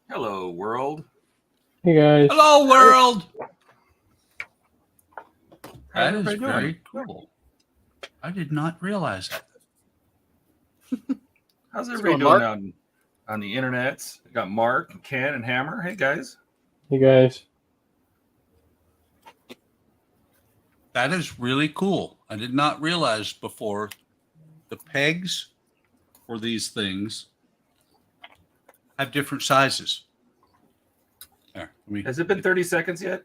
Hello, world. Hey guys. Hello, world. How's That is everybody very doing? cool. I did not realize that. How's everybody doing on the internet? We got Mark and Ken and Hammer. Hey guys. Hey guys. That is really cool. I did not realize before the pegs for these things have different sizes. There, Has it been 30 seconds yet?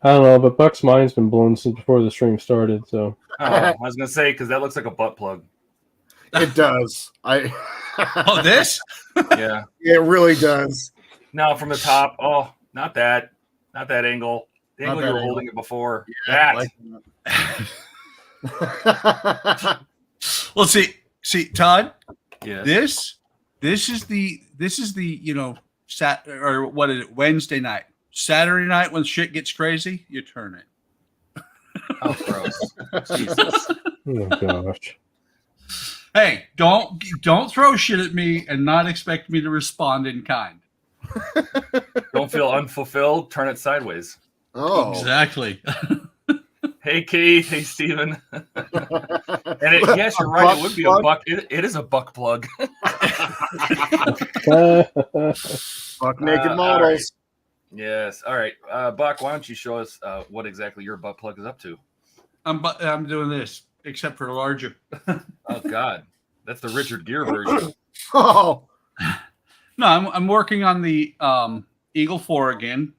I don't know, but Buck's mind's been blown since before the stream started. So I was gonna say because that looks like a butt plug. It does. Oh, this? Yeah, it really does. Now from the top. Oh, not that angle. The angle you were holding it before. Yeah, That. Well, see, Todd. Yeah. This is the Wednesday night. Saturday night when shit gets crazy, you turn it. Oh, gross. Jesus. oh gosh. Hey, don't throw shit at me and not expect me to respond in kind. Don't feel unfulfilled. Turn it sideways. Oh, Exactly. Hey, Keith. Hey, Steven. Yes, you're right. It would be a buck. It is a buck plug. Fuck naked models. Yes. All right. Buck, why don't you show us what exactly your butt plug is up to? I'm doing this, except for larger. Oh, God. That's the Richard Gere version. Oh, No, I'm working on the Eagle 4 again.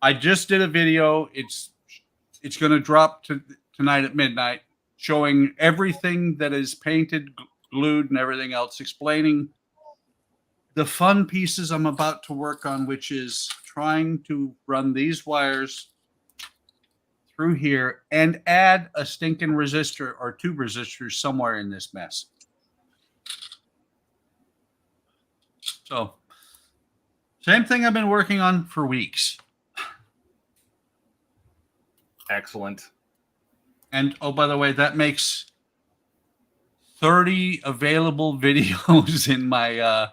I just did a video. It's going to drop tonight at midnight, showing everything that is painted, glued, and everything else, explaining the fun pieces I'm about to work on, which is trying to run these wires through here and add a stinking resistor or two resistors somewhere in this mess. So, same thing I've been working on for weeks. Excellent. And, oh, by the way, that makes 30 available videos in my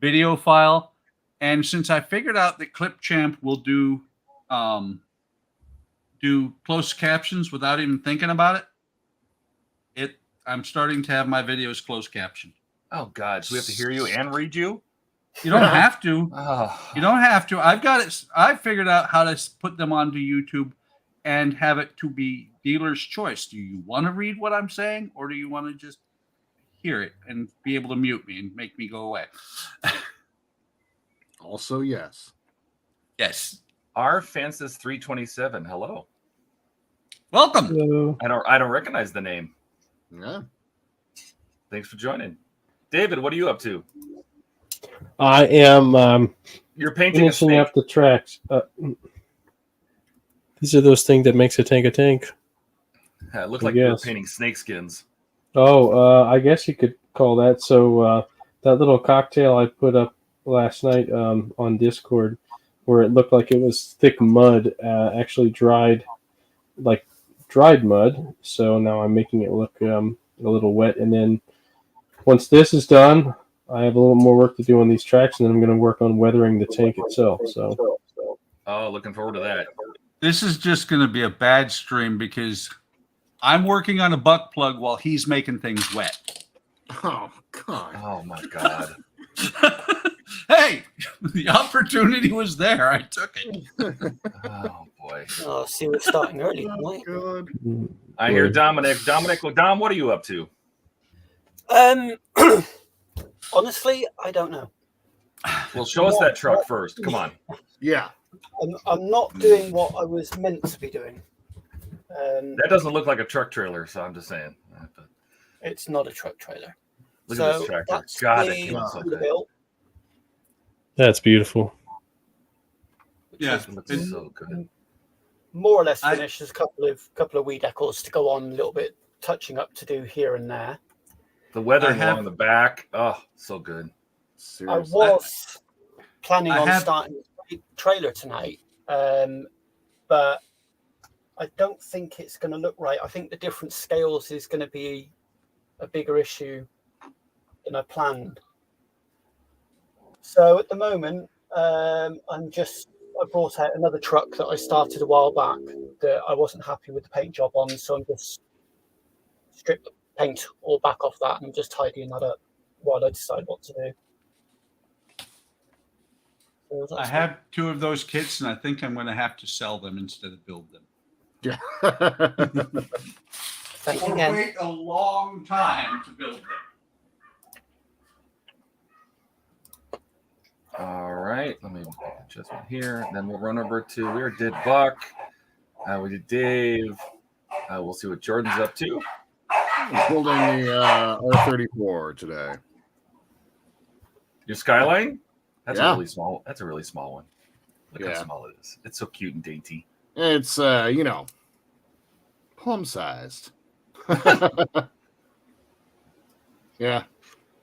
video file. And since I figured out that Clipchamp will do closed captions without even thinking about it, I'm starting to have my videos closed captioned. Oh, God. So we have to hear you and read you? You don't have to. Oh. You don't have to. I've got it. I figured out how to put them onto YouTube and have it to be dealer's choice. Do you want to read what I'm saying, or do you want to just hear it and be able to mute me and make me go away? also yes. Yes. R Francis 327. Hello. Welcome. Hello. I don't recognize the name. Yeah. Thanks for joining. David, what are you up to? I am You're painting finishing up the tracks. These are those things that makes a tank a tank. It looked like you were painting snake skins. Oh, I guess you could call that. So that little cocktail I put up last night on Discord, where it looked like it was thick mud, actually dried mud. So now I'm making it look a little wet. And then once this is done, I have a little more work to do on these tracks, and then I'm going to work on weathering the tank itself. So, oh, looking forward to that. This is just going to be a bad stream because I'm working on a buck plug while he's making things wet. Oh God. Oh my God. Hey, the opportunity was there. I took it. Oh boy. Oh, see, we're starting early. Oh, God. I hear Dominic. Dominic, Dom, what are you up to? Honestly, I don't know. Well, show us that truck first. Come on. Yeah. I'm not doing what I was meant to be doing. That doesn't look like a truck trailer, so I'm just saying. It's not a truck trailer. Look at this tractor. God, that came out so good. that's beautiful. Yeah, It looks so good. More or less finished. There's a couple of weed decals to go on, a little bit touching up to do here and there. The weathering along the back. Oh, so good. Seriously. I was planning on starting the trailer tonight, but I don't think it's going to look right. I think the different scales is going to be a bigger issue than I planned. So at the moment, I brought out another truck that I started a while back that I wasn't happy with the paint job on, so I'm just stripped the paint all back off that and just tidying that up while I decide what to do. So I have 2 of those kits, and I think I'm going to have to sell them instead of build them. Yeah. Thank you Or again. wait a long time to build them. All right, let me make an adjustment here. Then we'll run over to we did Buck. We did Dave. We'll see what Jordan's up to. I'm building the R34 today. Your Skyline? That's Yeah. a really small. That's a really small one. Look how Yeah. small it is. It's so cute and dainty. It's plum sized. Yeah.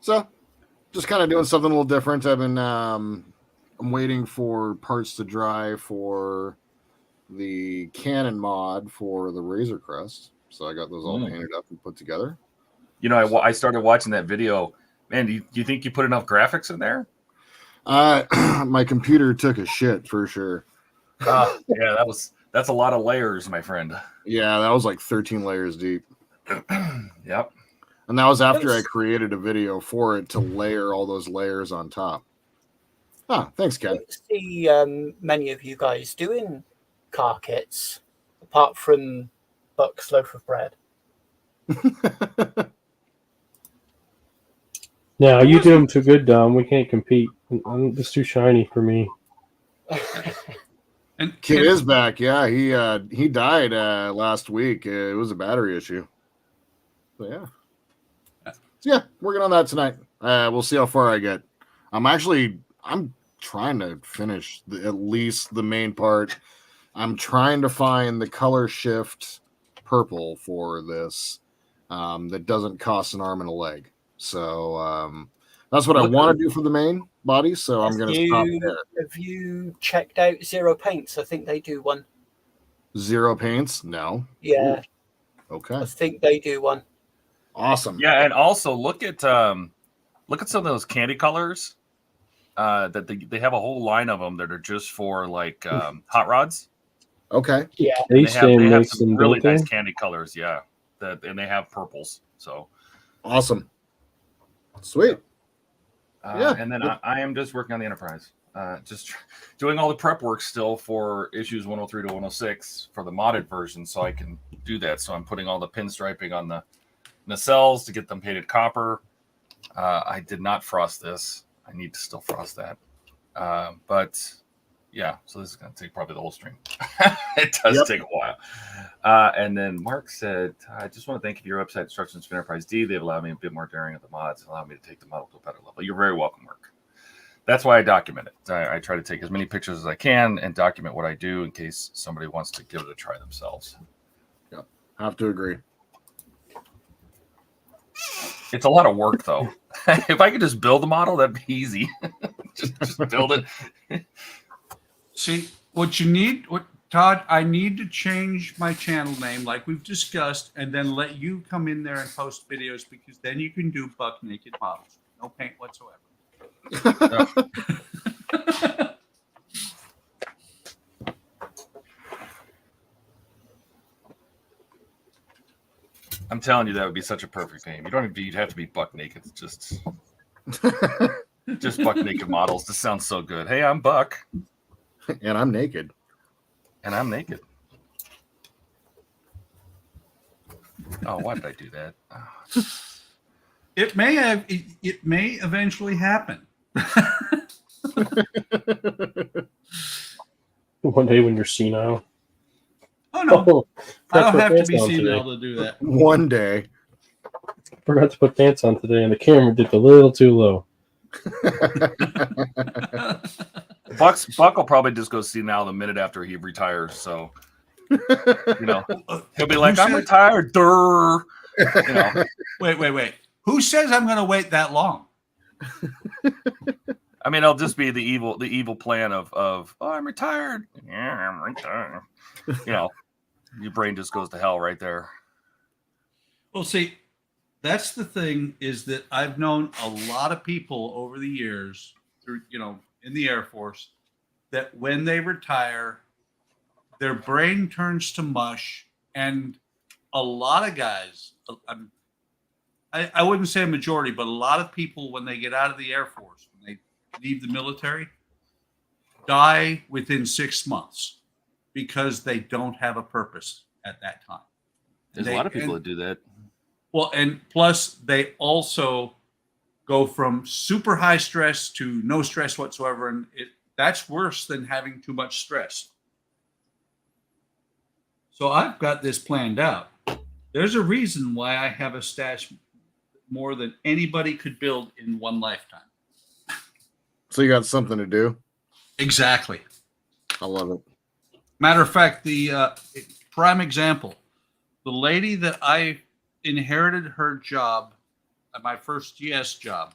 So just kind of doing something a little different. I've been I'm waiting for parts to dry for the Canon mod for the Razor Crest. So I got those all painted up and put together. You know, I started watching that video. Man, do you think you put enough graphics in there? My computer took a shit for sure. Yeah, that's a lot of layers, my friend. Yeah, that was like 13 layers deep. Yep. And that was after I created a video for it to layer all those layers on top. Thanks, Ken. I don't see many of you guys doing car kits, apart from Buck's loaf of bread. No, you do them too good, Dom. We can't compete. It's too shiny for me. And Kid is back. Yeah, he died last week. It was a battery issue. So yeah. So yeah, working on that tonight. We'll see how far I get. I'm trying to finish at least the main part. I'm trying to find the color shift purple for this that doesn't cost an arm and a leg. So that's what I want to do for the main body. So I'm going to stop there. Have you checked out Zero Paints? I think they do one. Zero Paints? No. Yeah. Ooh. Okay. I think they do one. Awesome. Yeah, and also look at some of those candy colors. That they have a whole line of them that are just for like hot rods. Okay. Yeah. They have some them, really don't nice they? candy colors. Yeah, and they have purples. So Awesome. Sweet. yeah, and then I am just working on the Enterprise. Just doing all the prep work still for issues 103 to 106 for the modded version, so I can do that. So I'm putting all the pinstriping on the nacelles to get them painted copper. I did not frost this. I need to still frost that. But yeah, so this is going to take probably the whole stream. It does take a while. And then Mark said, I just want to thank you for your website instructions for Enterprise D. They've allowed me a bit more daring of the mods and allowed me to take the model to a better level. You're very welcome, Mark. That's why I document it. I try to take as many pictures as I can and document what I do in case somebody wants to give it a try themselves. Yep. Have to agree. It's a lot of work, though. If I could just build the model, that'd be easy. just build it. See, what you need, Todd, I need to change my channel name like we've discussed and then let you come in there and post videos because then you can do buck naked models. No paint whatsoever. I'm telling you, that would be such a perfect name. You don't even you'd have to be buck naked. It's just buck naked models. This sounds so good. Hey, I'm Buck. And I'm naked. And I'm naked. Oh, why did I do that? Oh. It may eventually happen. One day when you're senile. Oh no, Oh, I don't have to pants be on senile today. to do that. One day. Forgot to put pants on today, and the camera dipped a little too low. Buck will probably just go senile the minute after he retires. So, he'll be like, I'm retired. Durr. Wait. Who says I'm going to wait that long? I mean, it'll just be the evil plan of oh, I'm retired. Yeah, I'm retired. Your brain just goes to hell right there. Well, see, that's the thing is that I've known a lot of people over the years through, in the Air Force, that when they retire, their brain turns to mush, and a lot of guys, I wouldn't say a majority, but a lot of people, when they get out of the Air Force, when they leave the military, die within 6 months because they don't have a purpose at that time. There's a lot of people that do that. Well, and plus they also go from super high stress to no stress whatsoever, and that's worse than having too much stress. So I've got this planned out. There's a reason why I have a stash more than anybody could build in one lifetime. So you got something to do. Exactly. I love it. Matter of fact, the prime example, the lady that I inherited her job at my first GS job,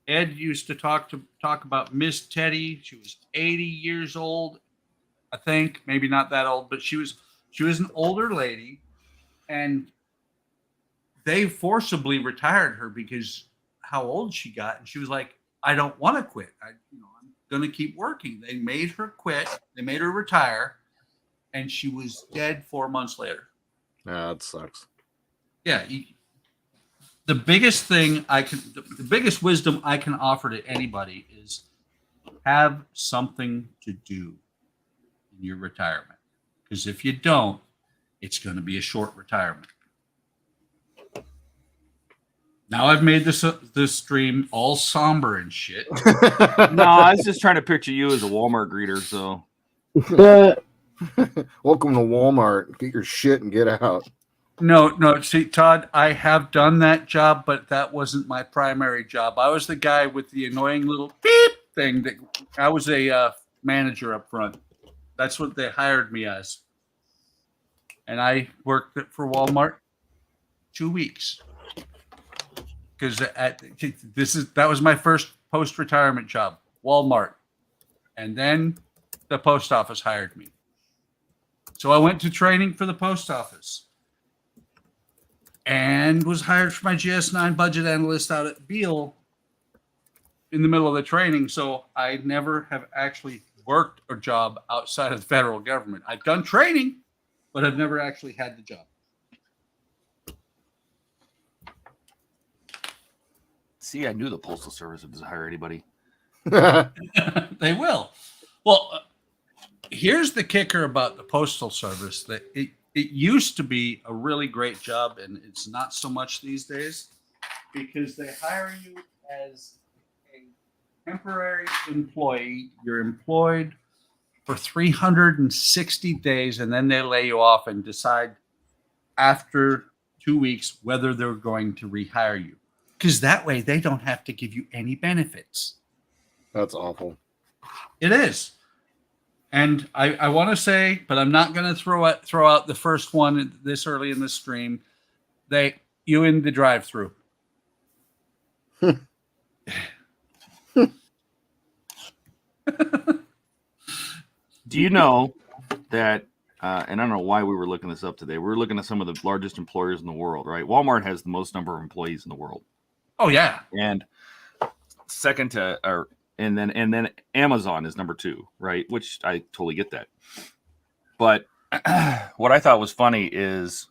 Ed used to talk about Miss Teddy. She was 80 years old, I think, maybe not that old, but she was an older lady, and they forcibly retired her because how old she got, and she was like, I don't want to quit. I'm going to keep working. They made her quit. They made her retire, and she was dead 4 months later. Yeah, that sucks. Yeah. The biggest thing the biggest wisdom I can offer to anybody is have something to do in your retirement. Because if you don't, it's going to be a short retirement. Now I've made this stream all somber and shit. No, I was just trying to picture you as a Walmart greeter. So, welcome to Walmart. Get your shit and get out. No. See, Todd, I have done that job, but that wasn't my primary job. I was the guy with the annoying little beep thing. I was a manager up front. That's what they hired me as. And I worked for Walmart 2 weeks. Because that was my first post-retirement job, Walmart. And then the post office hired me. So I went to training for the post office and was hired for my GS9 budget analyst out at Beale in the middle of the training. So I never have actually worked a job outside of the federal government. I've done training, but I've never actually had the job. see, I knew the Postal Service would hire anybody. They will. Well, here's the kicker about the Postal Service, that it used to be a really great job, and it's not so much these days, because they hire you as a temporary employee. You're employed for 360 days, and then they lay you off and decide after 2 weeks whether they're going to rehire you. Because that way they don't have to give you any benefits. That's awful. It is. And I want to say, but I'm not going to throw out the first one this early in the stream. You in the drive-through. Do you know that, and I don't know why we were looking this up today. We were looking at some of the largest employers in the world, right? Walmart has the most number of employees in the world. Oh, yeah. And second to, and then Amazon is number 2, right? Which I totally get that. But what I thought was funny is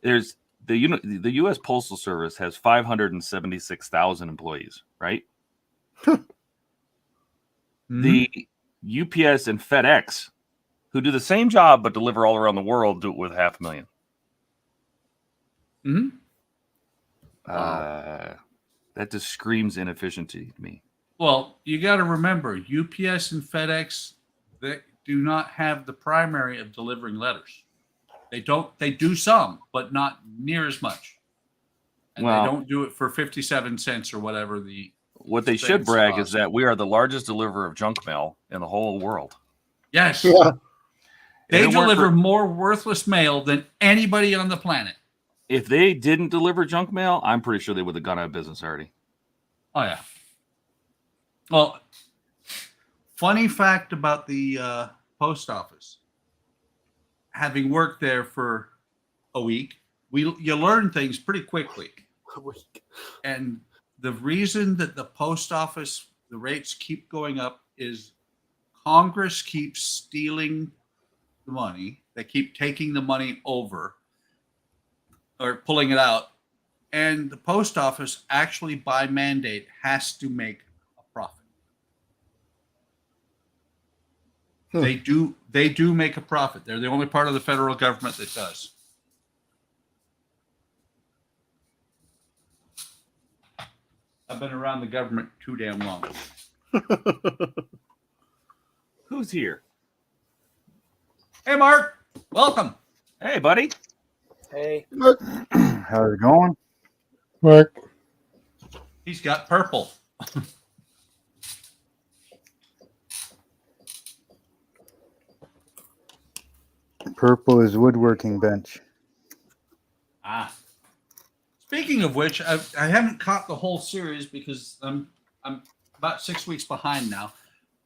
there's the U.S. Postal Service has 576,000 employees, right? Mm-hmm. The UPS and FedEx, who do the same job but deliver all around the world, do it with 500,000. Mm-hmm. That just screams inefficiency to me. Well, you got to remember, UPS and FedEx, they do not have the primary of delivering letters. They don't. They do some, but not near as much. And they don't do it for 57 cents or whatever. What they should brag is that we are the largest deliverer of junk mail in the whole world. Yes. Yeah. They deliver more worthless mail than anybody on the planet. If they didn't deliver junk mail, I'm pretty sure they would have gone out of business already. Oh, yeah. Well, funny fact about the post office. Having worked there for a week, you learn things pretty quickly. A week. And the reason that the post office, the rates keep going up is Congress keeps stealing the money. They keep taking the money over or pulling it out. And the post office actually by mandate has to make a profit. They do make a profit. They're the only part of the federal government that does. I've been around the government too damn long. Who's here? Hey, Mark. Welcome. Hey, buddy. Hey. How's it going? Mark. He's got purple. Purple is woodworking bench. Ah. Speaking of which, I haven't caught the whole series because I'm about 6 weeks behind now.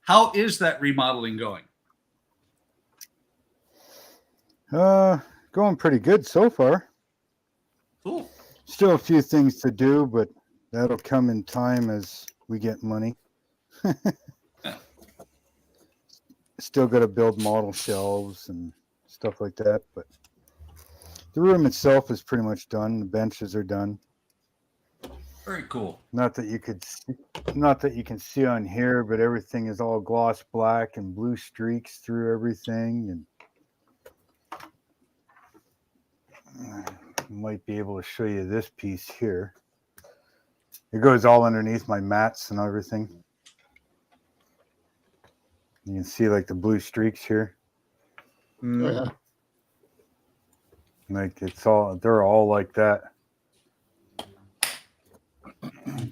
How is that remodeling going? Going pretty good so far. Cool. Still a few things to do, but that'll come in time as we get money. Yeah. Still got to build model shelves and stuff like that, but the room itself is pretty much done. The benches are done. Very cool. Not that you can see on here, but everything is all gloss black and blue streaks through everything, and might be able to show you this piece here. It goes all underneath my mats and everything. You can see like the blue streaks here. Oh, yeah. Like they're all like that.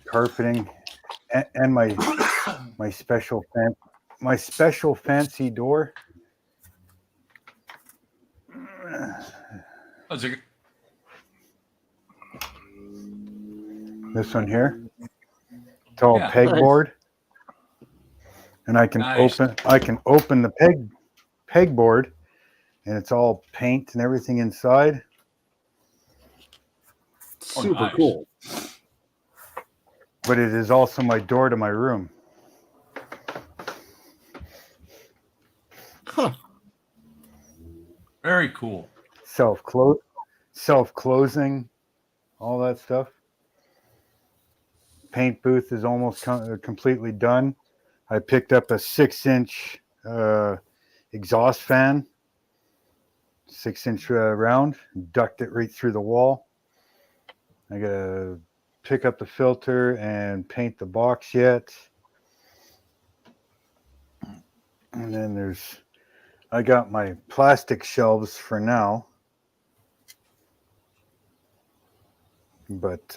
Carpeting and my special fancy door. Oh, This one here. It's all Yeah. pegboard. And I can open the pegboard, and it's all paint and everything inside. Super nice. cool. But it is also my door to my room. Huh. Very cool. Self-closing, all that stuff. Paint booth is almost completely done. I picked up a 6-inch exhaust fan, 6-inch round, ducked it right through the wall. I gotta pick up the filter and paint the box yet. And then I got my plastic shelves for now. But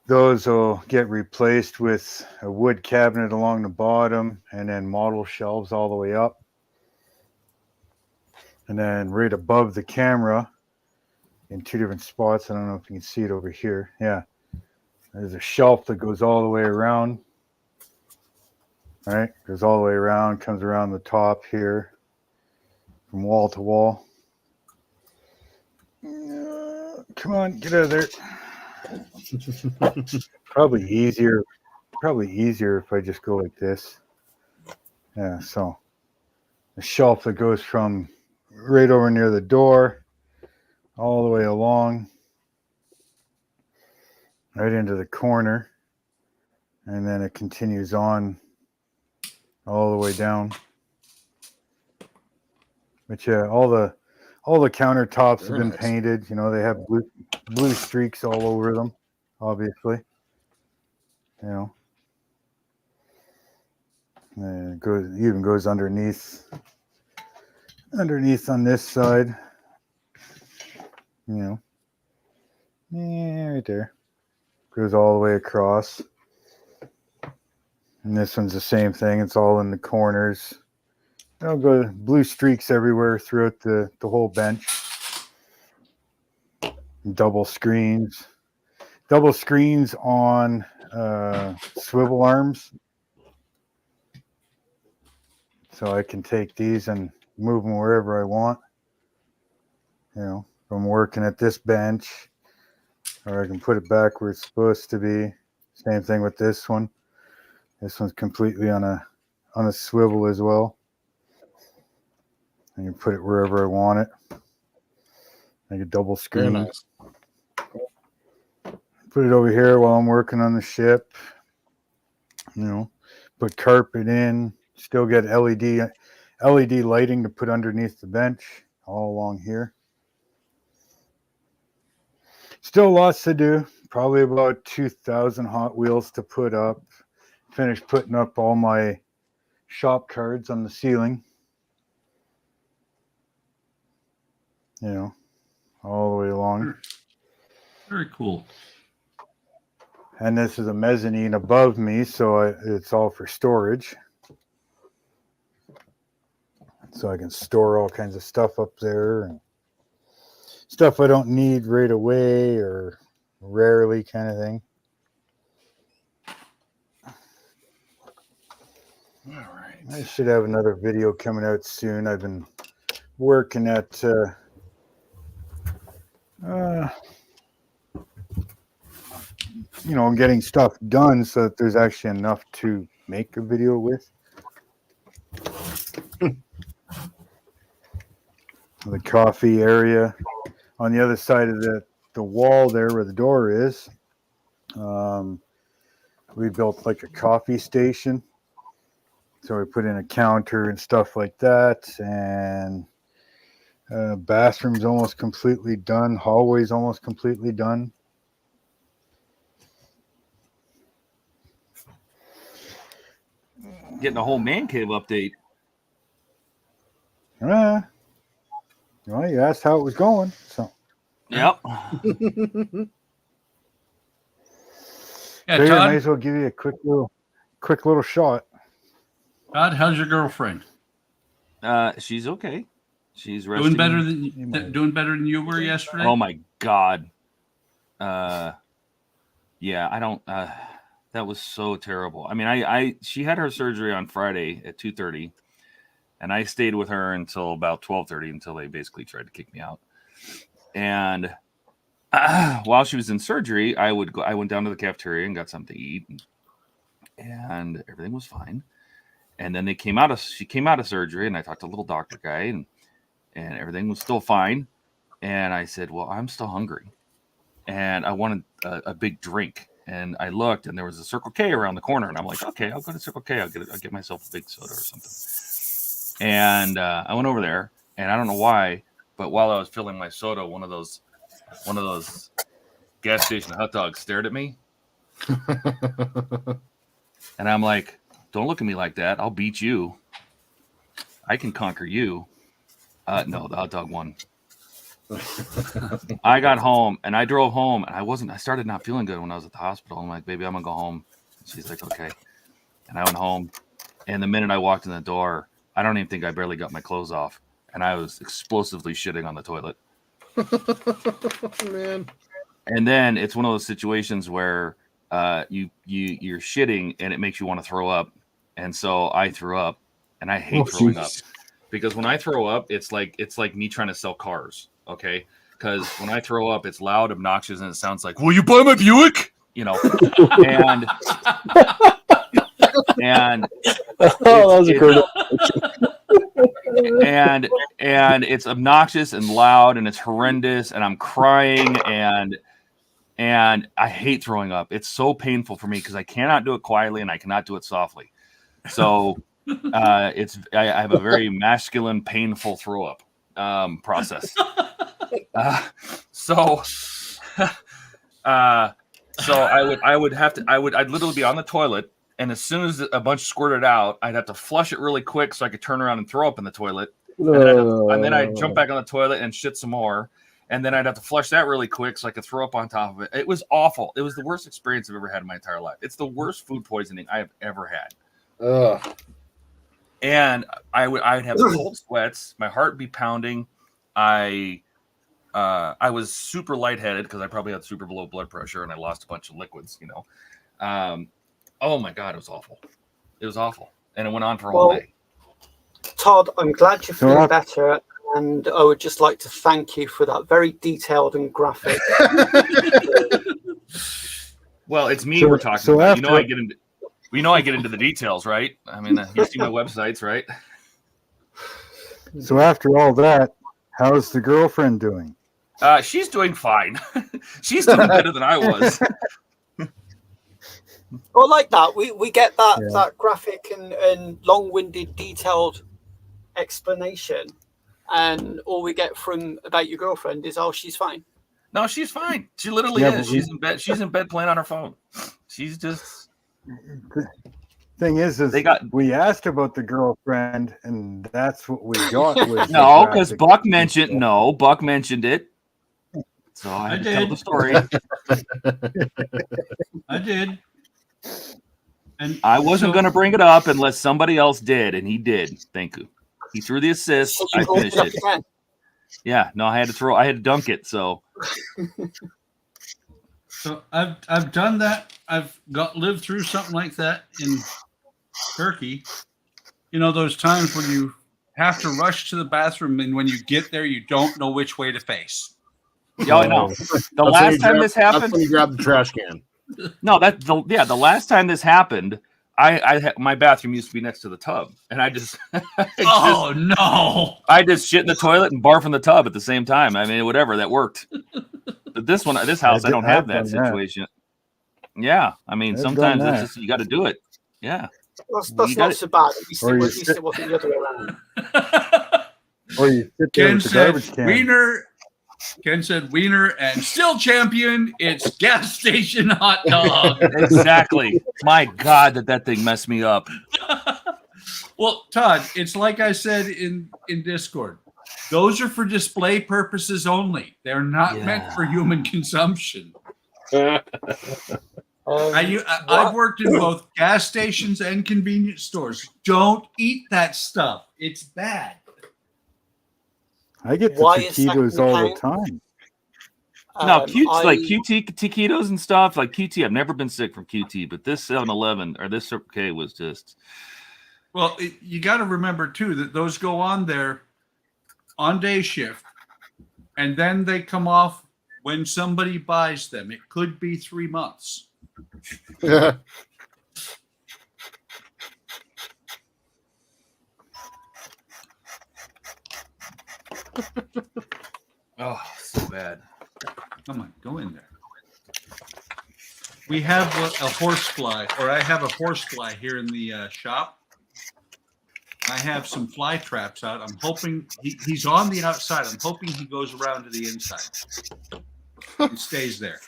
those will get replaced with a wood cabinet along the bottom and then model shelves all the way up. And then right above the camera in 2 different spots. I don't know if you can see it over here. Yeah. There's a shelf that goes all the way around. All right. Goes all the way around, comes around the top here from wall to wall. Come on, get out of there. Probably easier if I just go like this. Yeah, so the shelf that goes from right over near the door all the way along right into the corner, and then it continues on all the way down. But yeah, all the countertops have been painted. You know, they have blue streaks all over them, obviously. You know, and it even goes underneath on this side. You know, yeah, right there. Goes all the way across. And this one's the same thing. It's all in the corners. I'll go blue streaks everywhere throughout the whole bench. Double screens on swivel arms. So I can take these and move them wherever I want. You know, if I'm working at this bench, or I can put it back where it's supposed to be. Same thing with this one. This one's completely on a swivel as well. I can put it wherever I want it. Make a double screen. Very nice. Put it over here while I'm working on the ship. You know, put carpet in. Still get LED lighting to put underneath the bench all along here. Still lots to do. Probably about 2,000 Hot Wheels to put up. Finish putting up all my shop cards on the ceiling. You know, all the way along. Very cool. And this is a mezzanine above me, so it's all for storage. So I can store all kinds of stuff up there and stuff I don't need right away or rarely, kind of thing. All right. I should have another video coming out soon. I've been working at you know, getting stuff done so that there's actually enough to make a video with. The coffee area on the other side of the wall there where the door is, we built like a coffee station. So we put in a counter and stuff like that, and bathroom's almost completely done. Hallway's almost completely done. Getting a whole man cave update. Well, you asked how it was going, so. Yep. Yeah, Figure I Todd. may as well give you a quick little shot. Todd, how's your girlfriend? She's okay. She's Doing resting. better than you were yesterday. Oh my God. Yeah, I don't. That was so terrible. I mean, she had her surgery on Friday at 2:30, and I stayed with her until about 12:30 until they basically tried to kick me out. And while she was in surgery, I went down to the cafeteria and got something to eat, and everything was fine. And then she came out of surgery, and I talked to a little doctor guy, and everything was still fine. And I said, well, I'm still hungry, and I wanted a big drink. And I looked, and there was a Circle K around the corner, and I'm like, okay, I'll go to Circle K. I'll get myself a big soda or something. And I went over there, and I don't know why, but while I was filling my soda, one of those gas station hot dogs stared at me, and I'm like, don't look at me like that. I'll beat you. I can conquer you. No, the hot dog won. I got home and I drove home, and I started not feeling good when I was at the hospital. I'm like, baby, I'm gonna go home. She's like, okay. And I went home, and the minute I walked in the door, I don't even think I barely got my clothes off, and I was explosively shitting on the toilet. Man. And then it's one of those situations where you're shitting and it makes you want to throw up. And so I threw up, and I hate throwing up, because when I throw up, it's like me trying to sell cars. Okay. Because when I throw up, it's loud, obnoxious, and it sounds like, will you buy my Buick? You know, and That was a good and it's obnoxious and loud, and it's horrendous, and I'm crying, and I hate throwing up. It's so painful for me because I cannot do it quietly and I cannot do it softly. So I have a very masculine, painful throw up process. So I'd literally be on the toilet, and as soon as a bunch squirted out, I'd have to flush it really quick so I could turn around and throw up in the toilet. And then I'd jump back on the toilet and shit some more. And then I'd have to flush that really quick so I could throw up on top of it. It was awful. It was the worst experience I've ever had in my entire life. It's the worst food poisoning I have ever had. Ugh. And I'd have cold sweats. My heart would be pounding. I was super lightheaded because I probably had super low blood pressure, and I lost a bunch of liquids, you know. Oh my God, it was awful. It was awful. And it went on for a whole day. Todd, I'm glad you're feeling better. and I would just like to thank you for that very detailed and graphic. Well, it's me So- we're talking so about. after- I get into the details, right? I mean, you see my websites, right? So after all that, how's the girlfriend doing? She's doing fine. She's doing better than I was. Well, like that, we get that Yeah. that graphic and long-winded, detailed explanation, and all we get from about your girlfriend is, "Oh, she's fine." No, she's fine. She literally Yeah, is. but She's in bed. She's in bed playing on her phone. She's just. Thing is we asked about the girlfriend, and that's what we got. With No, because Buck mentioned it. So I had to tell did. the story. I did. And I wasn't so- going to bring it up unless somebody else did, and he did. Thank you. He threw the assist. So I you brought finished up it. again. Yeah, no, I had to dunk it. So So I've done that. I've lived through something like that in Turkey. You know, those times when you have to rush to the bathroom, and when you get there, you don't know which way to face. yeah, I know. The That's when last you time grab- this That's happened, when you grab the trash can. no, the last time this happened, my bathroom used to be next to the tub, and I just Oh no! I just shit in the toilet and barf in the tub at the same time. I mean, whatever, that worked. But this house, I don't have that I've done that. situation. Yeah, I mean, I've sometimes done it's that. just you got to do it. Yeah, That's You not got it. so bad. At least, Or at you least sit- it wasn't the other way around. Or you sit there Ken with the said garbage can. wiener. Ken said wiener, and still champion. It's gas station hot dog. exactly. My God, that thing messed me up. Well, Todd, it's like I said in Discord. Those are for display purposes only. They're not meant for human consumption. I've worked in both gas stations and convenience stores. Don't eat that stuff. It's bad. I get the Why is taquitos second all the count? time. No, like I- QT taquitos and stuff. Like QT, I've never been sick from QT, but this 7-Eleven or this Circle K was just. Well, you got to remember too that those go on there on day shift, and then they come off when somebody buys them. It could be 3 months. Oh, so bad. Come on, go in there. We have a horsefly, or I have a horsefly here in the shop. I have some fly traps out. I'm hoping he's on the outside. I'm hoping he goes around to the inside and stays there.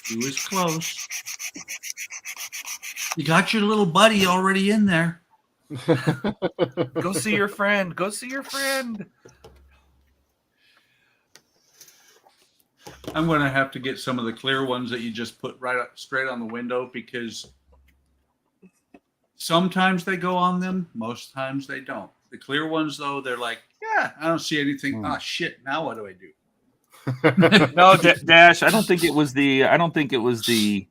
He was close. You got your little buddy already in there. Go see your friend. Go see your friend. I'm going to have to get some of the clear ones that you just put right up straight on the window, because sometimes they go on them, most times they don't. The clear ones, though, they're like, yeah, I don't see anything. Ah, shit. Now what do I do? No, Dash. I don't think it was the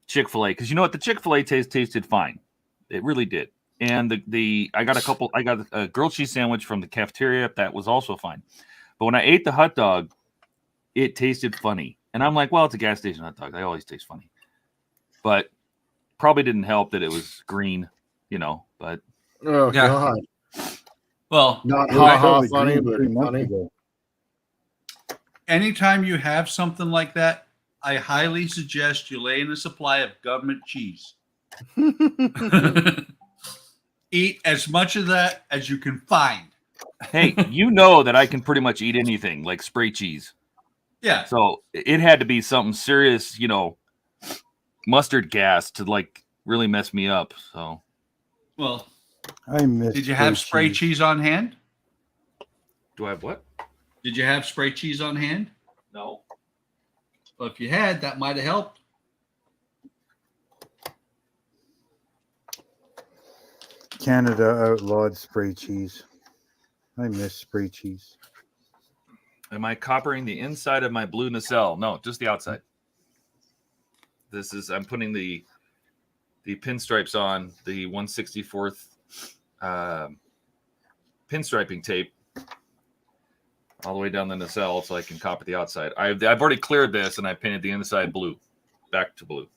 Chick-fil-A, because you know what, the Chick-fil-A tasted fine. It really did. And I got a grilled cheese sandwich from the cafeteria that was also fine. But when I ate the hot dog, it tasted funny. And I'm like, well, it's a gas station hot dog. They always taste funny. But probably didn't help that it was green, but Oh, Yeah. God. Well, Not It was ha ha probably funny, green but 3 months funny. ago. anytime you have something like that, I highly suggest you lay in a supply of government cheese. Eat as much of that as you can find. hey, you know that I can pretty much eat anything like spray cheese. Yeah. So it had to be something serious, mustard gas to like really mess me up. So Well, I miss. did you have spray cheese on hand? do I have what? Did you have spray cheese on hand? No. Well, if you had, that might have helped. Canada outlawed spray cheese. I miss spray cheese. Am I coppering the inside of my blue nacelle? No, just the outside. I'm putting the pinstripes on the 1/64th pinstriping tape all the way down the nacelle so I can copper the outside. I've already cleared this and I painted the inside blue, back to blue.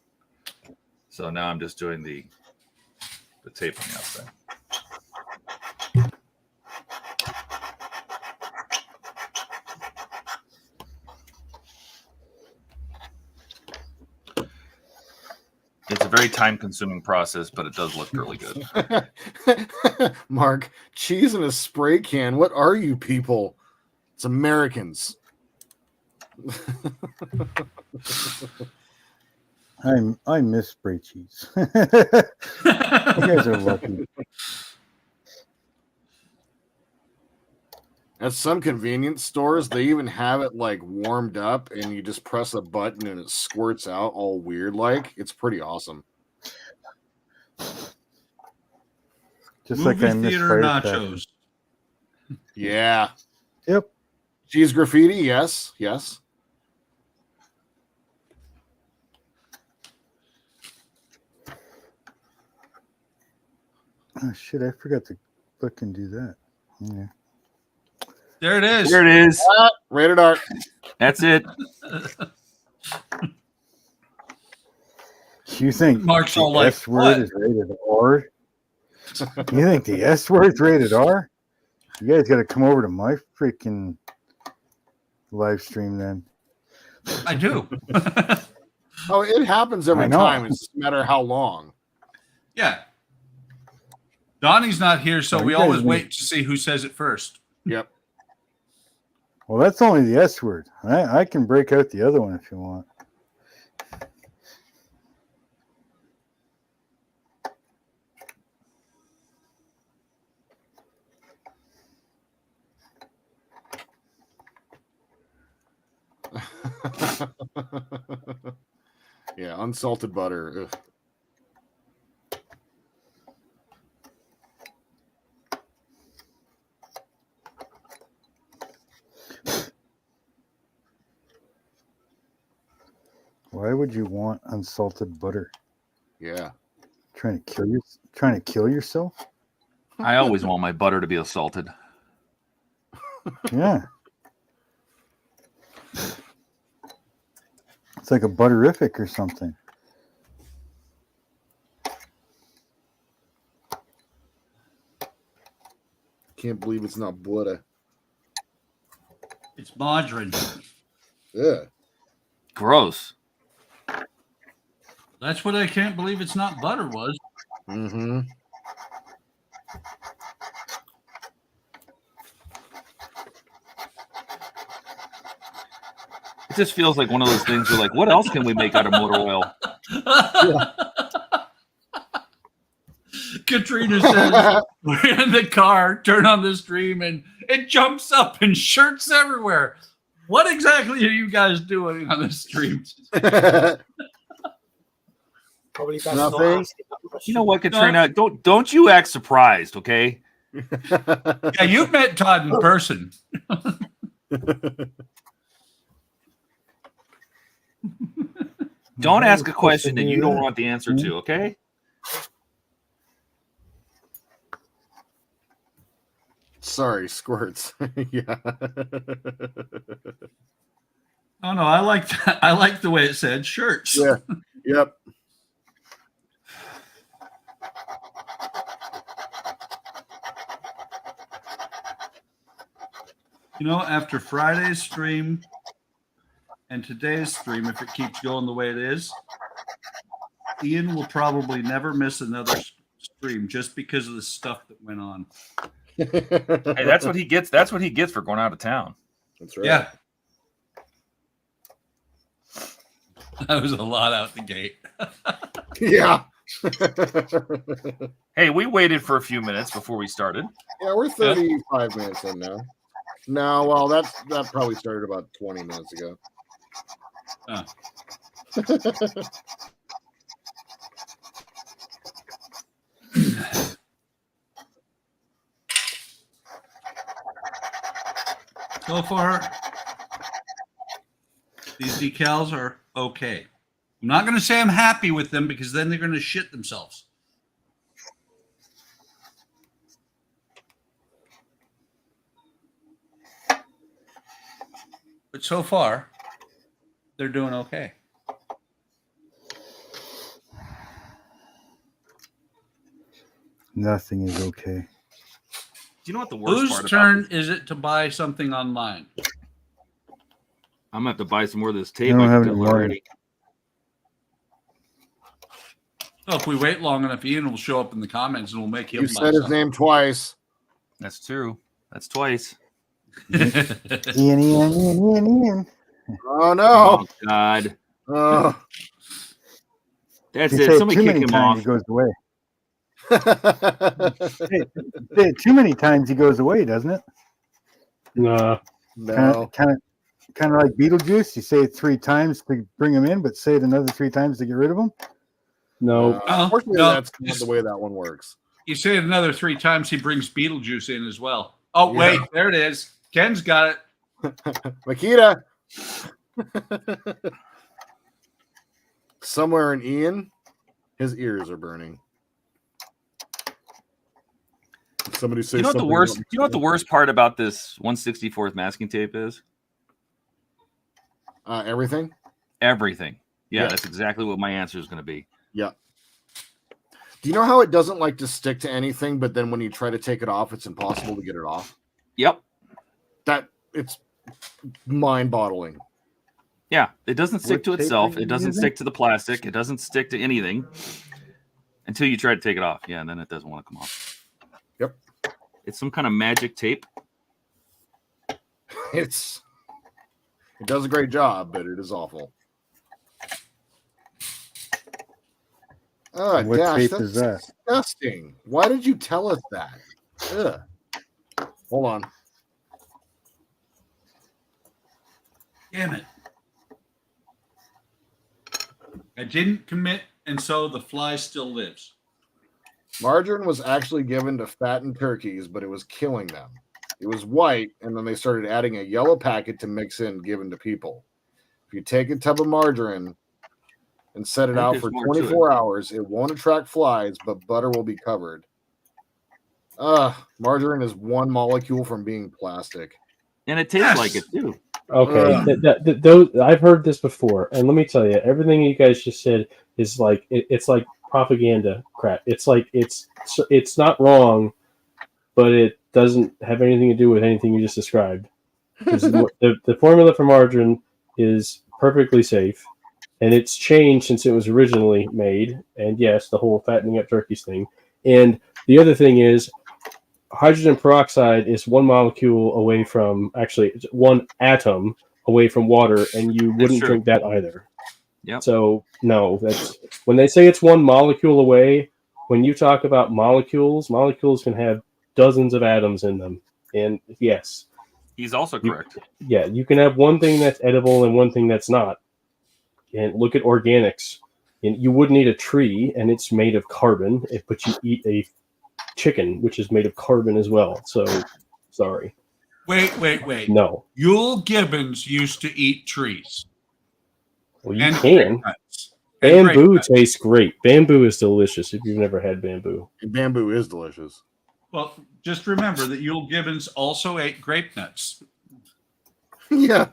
So now I'm just doing the tape on the outside. It's a very time-consuming process, but it does look really good. Mark, cheese in a spray can. What are you people? It's Americans. I miss spray cheese. You guys are lucky. At some convenience stores, they even have it like warmed up, and you just press a button and it squirts out all weird like. It's pretty awesome. Just Movie like I miss theater Fire nachos. Yeah. Yep. Cheese graffiti, yes, yes. Oh shit! I forgot to fucking do that. Yeah. There it is. There it is. Rated R. That's it. You think Mark's the all like, S word what? is rated R? You think the S word's rated R? You guys got to come over to my freaking live stream then. I do. Oh, it happens every I know. time. It's just a matter of how long. Yeah. Donnie's not here, so Oh, we you guys always need- wait to see who says it first. Yep. Well, that's only the S word. I can break out the other one if you want. Yeah, unsalted butter. Ugh. Why would you want unsalted butter? Yeah. Trying to kill yourself? I always want my butter to be assaulted. Yeah. It's like a butterific or something. Can't believe it's not butter. It's margarine. Yeah. Gross. That's what I can't believe it's not butter was. Mm-hmm. It just feels like one of those things where, like, what else can we make out of motor oil? Katrina says, we're in the car, turn on the stream, and it jumps up and shirts everywhere. What exactly are you guys doing on the stream? Probably best Nothing. not asking that question. You know what, Katrina? Don't you act surprised, okay? Yeah, you've met Todd in person. Don't ask a question that you don't want the answer to, okay? Sorry, squirts. Yeah. Oh no, I like that. I like the way it said shirts. Yeah. Yep. You know, after Friday's stream and today's stream, if it keeps going the way it is, Ian will probably never miss another stream just because of the stuff that went on. Hey, that's what he gets. That's what he gets for going out of town. That's right. Yeah. That was a lot out the gate. Yeah. Hey, we waited for a few minutes before we started. Yeah, we're 35 minutes in now. No, well, that probably started about 20 minutes ago. Oh. So far, these decals are okay. I'm not going to say I'm happy with them because then they're going to shit themselves. But so far, they're doing okay. Nothing is okay. Do you know what the worst Whose part turn about this? is it to buy something online? I'm gonna have to buy some more of this I tape. don't I have can any tell money. already. Well, if we wait long enough, Ian will show up in the comments and we'll make him You buy said his something. name twice. That's true. That's twice. Ian. Oh Oh no! God. Oh. That's You it. say it Somebody too kick many him times, off. he goes away. Say it too many times, he goes away, doesn't it? Nah. No. Kind of like Beetlejuice. You say it 3 times to bring him in, but say it another 3 times to get rid of him. No. Unfortunately, No, that's not the way that one works. You say it another 3 times, he brings Beetlejuice in as well. Oh, Yeah. wait, there it is. Ken's got it. Makita. Somewhere in Ian, his ears are burning. Somebody say You know what the something worst? about You know what the worst part about this 1/64th masking tape is? everything? Everything. Yeah, Yeah. that's exactly what my answer is going to be. Yeah. Do you know how it doesn't like to stick to anything, but then when you try to take it off, it's impossible to get it off? Yep. It's mind-boggling. Yeah, it doesn't stick What to tape itself. are you It doesn't using? stick to the plastic. It doesn't stick to anything until you try to take it off. Yeah, and then it doesn't want to come off. Yep. It's some kind of magic tape. It does a great job, but it is awful. Oh, What gosh, tape that's is that? disgusting. Why did you tell us that? Ugh. Hold on. Damn it. I didn't commit, and so the fly still lives. Margarine was actually given to fattened turkeys, but it was killing them. It was white, and then they started adding a yellow packet to mix in, given to people. If you take a tub of margarine and set it I think out there's for more to it. 24 hours, it won't attract flies, but butter will be covered. Margarine is one molecule from being plastic. And it tastes Yes. like it too. Okay, Ugh. those I've heard this before, and let me tell you, everything you guys just said is like it's like propaganda crap. It's like it's not wrong, but it doesn't have anything to do with anything you just described. 'Cause the formula for margarine is perfectly safe, and it's changed since it was originally made. And yes, the whole fattening up turkeys thing. And the other thing is, hydrogen peroxide is one molecule away from, actually, it's one atom away from water, and you wouldn't true. drink that either. Yep. So no, that's when they say it's one molecule away. When you talk about molecules can have dozens of atoms in them. And yes, He's also correct. yeah, you can have one thing that's edible and one thing that's not. And look at organics. And you wouldn't eat a tree, and it's made of carbon, but you eat a chicken, which is made of carbon as well. So, sorry. Wait. No. Yule Gibbons used to eat trees. Well, you And can. grapenuts. And Bamboo grapenuts. tastes great. Bamboo is delicious if you've never had bamboo. And bamboo is delicious. Well, just remember that Yule Gibbons also ate grape nuts. Yeah.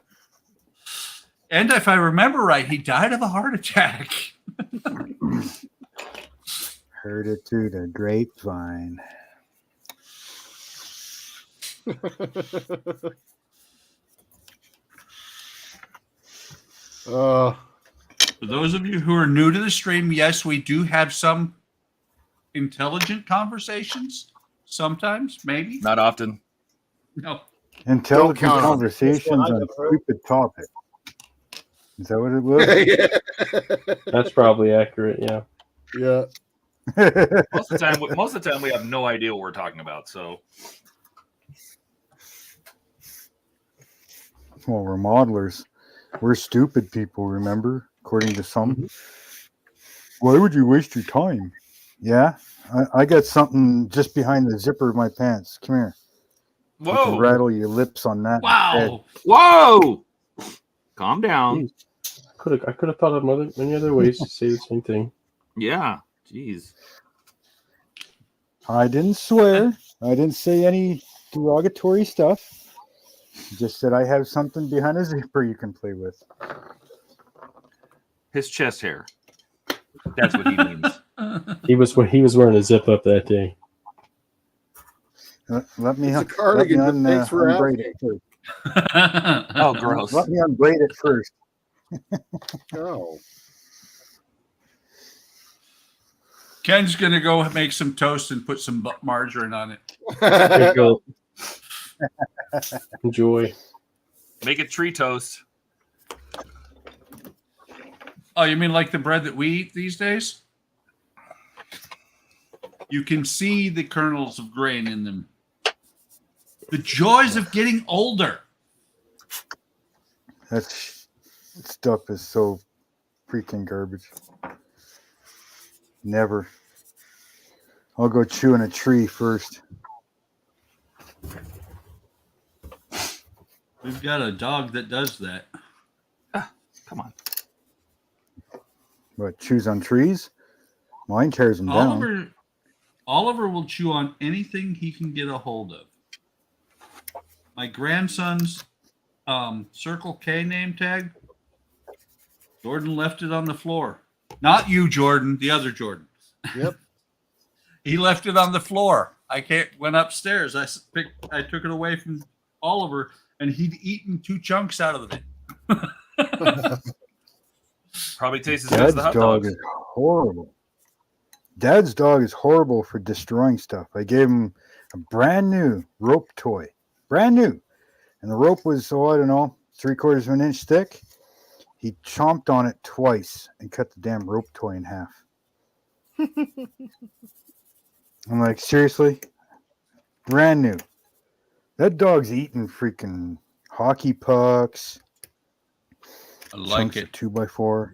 And if I remember right, he died of a heart attack. Heard it through the grapevine. For those of you who are new to the stream, yes, we do have some intelligent conversations. Sometimes, maybe. Not often. No. Intelligent count on it. conversations I on never heard. stupid topic. Is that what it was? That's probably accurate, yeah. Yeah. Most of the time, we have no idea what we're talking about. So Well, we're modelers. We're stupid people, remember? According to some. Why would you waste your time? Yeah, I got something just behind the zipper of my pants. Come here. You can whoa, rattle your lips on that. Wow. whoa, calm down. I could have thought of many other ways to say the same thing. Yeah, jeez. I didn't swear. I didn't say any derogatory stuff. Just said I have something behind a zipper you can play with. His chest hair. That's what he means. He was wearing a zip up that day. Let me It's a cardigan, but thanks for unbraid asking. it first. Oh, gross. Let me unbraid it first. Oh. Ken's gonna go make some toast and put some margarine on it. There you go. Enjoy. Make it tree toast. Oh, you mean like the bread that we eat these days? You can see the kernels of grain in them. The joys of getting older. That stuff is so freaking garbage. Never. I'll go chew in a tree first. We've got a dog that does that. Come on. What, chews on trees? Mine tears them down. Oliver will chew on anything he can get a hold of. My grandson's Circle K name tag, Jordan left it on the floor. Not you, Jordan, the other Jordan. Yep. He left it on the floor. Went upstairs. I took it away from Oliver, and he'd eaten 2 chunks out of it. Probably tastes as good as Dad's the hot dog dogs. is horrible. Dad's dog is horrible for destroying stuff. I gave him a brand new rope toy. Brand new. And the rope was, I don't know, 3/4 of an inch thick. He chomped on it twice and cut the damn rope toy in half. I'm like, seriously? Brand new. That dog's eating freaking hockey pucks. I like chunks it. of 2x4.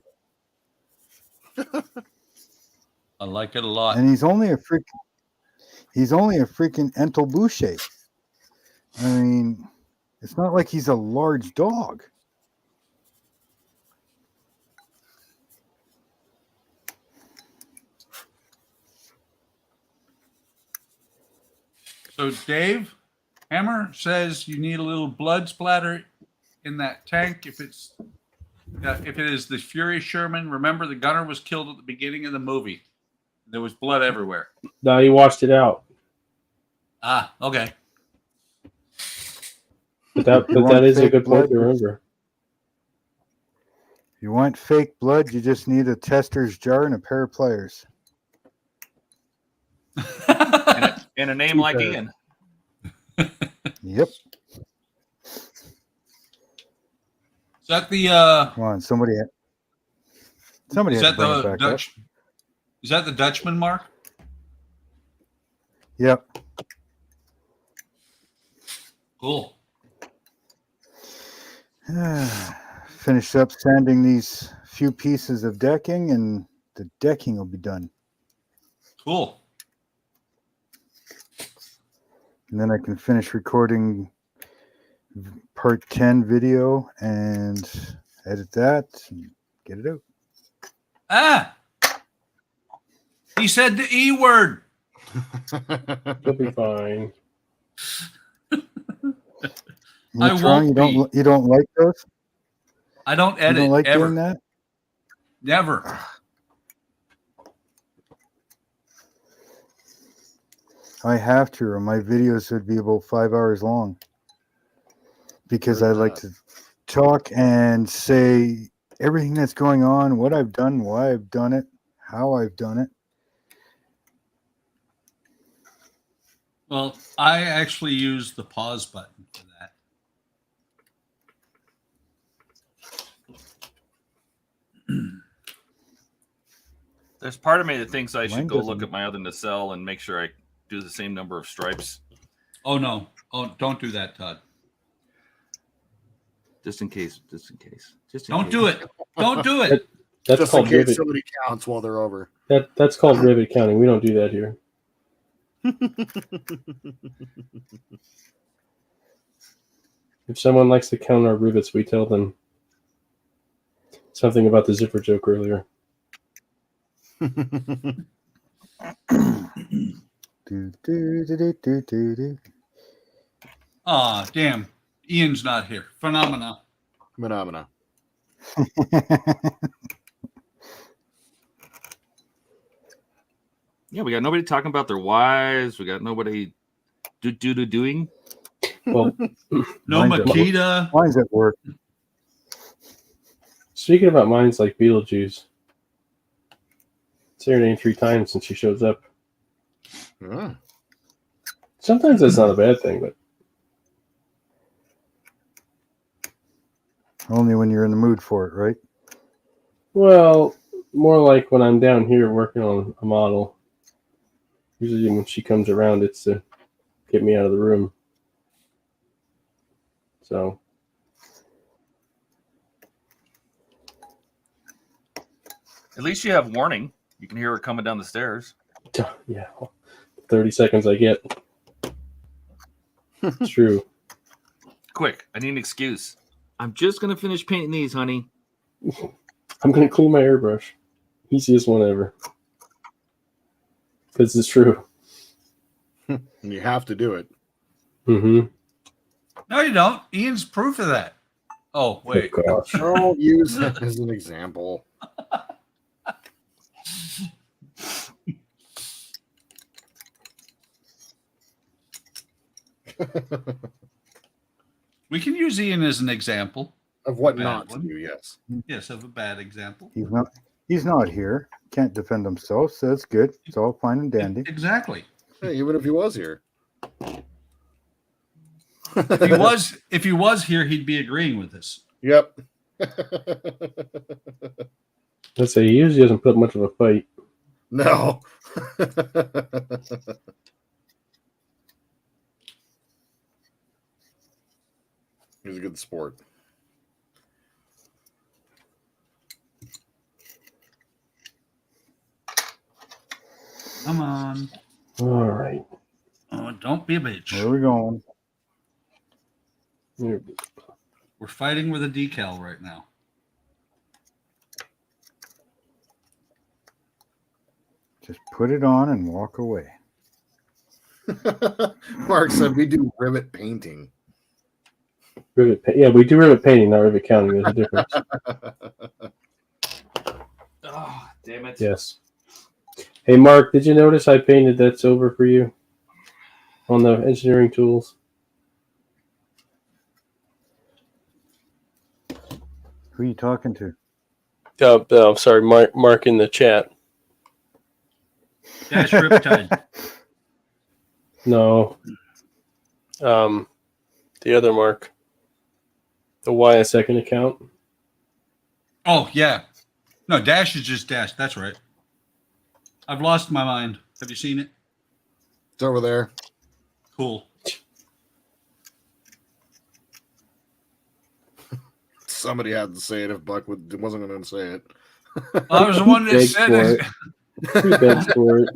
I like it a lot. And he's only a freaking Entel Boucher. I mean, it's not like he's a large dog. So Dave Hammer says you need a little blood splatter in that tank if it is the Fury Sherman. Remember, the gunner was killed at the beginning of the movie. There was blood everywhere. No, he washed it out. Ah, okay. But that is a good point to remember. If you want fake blood, you just need a tester's jar and a pair of pliers. And a name like Ian. Yep. Is that the Come on, somebody had to bring it back Dutch? up. Is that the Dutchman mark? Yep. Cool. Finish up sanding these few pieces of decking, and the decking will be done. Cool. And then I can finish recording part 10 video and edit that and get it out. Ah! He said the E word. You'll be fine. What's I wrong? won't You don't like those? I don't You edit don't like ever. doing that? Never. I have to, or my videos would be about 5 hours long. Because I like to talk and say everything that's going on, what I've done, why I've done it, how I've done it. Well, I actually use the pause button for that. There's part of me that thinks I should Mine go look doesn't. at my other nacelle and make sure I do the same number of stripes, Oh no! Oh, don't do that, Todd. just in case. Don't do it. Don't do it. That's Just in called case rivet. somebody counts while they're over. That's called rivet counting. We don't do that here. If someone likes to count our rivets, we tell them something about the zipper joke earlier. Do, do, do, do, do, do. Ah, damn. Ian's not here. Phenomena. Yeah, we got nobody talking about their wives. We got nobody doing. Well, No Mine's at Makita. Mine's at work. speaking about mines like Beetlejuice, say her name 3 times and she shows up. Ah. Sometimes that's not a bad thing, but Only when you're in the mood for it, right? well, more like when I'm down here working on a model. Usually when she comes around, it's to get me out of the room. So At least you have warning. You can hear her coming down the stairs. yeah, 30 seconds I get. It's true. Quick, I need an excuse. I'm just gonna finish painting these, honey. I'm going to clean my airbrush. Easiest one ever. Because it's true. You have to do it. Mm-hmm. No, you don't. Ian's proof of that. Oh, wait. Oh, gosh. Don't use that as an example. We can use Ian as an example. Of what Bad not to one. do, yes. Yes, of a bad example. He's not here. Can't defend himself, so that's good. It's all fine and dandy. Exactly. Hey, even if he was here. If he was here, he'd be agreeing with us. Yep. Let's say he usually doesn't put up much of a fight. No. He's a good sport. Come on. All right. Oh, don't be a bitch. Where are we going? Here. We're fighting with a decal right now. Just put it on and walk away. Mark said we do rivet painting. Yeah, we do rivet painting, not rivet counting. There's a difference. Oh, damn it. Yes. Hey, Mark, did you notice I painted that silver for you on the engineering tools? Who are you talking to? I'm sorry, Mark in the chat. Dash Riptide. No. The other Mark. The YSecond account. Oh, yeah. No, Dash is just Dash. That's right. I've lost my mind. Have you seen it? It's over there. Cool. Somebody had to say it if Buck wasn't going to say it. I was the one that Begs said for it. it. He begs for it.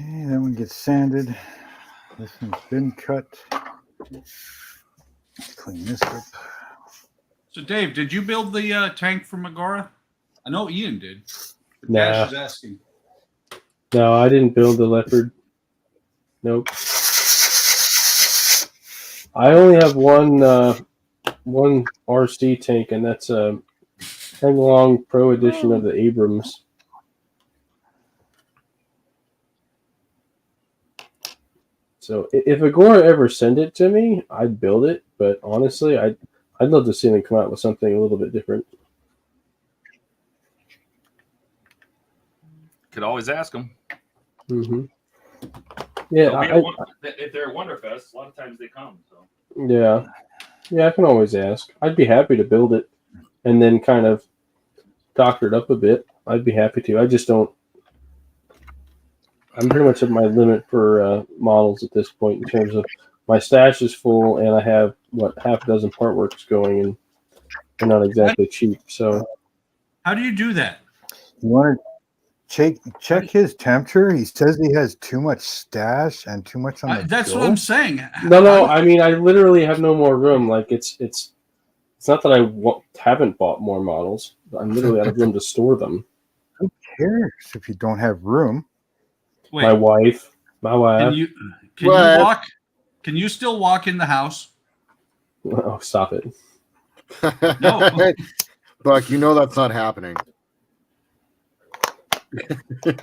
Okay, that one gets sanded. This one's been cut. Let's clean this up. So, Dave, did you build the tank for Megara? I know Ian did. But Nah. Dash is asking. No, I didn't build the leopard. Nope. I only have one RC tank, and that's a Henglong Pro Edition of the Abrams. So if Agora ever send it to me, I'd build it. But honestly, I'd love to see them come out with something a little bit different. Could always ask them. Mm-hmm. Yeah, If they're at Wonderfest, a lot of times they come. So. yeah, I can always ask. I'd be happy to build it and then kind of doctor it up a bit. I'd be happy to. I just don't. I'm pretty much at my limit for models at this point in terms of my stash is full and I have half a dozen part works going and they're not exactly cheap. So How do you do that? You want to check his temperature? He says he has too much stash and too much on the That's go. what I'm saying. no. I mean, I literally have no more room. Like it's not that I haven't bought more models. I'm literally out of room to store them. Who cares if you don't have room? Wait, My wife. can What? you walk? Can you still walk in the house? Oh, stop it. No. Buck, you know that's not happening. Yeah,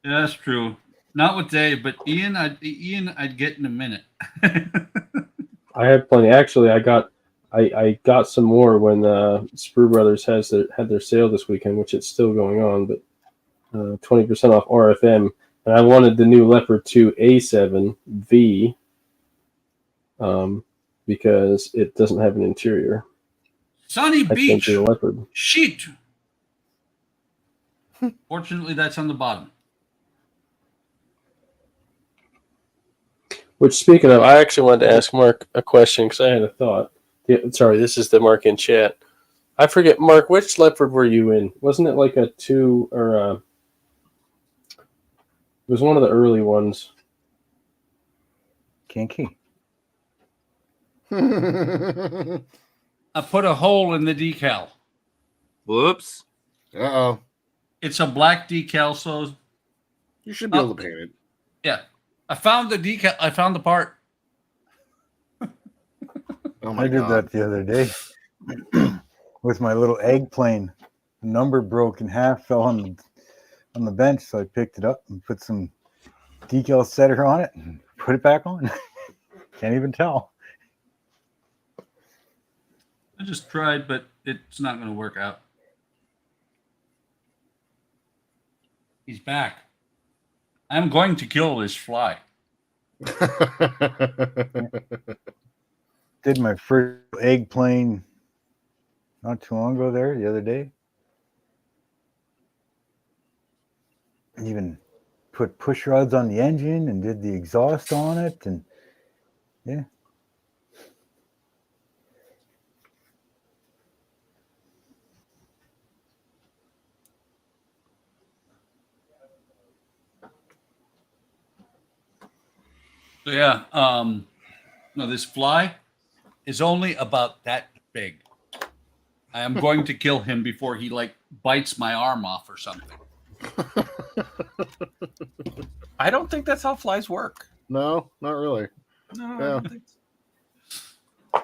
that's true. Not with Dave, but Ian, I'd get in a minute. I had plenty. Actually, I got some more when Sprue Brothers had their sale this weekend, which it's still going on, but 20% off RFM. And I wanted the new Leopard 2 A7V because it doesn't have an interior. Sunny I Beach. the Leopard. Sheet. Fortunately, that's on the bottom. Which, speaking of, I actually wanted to ask Mark a question because I had a thought. Yeah, sorry, this is the Mark in chat. I forget, Mark, which Leopard were you in? Wasn't it like a 2 or it was one of the early ones? Kinky. I put a hole in the decal. Whoops. Uh-oh. It's a black decal, so You should be able to paint it. yeah. I found the decal. I found the part. Oh my I did God. that the other day with my little egg plane. The number broke in half, fell on the bench, so I picked it up and put some decal setter on it and put it back on. Can't even tell. I just tried, but it's not going to work out. He's back. I'm going to kill this fly. Did my first egg plane not too long ago there, the other day. Even put push rods on the engine and did the exhaust on it, and yeah. So yeah, no, this fly is only about that big. I am going to kill him before he like bites my arm off or something. I don't think that's how flies work. No, not really. No, I Yeah. don't think so.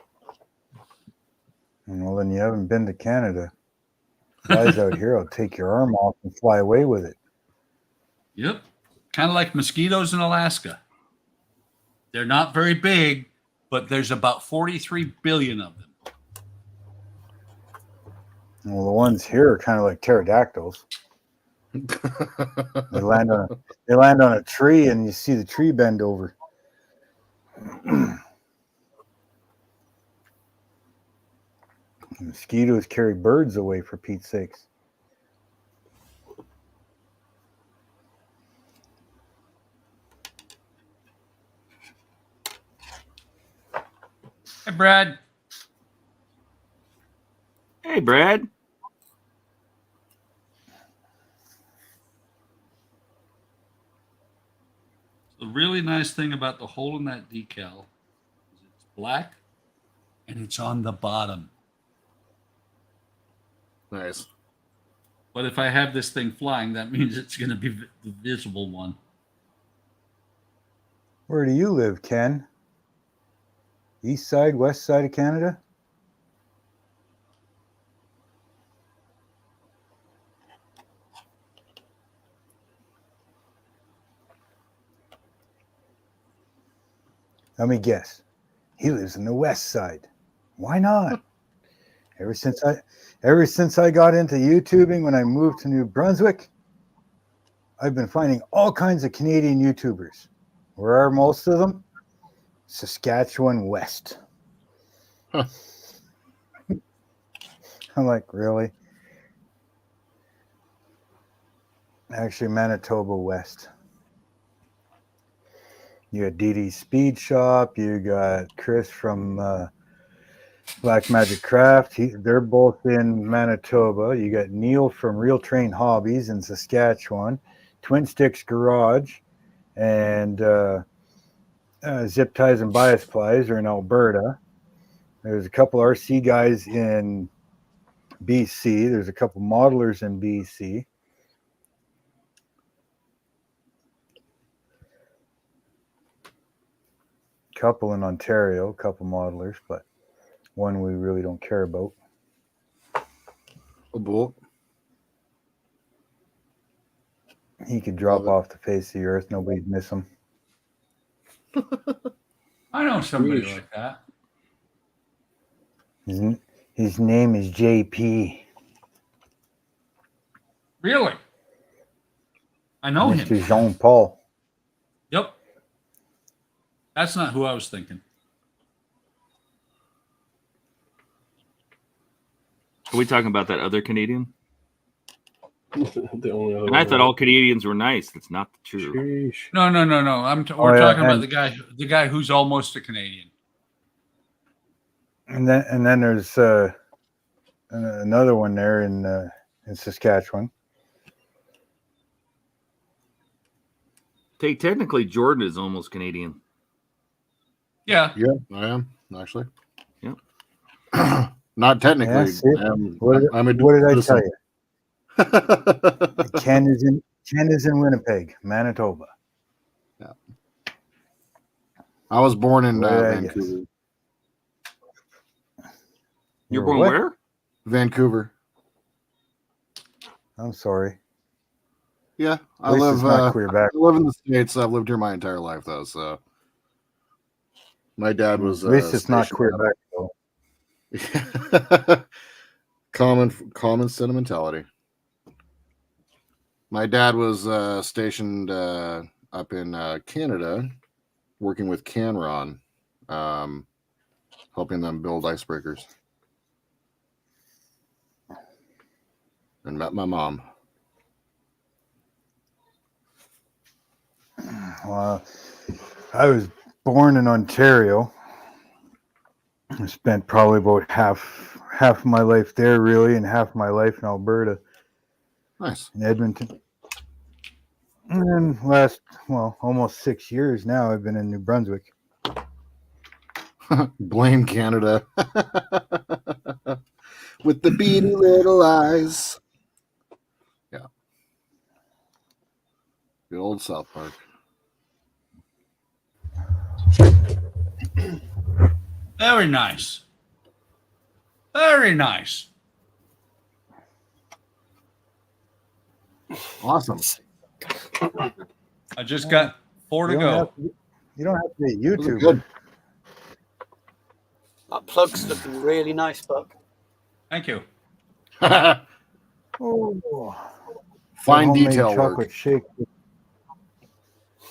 Well, then you haven't been to Canada. Guys out here will take your arm off and fly away with it. Yep. Kind of like mosquitoes in Alaska. They're not very big, but there's about 43 billion of them. Well, the ones here are kind of like pterodactyls. They land on a tree, and you see the tree bend over. Mosquitoes carry birds away, for Pete's sakes. Hey, Brad. Hey, Brad. The really nice thing about the hole in that decal is it's black and it's on the bottom. Nice. But if I have this thing flying, that means it's going to be the visible one. Where do you live, Ken? East side, west side of Canada? Let me guess. He lives in the west side. Why not? Ever since I got into YouTubing when I moved to New Brunswick, I've been finding all kinds of Canadian YouTubers. Where are most of them? Saskatchewan West. Huh. I'm like, really? Actually, Manitoba West. You got DD Speed Shop. You got Chris from Black Magic Craft. They're both in Manitoba. You got Neil from Real Train Hobbies in Saskatchewan. Twin Sticks Garage and Zip Ties and Bias Plies are in Alberta. There's a couple RC guys in BC. There's a couple modelers in BC. couple in Ontario, a couple modelers, but one we really don't care about. A bull. He could drop Love it. off the face of the earth. Nobody'd miss him. I know somebody Yeesh. like that. His name is JP. Really? I know Mr. him. Jean Paul. Yep. That's not who I was thinking. Are we talking about that other Canadian? The only other And I one. thought all Canadians were nice. That's not true. Sheesh. No. We're yeah, talking about and- the guy who's almost a Canadian. And then there's another one there in Saskatchewan. Technically, Jordan is almost Canadian. Yeah. Yeah, I am actually. Yep. Not technically. Yeah, see? What I'm a did I tell citizen. you? Ken is in Winnipeg, Manitoba. I was born in What did I Vancouver. You're Or born what? where? Vancouver. I'm sorry. Yeah, At I least live. it's not Quebec. I live in the States. I've lived here my entire life, though. So my dad was. At least it's not stationed Quebec, though. common sentimentality. My dad was stationed up in Canada, working with Canron, helping them build icebreakers, and met my mom. Well, I was born in Ontario. I spent probably about half of my life there, really, and half of my life in Alberta, Nice. in Edmonton. And then almost 6 years now, I've been in New Brunswick. Blame Canada with the beady little eyes. Yeah. The old South Park. Very nice. Very nice. Awesome. I just got 4 to You don't go. have to- You don't have to be a Those are YouTuber. good. That plug's looking really nice, Buck. Thank you. Oh, Fine homemade detail chocolate work. shake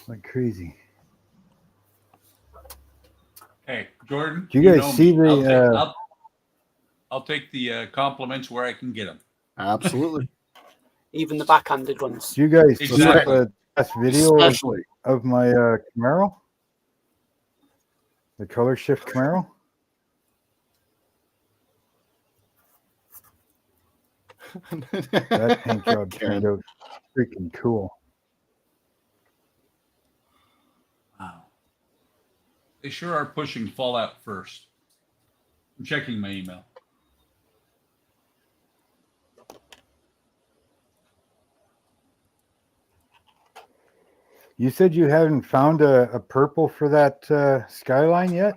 like crazy. Hey, Jordan. Do you guys know see me. the, I'll take the compliments where I can get them. Absolutely. Even the backhanded ones. Do you guys see Exactly. the last video Especially. of my Camaro? The color shift Camaro? That paint job turned out freaking cool. Wow. They sure are pushing Fallout first. I'm checking my email. You said you haven't found a purple for that Skyline yet?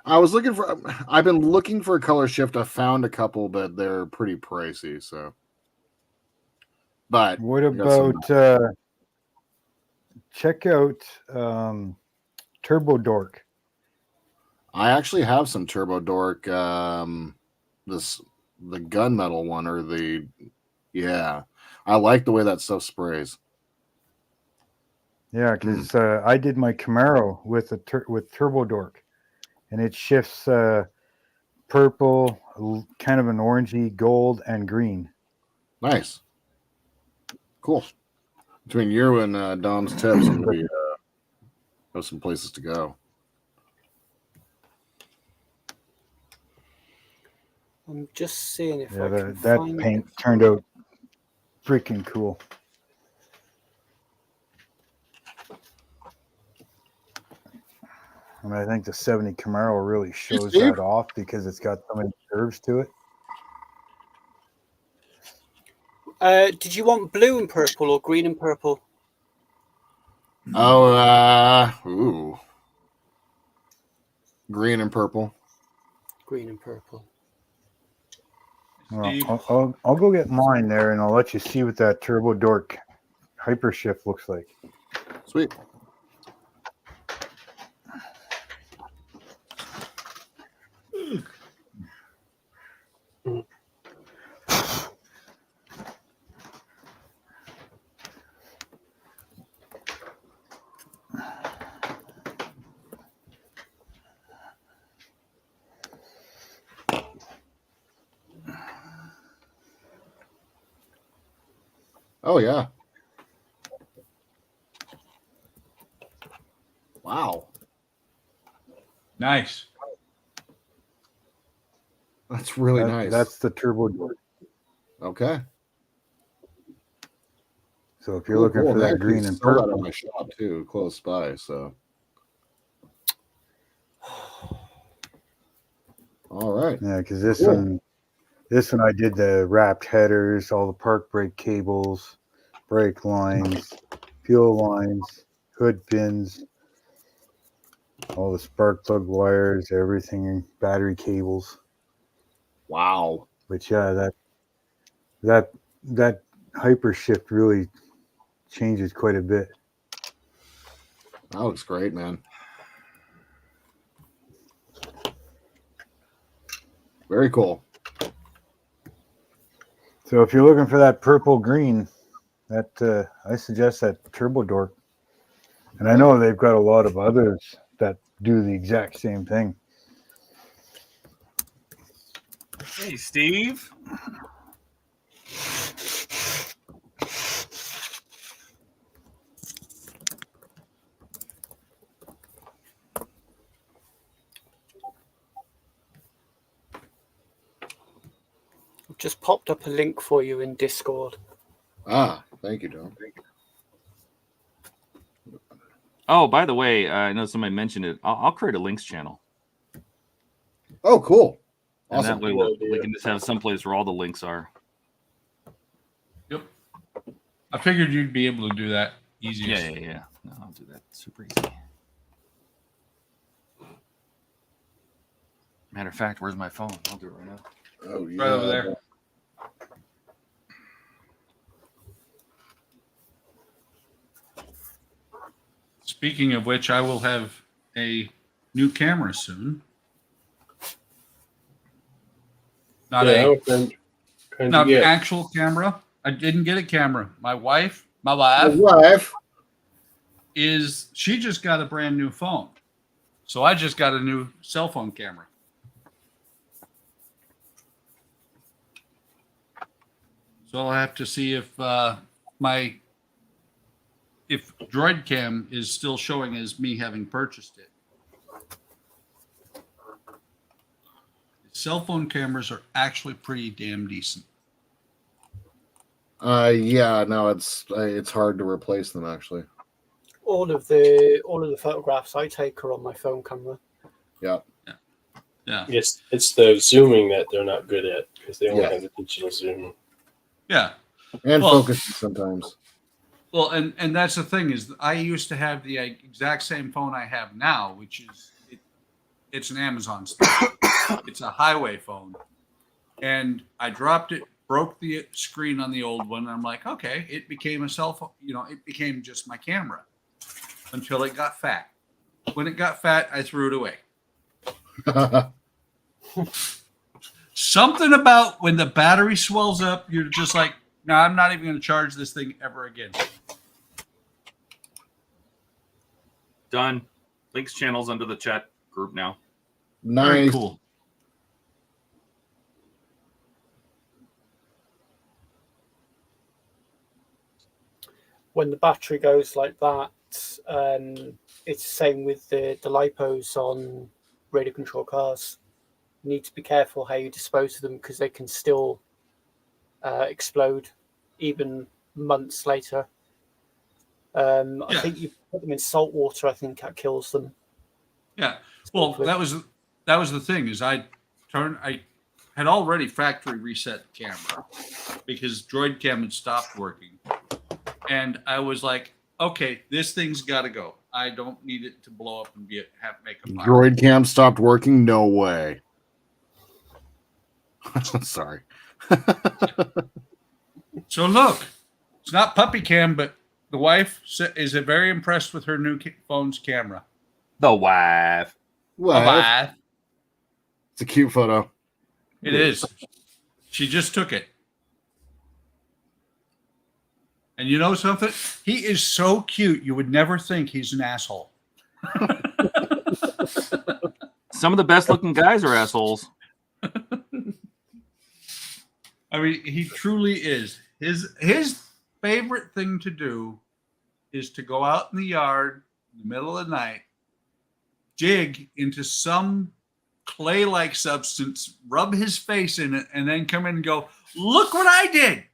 I was looking for. I've been looking for a color shift. I found a couple, but they're pretty pricey. So, but What I got some- about check out Turbo Dork? I actually have some Turbo Dork. The gunmetal one or yeah. I like the way that stuff sprays. Yeah, because I did my Camaro with with Turbo Dork, and it shifts purple, kind of an orangey, gold, and green. Nice, cool. Between you and Dom's tips, I'm gonna be have some places to go. I'm just seeing if Yeah, I can that find paint it. turned out freaking cool. And I think the 70 Camaro really shows Steve? that off because it's got so many curves to it. Did you want blue and purple or green and purple? Oh, ooh. Green and purple. Green and purple. Steve? Well, I'll go get mine there, and I'll let you see what that Turbo Dork Hypershift looks like. Sweet. Oh, yeah. Wow. Nice. That's really nice. That's the Turbo Dork. okay. So if you're looking for that green and purple, in my shop too, close by. So, all right. yeah, because this one I did the wrapped headers, all the park brake cables, brake lines, fuel lines, hood pins, all the spark plug wires, everything, battery cables. Wow. But yeah, that Hypershift really changes quite a bit. That looks great, man. Very cool. So if you're looking for that purple green, that I suggest that Turbo Dork. And I know they've got a lot of others that do the exact same thing. Hey, Steve. I've just popped up a link for you in Discord. Ah, thank you, John. Oh, by the way, I know somebody mentioned it. I'll create a links channel. Oh, cool. And Awesome. that way we can just have some place where all the links are. Yep. I figured you'd be able to do that easiest. Yeah. No, I'll do that super easy. Matter of fact, where's my phone? I'll do it right now. Oh, yeah. Right over there. Speaking of which, I will have a new camera soon. Not an actual camera. I didn't get a camera. My wife she just got a brand new phone. So I just got a new cell phone camera. So I'll have to see if if Droid Cam is still showing as me having purchased it. Cell phone cameras are actually pretty damn decent. Yeah, no, it's hard to replace them actually. All of the photographs I take are on my phone camera. Yeah. Yes, it's the zooming that they're not good at because they only have the digital zoom. Yeah. And focusing sometimes. Well, and that's the thing is I used to have the exact same phone I have now, which is it's an Amazon stuff. It's a highway phone. And I dropped it, broke the screen on the old one. And I'm like, okay, it became a cell phone. It became just my camera until it got fat. When it got fat, I threw it away. Something about when the battery swells up, you're just like, no, I'm not even going to charge this thing ever again. Done. Links channels under the chat group now. Nice. Very cool. When the battery goes like that, it's the same with the lipos on radio control cars. You need to be careful how you dispose of them because they can still explode even months later. I think you put them in salt water. I think that kills them. Yeah. Well, that was the thing is I had already factory reset the camera because Droid Cam had stopped working. And I was like, okay, this thing's got to go. I don't need it to blow up and make a fire. Droid cam stopped working? No way. Sorry. So look, it's not puppy cam, but the wife is very impressed with her new phone's camera. The wife. What? It's a cute photo. It is. She just took it. And you know something? He is so cute, you would never think he's an asshole. Some of the best looking guys are assholes. I mean, he truly is. His favorite thing to do is to go out in the yard in the middle of the night, dig into some clay-like substance, rub his face in it, and then come in and go, "Look what I did."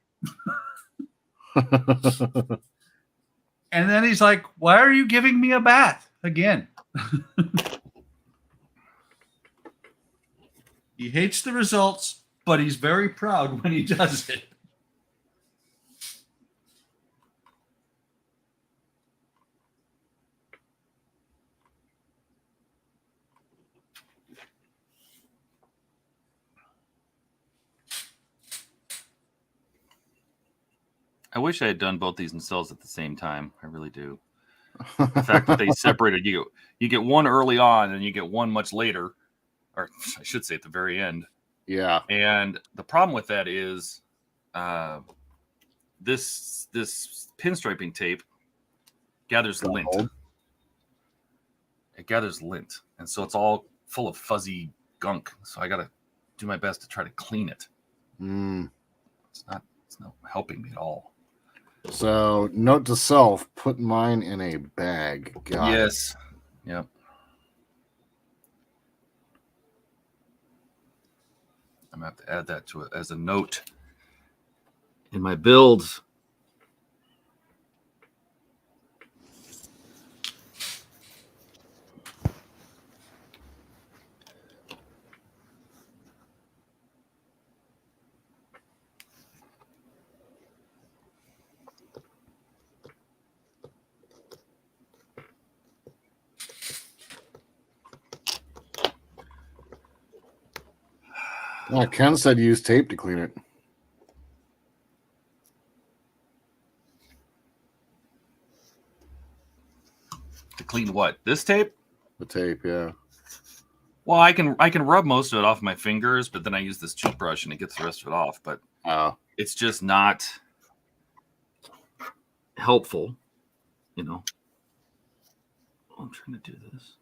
And then he's like, "Why are you giving me a bath again?" He hates the results, but he's very proud when he does it. I wish I had done both these installs at the same time. I really do. The fact that they separated you get one early on and you get one much later, or I should say at the very end. Yeah. And the problem with that is this pinstriping tape gathers lint. It gathers lint. And so it's all full of fuzzy gunk. So I got to do my best to try to clean it. It's not helping me at all. So, note to self, put mine in a bag. Yes. Yep. I'm going to have to add that to it as a note in my builds. Ken said use tape to clean it. To clean what? This tape? The tape, yeah. Well, I can rub most of it off my fingers, but then I use this toothbrush and it gets the rest of it off. But it's just not helpful, you know. I'm trying to do this.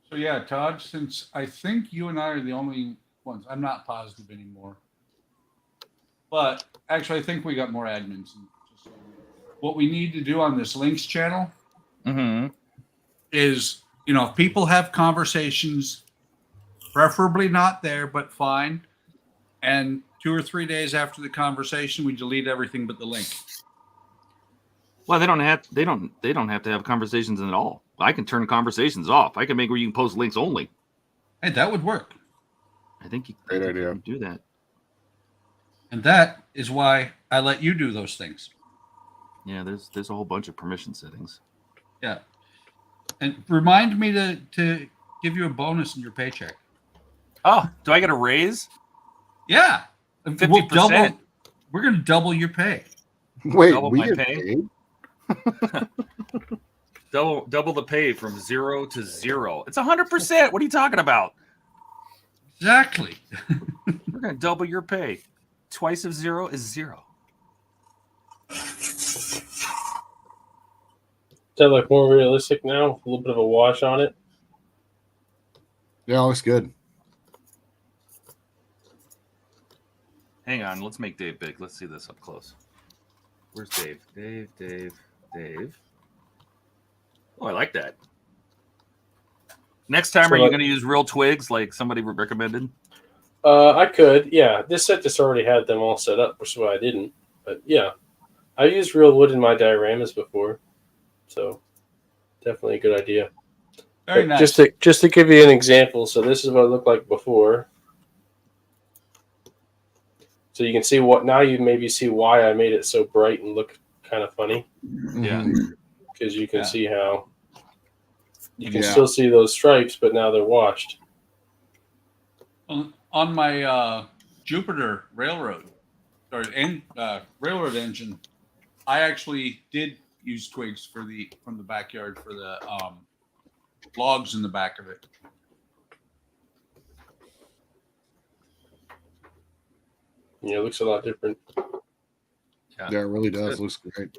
So yeah, Todd, since I think you and I are the only ones, I'm not positive anymore. But actually, I think we got more admins. What we need to do on this links channel is, you know, if people have conversations, preferably not there, but fine. And 2 or 3 days after the conversation, we delete everything but the link. Well, they don't have to have conversations at all. I can turn conversations off. I can make where you can post links only. Hey, that would work. I think you Great idea. can do that. And that is why I let you do those things. Yeah, there's a whole bunch of permission settings. Yeah. And remind me to give you a bonus in your paycheck. Oh, do I get a raise? Yeah. 50%. We're going to double your pay. Wait, Double we my get pay? paid? Double the pay from 0 to 0. It's 100%. What are you talking about? Exactly. We're going to double your pay. Twice of 0 is 0. Does that look more realistic now? A little bit of a wash on it. Yeah, looks good. Hang on. Let's make Dave big. Let's see this up close. Where's Dave? Dave. Oh, I like that. Next time, So are you going to use real twigs like somebody recommended? I could, yeah. This set just already had them all set up, which is why I didn't. But yeah, I used real wood in my dioramas before, so definitely a good idea. Very nice. Just to give you an example, so this is what it looked like before. So you can see what now you maybe see why I made it so bright and look kind of funny. Yeah. Because you can see how you can Yeah. still see those stripes, but now they're washed. On my Jupiter railroad railroad engine, I actually did use twigs from the backyard for the logs in the back of it. Yeah, it looks a lot different. Yeah, it really does. Looks great.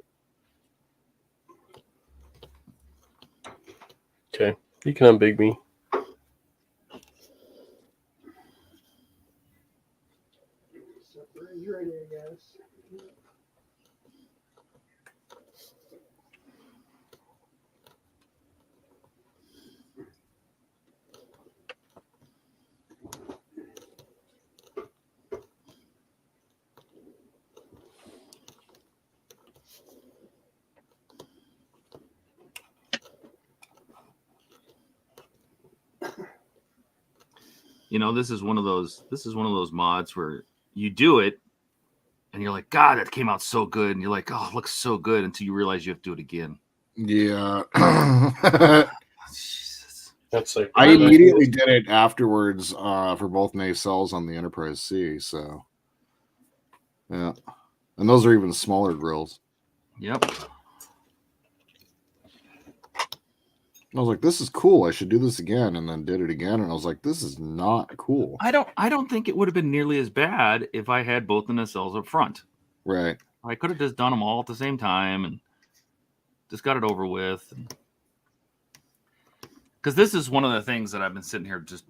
Okay, you can unbig me. You know, this is one of those mods where you do it and you're like, God, that came out so good, and you're like, oh, it looks so good, until you realize you have to do it again. Yeah. Jesus. That's like I immediately did it afterwards for both nacelles on the Enterprise C. So, yeah. And those are even smaller grills. Yep. I was like, this is cool. I should do this again. And then did it again. And I was like, this is not cool. I don't think it would have been nearly as bad if I had both the nacelles up front. Right. I could have just done them all at the same time and just got it over with. Because this is one of the things that I've been sitting here just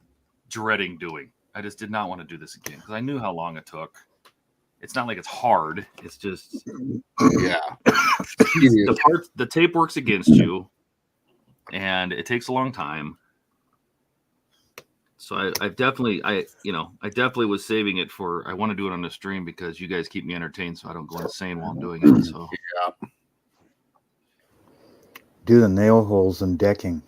dreading doing. I just did not want to do this again because I knew how long it took. It's not like it's hard. It's just Yeah. the tape works against you, and it takes a long time. So I definitely was saving it for, I want to do it on the stream because you guys keep me entertained so I don't go insane while I'm doing it. So Yeah. Do the nail holes and decking.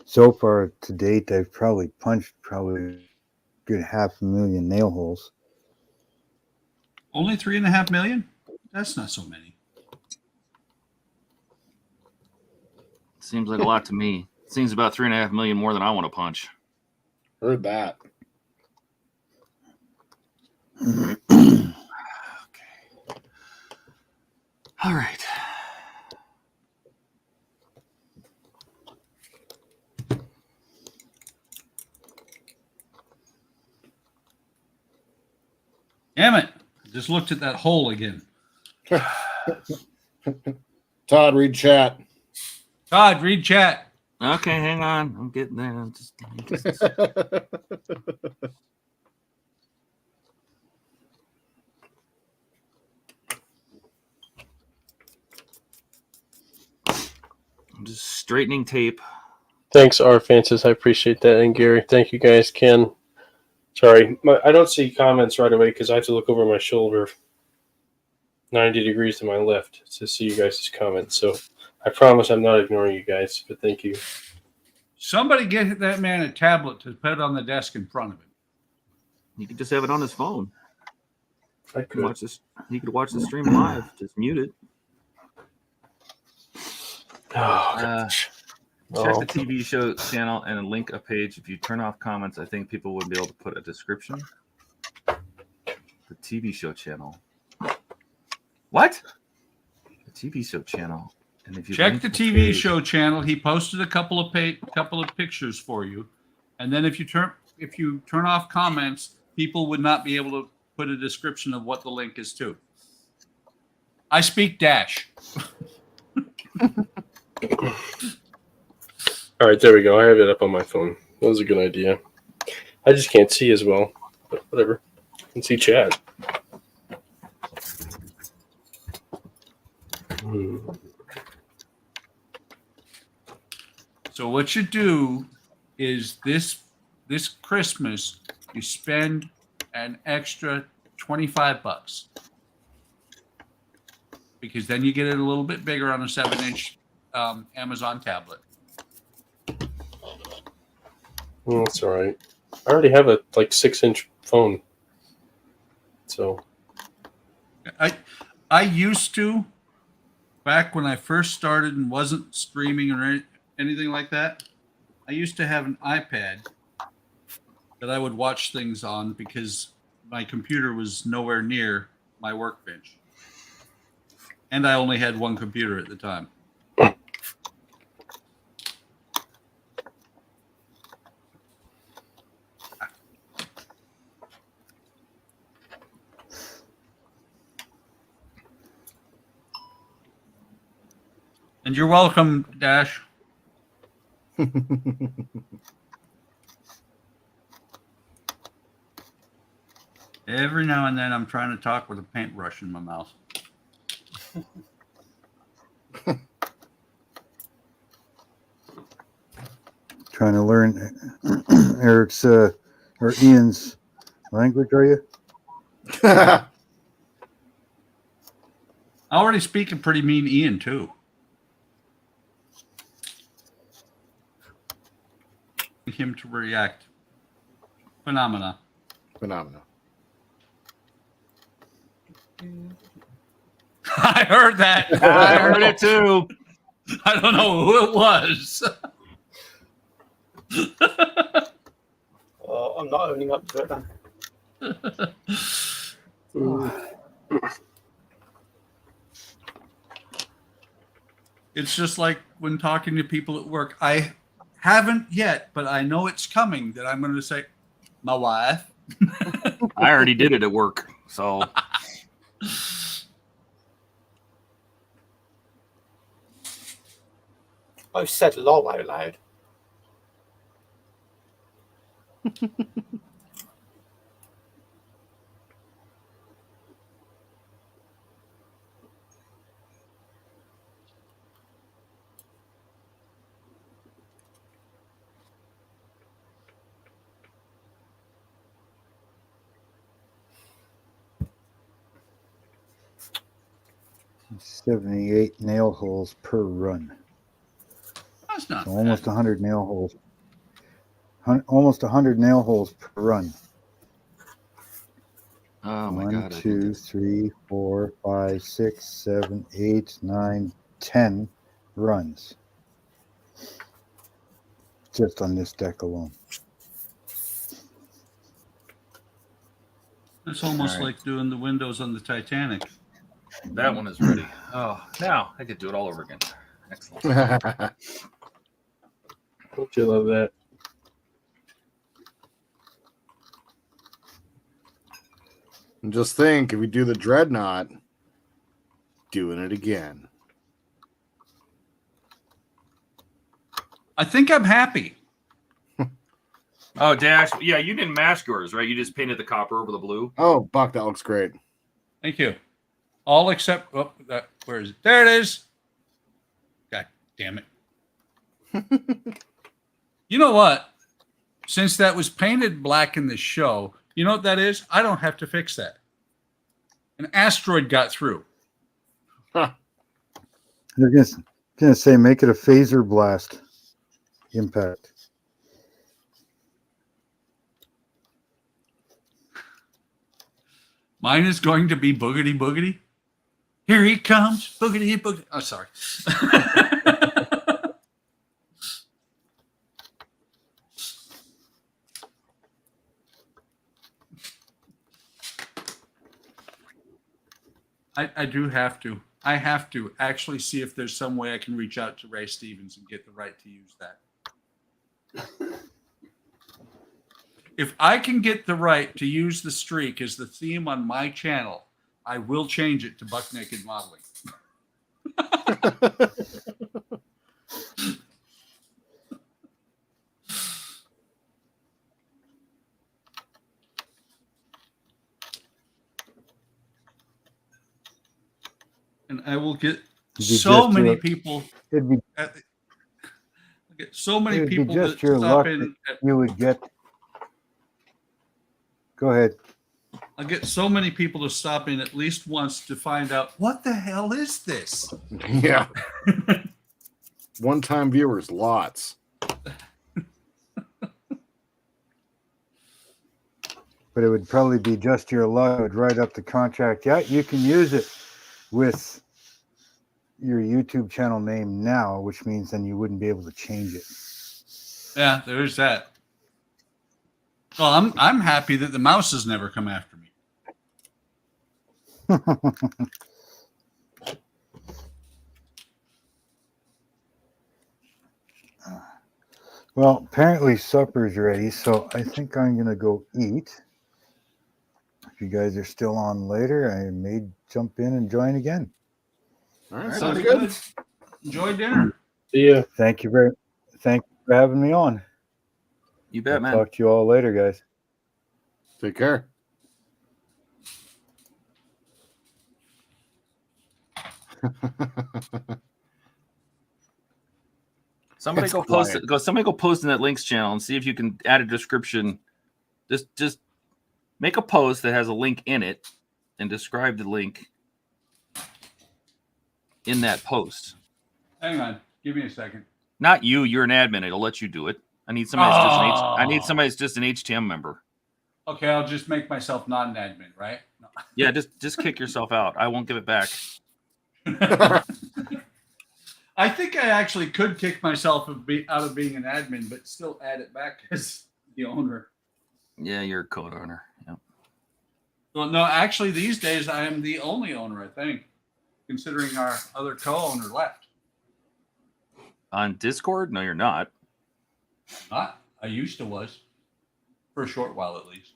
So far to date, I've probably punched a good 500,000 nail holes. Only 3.5 million? That's not so many. seems like a lot to me. Seems about 3.5 million more than I want to punch. Heard that. Okay. All right. Damn it. Just looked at that hole again. Todd, read chat. Todd, read chat. Okay, hang on. I'm getting there. I'm just straightening tape. Thanks, R. Francis. I appreciate that. And Gary, thank you guys. Ken, sorry. I don't see comments right away because I have to look over my shoulder 90 degrees to my left to see you guys' comments. So I promise I'm not ignoring you guys, but thank you. Somebody get that man a tablet to put on the desk in front of him. You could just have it on his phone. I You could could. watch this. You could watch the stream live. Just mute it. Oh, gosh. Check the TV show channel and link a page. If you turn off comments, I think people would be able to put a description. The TV show channel. What? The TV show channel. And if you Check link the the TV page- show channel. He posted a couple of pictures for you, and then if you turn off comments, people would not be able to put a description of what the link is to. I speak Dash. All right, there we go. I have it up on my phone. That was a good idea. I just can't see as well, but whatever. I can see chat. So what you do is this this Christmas, you spend an extra $25 because then you get it a little bit bigger on a 7-inch Amazon tablet. That's all right. I already have a 6-inch phone, so I used to, back when I first started and wasn't streaming or anything like that, I used to have an iPad that I would watch things on because my computer was nowhere near my workbench. And I only had one computer at the time. And you're welcome, Dash. Every now and then I'm trying to talk with a paintbrush in my mouth. Trying to learn Eric's or Ian's language, are you? I already speak a pretty mean Ian, too. Him to react. Phenomena. I heard that. I heard it too. I don't know who it was. I'm not owning up to it then. It's just like when talking to people at work. I haven't yet, but I know it's coming that I'm going to say, my wife. I already did it at work, so. I said lol out loud. $78 nail holes per run. That's not So almost bad. 100 nail holes. Almost 100 nail holes per run. Oh my 1, God. 2, 3, 4, 5, 6, 7, 8, 9, 10 runs. Just on this deck alone. It's almost All right. like doing the windows on the Titanic. That one is ready. Oh, now I could do it all over again. Excellent. don't you love that? And just think, if we do the Dreadnought, doing it again. I think I'm happy. Oh, Dash. Yeah, you didn't mask yours, right? You just painted the copper over the blue. Oh, Buck, that looks great. Thank you. All except, where is it? There it is. God damn it. You know what? Since that was painted black in the show, you know what that is? I don't have to fix that. An asteroid got through. They're gonna say make it a phaser blast impact. Mine is going to be boogity boogity. Here he comes. Boogity boogity. Oh, sorry. I do have to. I have to actually see if there's some way I can reach out to Ray Stevens and get the right to use that. If I can get the right to use the streak as the theme on my channel, I will change it to Buck Naked Modeling. And I will get so many people. It'd be Get so many It'd be people just that your stop luck in. you would get Go ahead. I get so many people to stop in at least once to find out what the hell is this. Yeah. One-time viewers, lots. But it would probably be just your luck. It would write up the contract. Yeah, you can use it with your YouTube channel name now, which means then you wouldn't be able to change it. Yeah, there's that. Well, I'm happy that the mouse has never come after me. Well, apparently supper's ready, so I think I'm going to go eat. If you guys are still on later, I may jump in and join again. All right, All right, sounds very good. Enjoy dinner. Yeah. Thank you for having me on. You bet, man. Talk to you all later, guys. Take care. Somebody It's go post quiet. it. Somebody go post in that links channel and see if you can add a description. Just make a post that has a link in it and describe the link in that post. Hang on. Give me a second. Not you. You're an admin. It'll let you do it. I need somebody that's just I need somebody that's just an HTM member. Okay, I'll just make myself not an admin, right? No. Yeah, just kick yourself out. I won't give it back. I think I actually could kick myself out of being an admin, but still add it back as the owner. Yeah, you're a code owner. Yep. Well, no, actually, these days I am the only owner, I think, considering our other co-owner left. On Discord? No, you're not. Not. I used to was. For a short while, at least.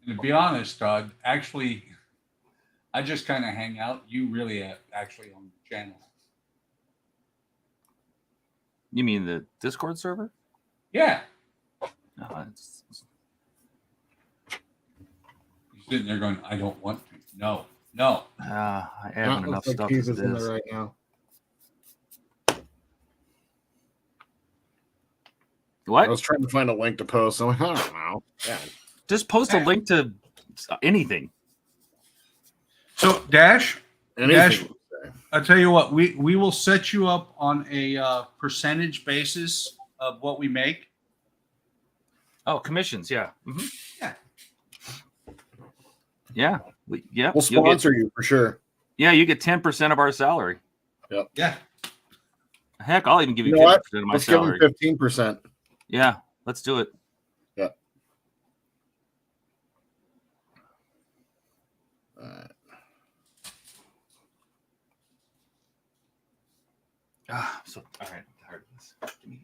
And to be honest, Todd, actually, I just kind of hang out. You really actually own the channel. You mean the Discord server? Yeah. No, You're sitting there going, I don't want to. No, no. I have enough stuff Keith as is it in is. there right now. What? I was trying to find a link to post. I'm like, I don't know. Yeah. Just post a link to anything. So, Dash, Anything. I'll tell you what, we will set you up on a percentage basis of what we make. Oh, commissions. Yeah. Mm-hmm. Yeah. Yeah. We'll you'll sponsor you for sure. Yeah, you get 10% of our salary. Yep. Yeah. Heck, I'll even give you You know 50% what? of my Let's give them salary. 15%. Yeah, let's do it. Yeah. All right. So, all right. Tired of this. Give me-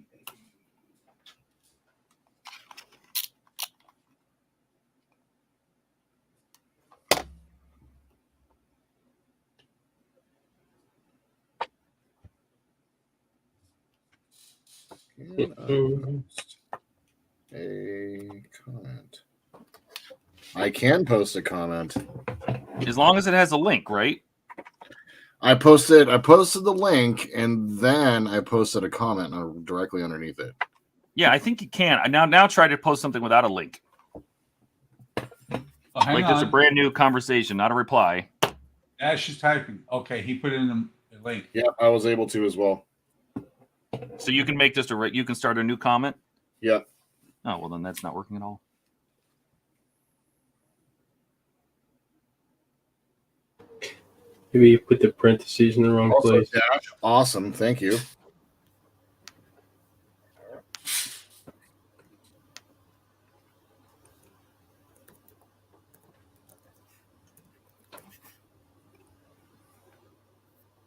Can I post a comment? I can post a comment. As long as it has a link, right? I posted the link and then I posted a comment directly underneath it. Yeah, I think you can. Now try to post something without a link. Oh, hang Like on. there's a brand new conversation, not a reply. Dash is typing. Okay, he put in the link. Yeah, I was able to as well. So you can make just you can start a new comment. Yeah. Oh, well then that's not working at all. Maybe you put the parentheses in the wrong Also, place. Dash, awesome. Thank you.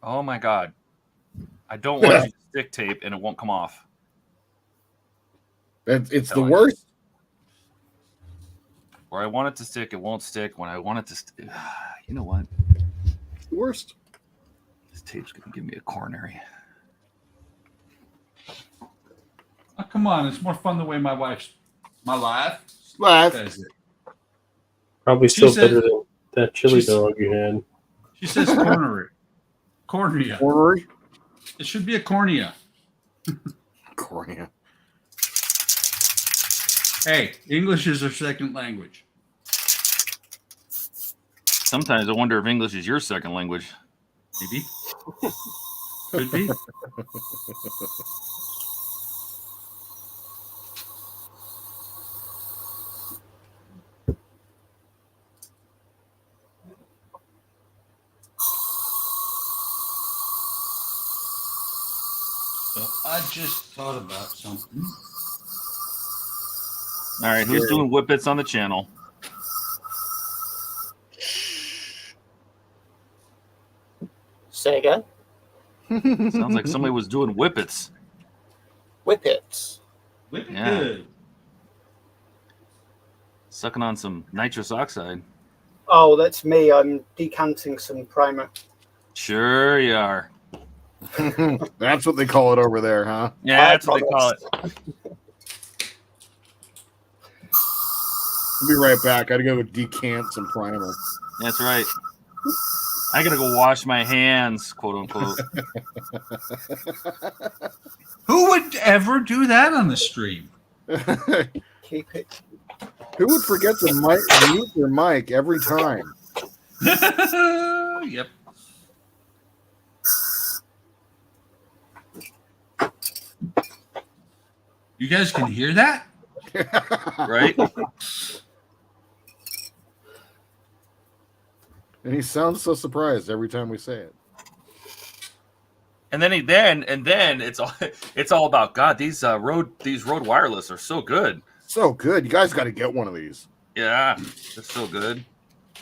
Oh my god. I don't want to use stick tape and it won't come off. It's the Telling you. worst. Where I want it to stick, it won't stick. When I want it to stick, you know what? It's the worst. This tape's gonna give me a coronary. Oh, come on, it's more fun the way my life Laugh. says it. Probably She still said- better than that chili she's- dog you had. She says cornea. Cornea. Ornery. It should be a cornea. Cornea. Hey, English is their second language. Sometimes I wonder if English is your second language. Maybe. Could be. So I just thought about something. All right, who's doing whippets on the channel? Say again. Sounds like somebody was doing whippets. Whippets. Whip it Yeah. good. Sucking on some nitrous oxide. Oh, that's me. I'm decanting some primer. Sure you are. That's what they call it over there, huh? Yeah, that's what they call it. I'll be right back. I gotta go decant some primer. That's right. I gotta go wash my hands, quote unquote. Who would ever do that on the stream? Keep it. Who would forget to mute their mic every time? Yep. You guys can hear that? Right? And he sounds so surprised every time we say it. And then it's all about God. These Rode Wireless are so good. So good. You guys got to get one of these. Yeah, they're so good.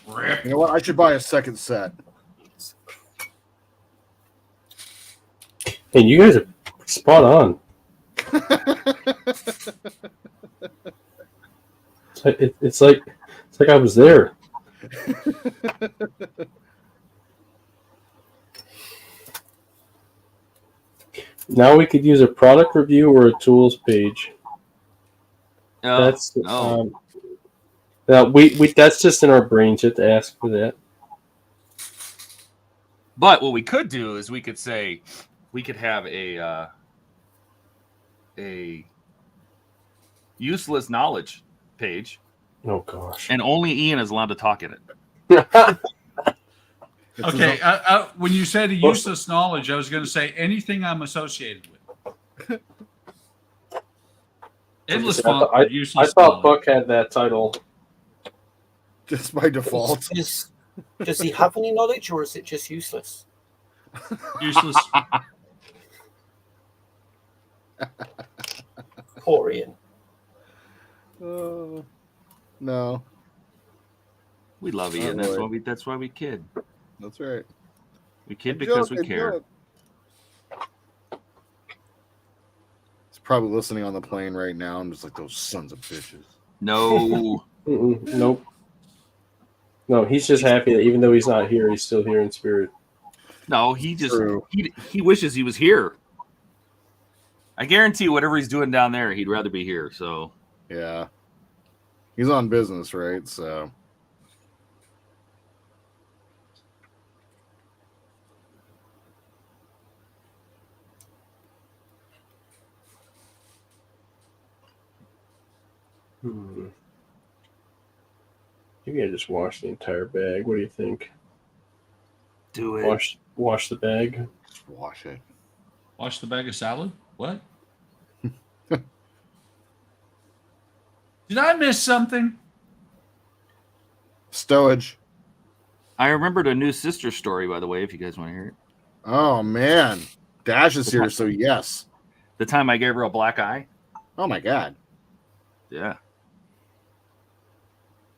You know what? I should buy a second set. And you guys are spot on. It's like I was there. Now we could use a product review or a tools page. Oh, That's no. now we that's just in our brains. You have to ask for that. But what we could do is we could have a useless knowledge page, Oh gosh. and only Ian is allowed to talk in it. It's Okay. When you said useless knowledge, I was going to say anything I'm associated with. Endless fun. I Useless thought knowledge. Buck had that title. just by default. Does he have any knowledge, or is it just useless? Useless. Poor Ian. No, We love Ian. That's why we kid. that's right. We kid because we Joke, care. joke. He's probably listening on the plane right now. I'm just like, those sons of bitches. No. Nope. No, he's just happy that even though he's not here, he's still here in spirit. No, he just True. he wishes he was here. I guarantee whatever he's doing down there, he'd rather be here. So Yeah. He's on business, right? So Maybe I just wash the entire bag. What do you think? do it. Wash the bag. just wash it. Wash the bag of salad? What? Did I miss something? Stowage. I remembered a new sister story, by the way, if you guys want to hear it. Oh man. Dash is here, so yes. The time I gave her a black eye. Oh my god. Yeah.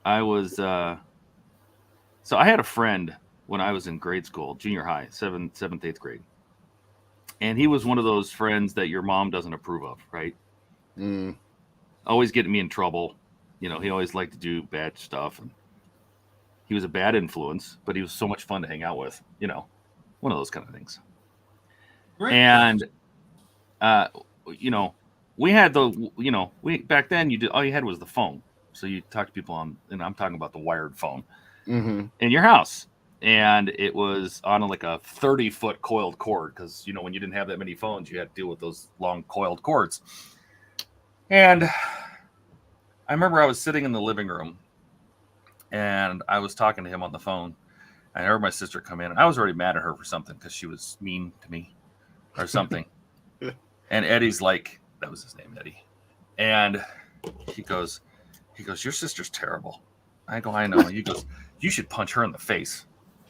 I was so I had a friend when I was in grade school, junior high, seventh, eighth grade. And he was one of those friends that your mom doesn't approve of, right? Mm. Always getting me in trouble, you know, he always liked to do bad stuff. And he was a bad influence, but he was so much fun to hang out with, you know, one of those kind of things. Great. And, you know, we had back then all you had was the phone. So you talk to people on, and I'm talking about the wired phone in your house. And it was on like a 30-foot coiled cord because, you know, when you didn't have that many phones, you had to deal with those long coiled cords. And I remember I was sitting in the living room and I was talking to him on the phone. I heard my sister come in and I was already mad at her for something because she was mean to me or something. And Eddie's like, that was his name, Eddie. And he goes, your sister's terrible. I go, I know. He goes, you should punch her in the face.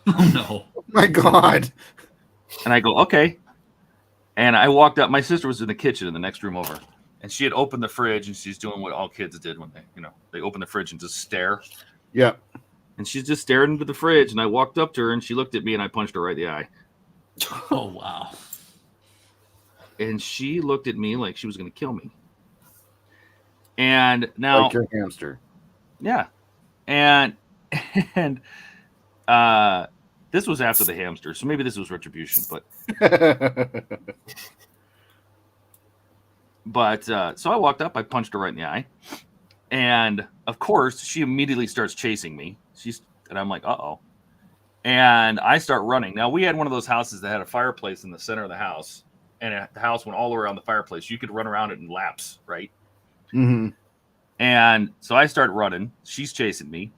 Oh, no. Oh my God. And I go, okay. And I walked up. My sister was in the kitchen in the next room over. And she had opened the fridge and she's doing what all kids did when they open the fridge and just stare. Yeah. And she's just staring into the fridge. And I walked up to her and she looked at me and I punched her right in the eye. Oh, wow. And she looked at me like she was going to kill me. And now, like your hamster. Yeah. And this was after the hamster, so maybe this was retribution, but so I walked up, I punched her right in the eye, and of course she immediately starts chasing me. And I'm like, uh-oh. And I start running. Now we had one of those houses that had a fireplace in the center of the house, and the house went all the way around the fireplace. You could run around it in laps, right? Mm-hmm. And so I start running. She's chasing me.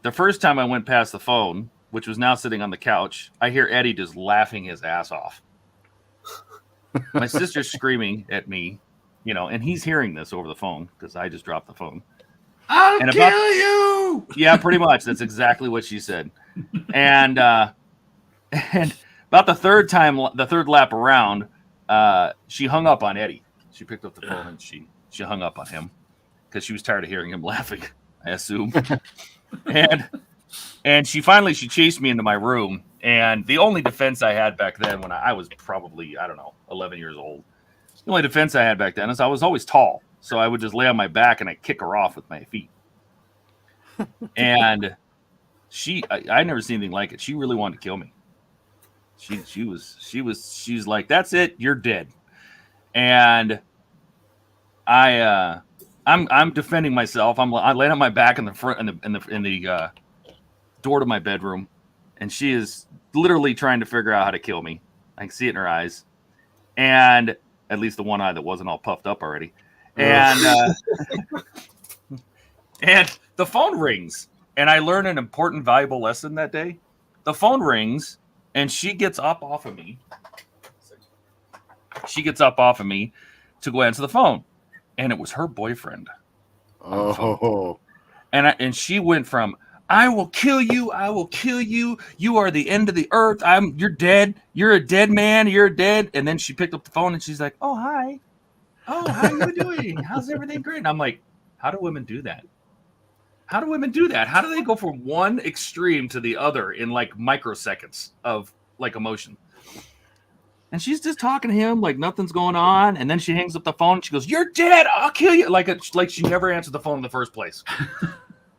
The first time I went past the phone, which was now sitting on the couch, I hear Eddie just laughing his ass off. My sister's screaming at me, you know, and he's hearing this over the phone because I just dropped the phone. I'll kill you! Yeah, pretty much. That's exactly what she said. And about the third lap around, she hung up on Eddie. She picked up the phone and she hung up on him because she was tired of hearing him laughing, I assume. And she chased me into my room. And the only defense I had back then when I was probably, 11 years old, the only defense I had back then is I was always tall. So I would just lay on my back and I'd kick her off with my feet. And I never seen anything like it. She really wanted to kill me. She was like, that's it, you're dead. And I'm defending myself. I laying on my back in the front in the door to my bedroom, and she is literally trying to figure out how to kill me. I can see it in her eyes, and at least the one eye that wasn't all puffed up already. And and the phone rings, and I learned an important, valuable lesson that day. The phone rings, and she gets up off of me. She gets up off of me to go answer the phone. And it was her boyfriend. Oh. And she went from, I will kill you. I will kill you. You are the end of the earth. You're dead. You're a dead man. You're dead. And then she picked up the phone and she's like, oh, hi. Oh, how you doing? How's everything great? And I'm like, how do women do that? How do women do that? How do they go from one extreme to the other in like microseconds of like emotion? And she's just talking to him like nothing's going on. And then she hangs up the phone. And she goes, you're dead. I'll kill you. Like she never answered the phone in the first place.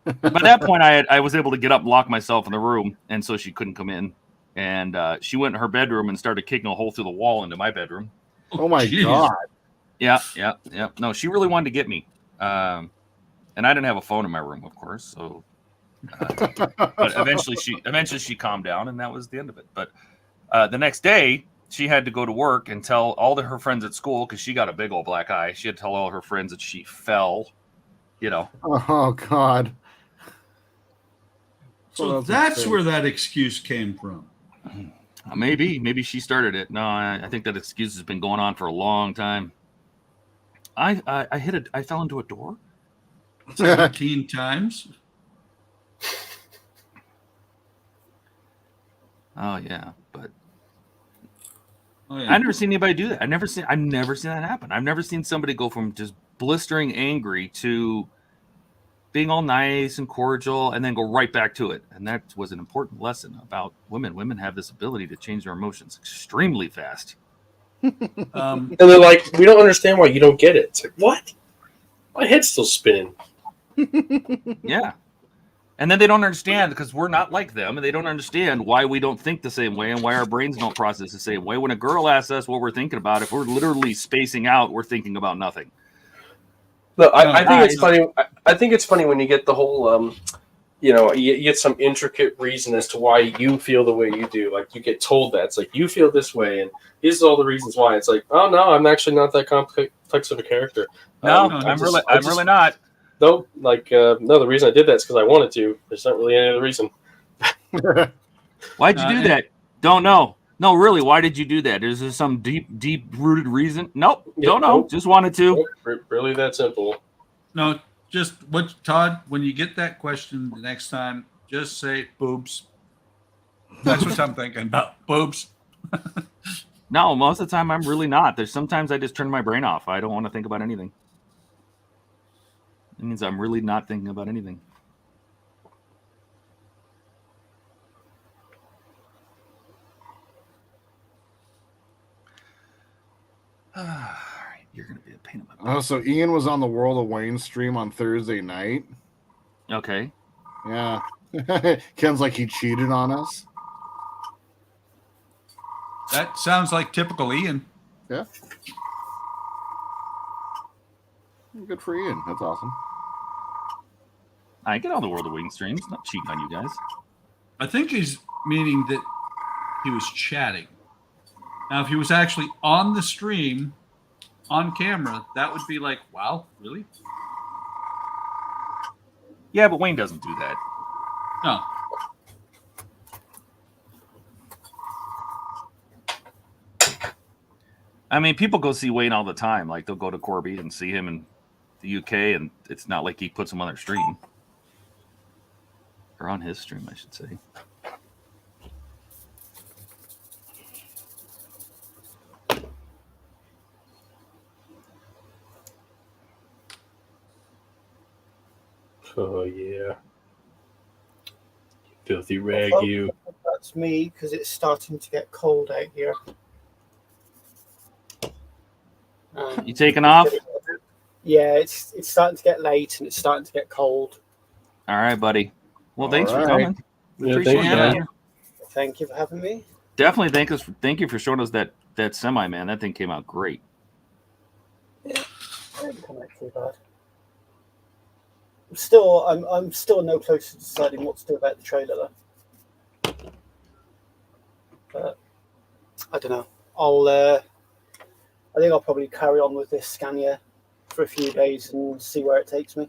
By that point, I was able to get up and lock myself in the room. And so she couldn't come in. And she went in her bedroom and started kicking a hole through the wall into my bedroom. Oh, my God. Yeah. No, she really wanted to get me. And I didn't have a phone in my room, of course. So, but eventually she calmed down and that was the end of it. But the next day, she had to go to work and tell all of her friends at school because she got a big old black eye. She had to tell all her friends that she fell, you know. Oh, God. So that's where that excuse came from. Maybe she started it. No, I think that excuse has been going on for a long time. I fell into a door 17 times. Oh yeah, but Oh, yeah. I've never seen anybody do that. I've never seen that happen. I've never seen somebody go from just blistering angry to being all nice and cordial and then go right back to it. And that was an important lesson about women. Women have this ability to change their emotions extremely fast. And they're like, we don't understand why you don't get it. It's like, what? My head's still spinning. Yeah. And then they don't understand because we're not like them, and they don't understand why we don't think the same way and why our brains don't process the same way. When a girl asks us what we're thinking about, if we're literally spacing out, we're thinking about nothing. No, I think it's funny. I think it's funny when you get the whole, you get some intricate reason as to why you feel the way you do. Like you get told that it's like you feel this way, and these are all the reasons why. It's like, oh no, I'm actually not that complex of a character. No, I'm really not. No, no, the reason I did that is because I wanted to. There's not really any other reason. Why'd you do that? Don't know. No, really, why did you do that? Is there some deep-rooted reason? Nope, don't know. Just wanted to. Nope, really that simple. No, just Todd, when you get that question the next time, just say boobs. That's what I'm thinking about. Boobs. No, most of the time I'm really not. There's sometimes I just turn my brain off. I don't want to think about anything. It means I'm really not thinking about anything. All right, you're gonna be a pain in my butt. Oh, so Ian was on the World of Wayne stream on Thursday night. Okay. Yeah. Ken's like he cheated on us. That sounds like typical Ian. Yeah. Good for Ian. That's awesome. I get on the World of Wing streams. Not cheating on you guys. I think he's meaning that he was chatting. Now, if he was actually on the stream, on camera, that would be like, wow, really? Yeah, but Wayne doesn't do that. No. I mean, people go see Wayne all the time. Like, they'll go to Corby and see him in the UK, and it's not like he puts him on their stream. Or on his stream, I should say. Oh, yeah. Filthy rag, you. That's me because it's starting to get cold out here. You taking off? Yeah, it's starting to get late and it's starting to get cold. All right, buddy. Well, thanks for right. coming. Yeah, Appreciate thank you, having man. you. Thank you for having me. Definitely thank you for showing us that semi, man. That thing came out great. Yeah, it didn't come out too bad. I'm still no closer to deciding what to do about the trailer though. But I don't know. I think I'll probably carry on with this Scania for a few days and see where it takes me.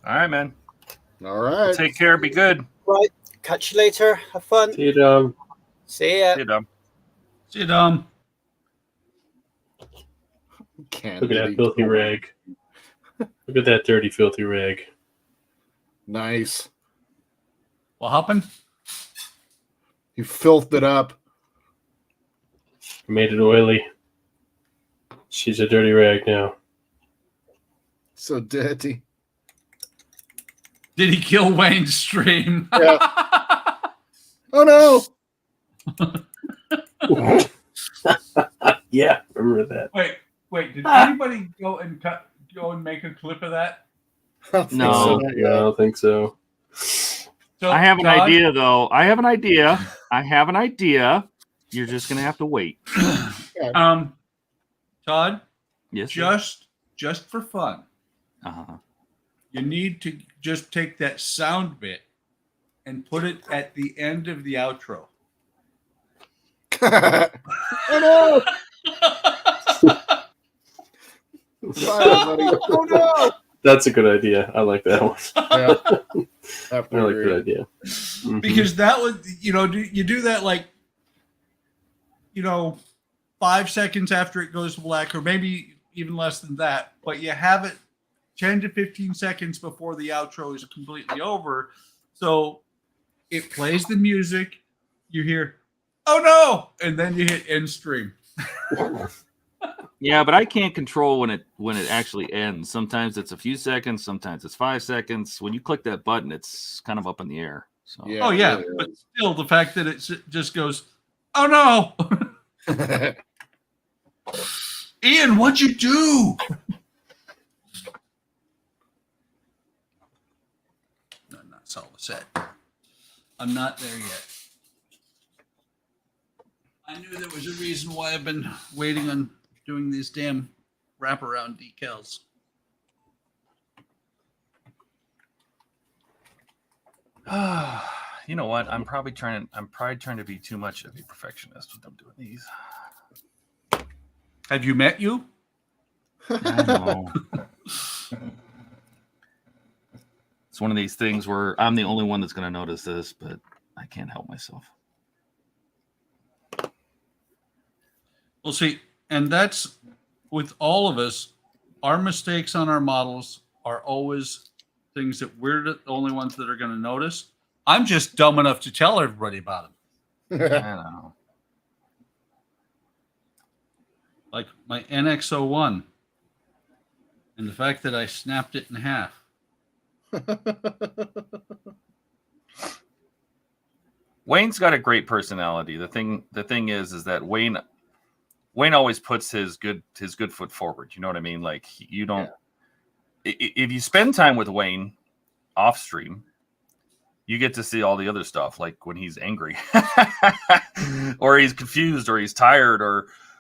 All right, man. All right. Take care. Be good. Right. Catch you later. Have fun. See you, Dom. See ya. See you, Dom. See you, Dom. Can't Look at that filthy rag. Look at that dirty, filthy rag. Nice. What happened? You filthed it up. Made it oily. She's a dirty rag now. So dirty. Did he kill Wayne's stream? Yeah. Oh no. Yeah, remember that. Wait. Did anybody go and make a clip of that? No. I don't think so. So, I have an Todd, idea, though. I have an idea. You're just gonna have to wait. Todd, Yes. sir. just for fun, Uh-huh. you need to just take that sound bit and put it at the end of the outro. Oh no. Fire, buddy. Oh no. That's a good idea. I like that one. Yeah. I like that idea. Mhm. Because that would, you do that 5 seconds after it goes black, or maybe even less than that, but you have it 10 to 15 seconds before the outro is completely over. So it plays the music, you hear, oh no, and then you hit end stream. Yeah, but I can't control when it actually ends. Sometimes it's a few seconds, sometimes it's 5 seconds. When you click that button, it's kind of up in the air. So Yeah. Oh yeah, but still the fact that it just goes, oh no. Ian, what'd you do? that's all I said. I'm not there yet. I knew there was a reason why I've been waiting on doing these damn wraparound decals. You know what? I'm probably trying to be too much of a perfectionist when I'm doing these. Have you met you? I know. It's one of these things where I'm the only one that's going to notice this, but I can't help myself. Well, see, and that's with all of us, our mistakes on our models are always things that we're the only ones that are going to notice. I'm just dumb enough to tell everybody about them. I know. Like my NX01 and the fact that I snapped it in half. Wayne's got a great personality. The thing is that Wayne always puts his good foot forward. You know what I mean? Like you don't. Yeah. If you spend time with Wayne off stream, you get to see all the other stuff, like when he's angry, or he's confused, or he's tired,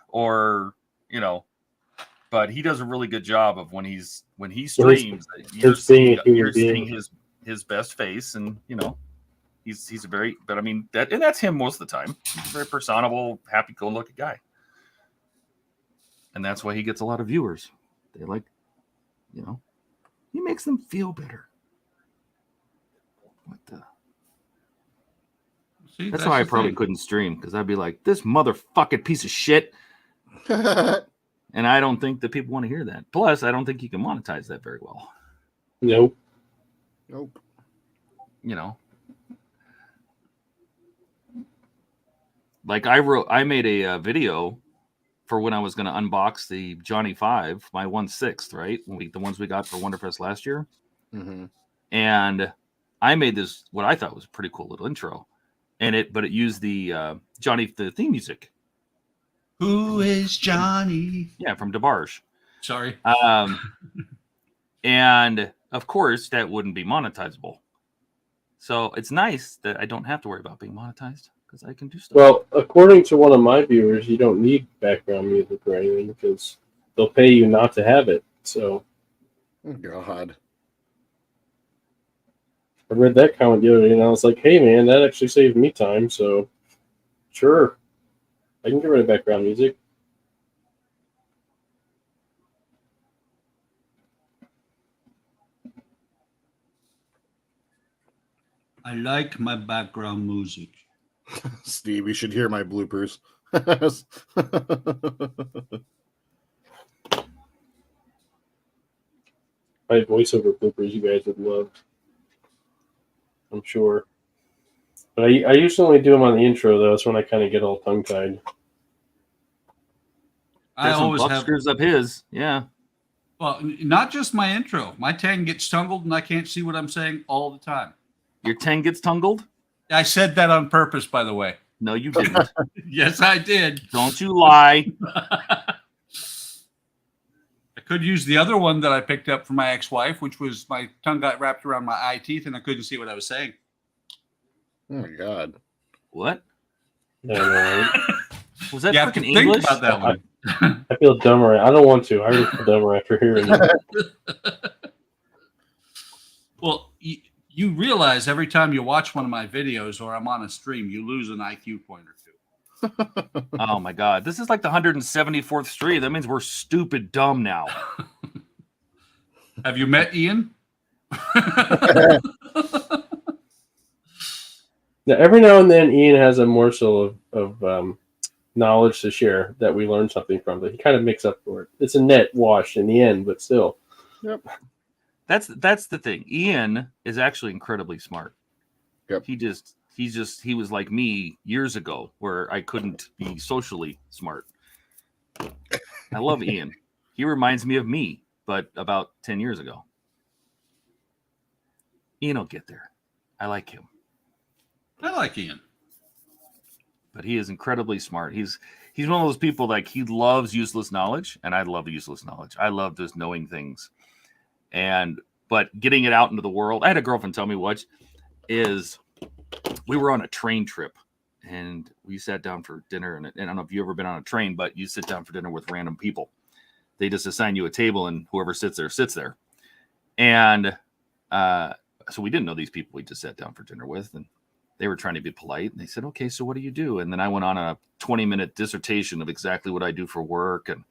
or you know. But he does a really good job of when he streams, you're seeing his best face, and you know he's a very. But I mean that's him most of the time. He's a very personable, happy-go-lucky guy. And that's why he gets a lot of viewers. They like, you know, he makes them feel better. What the? See, that's why I probably couldn't stream, because I'd be like, this motherfucking piece of shit. And I don't think that people want to hear that. Plus, I don't think you can monetize that very well. Nope. You know, like I made a video for when I was going to unbox the Johnny 5, my 1/6, right? The ones we got for Wonderfest last year. Mm-hmm. And I made this, what I thought was a pretty cool little intro. But it used the the theme music. Who is Johnny? Yeah, from DeBarge. Sorry. And of course, that wouldn't be monetizable. So it's nice that I don't have to worry about being monetized, because I can do stuff. Well, according to one of my viewers, you don't need background music or anything, because they'll pay you not to have it. So, God, I read that comment the other day, and I was like, "Hey, man, that actually saved me time." So, sure, I can get rid of background music. I like my background music. Steve, you should hear my bloopers. My voiceover bloopers you guys would love, I'm sure. But I usually only do them on the intro, though. That's when I kind of get all tongue-tied. I always have screws up his. Yeah. Well, not just my intro. My 10 gets tungled, and I can't see what I'm saying all the time. Your 10 gets tungled? I said that on purpose, by the way. No, you didn't. Yes, I did. Don't you lie. I could use the other one that I picked up from my ex-wife, which was my tongue got wrapped around my eye teeth, and I couldn't see what I was saying. Oh my God! What? No. Was that freaking freaking English? Think about that one. I feel dumber. I don't want to. I already feel dumber after hearing it. Well, you realize every time you watch one of my videos or I'm on a stream, you lose an IQ point or two. Oh my God. This is like the 174th stream. That means we're stupid dumb now. Have you met Ian? Now, every now and then, Ian has a morsel of knowledge to share that we learn something from, but he kind of makes up for it. It's a net wash in the end, but still. Yep. That's the thing. Ian is actually incredibly smart. Yep. He was like me years ago, where I couldn't be socially smart. I love Ian. He reminds me of me, but about 10 years ago. Ian will get there. I like him. I like Ian. But he is incredibly smart. He's one of those people, like, he loves useless knowledge, and I love useless knowledge. I love just knowing things. But but getting it out into the world. I had a girlfriend tell me we were on a train trip and we sat down for dinner. And I don't know if you've ever been on a train, but you sit down for dinner with random people. They just assign you a table and whoever sits there, sits there. And so we didn't know these people we just sat down for dinner with. And they were trying to be polite. And they said, okay, so what do you do? And then I went on a 20-minute dissertation of exactly what I do for work and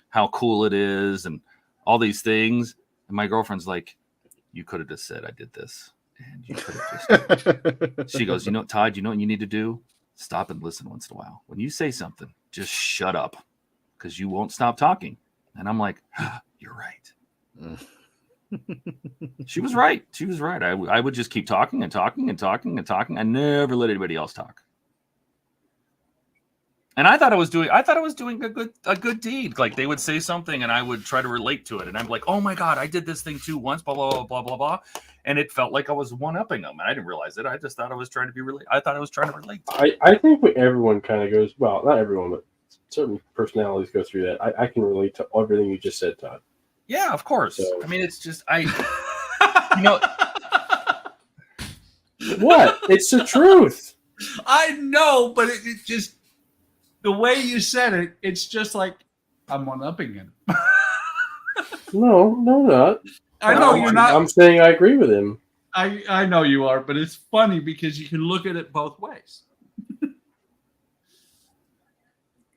how cool it is and all these things. And my girlfriend's like, you could have just said I did this. And you could have just. She goes, Todd, you know what you need to do? Stop and listen once in a while. When you say something, just shut up because you won't stop talking. And I'm like, you're right. She was right. She was right. I would just keep talking and talking and talking and talking. I never let anybody else talk. And I thought I was doing a good deed. Like they would say something and I would try to relate to it. And I'm like, oh my God, I did this thing too once, blah, blah, blah, blah, blah, blah. And it felt like I was one-upping them. And I didn't realize it. I just thought I was trying to be I thought I was trying to relate. I think everyone kind of goes, well, not everyone, but certain personalities go through that. I can relate to everything you just said, Todd. Yeah, of course. So. I mean, it's just, What? It's the truth. I know, but it just, the way you said it, it's just like I'm one-upping him. No, not. I know you're not. I'm saying I agree with him. I know you are, but it's funny because you can look at it both ways.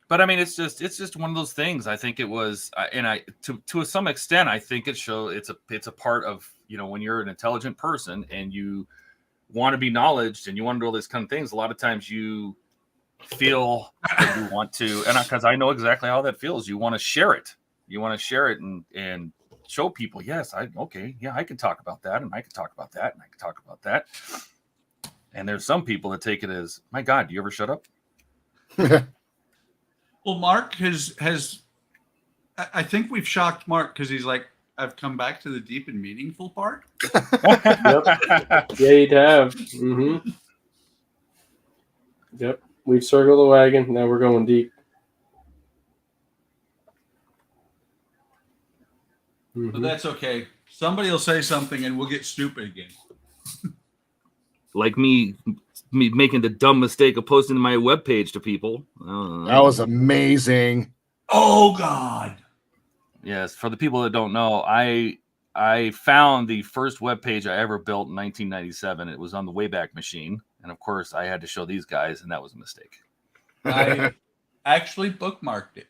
But I mean, it's just one of those things. I think it was, and to some extent, I think it's a part of, when you're an intelligent person and you want to be knowledged and you want to do all these kind of things. A lot of times you feel that you want to, and because I know exactly how that feels. You want to share it. You want to share it and show people. Yes, I can talk about that, and I can talk about that, and I can talk about that. And there's some people that take it as, my God, do you ever shut up? Well, Mark has I think we've shocked Mark because he's like, I've come back to the deep and meaningful part. Yep. Yeah, you'd have. Mm-hmm. Yep. We've circled the wagon. Now we're going deep. Mm-hmm. But that's okay. Somebody will say something and we'll get stupid again. Like me making the dumb mistake of posting my webpage to people. That was amazing. Oh God. Yes, for the people that don't know, I found the first webpage I ever built in 1997. It was on the Wayback Machine, and of course, I had to show these guys, and that was a mistake. I actually bookmarked it.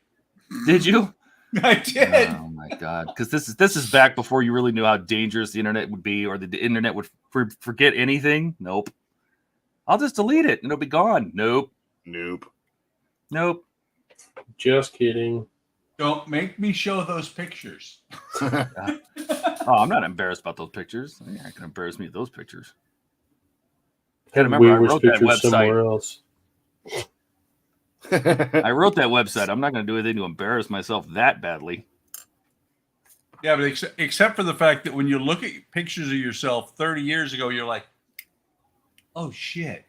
Did you? I did. Oh my God! Because this is back before you really knew how dangerous the internet would be, or the internet would forget anything. Nope. I'll just delete it, and it'll be gone. Nope. Just kidding. Don't make me show those pictures. Oh, I'm not embarrassed about those pictures. I can embarrass me with those pictures. I remember I wrote that website. Somewhere else. I wrote that website. I'm not going to do anything to embarrass myself that badly. Yeah, but except for the fact that when you look at pictures of yourself 30 years ago, you're like, oh shit,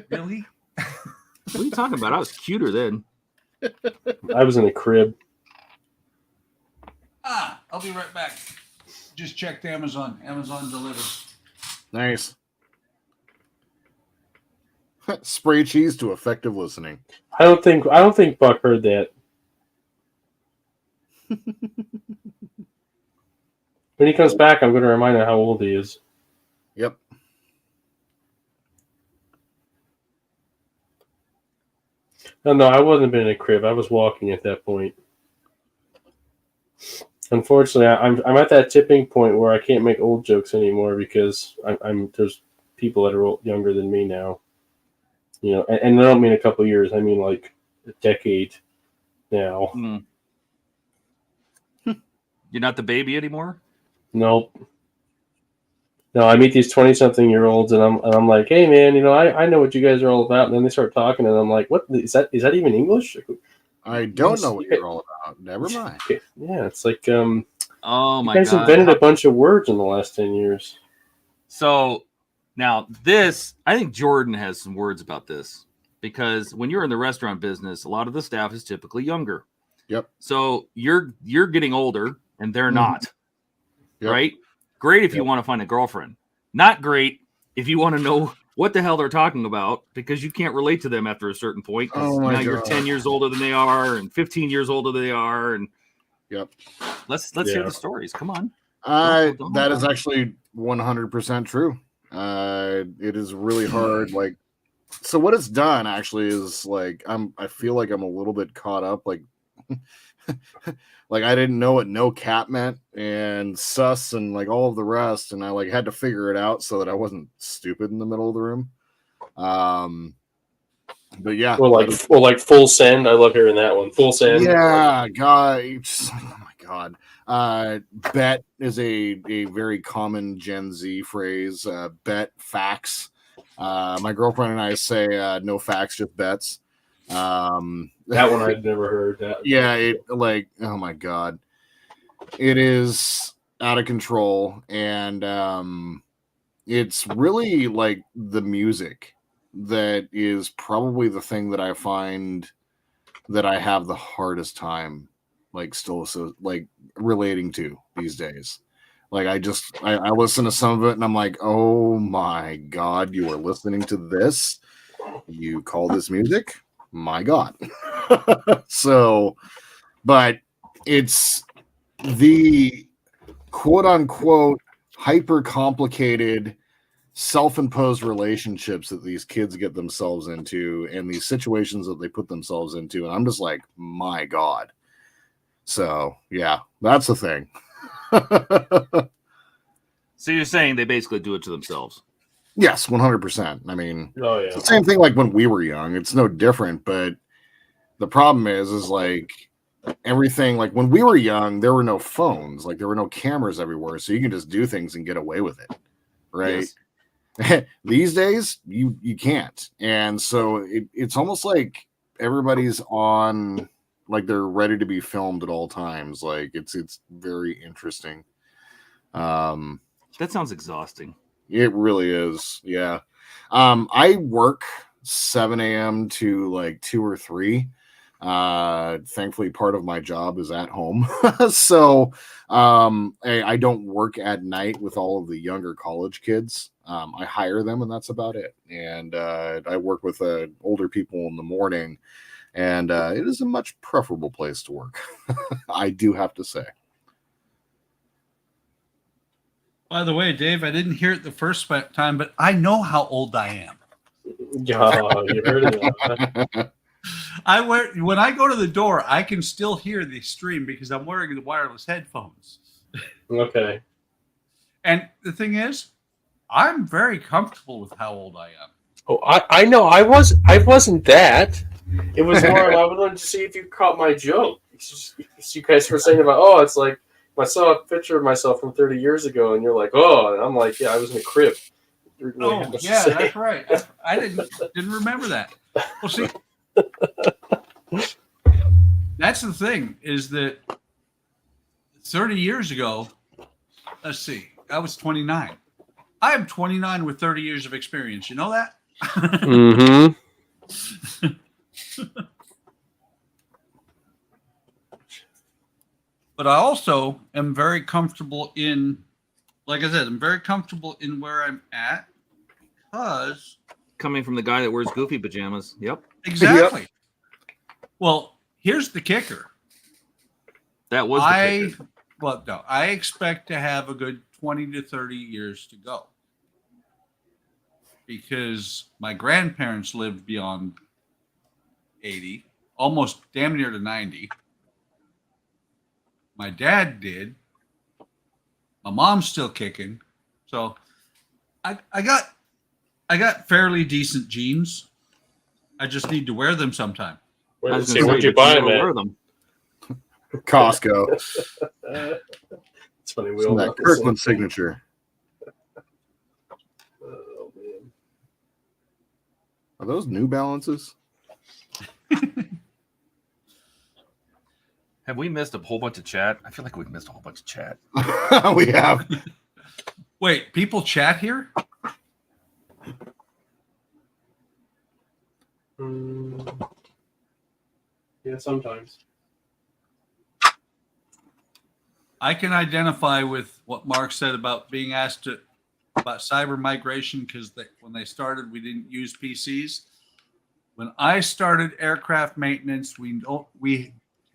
really? What are you talking about? I was cuter then. I was in a crib. I'll be right back. Just checked Amazon. Amazon delivers. Nice. Spray cheese to effective listening. I don't think Buck heard that. When he comes back, I'm going to remind him how old he is. Yep. No, I wasn't been in a crib. I was walking at that point. Unfortunately, I'm at that tipping point where I can't make old jokes anymore because there's people that are younger than me now. And I don't mean a couple of years. I mean like a decade now. Mm. You're not the baby anymore? Nope. No, I meet these 20-something-year-olds and I'm like, hey man, I know what you guys are all about. And then they start talking and I'm like, what is that? Is that even English? I don't know what you're all about. Never mind. Yeah, it's like oh my God. You guys invented a bunch of words in the last 10 years. So now this, I think Jordan has some words about this because when you're in the restaurant business, a lot of the staff is typically younger. Yep. So you're getting older and they're not. Yep. Right? Great if you want to find a girlfriend. Not great if you want to know what the hell they're talking about, because you can't relate to them after a certain point. Oh my now you're God. 10 years older than they are, and 15 years older than they are, and Yep. let's hear the stories. Come on. That is actually 100% true. It is really hard. Like, so what it's done actually is like I feel like I'm a little bit caught up. Like, like I didn't know what no cap meant and sus and like all of the rest, and I like had to figure it out so that I wasn't stupid in the middle of the room. But yeah, or like full send. I love hearing that one. Full send. Yeah, God. Oh my God. Bet is a very common Gen Z phrase. Bet facts. My girlfriend and I say no facts, just bets. That one I'd never heard. That. Yeah, it like, oh my God, it is out of control, and it's really like the music that is probably the thing that I find that I have the hardest time like still like relating to these days. Like I listen to some of it and I'm like, oh my God, you are listening to this? You call this music? My God. So, but it's the quote unquote hyper complicated self-imposed relationships that these kids get themselves into and these situations that they put themselves into, and I'm just like, my God. So yeah, that's the thing. So you're saying they basically do it to themselves? Yes, 100%. I mean, Oh yeah, it's the same thing like when we were young. It's no different, but the problem is like everything, like when we were young, there were no phones, like there were no cameras everywhere, so you can just do things and get away with it, right? Yes. These days you can't, and so it's almost like everybody's on, like they're ready to be filmed at all times. Like it's very interesting. That sounds exhausting. It really is. Yeah. I work 7 a.m. to like 2 or 3. Thankfully part of my job is at home. So I don't work at night with all of the younger college kids. I hire them and that's about it. And I work with older people in the morning, and it is a much preferable place to work. I do have to say. By the way, Dave, I didn't hear it the first time, but I know how old I am. Yeah, you heard it. When I go to the door, I can still hear the stream because I'm wearing the wireless headphones. Okay. And the thing is, I'm very comfortable with how old I am. Oh, I know. I wasn't that. It was more. I wanted to see if you caught my joke. You guys were saying about, oh, it's like I saw a picture of myself from 30 years ago, and you're like, oh, and I'm like, yeah, I was in a crib. Oh, yeah, that's right. I didn't remember that. Well, see, that's the thing, is that 30 years ago, let's see, I was 29. I am 29 with 30 years of experience. You know that? Mm-hmm. But I also am very comfortable in, like I said, I'm very comfortable in where I'm at because... Coming from the guy that wears goofy pajamas. Yep. Exactly. Yep. Well, here's the kicker. That was the kicker. Well, no, I expect to have a good 20 to 30 years to go. Because my grandparents lived beyond 80, almost damn near to 90. My dad did. My mom's still kicking. So I got fairly decent genes. I just need to wear them sometime. Where'd you buy them at? Costco. It's funny. We all that Kirkland signature. Oh, man. Are those New Balances? Have we missed a whole bunch of chat? I feel like we've missed a whole bunch of chat. We have. Wait, people chat here? Yeah, sometimes. I can identify with what Mark said about being asked about cyber migration, because when they started, we didn't use PCs. When I started aircraft maintenance, we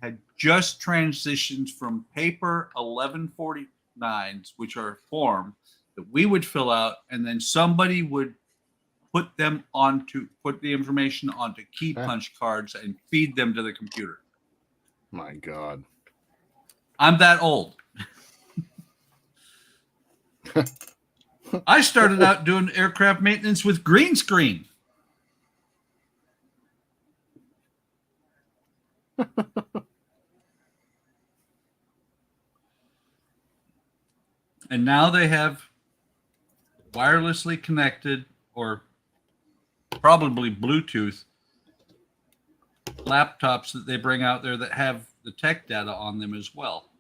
had just transitioned from paper 1149s, which are a form that we would fill out, and then somebody would put the information onto key punch cards and feed them to the computer. My God. I'm that old. I started out doing aircraft maintenance with green screen. And now they have wirelessly connected, or probably Bluetooth, laptops that they bring out there that have the tech data on them as well.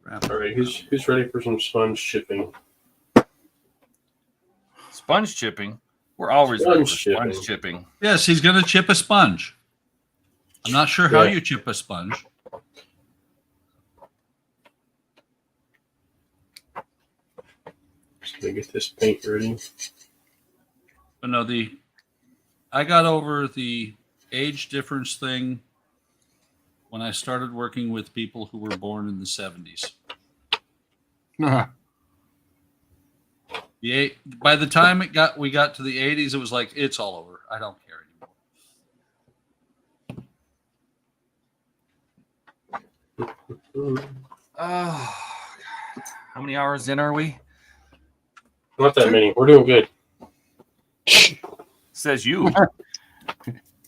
All right, who's ready for some sponge chipping? Sponge chipping? We're always ready for sponge chipping. Yes, he's going to chip a sponge. I'm not sure how you chip a sponge. Just gonna get this paint ready. But no, I got over the age difference thing when I started working with people who were born in the 70s. By the time we got to the 80s, it was like, it's all over. I don't care anymore. Oh, God. How many hours in are we? Not that many. We're doing good. Says you.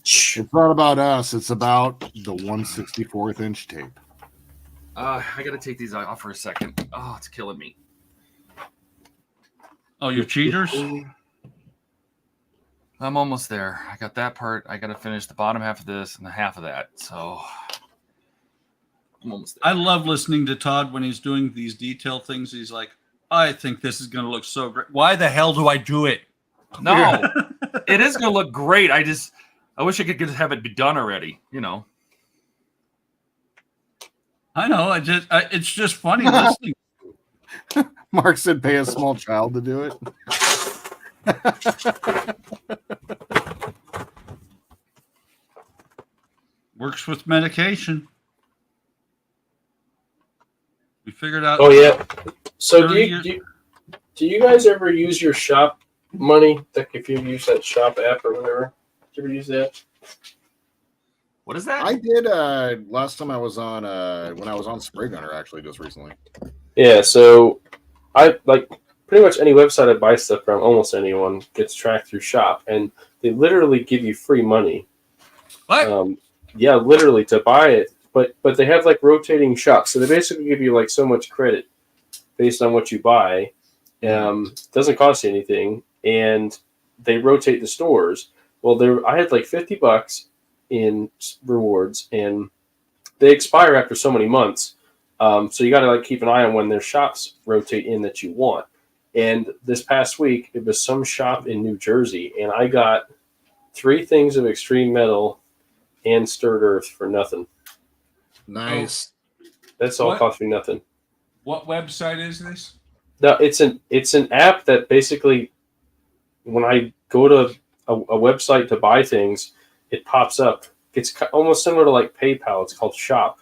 It's not about us. It's about the 1/64 inch tape. I got to take these off for a second. Oh, it's killing me. Oh, you're cheaters? I'm almost there. I got that part. I got to finish the bottom half of this and the half of that. So I'm almost there. I love listening to Todd when he's doing these detail things. He's like, I think this is going to look so great. Why the hell do I do it? No, it is going to look great. I wish I could just have it be done already, you know. I know. It's just funny listening. Mark said pay a small child to do it. Works with medication. We figured out. Oh yeah. So do you guys ever use your shop money? Like if you use that shop app or whatever, did you ever use that? What is that? I did last time I was on when I was on Spray Gunner, actually, just recently. Yeah, so I like pretty much any website I buy stuff from, almost anyone gets tracked through shop, and they literally give you free money. What? Yeah, literally to buy it. But they have like rotating shops, so they basically give you like so much credit based on what you buy. Doesn't cost you anything, and they rotate the stores. Well, I had like $50 in rewards, and they expire after so many months. So you got to like keep an eye on when their shops rotate in that you want. And this past week, it was some shop in New Jersey, and I got 3 things of extreme metal and stirred earth for nothing. Nice. That's all cost me nothing. What website is this? No, it's an app that basically, when I go to a website to buy things, it pops up. It's almost similar to like PayPal. It's called Shop.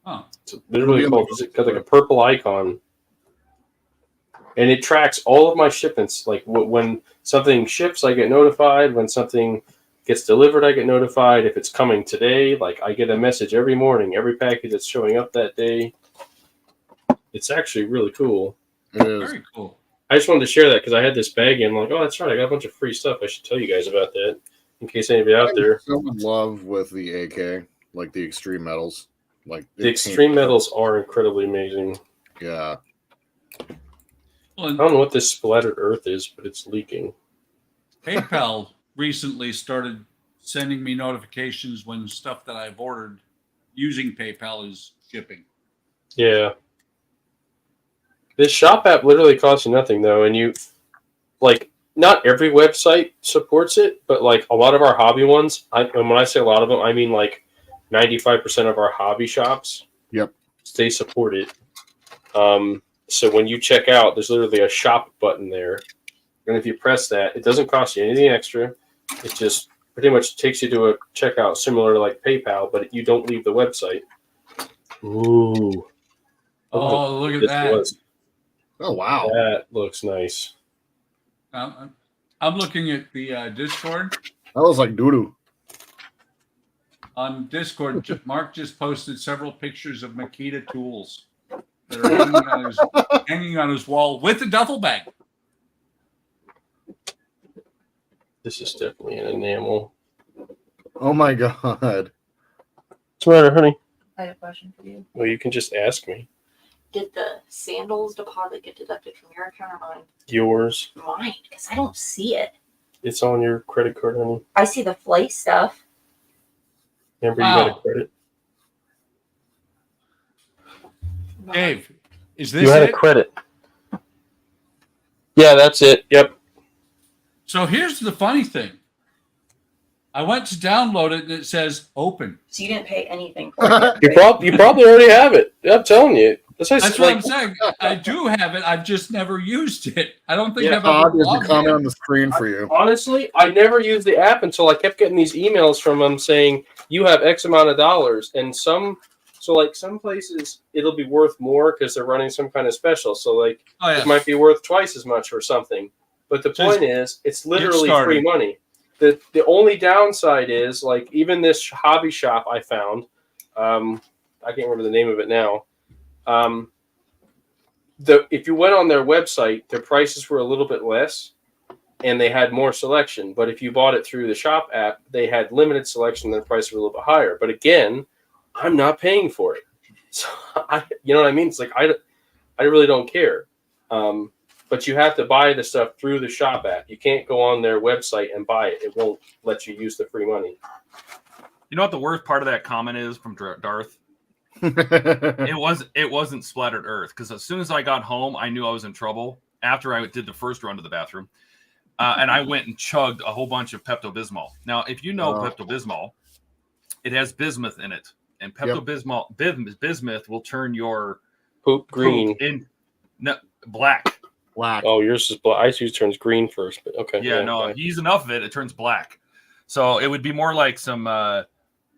Oh, it's literally called. It's got like a purple icon, and it tracks all of my shipments. Like when something ships, I get notified. When something gets delivered, I get notified. If it's coming today, like I get a message every morning. Every package that's showing up that day. It's actually really cool. It is. Very cool. I just wanted to share that because I had this bag in. I'm like, oh, that's right. I got a bunch of free stuff. I should tell you guys about that in case anybody out there. So in love with the AK, like the extreme metals. Like The extreme metals are incredibly amazing. Yeah. Well, I don't know what this splattered earth is, but it's leaking. PayPal recently started sending me notifications when stuff that I've ordered using PayPal is shipping. Yeah. This shop app literally costs you nothing, though. And you, like, not every website supports it, but like a lot of our hobby ones, and when I say a lot of them, I mean like 95% of our hobby shops. Yep. They support it. So when you check out, there's literally a shop button there. And if you press that, it doesn't cost you anything extra. It just pretty much takes you to a checkout similar to like PayPal, but you don't leave the website. Ooh. Oh, look at that. Oh, wow. That looks nice. I'm looking at the Discord. That was like doo-doo. On Discord, Mark just posted several pictures of Makita tools that are hanging on his wall with a duffel bag. This is definitely an enamel. Oh, my God. What's the matter, honey? I had a question for you. Well, you can just ask me. Did the sandals deposit get deducted from your account or mine? Yours. Mine, because I don't see it. It's on your credit card, honey. I see the flight stuff. Remember, you got a credit. Dave, is this You had it? a credit. Yeah, that's it. Yep. So here's the funny thing. I went to download it and it says open. So you didn't pay anything for it. You probably already have it. I'm telling you. That's what I'm saying. I do have it. I've just never used it. I don't think I've ever Todd, there's a logged comment in. on the screen for you. Honestly, I never used the app until I kept getting these emails from them saying you have X amount of dollars, and some places it'll be worth more because they're running some kind of special. So like it might be worth twice as much or something. But the point is, it's literally free money. The only downside is like even this hobby shop I found, I can't remember the name of it now. If you went on their website, their prices were a little bit less and they had more selection. But if you bought it through the shop app, they had limited selection and their prices were a little bit higher. But again, I'm not paying for it. So you know what I mean? It's like, I really don't care. But you have to buy the stuff through the shop app. You can't go on their website and buy it. It won't let you use the free money. You know what the worst part of that comment is from Darth? It wasn't Splattered Earth, because as soon as I got home, I knew I was in trouble after I did the first run to the bathroom. And I went and chugged a whole bunch of Pepto-Bismol. Now, if you know Pepto-Bismol, it has bismuth in it. And Pepto-Bismol, bismuth will turn your poop green black. Black. Oh, yours is black. Ice usually turns green first, but okay. Yeah, no, if you use enough of it, it turns black. So it would be more like some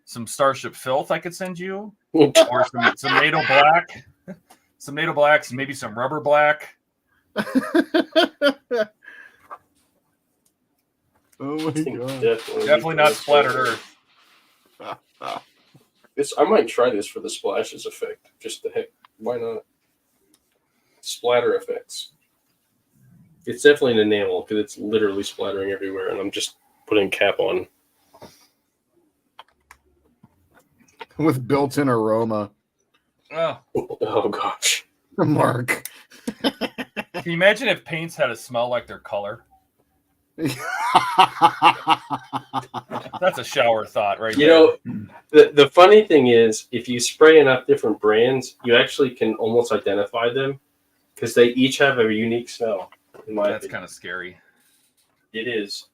Starship Filth I could send you, or some NATO black, some NATO blacks, maybe some rubber black. Oh my God! Definitely not Splattered Earth. I might try this for the splashes effect. Just the heck, why not? Splatter effects. It's definitely an enamel because it's literally splattering everywhere, and I'm just putting cap on. With built-in aroma. Oh gosh. Mark. Can you imagine if paints had a smell like their color? That's a shower thought right there. You know, the funny thing is, if you spray enough different brands, you actually can almost identify them because they each have a unique smell. That's kind of scary. It is.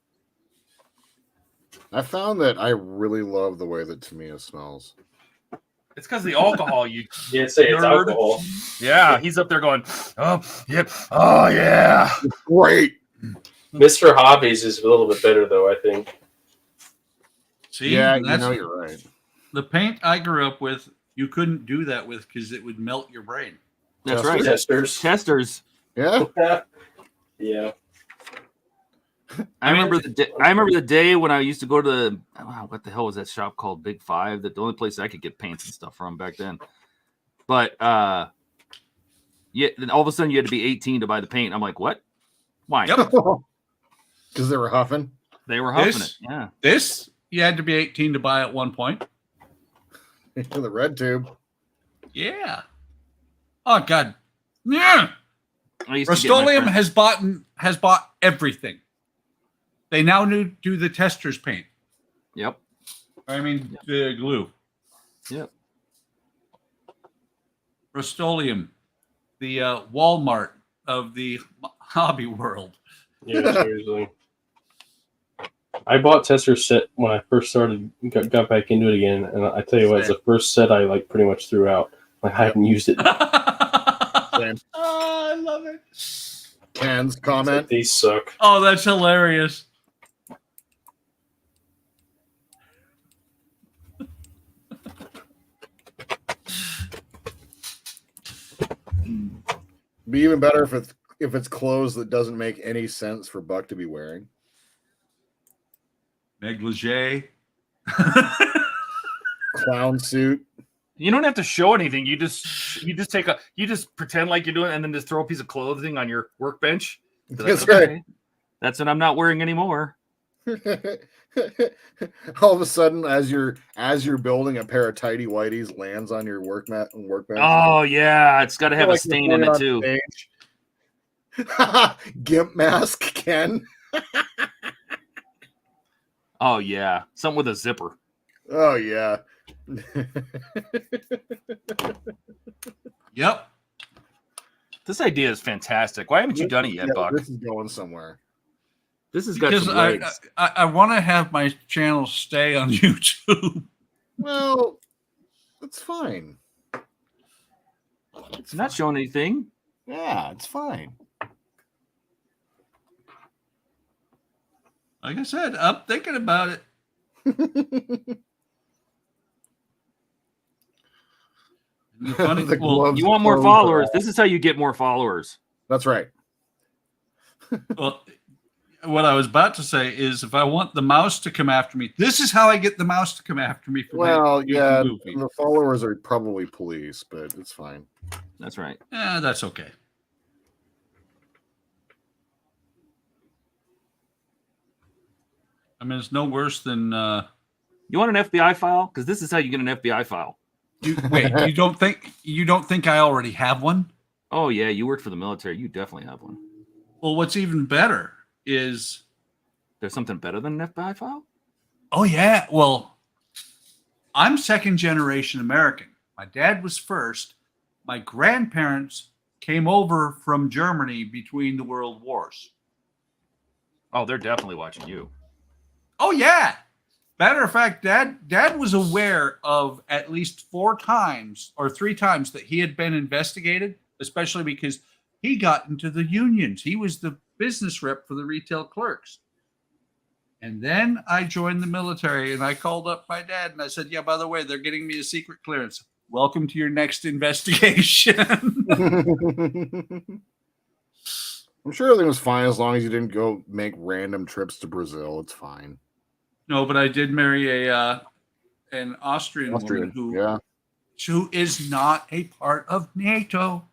I found that I really love the way that Tamiya smells. It's because the alcohol you can't say it's alcohol. Yeah, he's up there going, oh, yep, oh, yeah. Great. Mr. Hobbies is a little bit better, though, I think. See, yeah, you're right. The paint I grew up with, you couldn't do that with because it would melt your brain. That's right. Testers. Yeah. Yeah. I remember the day when I used to go to the what the hell was that shop called? Big Five. That the only place I could get paints and stuff from back then. But yeah, then all of a sudden you had to be 18 to buy the paint. I'm like, what? Why? Yep. Because they were huffing. They were huffing it. Yeah. This you had to be 18 to buy at one point. The red tube. Yeah. Oh God. Yeah. Rust-Oleum Rust-Oleum has bought everything. They now do the tester's paint. Yep. I mean the glue. Yep. Rust-Oleum, the Walmart of the hobby world. Yeah, seriously. I bought Tesser's set when I first started, got back into it again, and I tell you what, it's the first set I like pretty much threw out. Like I haven't used it. Same. Oh, I love it. Ken's Like, comment. these suck. Oh, that's hilarious. Be even better if it's clothes that doesn't make any sense for Buck to be wearing. Negligee. Clown suit. You don't have to show anything. You just pretend like you're doing it and then just throw a piece of clothing on your workbench. That's right. That's what I'm not wearing anymore. All of a sudden, as you're building, a pair of tidy whities lands on your workbench. Oh yeah, it's got to have a stain in it too. Gimp mask, Ken. Oh yeah, something with a zipper. Oh yeah. Yep. This idea is fantastic. Why haven't you done it yet, Buck? This is going somewhere. This has got Because some legs. I want to have my channel stay on YouTube. Well, that's fine. It's not showing anything. Yeah, it's fine. Like I said, I'm thinking about it. The funny, The well, gloves You want more close followers. are- This is how you get more followers. That's right. well, what I was about to say is if I want the mouse to come after me, this is how I get the mouse to come after me. For Well, yeah, movie. the followers are probably police, but it's fine. That's right. Yeah, that's okay. I mean, it's no worse than You want an FBI file? Because this is how you get an FBI file. wait. You don't think I already have one? Oh yeah, you work for the military. You definitely have one. Well, what's even better is There's something better than an FBI file? oh yeah. Well, I'm second generation American. My dad was first. My grandparents came over from Germany between the world wars. Oh, they're definitely watching you. Oh yeah. Matter of fact, Dad was aware of at least 4 times or 3 times that he had been investigated, especially because he got into the unions. He was the business rep for the retail clerks. And then I joined the military and I called up my dad and I said, yeah, by the way, they're getting me a secret clearance. Welcome to your next investigation. I'm sure everything was fine as long as you didn't go make random trips to Brazil. It's fine. No, but I did marry an Austrian woman who is not a part of NATO.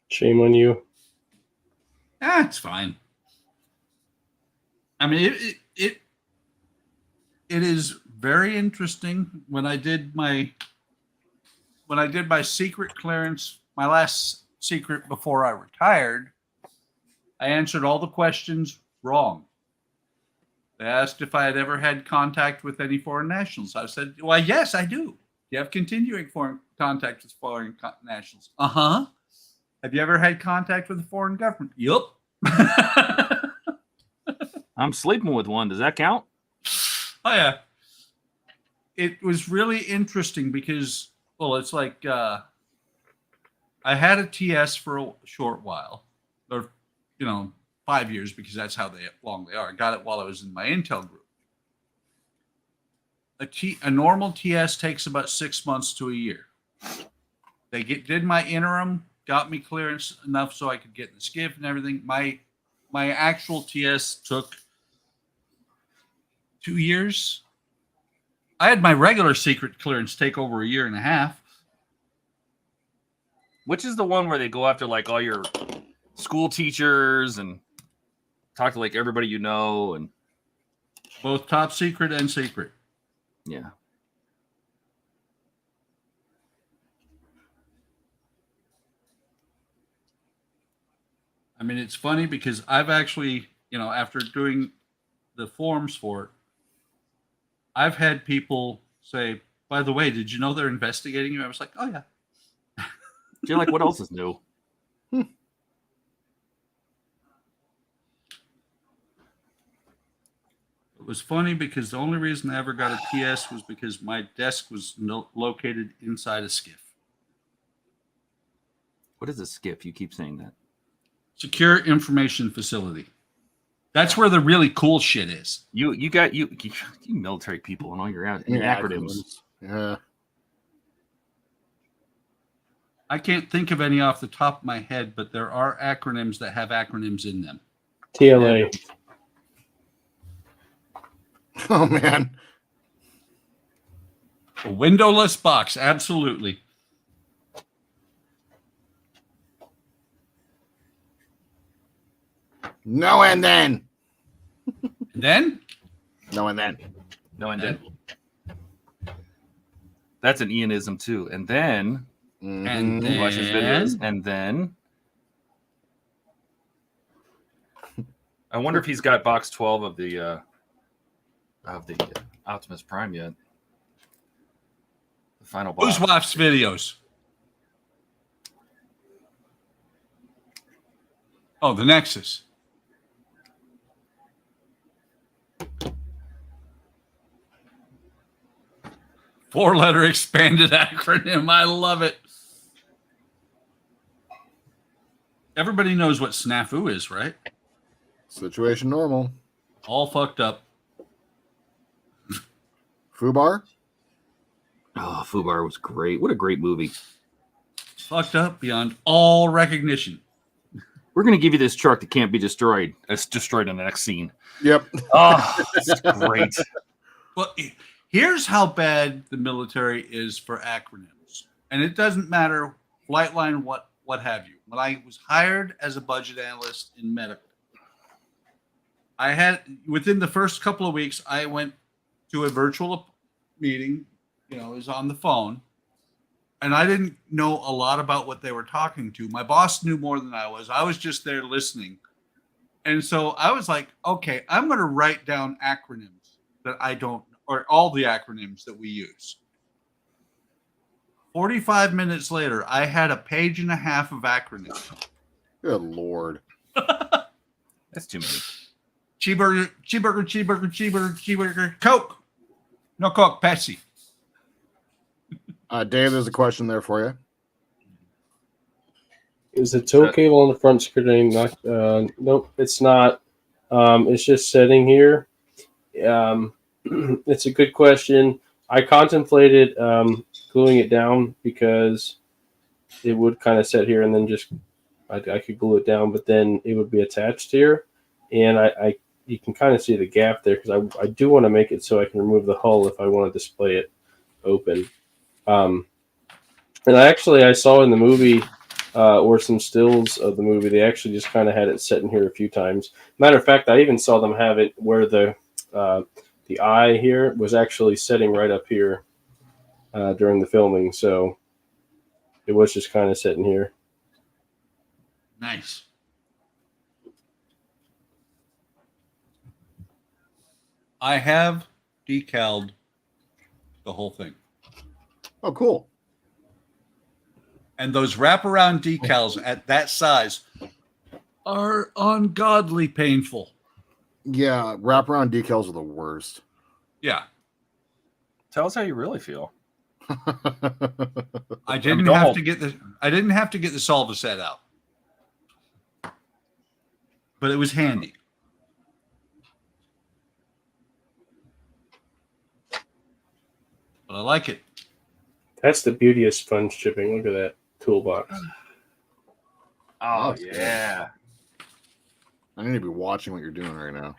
Shame on you. It's fine. I mean, it is very interesting. When I did my secret clearance, my last secret before I retired, I answered all the questions wrong. They asked if I had ever had contact with any foreign nationals. I said, well, yes, I do. You have continuing foreign contact with foreign nationals. Uh-huh. Have you ever had contact with a foreign government? Yup. I'm sleeping with one. Does that count? Oh, yeah. It was really interesting because, well, it's like I had a TS for a short while, or 5 years because that's how long they are. I got it while I was in my Intel group. A normal TS takes about 6 months to a year. They did my interim, got me clearance enough so I could get in the skiff and everything. My actual TS took 2 years. I had my regular secret clearance take over a year and a half. Which is the one where they go after like all your school teachers and talk to like everybody you know, and Both top secret and secret. yeah. I mean, it's funny because I've actually, after doing the forms for it, I've had people say, by the way, did you know they're investigating you? I was like, oh, yeah. You're like, what else is new? It was funny because the only reason I ever got a TS was because my desk was located inside a skiff. What is a skiff? You keep saying that. Secure Information Facility. That's where the really cool shit is. You military people and all your acronyms. Yeah. I can't think of any off the top of my head, but there are acronyms that have acronyms in them. TLA. Oh man. A windowless box, absolutely. No and then. Then? No and then. No, and then. That's an Ianism too. And then. And You watch his videos. then? And then. I wonder if he's got box 12 of the Optimus Prime yet. The final box. Who's watched videos? Oh, the Nexus. Four-letter expanded acronym. I love it. Everybody knows what snafu is, right? Situation normal. All fucked up. Fubar? Oh, Fubar was great. What a great movie. Fucked up beyond all recognition. We're going to give you this truck that can't be destroyed. It's destroyed in the next scene. Yep. Oh, it's great. Well, here's how bad the military is for acronyms. And it doesn't matter, flight line, what have you. When I was hired as a budget analyst in medical, I had, within the first couple of weeks, I went to a virtual meeting, it was on the phone, and I didn't know a lot about what they were talking to. My boss knew more than I was. I was just there listening. And so I was like, okay, I'm going to write down acronyms that I don't, or all the acronyms that we use. 45 minutes later, I had a page and a half of acronyms. Good Lord. That's too many. Cheeseburger, cheeseburger, cheeseburger, cheeseburger, cheeseburger, Coke. No Coke, Pepsi. Dave, there's a question there for you. Is the tow cable on the front screen not? Nope, it's not. It's just sitting here. It's a good question. I contemplated gluing it down because it would kind of sit here and then just I could glue it down, but then it would be attached here, and I you can kind of see the gap there because I do want to make it so I can remove the hull if I want to display it open. And I saw in the movie or some stills of the movie, they actually just kind of had it sitting here a few times. Matter of fact, I even saw them have it where the eye here was actually sitting right up here during the filming, so it was just kind of sitting here. Nice. I have decaled the whole thing. Oh, cool. And those wraparound decals at that size are ungodly painful. Yeah, wraparound decals are the worst. Yeah. Tell us how you really feel. I didn't have to get the Salva set out. But it was handy. But I like it. That's the beauty of sponge chipping. Look at that toolbox. Oh, yeah. I need to be watching what you're doing right now.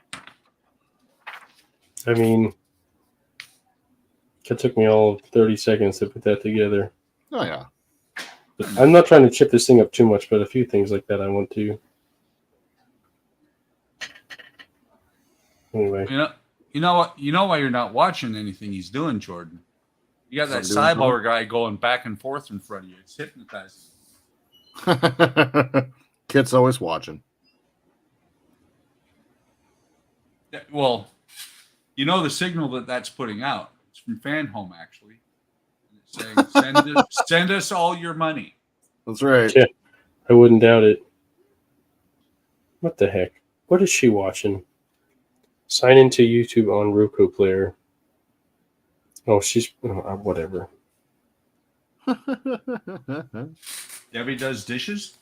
I mean, it took me all 30 seconds to put that together. Oh, yeah. But I'm not trying to chip this thing up too much, but a few things like that I want to. Anyway. You know what? You know why you're not watching anything he's doing, Jordan? You got that cyborg guy going back and forth in front of you. It's hypnotizing. Kit's always watching. Well, you know the signal that's putting out. It's from Fan Home, actually. It's saying, send us all your money. That's right. Yeah. I wouldn't doubt it. What the heck? What is she watching? Sign into YouTube on Roku Player. Oh, she's whatever. Debbie does dishes.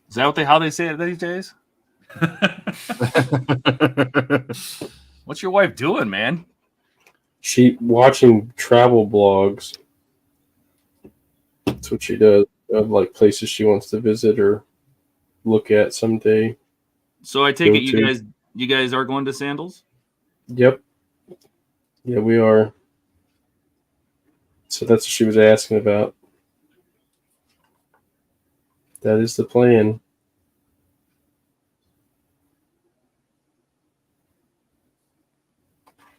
Is that how they say it these days? What's your wife doing, man? She watching travel blogs. That's what she does. Of like places she wants to visit or look at someday. So I take it you guys are going to Sandals? Yep. Yeah, we are. So that's what she was asking about. That is the plan.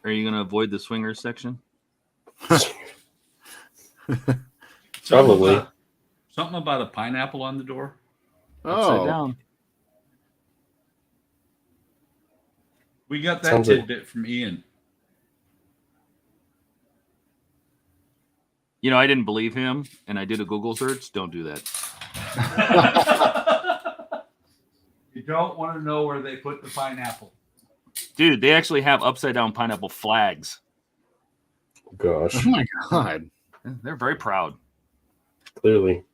Are you going to avoid the swingers section? Probably. Something about a pineapple on the door. Upside down. We got that Sounds tidbit from Ian. You know, I didn't believe him, and I did a Google search. Don't do that. You don't want to know where they put the pineapple. Dude, they actually have upside down pineapple flags. Gosh. Oh my God. They're very proud. Clearly.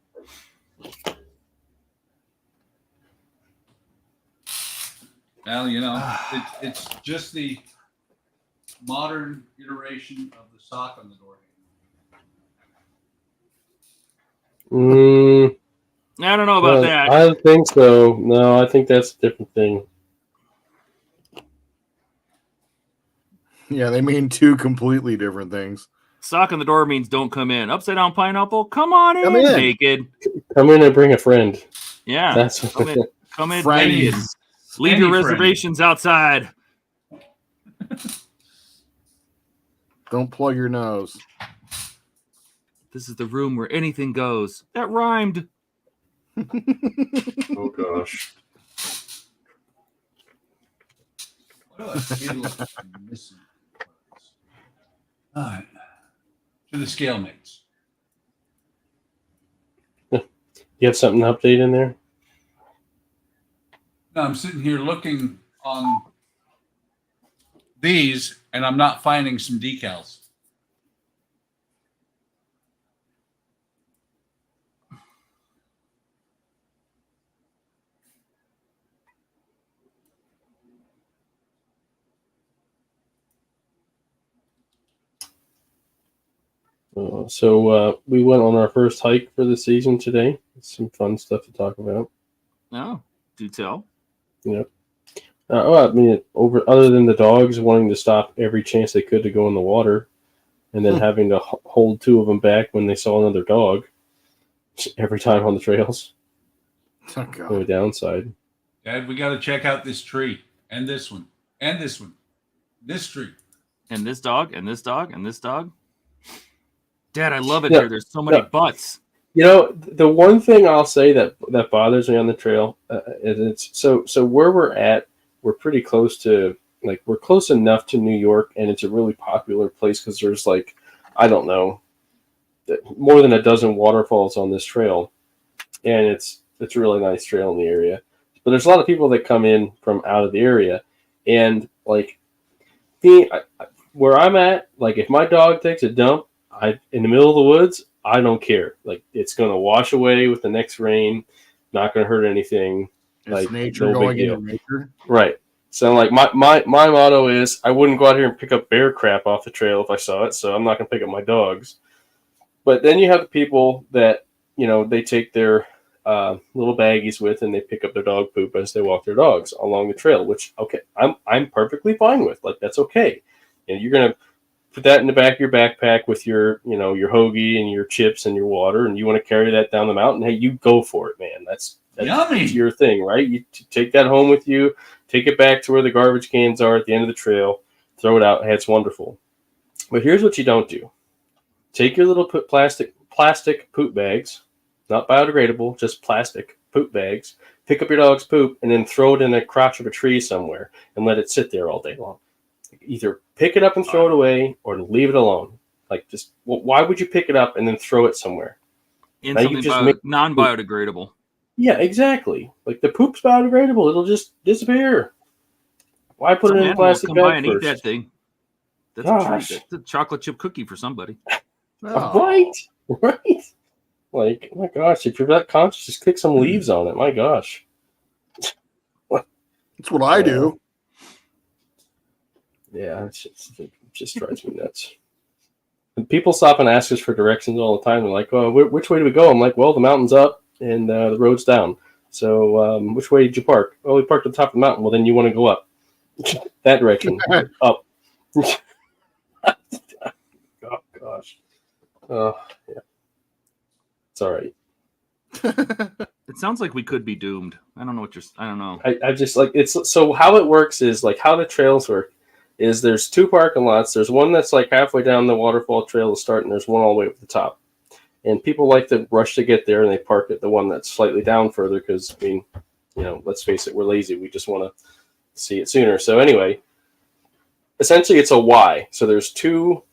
Well, you know, it's just the modern iteration of the sock on the door. I don't know about that. I don't think so. No, I think that's a different thing. Yeah, they mean two completely different things. Sock on the door means don't come in. Upside down pineapple, come on in, Come in. naked. Come in and bring a friend. Yeah, That's come in, come in Friends. naked. Leave your reservations outside. Don't plug your nose. This is the room where anything goes. That rhymed. Oh gosh. What do I feel like I'm missing? All right. To the scale mates. You have something to update in there? No, I'm sitting here looking on these, and I'm not finding some decals. So we went on our first hike for the season today. Some fun stuff to talk about. No, do tell. Yep. I mean, other than the dogs wanting to stop every chance they could to go in the water, and then having to hold two of them back when they saw another dog every time on the trails. Oh, God. No downside. Dad, we got to check out this tree, and this one, and this one, this tree, and this dog, and this dog, and this dog. Dad, I love it Yeah. here. There's so many butts. You know, the one thing I'll say that bothers me on the trail is it's so where we're at, we're pretty close to, like, we're close enough to New York, and it's a really popular place because there's, like, I don't know, more than a dozen waterfalls on this trail, and it's a really nice trail in the area. But there's a lot of people that come in from out of the area, and like where I'm at, like if my dog takes a dump, in the middle of the woods, I don't care. Like it's gonna wash away with the next rain, not gonna hurt anything. It's like nature no going big into deal. nature. Right. So like my motto is I wouldn't go out here and pick up bear crap off the trail if I saw it, so I'm not gonna pick up my dogs. But then you have the people that, you know, they take their little baggies with and they pick up their dog poop as they walk their dogs along the trail, which okay, I'm perfectly fine with. Like that's okay. And you're gonna put that in the back of your backpack with your, you know, your hoagie and your chips and your water, and you want to carry that down the mountain. Hey, you go for it, man. That's yummy. Your thing, right? You take that home with you, take it back to where the garbage cans are at the end of the trail, throw it out. Hey, it's wonderful. But here's what you don't do. Take your little plastic poop bags, not biodegradable, just plastic poop bags, pick up your dog's poop, and then throw it in a crotch of a tree somewhere and let it sit there all day long. Either pick it up and throw it away or leave it alone. Like, just why would you pick it up and then throw it somewhere? And Now you something just make- non-biodegradable. Yeah, exactly. Like the poop's biodegradable; it'll just disappear. Why put Some it in a animal will plastic come by bag and eat first? that thing. That's a Gosh. treat. That's a chocolate chip cookie for somebody. Oh. Right. Like, oh my gosh, if you're that conscious, just kick some leaves on it. My gosh. That's what I do. Yeah, it just drives me nuts. And people stop and ask us for directions all the time. They're like, "Oh, which way do we go?" I'm like, "Well, the mountain's up and the road's down. So, which way did you park?" "Oh, we parked at the top of the mountain." "Well, then you want to go up that direction, up." Oh gosh. Oh yeah. It's all right. It sounds like we could be doomed. I don't know what you're. I don't know. I just like it's so how it works is like how the trails work is there's two parking lots. There's one that's like halfway down the waterfall trail to start, and there's one all the way up at the top. And people like to rush to get there, and they park at the one that's slightly down further because I mean, you know, let's face it, we're lazy. We just want to see it sooner. So anyway, essentially, it's a Y. So there's two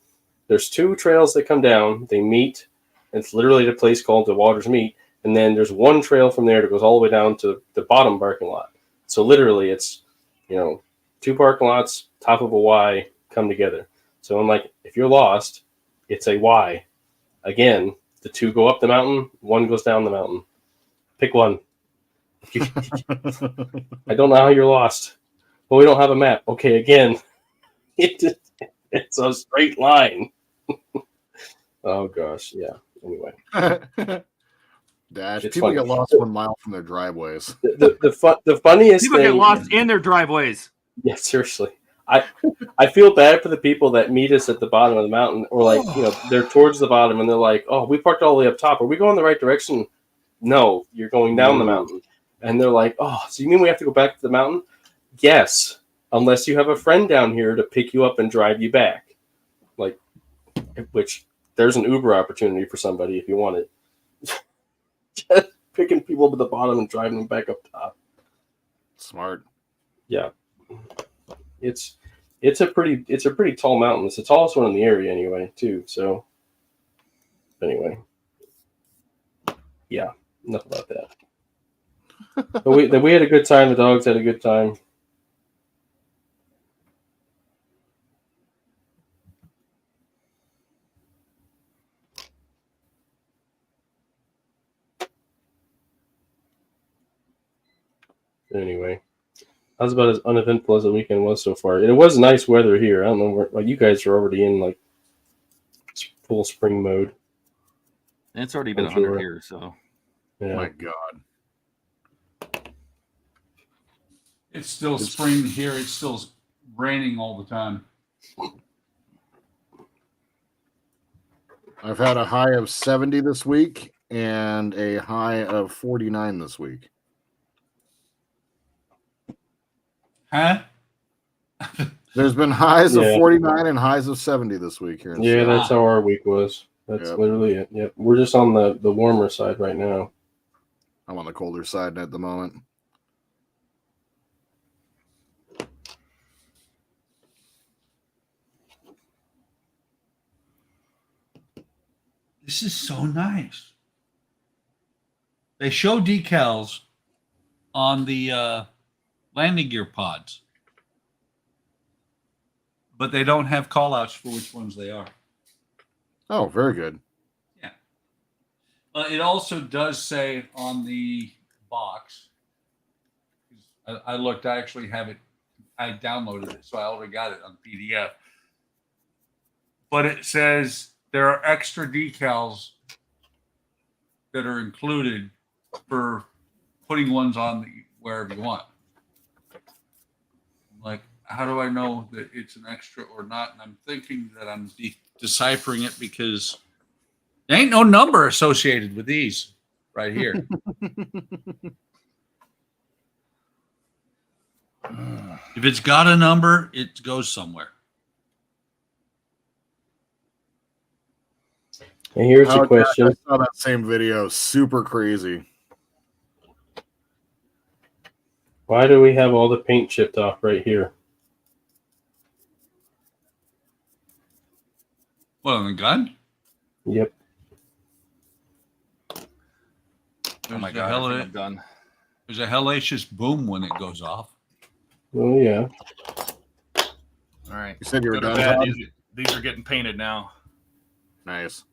trails that come down. They meet. It's literally the place called the Waters Meet. And then there's one trail from there that goes all the way down to the bottom parking lot. So literally it's, you know, two parking lots, top of a Y come together. So I'm like, if you're lost, it's a Y. Again, the two go up the mountain, one goes down the mountain. Pick one. I don't know how you're lost. Well, we don't have a map. Okay, again, it's a straight line. Oh gosh, yeah. Anyway. Dash. It's People funny. get lost 1 mile from their driveways. The funniest People thing, get lost in their driveways. Yeah, seriously. I feel bad for the people that meet us at the bottom of the mountain, or like, you know, they're towards the bottom and they're like, "Oh, we parked all the way up top. Are we going the right direction?" "No, you're going down the mountain." And they're like, "Oh, so you mean we have to go back to the mountain?" "Yes, unless you have a friend down here to pick you up and drive you back." Like, which there's an Uber opportunity for somebody if you want it. Just picking people up at the bottom and driving them back up top. Smart. Yeah. It's a pretty tall mountain. It's the tallest one in the area anyway, too. So anyway. Yeah, enough about that. But we had a good time, the dogs had a good time. Anyway, that was about as uneventful as the weekend was so far. And it was nice weather here. I don't know where, well, you guys are already in like full spring mode. And it's already been I'm 100 sure. here, so. Yeah. My God. It's still spring here. It's still raining all the time. I've had a high of 70 this week and a high of 49 this week. Huh? There's been highs Yeah. of 49 and highs of 70 this week here. In Yeah, Seattle. that's how our week was. That's Yep. literally it. Yep. We're just on the warmer side right now. I'm on the colder side at the moment. This is so nice. They show decals on the landing gear pods, but they don't have call outs for which ones they are. Oh, very good. Yeah. It also does say on the box, I looked, I actually have it, I downloaded it, so I already got it on PDF. But it says there are extra decals that are included for putting ones on wherever you want. Like, how do I know that it's an extra or not? And I'm thinking that I'm deciphering it because there ain't no number associated with these right here. If it's got a number, it goes somewhere. And here's Oh, a question. I saw that same video. Super crazy. Why do we have all the paint chipped off right here? What, on the gun? Yep. Oh my There's a god, I hell think of I'm done. There's a hellacious boom when it goes off. Oh yeah. All right. You said you were Good or done, bad, Todd? these are getting painted now. Nice.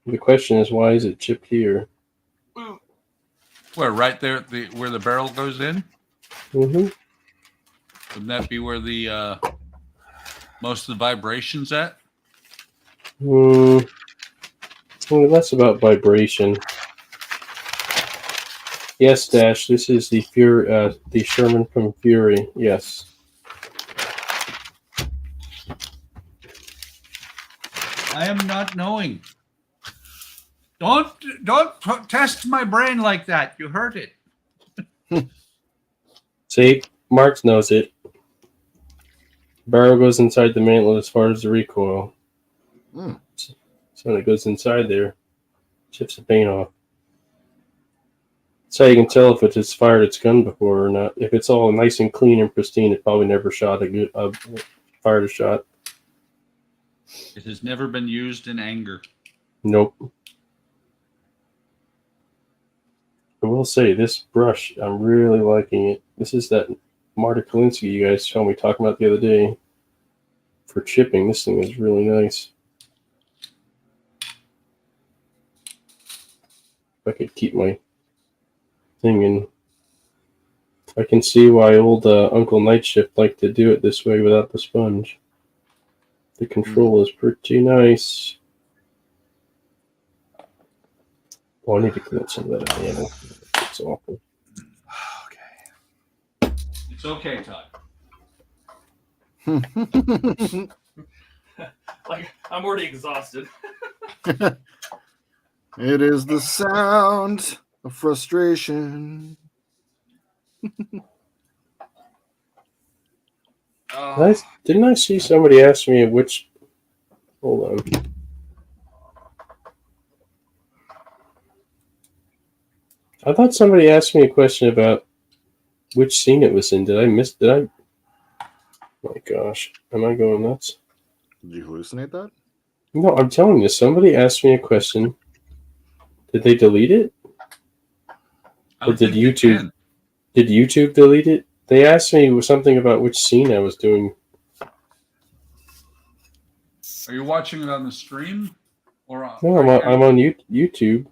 The question is, why is it chipped here? Where, right there, where the barrel goes in? Mm-hmm. Wouldn't that be where the most of the vibrations at? Well, that's about vibration. Yes, Dash. This is the the Sherman from Fury. Yes. I am not knowing. Don't test my brain like that. You hurt it. See, Mark knows it. Barrel goes inside the mantle as far as the recoil. Mm. So when it goes inside there, chips the paint off. That's how you can tell if it's fired its gun before or not. If it's all nice and clean and pristine, it probably never shot fired a shot. It has never been used in anger. Nope. I will say, this brush, I'm really liking it. This is that Marta Kalinsky you guys saw me talking about the other day. For chipping, this thing is really nice. If I could keep my thing in. I can see why old Uncle Nightshift liked to do it this way without the sponge. The control is pretty nice. Oh, I need to clean up some of that piano. It's awful. Okay. It's okay, Todd. Like, I'm already exhausted. It is the sound of frustration. Didn't I see somebody ask me which... Hold on. I thought somebody asked me a question about which scene it was in. Did I? My gosh. Am I going nuts? Did you hallucinate that? No, I'm telling you. Somebody asked me a question. Did they delete it? Or did YouTube... Did YouTube delete it? They asked me something about which scene I was doing. Are you watching it on the stream? Or on, No, I'm on YouTube.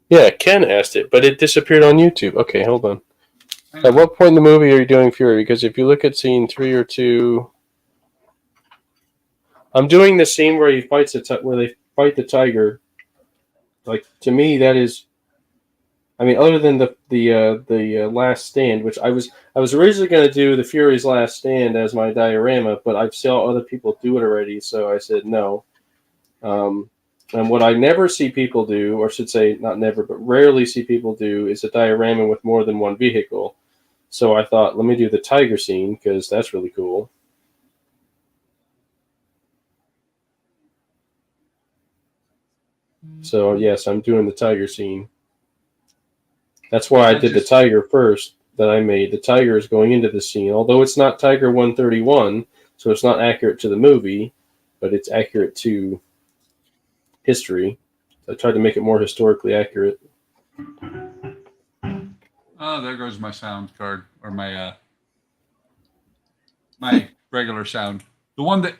Yeah, Ken asked it, but it disappeared on YouTube. Okay, hold on. At what point in the movie are you doing Fury? Because if you look at scene 3 or 2... I'm doing the scene where he fights where they fight the tiger. Like, to me, that is... I mean, other than the Last Stand, which I was originally going to do the Fury's Last Stand as my diorama, but I've saw other people do it already, so I said no. And what I never see people do, or should say not never, but rarely see people do, is a diorama with more than one vehicle. So I thought, let me do the tiger scene, because that's really cool. So yes, I'm doing the tiger scene. That's why I did the tiger first that I made. The tiger is going into the scene, although it's not Tiger 131, so it's not accurate to the movie, but it's accurate to history. I tried to make it more historically accurate. Oh, there goes my sound card, or my my regular sound. The one that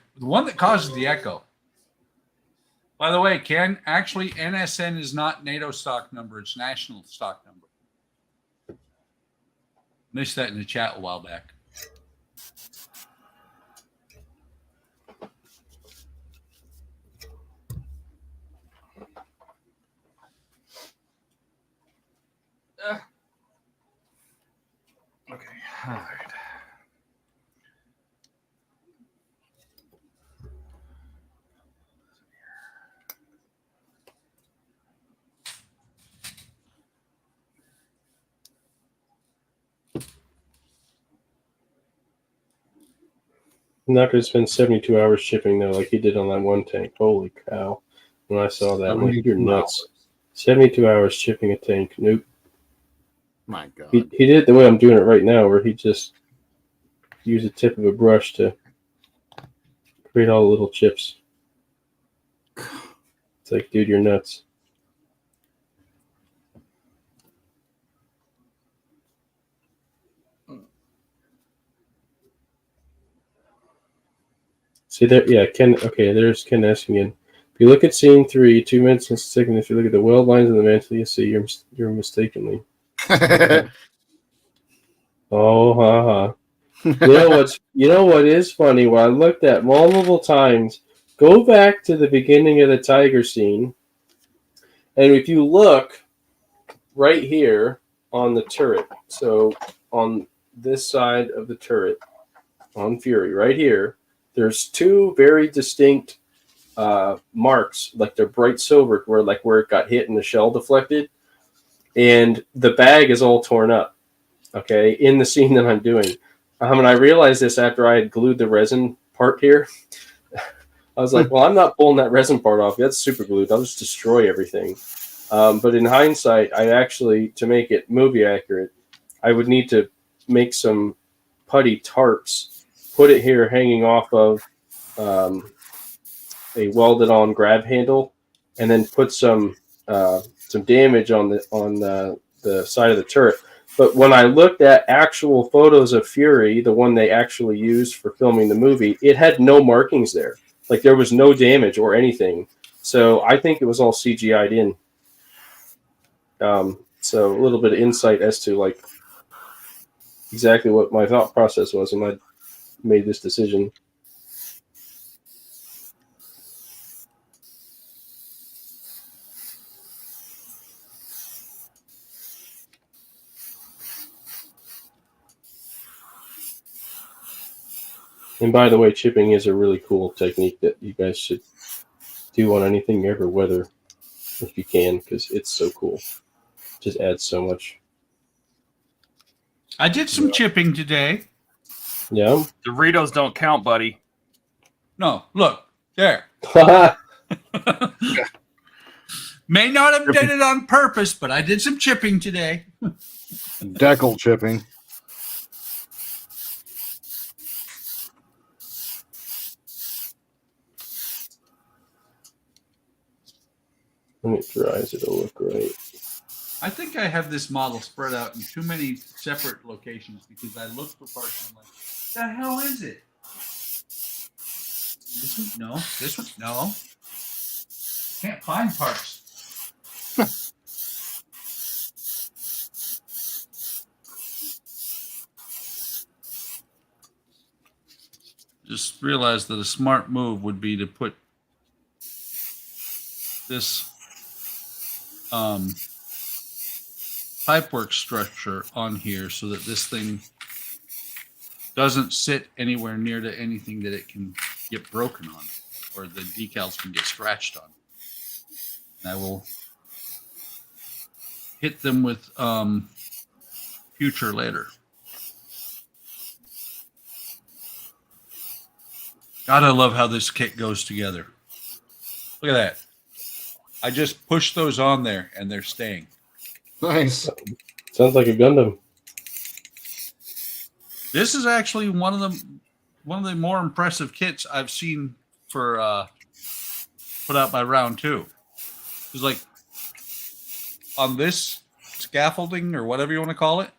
causes the echo. By the way, Ken, actually NSN is not NATO stock number, it's national stock number. Missed that in the chat a while back. Okay. All right. I'm not going to spend 72 hours shipping, though, like he did on that one tank. Holy cow. When I saw that, I'm like, you're nuts. 72 hours shipping a tank. Nope. My God. He did it the way I'm doing it right now, where he just used the tip of a brush to Create all the little chips. It's like, dude, you're nuts. See there? Yeah, Ken. Okay, there's Ken asking again. If you look at scene 3, 2 minutes and a second, if you look at the weld lines in the mantle, you see you're mistakenly. Oh, ha. You know what is funny? What I looked at multiple times. Go back to the beginning of the tiger scene, and if you look right here on the turret, so on this side of the turret on Fury, right here, there's 2 very distinct marks, like they're bright silver, where it got hit and the shell deflected, and the bag is all torn up. Okay, in the scene that I'm doing. And I realized this after I had glued the resin part here. I was like, well, I'm not pulling that resin part off. That's super glued. I'll just destroy everything. But in hindsight, I actually, to make it movie accurate, I would need to make some putty tarps, put it here hanging off of a welded on grab handle, and then put some damage on the side of the turret. But when I looked at actual photos of Fury, the one they actually used for filming the movie, it had no markings there. Like there was no damage or anything. So I think it was all CGI'd in. So a little bit of insight as to like exactly what my thought process was when I made this decision. And by the way, chipping is a really cool technique that you guys should do on anything you ever weather if you can, because it's so cool. Just adds so much. I did some chipping today. Yeah. Doritos don't count, buddy. No, look there. May not have done it on purpose, but I did some chipping today. Decal chipping. When it dries, it'll look great. I think I have this model spread out in too many separate locations because I looked for parts and I'm like, the hell is it? This one? No. This one? No. Can't find parts. Just realized that a smart move would be to put this pipework structure on here so that this thing doesn't sit anywhere near to anything that it can get broken on or the decals can get scratched on. And I will hit them with future later. God, I love how this kit goes together. Look at that. I just pushed those on there and they're staying. Nice. Sounds like a Gundam. This is actually one of the more impressive kits I've seen for put out by Round 2. It's like on this scaffolding or whatever you want to call it,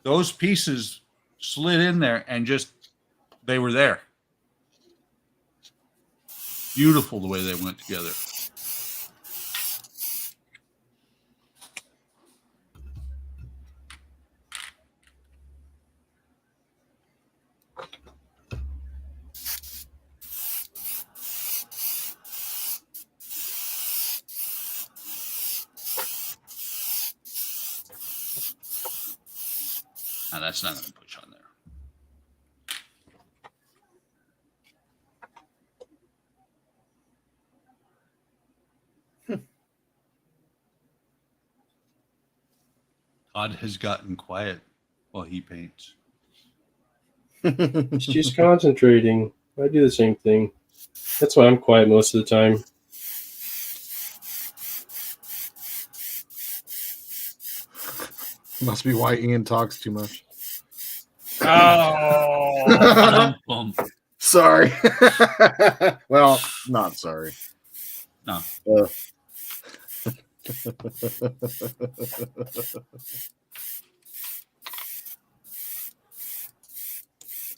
those pieces slid in there and just they were there. Beautiful the way they went together. Now that's not going to push on there. Todd has gotten quiet while he paints. He's just concentrating. I do the same thing. That's why I'm quiet most of the time. Must be why Ian talks too much. Oh. Sorry. Well, not sorry. No.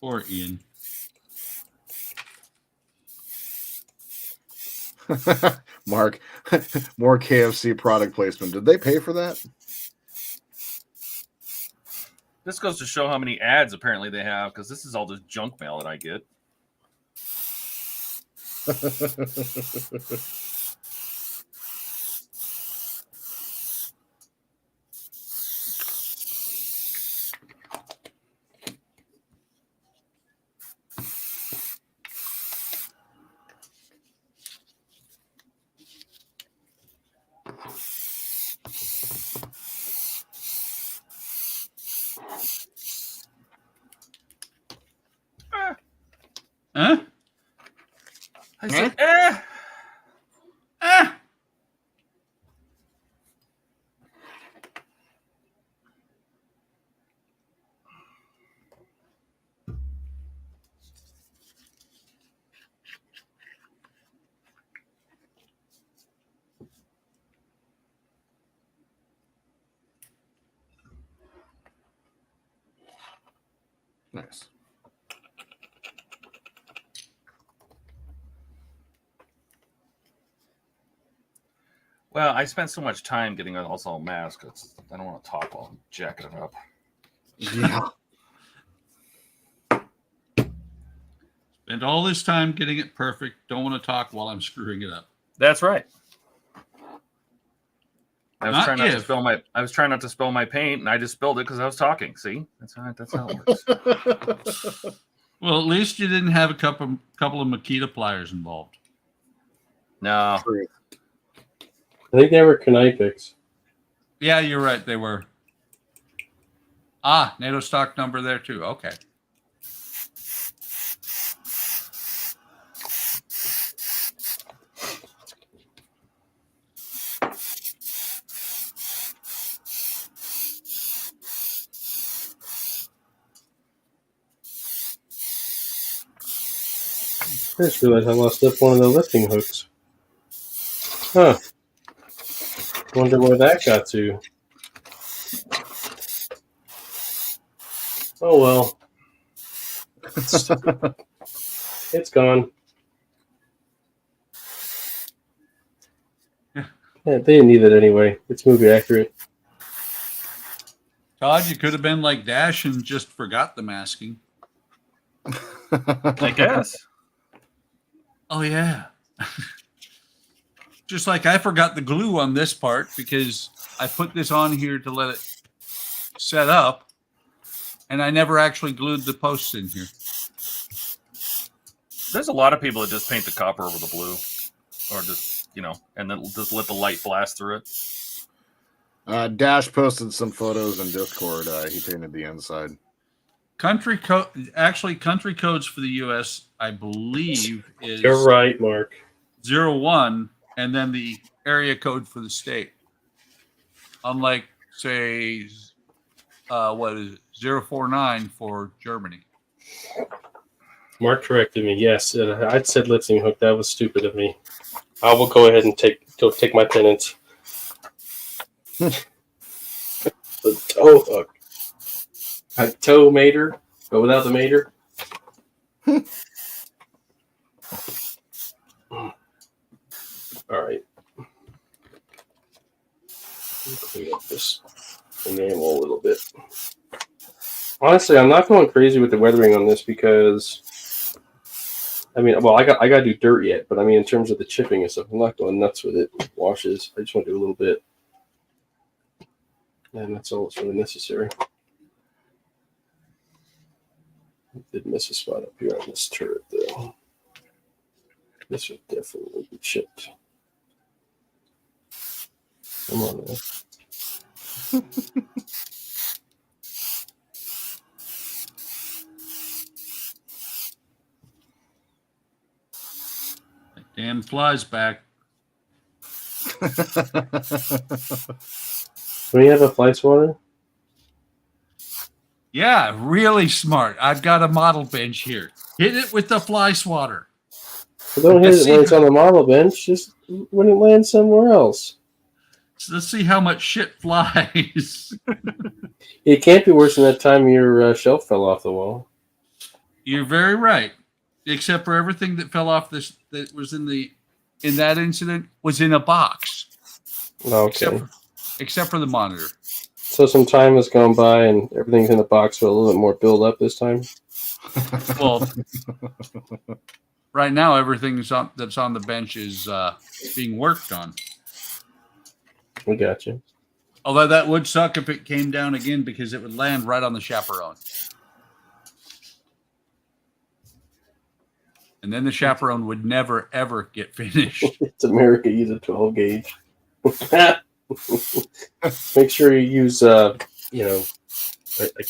Poor Ian. Mark, more KFC product placement. Did they pay for that? This goes to show how many ads apparently they have, because this is all just junk mail that I get. Huh? I said, Nice. Well, I spent so much time getting us all masked. I don't want to talk while I'm jacking it up. Yeah. Spent all this time getting it perfect. Don't want to talk while I'm screwing it up. That's right. I was Not trying not to if. spill my. I was trying not to spill my paint, and I just spilled it because I was talking. See, that's how it works. Well, at least you didn't have a couple of Makita pliers involved. No, I think they were Knifex. Yeah, you're right. They were. Ah, NATO stock number there too. Okay. I just realized I lost up one of the lifting hooks. Huh. Wonder where that got to. Oh well. It's gone. Yeah. Yeah, they didn't need it anyway. It's movie accurate. Todd, you could have been like Dash and just forgot the masking. I guess. Oh, yeah. Just like I forgot the glue on this part because I put this on here to let it set up, and I never actually glued the posts in here. There's a lot of people that just paint the copper over the blue, or just and then just let the light blast through it. Dash posted some photos in Discord. He painted the inside. Country codes for the U.S., I believe, is You're right, Mark. 01, and then the area code for the state. Unlike, say, what is it, 049 for Germany. Mark corrected me. Yes, I'd said lifting hook. That was stupid of me. I will go ahead and take my penance. The toe hook. A toe mater. Go without the mater. All right. Clean up this enamel a little bit. Honestly, I'm not going crazy with the weathering on this because, I mean, well, I got to do dirt yet, but I mean, in terms of the chipping and stuff, I'm not going nuts with it. Washes. I just want to do a little bit. And that's all that's really necessary. I did miss a spot up here on this turret, though. This would definitely be chipped. Come on, man. That damn fly's back. Do we have a fly swatter? Yeah, really smart. I've got a model bench here. Hit it with the fly swatter. But don't hit it when it's on the model bench. Just when it lands somewhere else. So let's see how much shit flies. It can't be worse than that time your shelf fell off the wall. You're very right. Except for everything that fell off this that was in that incident was in a box. Okay. Except for the monitor. So some time has gone by and everything's in the box with a little bit more build up this time. Well, right now everything that's on the bench is being worked on. We got you. Although that would suck if it came down again because it would land right on the chaperone. And then the chaperone would never, ever get finished. It's America. Use a 12 gauge. Make sure you use, a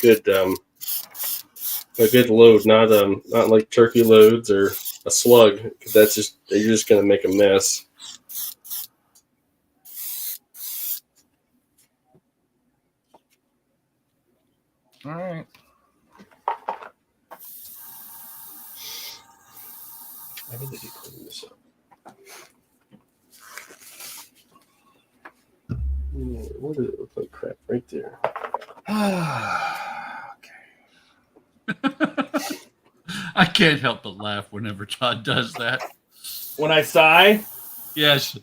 good load, not like turkey loads or a slug. Because you're just gonna make a mess. All right. I need to be cleaning this up. What does it look like? Crap, right there. Okay. I can't help but laugh whenever Todd does that. When I sigh? Yes.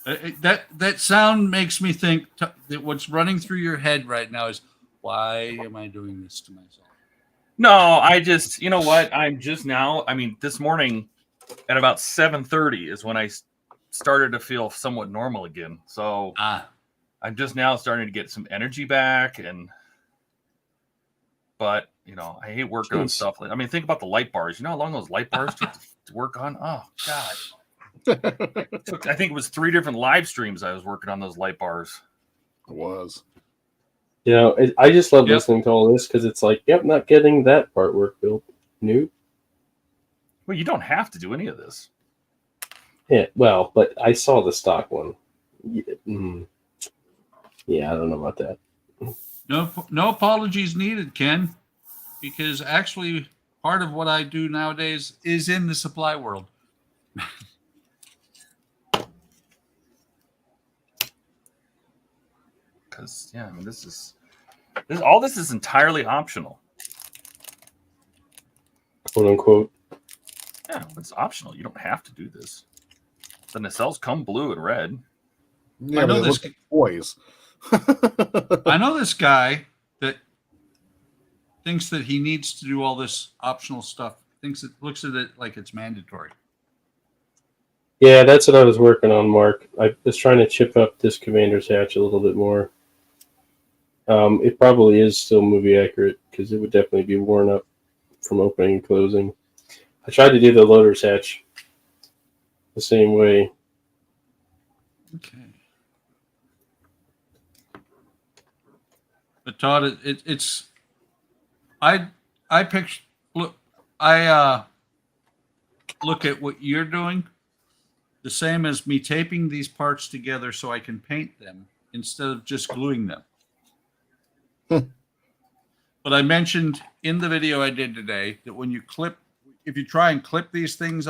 That sound makes me think that what's running through your head right now is, why am I doing this to myself? No, I just, you know what? I'm just now, this morning at about 7:30 is when I started to feel somewhat normal again. So I'm just now starting to get some energy back. But, I hate working on stuff. Think about the light bars. You know how long those light bars took to work on? Oh, God. I think it was 3 different live streams I was working on those light bars. It was. I just love listening to all this because it's like, not getting that part work built. Nope. Well, you don't have to do any of this. Yeah, well, but I saw the stock one. Yeah, I don't know about that. No apologies needed, Ken, because actually part of what I do nowadays is in the supply world. Because all this is entirely optional, quote unquote. Yeah, it's optional. You don't have to do this. The nacelles come blue and red. Yeah, I know this like toys. I know this guy that thinks that he needs to do all this optional stuff. Looks at it like it's mandatory. Yeah, that's what I was working on, Mark. I was trying to chip up this commander's hatch a little bit more. It probably is still movie accurate because it would definitely be worn up from opening and closing. I tried to do the loader's hatch the same way. Okay. But Todd, it's I picture look at what you're doing the same as me taping these parts together so I can paint them instead of just gluing them. But I mentioned in the video I did today that when you if you try and clip these things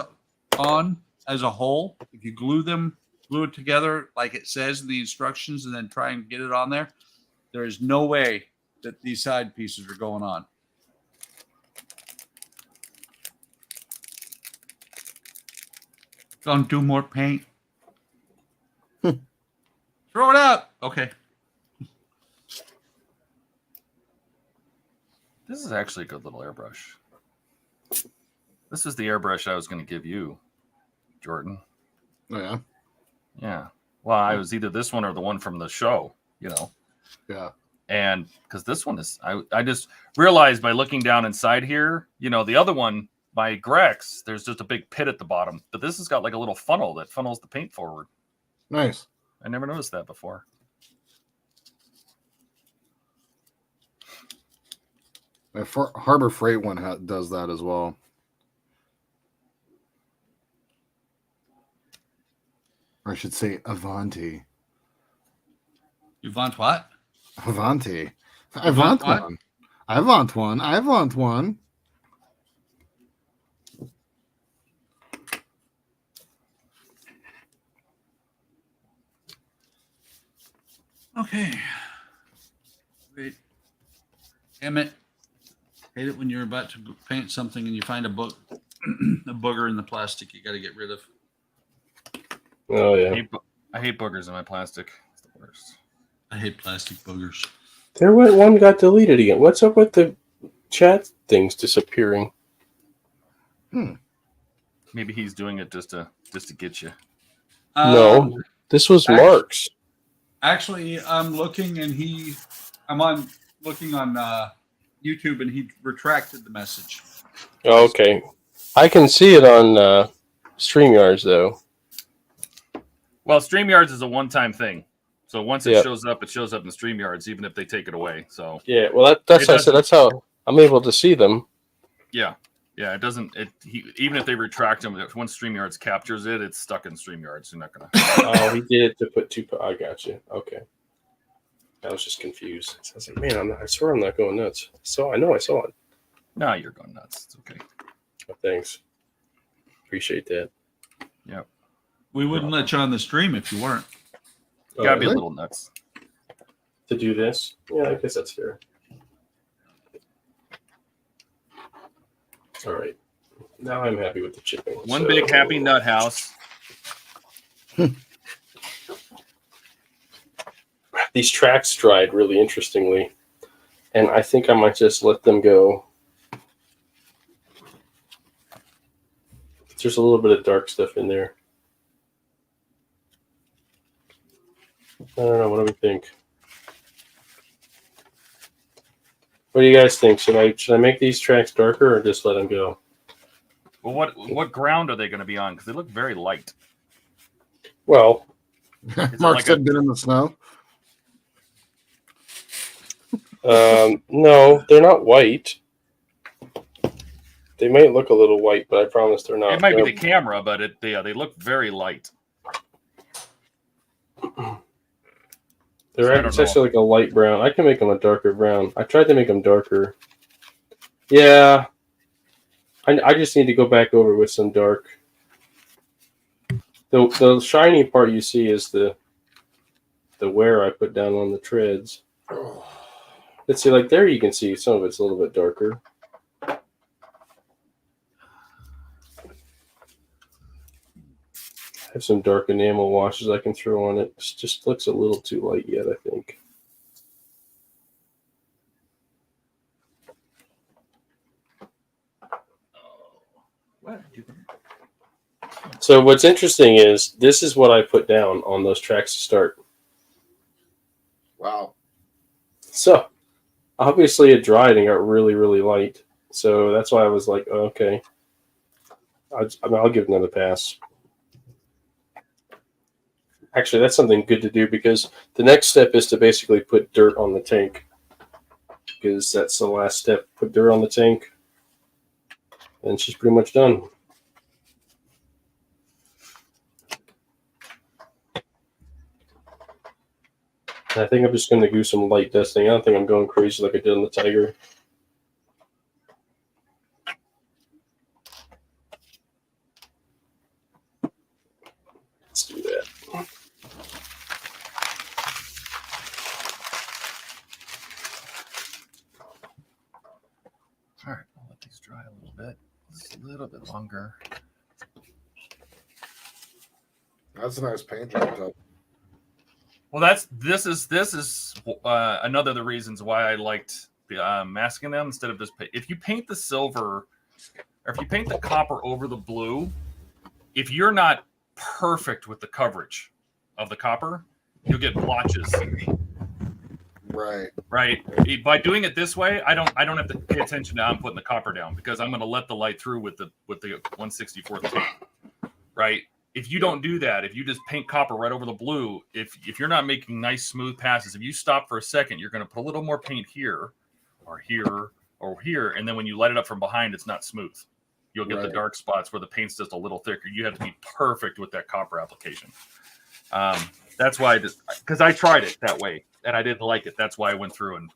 on as a whole, if you glue it together like it says in the instructions and then try and get it on there, there is no way that these side pieces are going on. Don't do more paint. Throw it out. Okay. This is actually a good little airbrush. This is the airbrush I was going to give you, Jordan. Oh, yeah? Yeah. Well, I was either this one or the one from the show, Yeah. And because this one is, I just realized by looking down inside here, the other one, my Grex, there's just a big pit at the bottom. But this has got like a little funnel that funnels the paint forward. Nice. I never noticed that before. My Harbor Freight one does that as well. Or I should say Avanti. You want what? Avanti. What? I want one. I want one. Okay. Wait. Damn it. Hate it when you're about to paint something and you find a booger in the plastic you got to get rid of. Oh yeah. I hate boogers in my plastic. It's the worst. I hate plastic boogers. There went one got deleted again. What's up with the chat things disappearing? Maybe he's doing it just to get you. No, this was Mark's. Actually, I'm looking and I'm looking on YouTube and he retracted the message. Oh, okay. I can see it on StreamYards though. Well, StreamYards is a one-time thing. So once it Yep. shows up, it shows up in StreamYards, even if they take it away. So Yeah, well that's how I said that's how I'm able to see them. yeah, it doesn't. Even if they retract them, once StreamYards captures it, it's stuck in StreamYards. You're not gonna. Oh, he did it to put two. I got you. Okay. I was just confused. I was like, man, I swear I'm not going nuts. So I know I saw it. No, you're going nuts. It's okay. Oh, thanks. Appreciate that. Yep. We wouldn't let you on the stream if you weren't. You gotta be a little nuts to do this. Yeah, I guess that's fair. All right. Now I'm happy with the chipping. One big happy nut house. These tracks dried really interestingly, and I think I might just let them go. There's a little bit of dark stuff in there. I don't know. What do we think? What do you guys think? Should I make these tracks darker or just let them go? Well, what ground are they going to be on? Because they look very light. Well, Mark said been in the snow. No, they're not white. They might look a little white, but I promise they're not. It might be the camera, but they look very light. It's actually like a light brown. I can make them a darker brown. I tried to make them darker. Yeah. I just need to go back over with some dark. The shiny part you see is the wear I put down on the treads. Let's see, like there you can see some of it's a little bit darker. I have some dark enamel washes I can throw on it. It just looks a little too light yet, I think. So what's interesting is this is what I put down on those tracks to start. Wow. So obviously it dried and got really, really light. So that's why I was like, oh, okay, I'll give it another pass. Actually, that's something good to do because the next step is to basically put dirt on the tank. Because that's the last step. Put dirt on the tank. And she's pretty much done. And I think I'm just going to do some light dusting. I don't think I'm going crazy like I did on the Tiger. Let's do that. All right, I'll let these dry a little bit. Just a little bit longer. That's a nice paint job. Well, this is another of the reasons why I liked masking them instead of just if you paint the silver or if you paint the copper over the blue, if you're not perfect with the coverage of the copper, you'll get blotches. Right. By doing it this way, I don't have to pay attention to how I'm putting the copper down because I'm going to let the light through with the 1/64 tape. Right. If you don't do that, if you just paint copper right over the blue, if you're not making nice smooth passes, if you stop for a second, you're going to put a little more paint here, or here, or here, and then when you light it up from behind, it's not smooth. You'll get the dark spots where the paint's just a little thicker. You have to be perfect with that copper application. That's why because I tried it that way and I didn't like it. That's why I went through and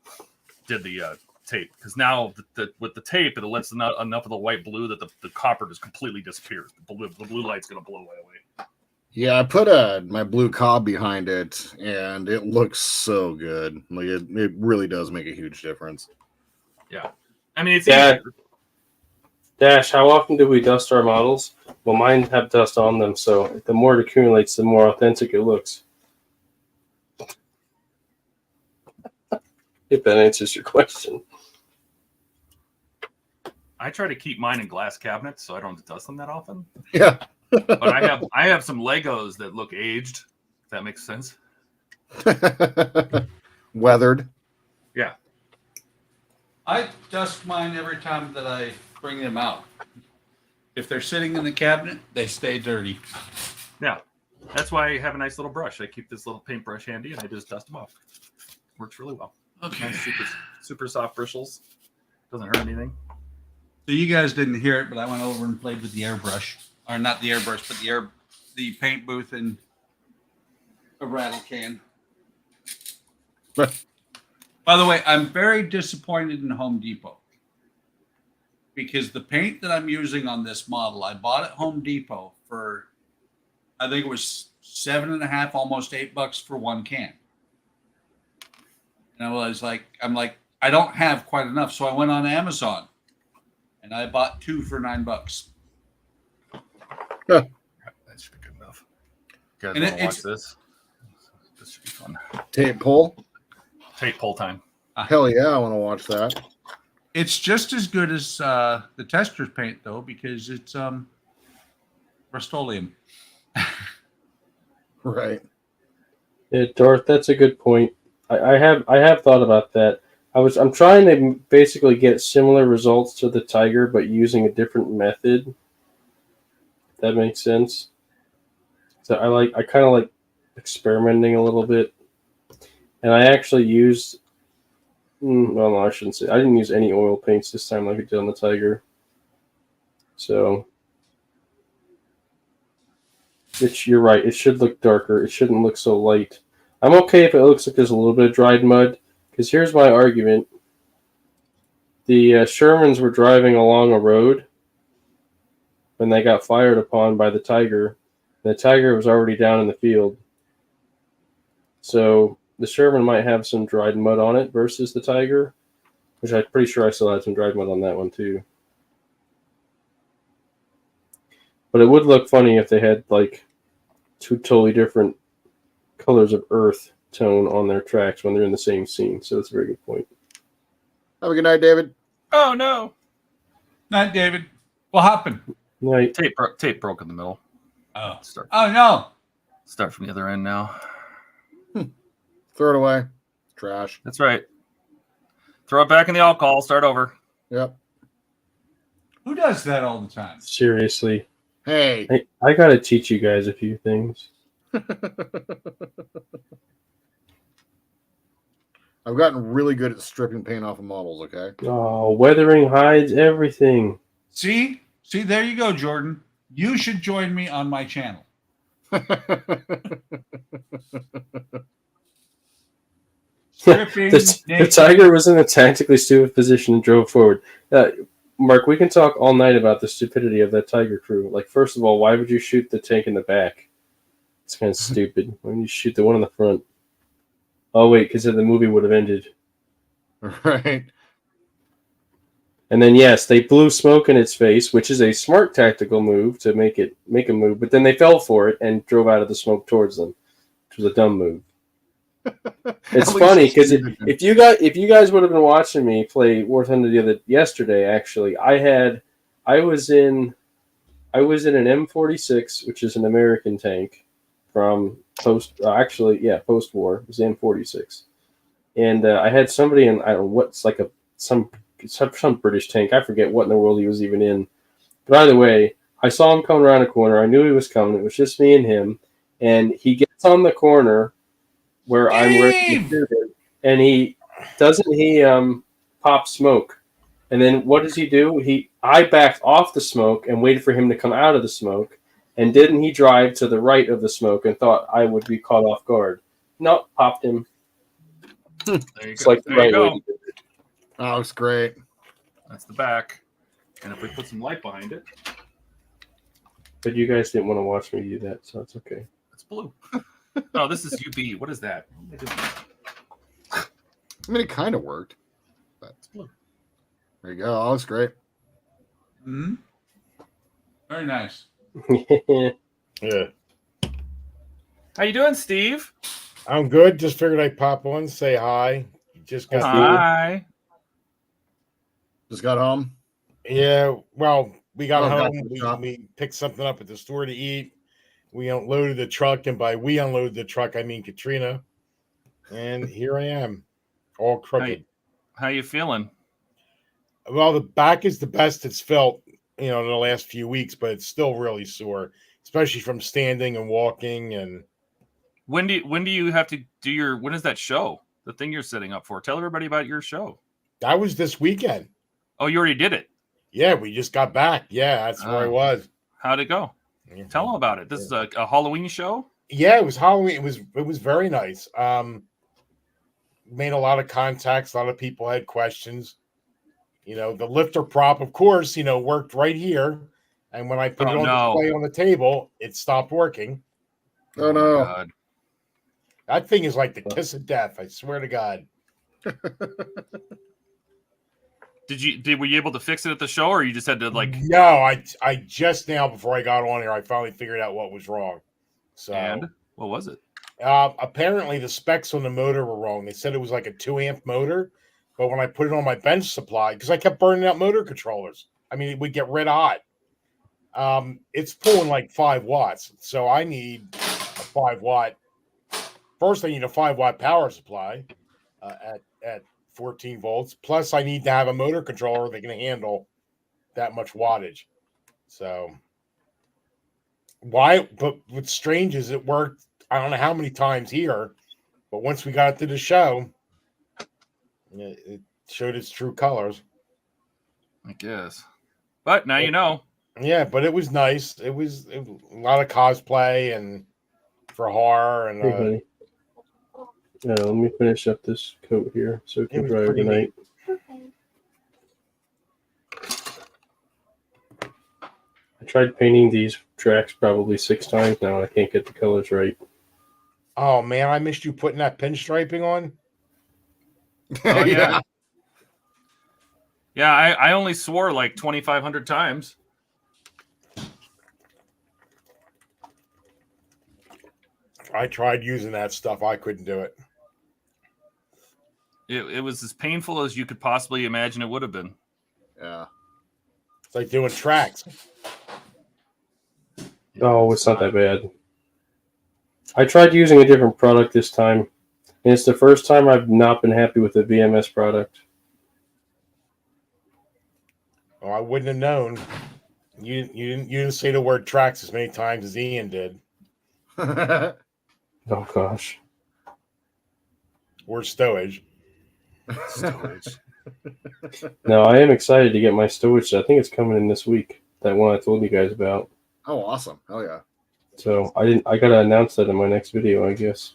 did the tape, because now with the tape it lets enough of the white blue that the copper just completely disappears. The blue light's going to blow away. Yeah, I put my blue cob behind it, and it looks so good. Like it really does make a huge difference. Yeah, I mean it's Dash, how often do we dust our models? Well, mine have dust on them, so the more it accumulates, the more authentic it looks. If that answers your question. I try to keep mine in glass cabinets so I don't dust them that often. Yeah. But I have some Legos that look aged. If that makes sense. Weathered. Yeah. I dust mine every time that I bring them out. If they're sitting in the cabinet, they stay dirty. Yeah. That's why I have a nice little brush. I keep this little paintbrush handy and I just dust them off. Works really well. Okay. Nice, super soft bristles. Doesn't hurt anything. So you guys didn't hear it, but I went over and played with the airbrush. Or not the airbrush, but the paint booth and a rattle can. By the way, I'm very disappointed in Home Depot. Because the paint that I'm using on this model, I bought at Home Depot for, I think it was $7.50, almost $8 for one can. And I was like, I don't have quite enough. So I went on Amazon and I bought 2 for $9. That should be good enough. You guys And want to watch this? This should be fun. Tape pull. Tape pull time. Hell yeah, I want to watch that. It's just as good as the tester's paint, though, because it's Rust-Oleum. Right. Yeah, Darth, that's a good point. I have thought about that. I'm trying to basically get similar results to the Tiger, but using a different method. If that makes sense. So I kind of like experimenting a little bit, and I actually used. Well, no, I shouldn't say. I didn't use any oil paints this time like I did on the Tiger. So, you're right. It should look darker. It shouldn't look so light. I'm okay if it looks like there's a little bit of dried mud, because here's my argument. The Shermans were driving along a road when they got fired upon by the Tiger. The Tiger was already down in the field. So the Sherman might have some dried mud on it versus the Tiger, which I'm pretty sure I still had some dried mud on that one too. But it would look funny if they had like 2 totally different colors of earth tone on their tracks when they're in the same scene. So that's a very good point. Have a good night, David. Oh no. Night, David. What happened? Night. Tape broke in the middle. Oh. Oh no. Start from the other end now. Throw it away. Trash. That's right. Throw it back in the alcohol. Start over. Yep. Who does that all the time? Seriously. Hey. I got to teach you guys a few things. I've gotten really good at stripping paint off of models, okay? Oh, weathering hides everything. See, there you go, Jordan. You should join me on my channel. The Tiger was in a tactically stupid position and drove forward. Mark, we can talk all night about the stupidity of that Tiger crew. Like, first of all, why would you shoot the tank in the back? It's kind of stupid. Why don't you shoot the one in the front? Oh, wait, because then the movie would have ended. Right. And then, yes, they blew smoke in its face, which is a smart tactical move to make a move. But then they fell for it and drove out of the smoke towards them, which was a dumb move. It's funny because if you guys would have been watching me play War Thunder yesterday, actually, I was in an M46, which is an American tank from post-war. It was the M46, and I had somebody in, I don't know what's like some British tank. I forget what in the world he was even in. But either way, I saw him coming around a corner. I knew he was coming. It was just me and him, and he gets on the corner where I'm ready to shoot him, and he pop smoke. And then what does he do? I backed off the smoke and waited for him to come out of the smoke. And didn't he drive to the right of the smoke and thought I would be caught off guard? No, popped him. There you It's go. like the right way to do it. Oh, looks great. That's the back. And if we put some light behind it, But you guys didn't want to watch me do that, so it's okay. it's blue. Oh, this is UB. What is that? I mean, it kind of worked. But It's blue. there you go. Oh, looks great. Hmm. Very nice. Yeah. How you doing, Steve? I'm good. Just figured I'd pop on, say hi. Just got Hi. Just got home. Yeah, well, we got Oh, home. got the We, shop. we picked something up at the store to eat. We unloaded the truck, and by we unloaded the truck, I mean Katrina. And here I am, all crooked. How you feeling? Well, the back is the best it's felt, in the last few weeks, but it's still really sore, especially from standing and walking. And When do you have to do your? When is that show? The thing you're setting up for? Tell everybody about your show. that was this weekend. Oh, you already did it. Yeah, we just got back. Yeah, that's where I Oh. was. How'd it go? Tell them about it. This is a Halloween show. Yeah, it was Halloween. It was very nice. Made a lot of contacts. A lot of people had questions. The lifter prop, of course, worked right here. And when I put it on display on the table, it stopped working. Oh, no. God. That thing is like the kiss of death. I swear to God. Were you able to fix it at the show, or you just had to No, I just now before I got on here, I finally figured out what was wrong. So And what was it? apparently the specs on the motor were wrong. They said it was like a 2-amp motor, but when I put it on my bench supply, because I kept burning out motor controllers, I mean, it would get red hot. It's pulling like 5 watts, so I need a 5-watt. First, I need a 5-watt power supply at 14 volts. Plus, I need to have a motor controller that can handle that much wattage. So, but what's strange is it worked. I don't know how many times here, but once we got to the show, it showed its true colors. I guess. But now you know. Yeah, but it was nice. It was a lot of cosplay and for horror and. Hey, honey. Let me finish up this coat here so it can dry overnight. I tried painting these tracks probably 6 times now, and I can't get the colors right. Oh man, I missed you putting that pinstriping on. Oh yeah. Yeah, I only swore like 2,500 times. I tried using that stuff. I couldn't do it. It was as painful as you could possibly imagine it would have been. Yeah. It's like doing tracks. Oh, it's not that bad. I tried using a different product this time, and it's the first time I've not been happy with the VMS product. Oh, I wouldn't have known. You didn't say the word tracks as many times as Ian did. Oh gosh. Or stowage. Stowage. No, I am excited to get my stowage. I think it's coming in this week. That one I told you guys about. Oh, awesome. Hell yeah. So I gotta announce that in my next video, I guess.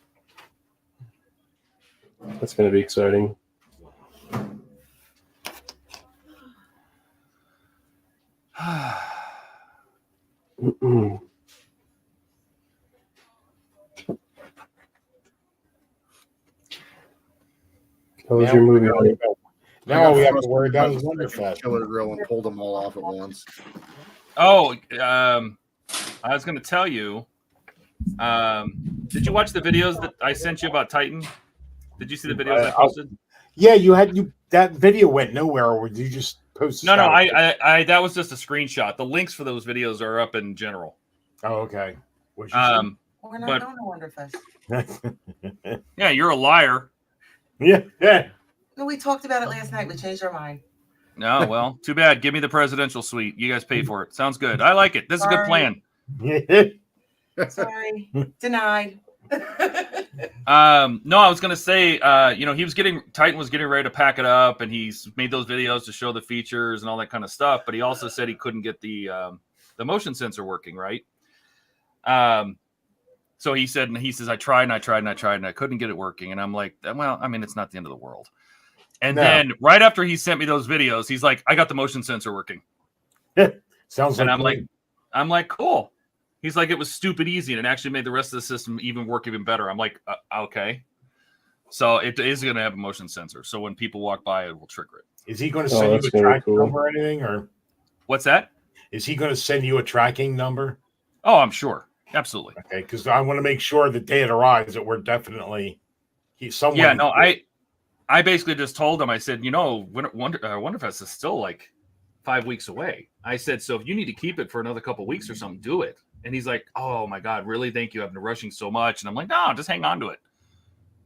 That's gonna be exciting. How was your movie, honey? Now all we have to worry about is Wonderfest. Killer Grill and pulled them all off at once. Oh, I was going to tell you. Did you watch the videos that I sent you about Titan? Did you see the videos I posted? Yeah, that video went nowhere, or did you just post? No, I that was just a screenshot. The links for those videos are up in general. Oh, okay. We're not but- going to Wonderfest. Yeah, you're a liar. Yeah. No, we talked about it last night. We changed our mind. No, well, too bad. Give me the presidential suite. You guys pay for it. Sounds good. I like it. This is a good plan. Sorry. Denied. No, I was gonna say, Titan was getting ready to pack it up, and he's made those videos to show the features and all that kind of stuff. But he also said he couldn't get the motion sensor working right. So he says, I tried and I couldn't get it working. And I'm like, well, I mean, it's not the end of the world. And No. then right after he sent me those videos, he's like, I got the motion sensor working. Sounds And like I'm like, cool. He's like, it was stupid easy, and it actually made the rest of the system even work even better. I'm like, okay. So it is going to have a motion sensor. So when people walk by, it will trigger it. Is he going to send you a tracking number or anything, or what's that? Is he going to send you a tracking number? Oh, I'm sure. Absolutely. Okay, because I want to make sure the day it arrives that we're definitely someone. Yeah, no, I basically just told him. I said, Wonderfest is still like 5 weeks away. I said, so if you need to keep it for another couple weeks or something, do it. And he's like, oh my God, really? Thank you. I've been rushing so much. And I'm like, no, just hang on to it.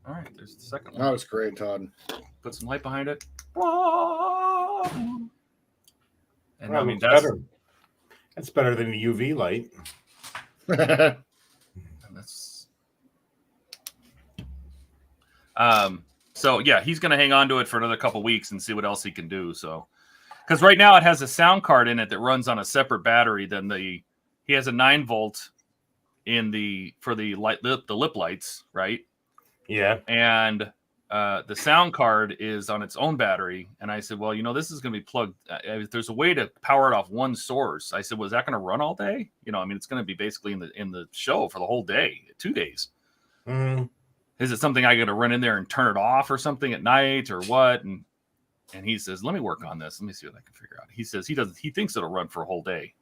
All right, there's the second one. That was great, Todd. Put some light behind it. And Well, I mean, that's better than the UV light. And that's so yeah, he's gonna hang on to it for another couple weeks and see what else he can do. So because right now it has a sound card in it that runs on a separate battery than he has a 9-volt for the lip lights, right? Yeah. And the sound card is on its own battery. And I said, well, this is going to be plugged. There's a way to power it off one source. I said, was that going to run all day? It's going to be basically in the show for the whole day, 2 days. Mm. Is it something I got to run in there and turn it off or something at night or what? And he says, let me work on this. Let me see what I can figure out. He says he thinks it'll run for a whole day,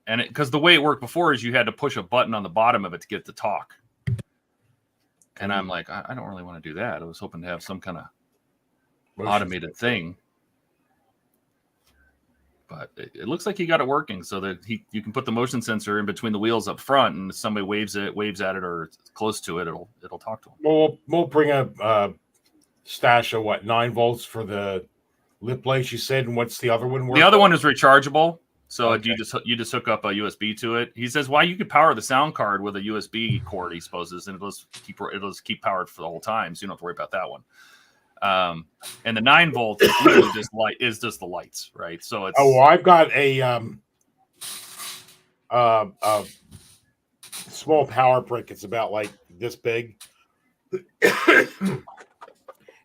because the way it worked before is you had to push a button on the bottom of it to get to talk. And I'm like, I don't really want to do that. I was hoping to have some kind of automated thing. But it looks like he got it working so that you can put the motion sensor in between the wheels up front, and if somebody waves at it or close to it, it'll talk to him. We'll bring a stash of 9 volts for the lip lights you said, and what's the other one? The other one is rechargeable. So okay. you just hook up a USB to it. He says, you could power the sound card with a USB cord, he supposes, and it'll just keep powered for the whole time, so you don't have to worry about that one. And the 9 volt is really just the lights, right? So it's I've got a small power brick. It's about like this big, and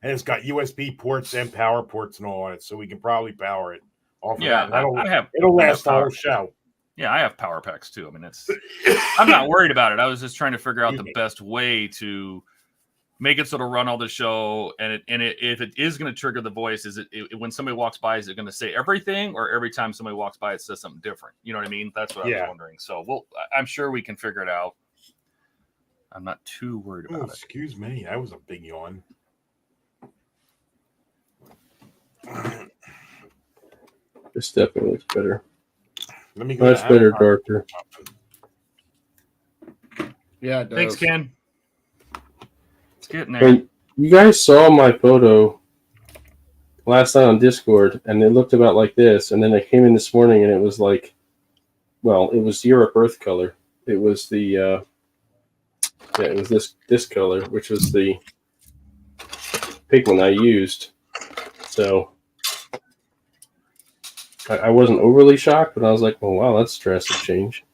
it's got USB ports and power ports and all on it, so we can probably power it. Yeah, it'll last the whole show. Yeah, I have power packs too. I mean, I'm not worried about it. I was just trying to figure out the best way to make it so it'll run all the show. And if it is going to trigger the voice, is it when somebody walks by, is it going to say everything, or every time somebody walks by, it says something different? You know what I mean? That's what I was wondering. So I'm sure we can figure it out. I'm not too worried about it. Excuse me, that was a big yawn. This definitely looks better. Let me go. Much better, darker. Yeah, it does. Thanks, Ken. It's getting there. And you guys saw my photo last night on Discord, and it looked about like this. And then I came in this morning, and it was like, well, it was Europe Earth color. It was the it was this color, which was the pigment I used. So I wasn't overly shocked, but I was like, well, wow, that's a drastic change.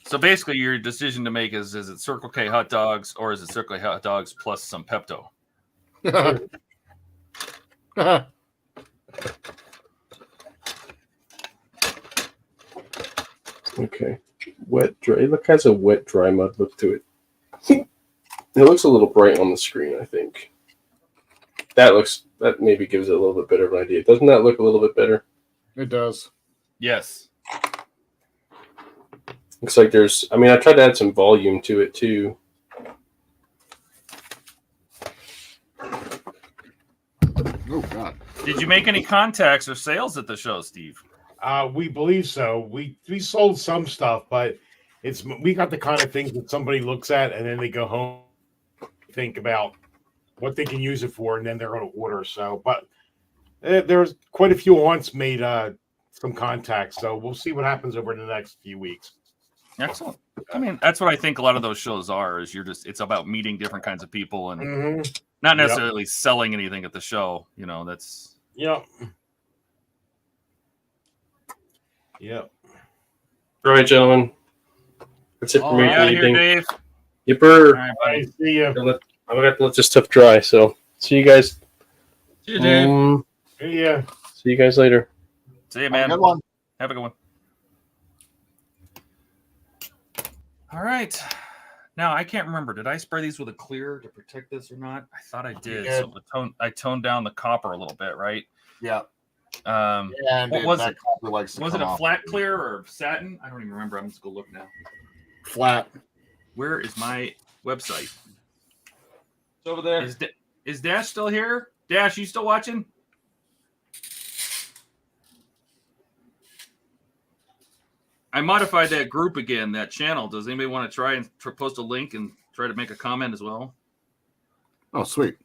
So basically, your decision to make is it Circle K hot dogs, or is it Circle K hot dogs plus some Pepto? Okay. Wet, dry. It has a wet, dry mud look to it. It looks a little bright on the screen, I think. That maybe gives it a little bit better of an idea. Doesn't that look a little bit better? It does. Yes. Looks like I tried to add some volume to it too. Oh, God. Did you make any contacts or sales at the show, Steve? We believe so. We sold some stuff, but we got the kind of things that somebody looks at and then they go home, think about what they can use it for, and then they're going to order. So, but there's quite a few once made some contacts. So we'll see what happens over the next few weeks. Excellent. I mean, that's what I think a lot of those shows are. Is it's about meeting different kinds of people and not necessarily selling anything at the show. That's Yep. All right, gentlemen. That's it for me. Out of here, Dave. Yipper. All right, buddy. See you. I'm gonna have to let this stuff dry. So see you guys. See you, Dave. Yeah. See you guys later. See you, man. Good one. Have a good one. All right. Now I can't remember. Did I spray these with a clear to protect this or not? I thought I did. So I toned down the copper a little bit, right? Yeah. And what was it? Was it a flat clear or satin? I don't even remember. I'm just gonna look now. Flat. Where is my website? It's over there. Is Dash still here? Dash, you still watching? I modified that group again, that channel. Does anybody want to try and post a link and try to make a comment as well? Oh, sweet.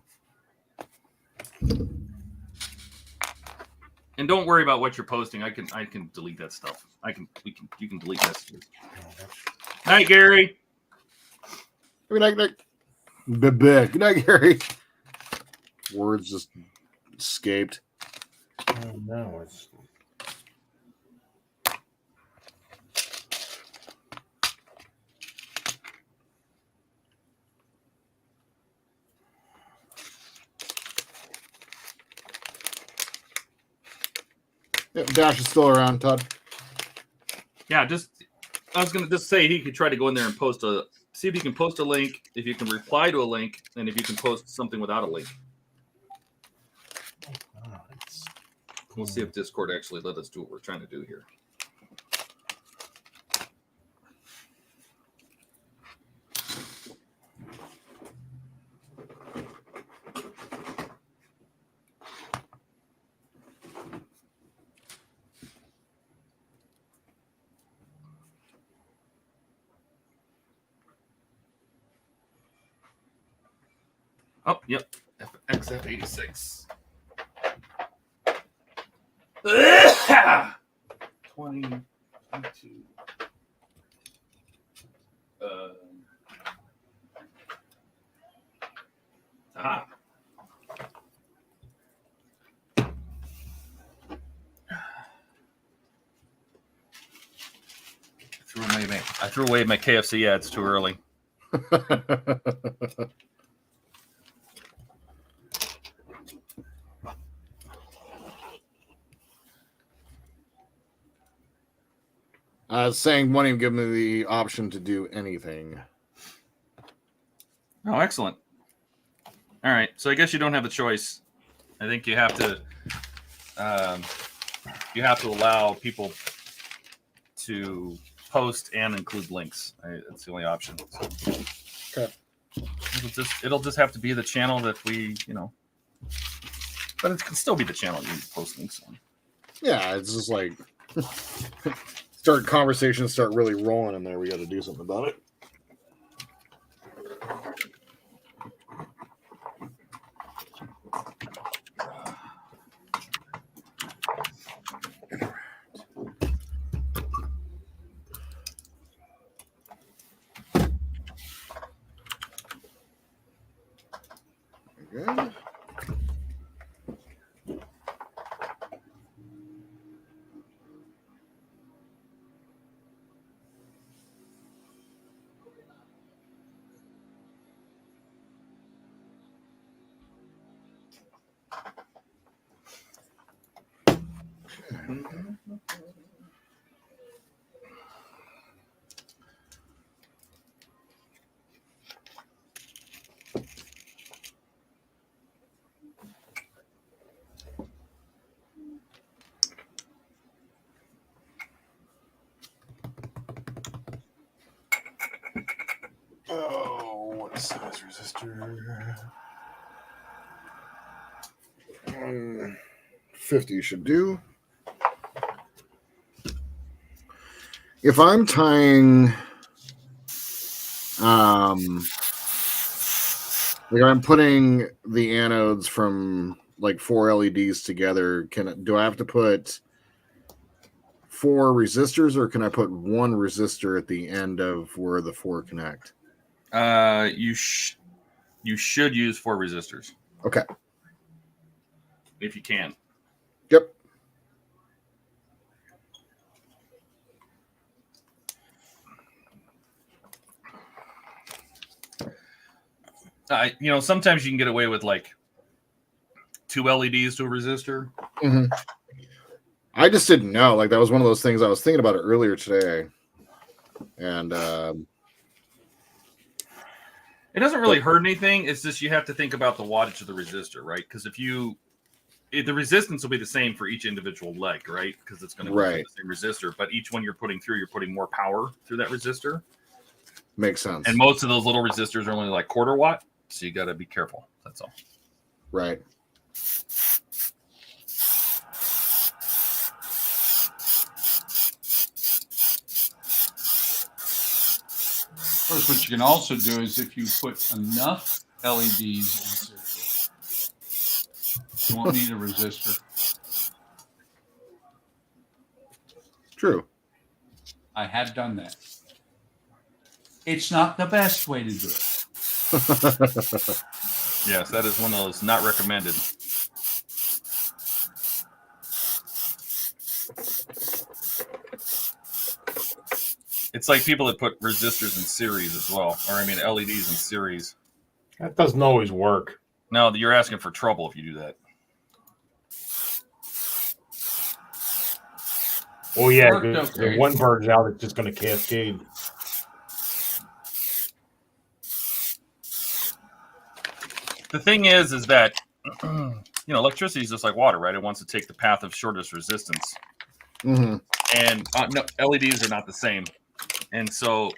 And don't worry about what you're posting. I can delete that stuff. You can delete messages. Night, Gary. Good night, Nick. Good night, Gary. Words just escaped. Oh, no, it's Yeah, Dash is still around, Todd. Yeah, I was gonna just say he could try to go in there and see if you can post a link, if you can reply to a link, and if you can post something without a link. We'll see if Discord actually let us do what we're trying to do here. Oh, yep. XF86. 20, 22. Ah. I threw away my KFC ads too early. Saying won't even give me the option to do anything. Oh, excellent. All right, so I guess you don't have a choice. I think you have to allow people to post and include links. That's the only option. So, okay. It'll just have to be the channel that we, but it can still be the channel you post links on. Yeah, it's just like conversations start really rolling in there. We got to do something about it. Good. Oh, what size resistor? 50 should do. If I'm tying, like I'm putting the anodes from like 4 LEDs together, do I have to put 4 resistors, or can I put 1 resistor at the end of where the 4 connect? You should use 4 resistors. Okay. If you can. Yep. sometimes you can get away with like 2 LEDs to a resistor. Mm-hmm. I just didn't know. Like that was one of those things I was thinking about it earlier today, and it doesn't really hurt anything. It's just you have to think about the wattage of the resistor, right? Because the resistance will be the same for each individual leg, right? Because it's going to go through the same resistor, but each one you're putting more power through that resistor. Makes sense. And most of those little resistors are only like 1/4 watt, so you got to be careful. That's all. Right. Of course, what you can also do is if you put enough LEDs in circuit, you won't need a resistor. True. I have done that. It's not the best way to do it. Yes, that is one of those not recommended. It's like people that put resistors in series as well, or LEDs in series. That doesn't always work. No, you're asking for trouble if you do that. Oh yeah, Okay. if one burns out, it's just going to cascade. The thing is that electricity is just like water, right? It wants to take the path of shortest resistance, Mm-hmm. and no, LEDs are not the same. And so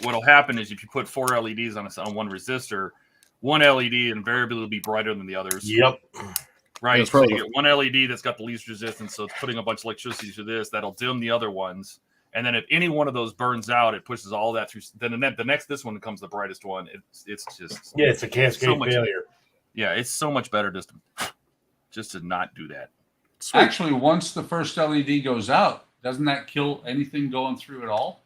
what'll happen is if you put 4 LEDs on one resistor, one LED invariably will be brighter than the others. Yep. Right. That's So right. you get one LED that's got the least resistance, so it's putting a bunch of electricity through this. That'll dim the other ones. And then if any one of those burns out, it pushes all that through. Then this one becomes the brightest one. It's just Yeah, it's a cascade so much failure. Yeah, it's so much better just to not do that. Sweet. Actually, once the first LED goes out, doesn't that kill anything going through at all?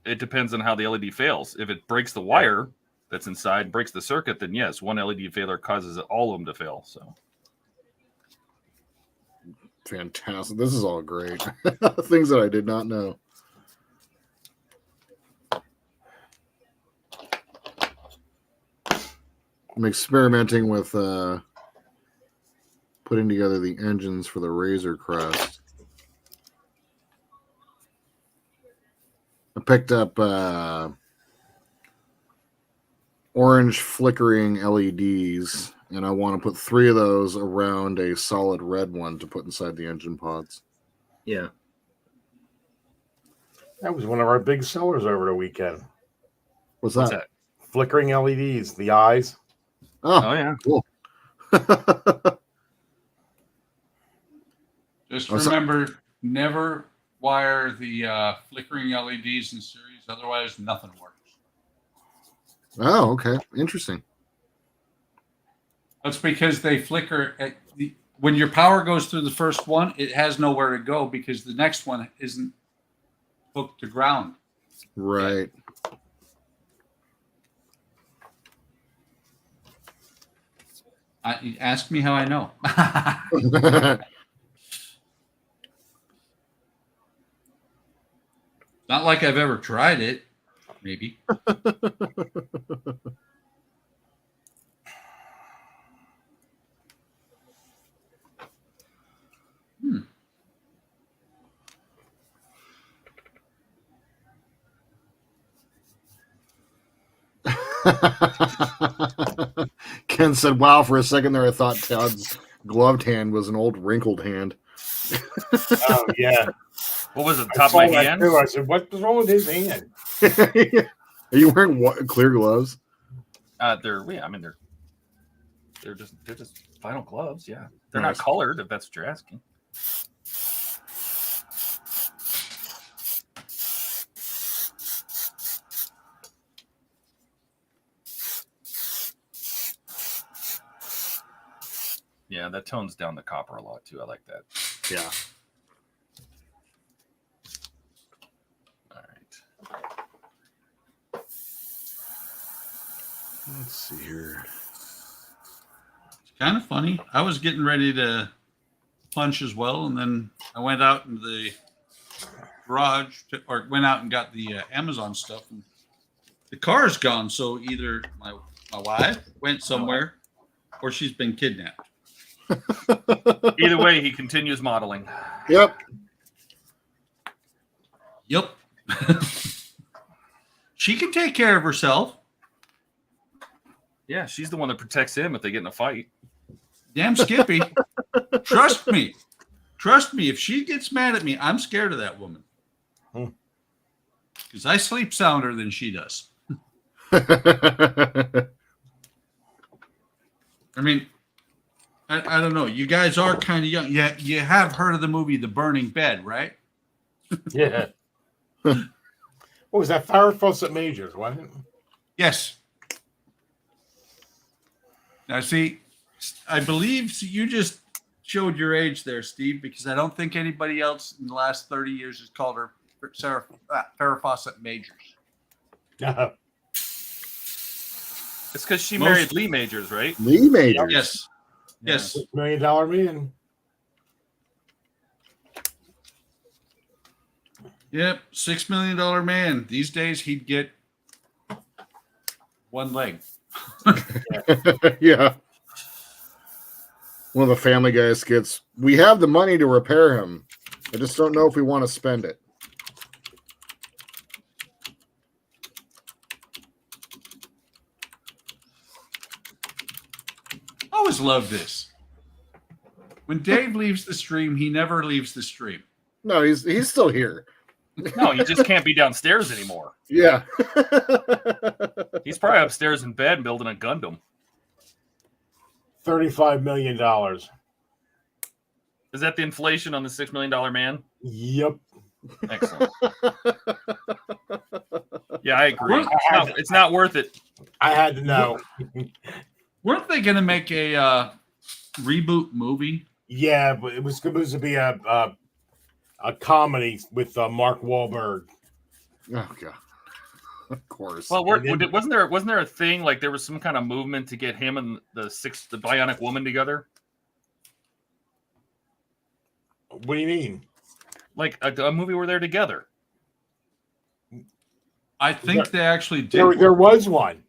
It depends on how the LED fails. If it breaks the wire that's inside, breaks the circuit, then yes, one LED failure causes all of them to fail. So Fantastic. This is all great. Things that I did not know. I'm experimenting with putting together the engines for the Razor Crest. I picked up orange flickering LEDs, and I want to put 3 of those around a solid red one to put inside the engine pods. Yeah. That was one of our big sellers over the weekend. What's what's that? that? Flickering LEDs, the eyes. Oh yeah. Cool. Just Oh, so- remember, never wire the flickering LEDs in series. Otherwise, nothing works. Oh, okay. Interesting. That's because they flicker when your power goes through the first one, it has nowhere to go because the next one isn't hooked to ground. Right. Ask me how I know. Not like I've ever tried it. Maybe. Ken said, wow, for a second there I thought Todd's gloved hand was an old wrinkled hand. Oh yeah. What was it? I Top of saw my that hand? too. I said, "What's wrong with his hand?" Are you wearing clear gloves? They're just vinyl gloves. Yeah, they're Nice. not colored. If that's what you're asking. Yeah, that tones down the copper a lot too. I like that. Yeah. All right. Let's see here. It's kind of funny. I was getting ready to punch as well, and then I went out in the garage or went out and got the Amazon stuff, and the car's gone. So either my My wife went somewhere, or she's been kidnapped. Either way, he continues modeling. Yep. Yep. She can take care of herself. Yeah, she's the one that protects him if they get in a fight. Damn Skippy. Trust me. Trust me. If she gets mad at me, I'm scared of that woman. Because I sleep sounder than she does. I mean, I don't know. You guys are kind of young. Yeah, you have heard of the movie The Burning Bed, right? Yeah. What was that? Farrah Fawcett Majors, wasn't it? Yes. Now, see, I believe you just showed your age there, Steve, because I don't think anybody else in the last 30 years has called her Farrah Fawcett Majors. No. It's because she married Lee Majors, right? Lee Majors. Yes. Yes. $6 million man. Yep. $6 million man. These days, he'd get one leg. Yeah. One of the Family Guy skits. We have the money to repair him. I just don't know if we want to spend it. I always love this. When Dave leaves the stream, he never leaves the stream. No, he's still here. No, he just can't be downstairs anymore. Yeah. He's probably upstairs in bed building a Gundam. $35 million. Is that the inflation on the $6 million man? Yep. Excellent. Yeah, I agree. It's not worth it. I had to know. Weren't they going to make a reboot movie? Yeah, but it was supposed to be a comedy with Mark Wahlberg. Oh god. Of course. Well, wasn't there a thing like there was some kind of movement to get him and the Bionic Woman together? What do you mean? Like a movie where they're together? I think they actually did. There was one.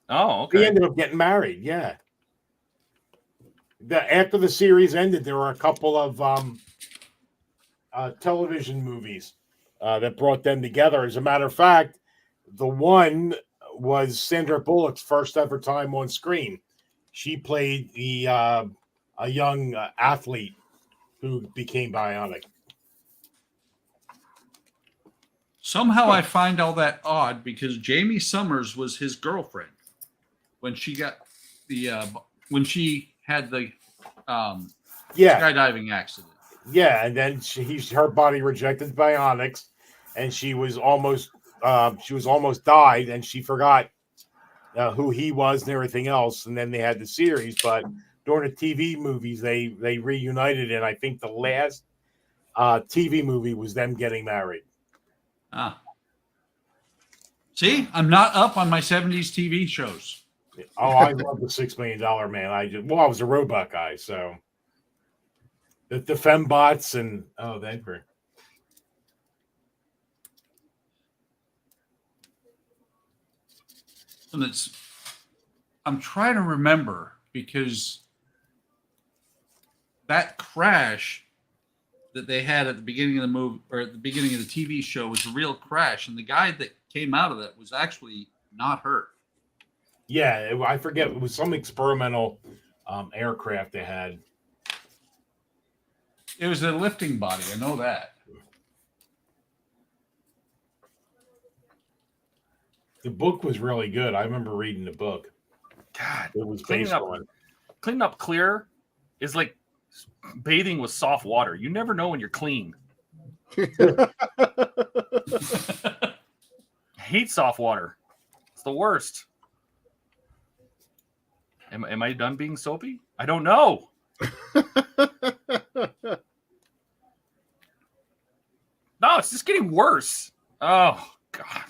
Oh, okay. He ended up getting married. Yeah. After the series ended, there were a couple of television movies that brought them together. As a matter of fact, the one was Sandra Bullock's first ever time on screen. She played a young athlete who became bionic. Somehow I find all that odd because Jamie Summers was his girlfriend when she got when she had the skydiving accident. Yeah, and then her body rejected bionics, and she was almost died, and she forgot who he was and everything else. And then they had the series, but during the TV movies, they reunited, and I think the last TV movie was them getting married. Ah. See, I'm not up on my 70s TV shows. Oh, I love the $6 million man. I was a robot guy, so the fembots and they were. And I'm trying to remember because that crash that they had at the beginning of the movie or at the beginning of the TV show was a real crash, and the guy that came out of that was actually not hurt. Yeah, I forget. It was some experimental aircraft they had. It was a lifting body. I know that. The book was really good. I remember reading the book. God, it was based on. Cleaning up clear is like bathing with soft water. You never know when you're clean. Hate soft water. It's the worst. Am I done being soapy? I don't know. No, it's just getting worse. Oh God.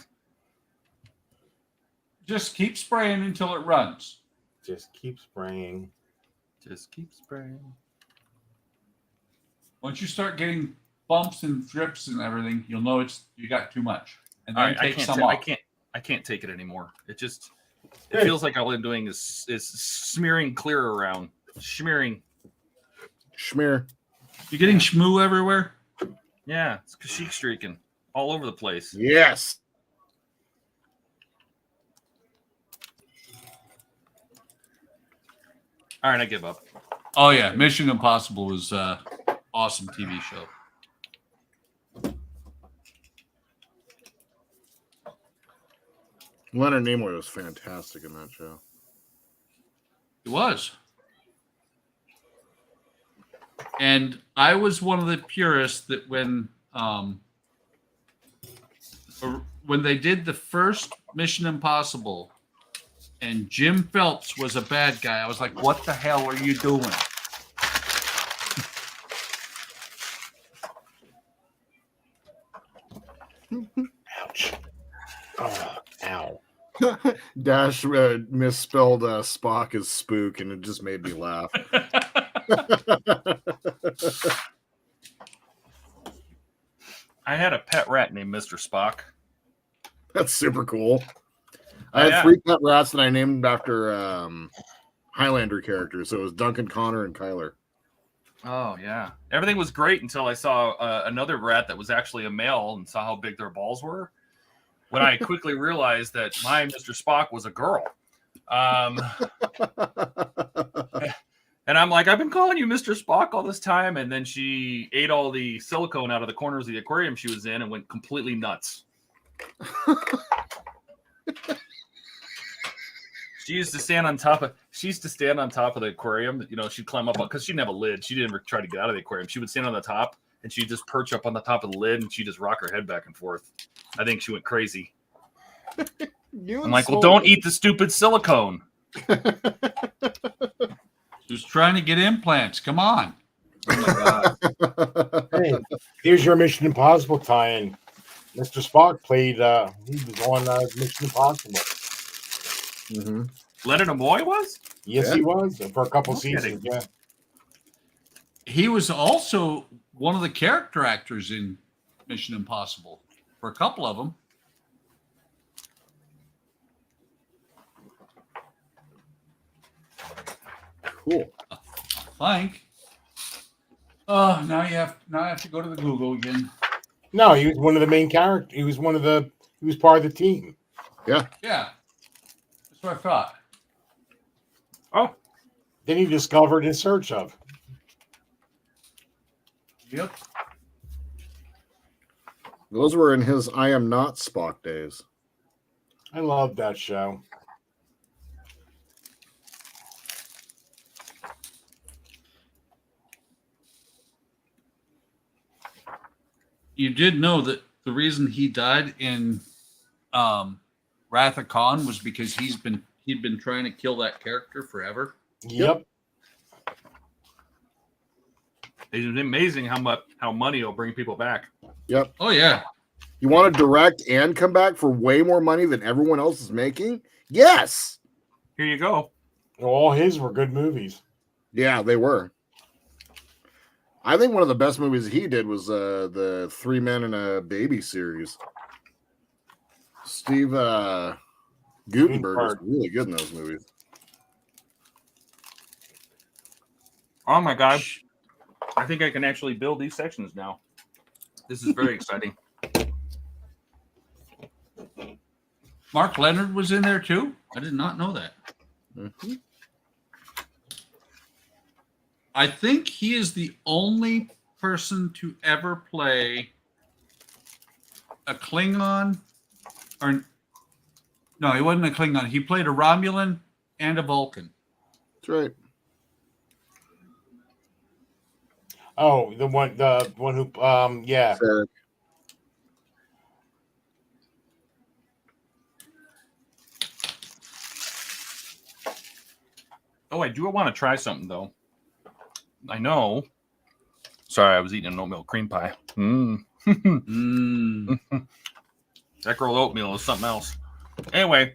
Just keep spraying until it runs. Just keep spraying. Just keep spraying. Once you start getting bumps and drips and everything, you'll know you got too much. And then All right, take some off. I can't take it anymore. It just It feels like all I'm doing is smearing clear around. Smearing. Schmear. You're getting schmoo everywhere? Yeah, it's Kashyyyk streaking all over the place. Yes. All right, I give up. Oh yeah, Mission Impossible was awesome TV show. Leonard Nimoy was fantastic in that show. It was. And I was one of the purists that when they did the first Mission Impossible and Jim Phelps was a bad guy, I was like, what the hell are you doing? Ouch. Oh, ow. Dash misspelled Spock as Spook, and it just made me laugh. I had a pet rat named Mr. Spock. That's super cool. Oh, I had yeah. 3 pet rats that I named after Highlander characters. So it was Duncan, Connor, and Kyler. Oh yeah, everything was great until I saw another rat that was actually a male and saw how big their balls were. When I quickly realized that my Mr. Spock was a girl. And I'm like, I've been calling you Mr. Spock all this time. And then she ate all the silicone out of the corners of the aquarium she was in and went completely nuts. She used to stand on top of the aquarium. You know, she'd climb up because she didn't have a lid. She didn't ever try to get out of the aquarium. She would stand on the top and she'd just perch up on the top of the lid and she'd just rock her head back and forth. I think she went crazy. I'm like, well, don't eat the stupid silicone. Who's trying to get implants? Come on. Oh my God. Hey, here's your Mission Impossible tie-in. Mr. Spock played, he was on Mission Impossible. Mm-hmm. Leonard Nimoy was? Yes, Yeah. he was for a couple No seasons. kidding. Yeah. He was also one of the character actors in Mission Impossible for a couple of them. Cool. I think. Oh, now I have to go to the Google again. No, he was one of the main characters. He was part of the team. Yeah, that's what I thought. Oh, Then he discovered In Search of. Yep. Those were in his I Am Not Spock days. I love that show. You did know that the reason he died in Wrath of Khan was because he'd been trying to kill that character forever. Yep. it's amazing how money will bring people back. Yep. Oh yeah. You want to direct and come back for way more money than everyone else is making? Yes. Here you go. All his were good movies. Yeah, they were. I think one of the best movies he did was the 3 Men and a Baby series. Steve Gutenberg was really good in those movies. Oh my God. I think I can actually build these sections now. This is very exciting. Mark Leonard was in there too? I did not know that. Mm-hmm. I think he is the only person to ever play a Klingon, or no, he wasn't a Klingon. He played a Romulan and a Vulcan. That's right. Oh, the one who, yeah. Sarek. Oh, I do want to try something though. I know. Sorry, I was eating an oatmeal cream pie. That girl oatmeal is something else. Anyway,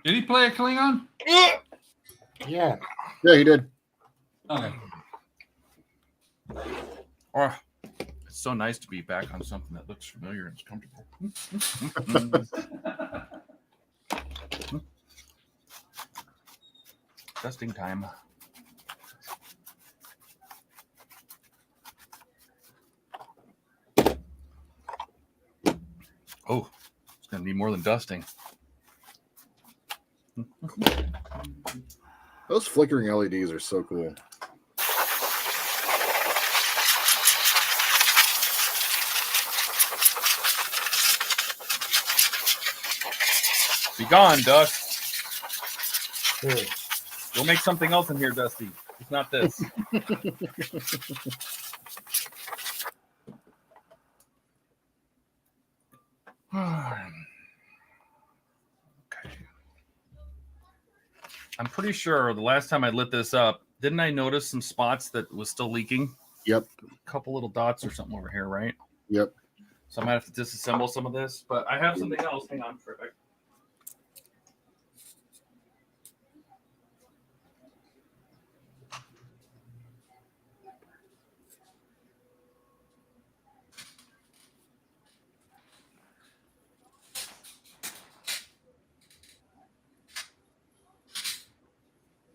did he play a Klingon? Yeah. Yeah, he did. Okay. Oh, it's so nice to be back on something that looks familiar and is comfortable. Dusting time. Oh, it's going to need more than dusting. Those flickering LEDs are so cool. Be gone, Dust. We'll make something else in here, Dusty. It's not this. Okay. I'm pretty sure the last time I lit this up, didn't I notice some spots that was still leaking? Yep. A couple little dots or something over here, right? Yep. So I might have to disassemble some of this, but I have something else. Hang on for a second.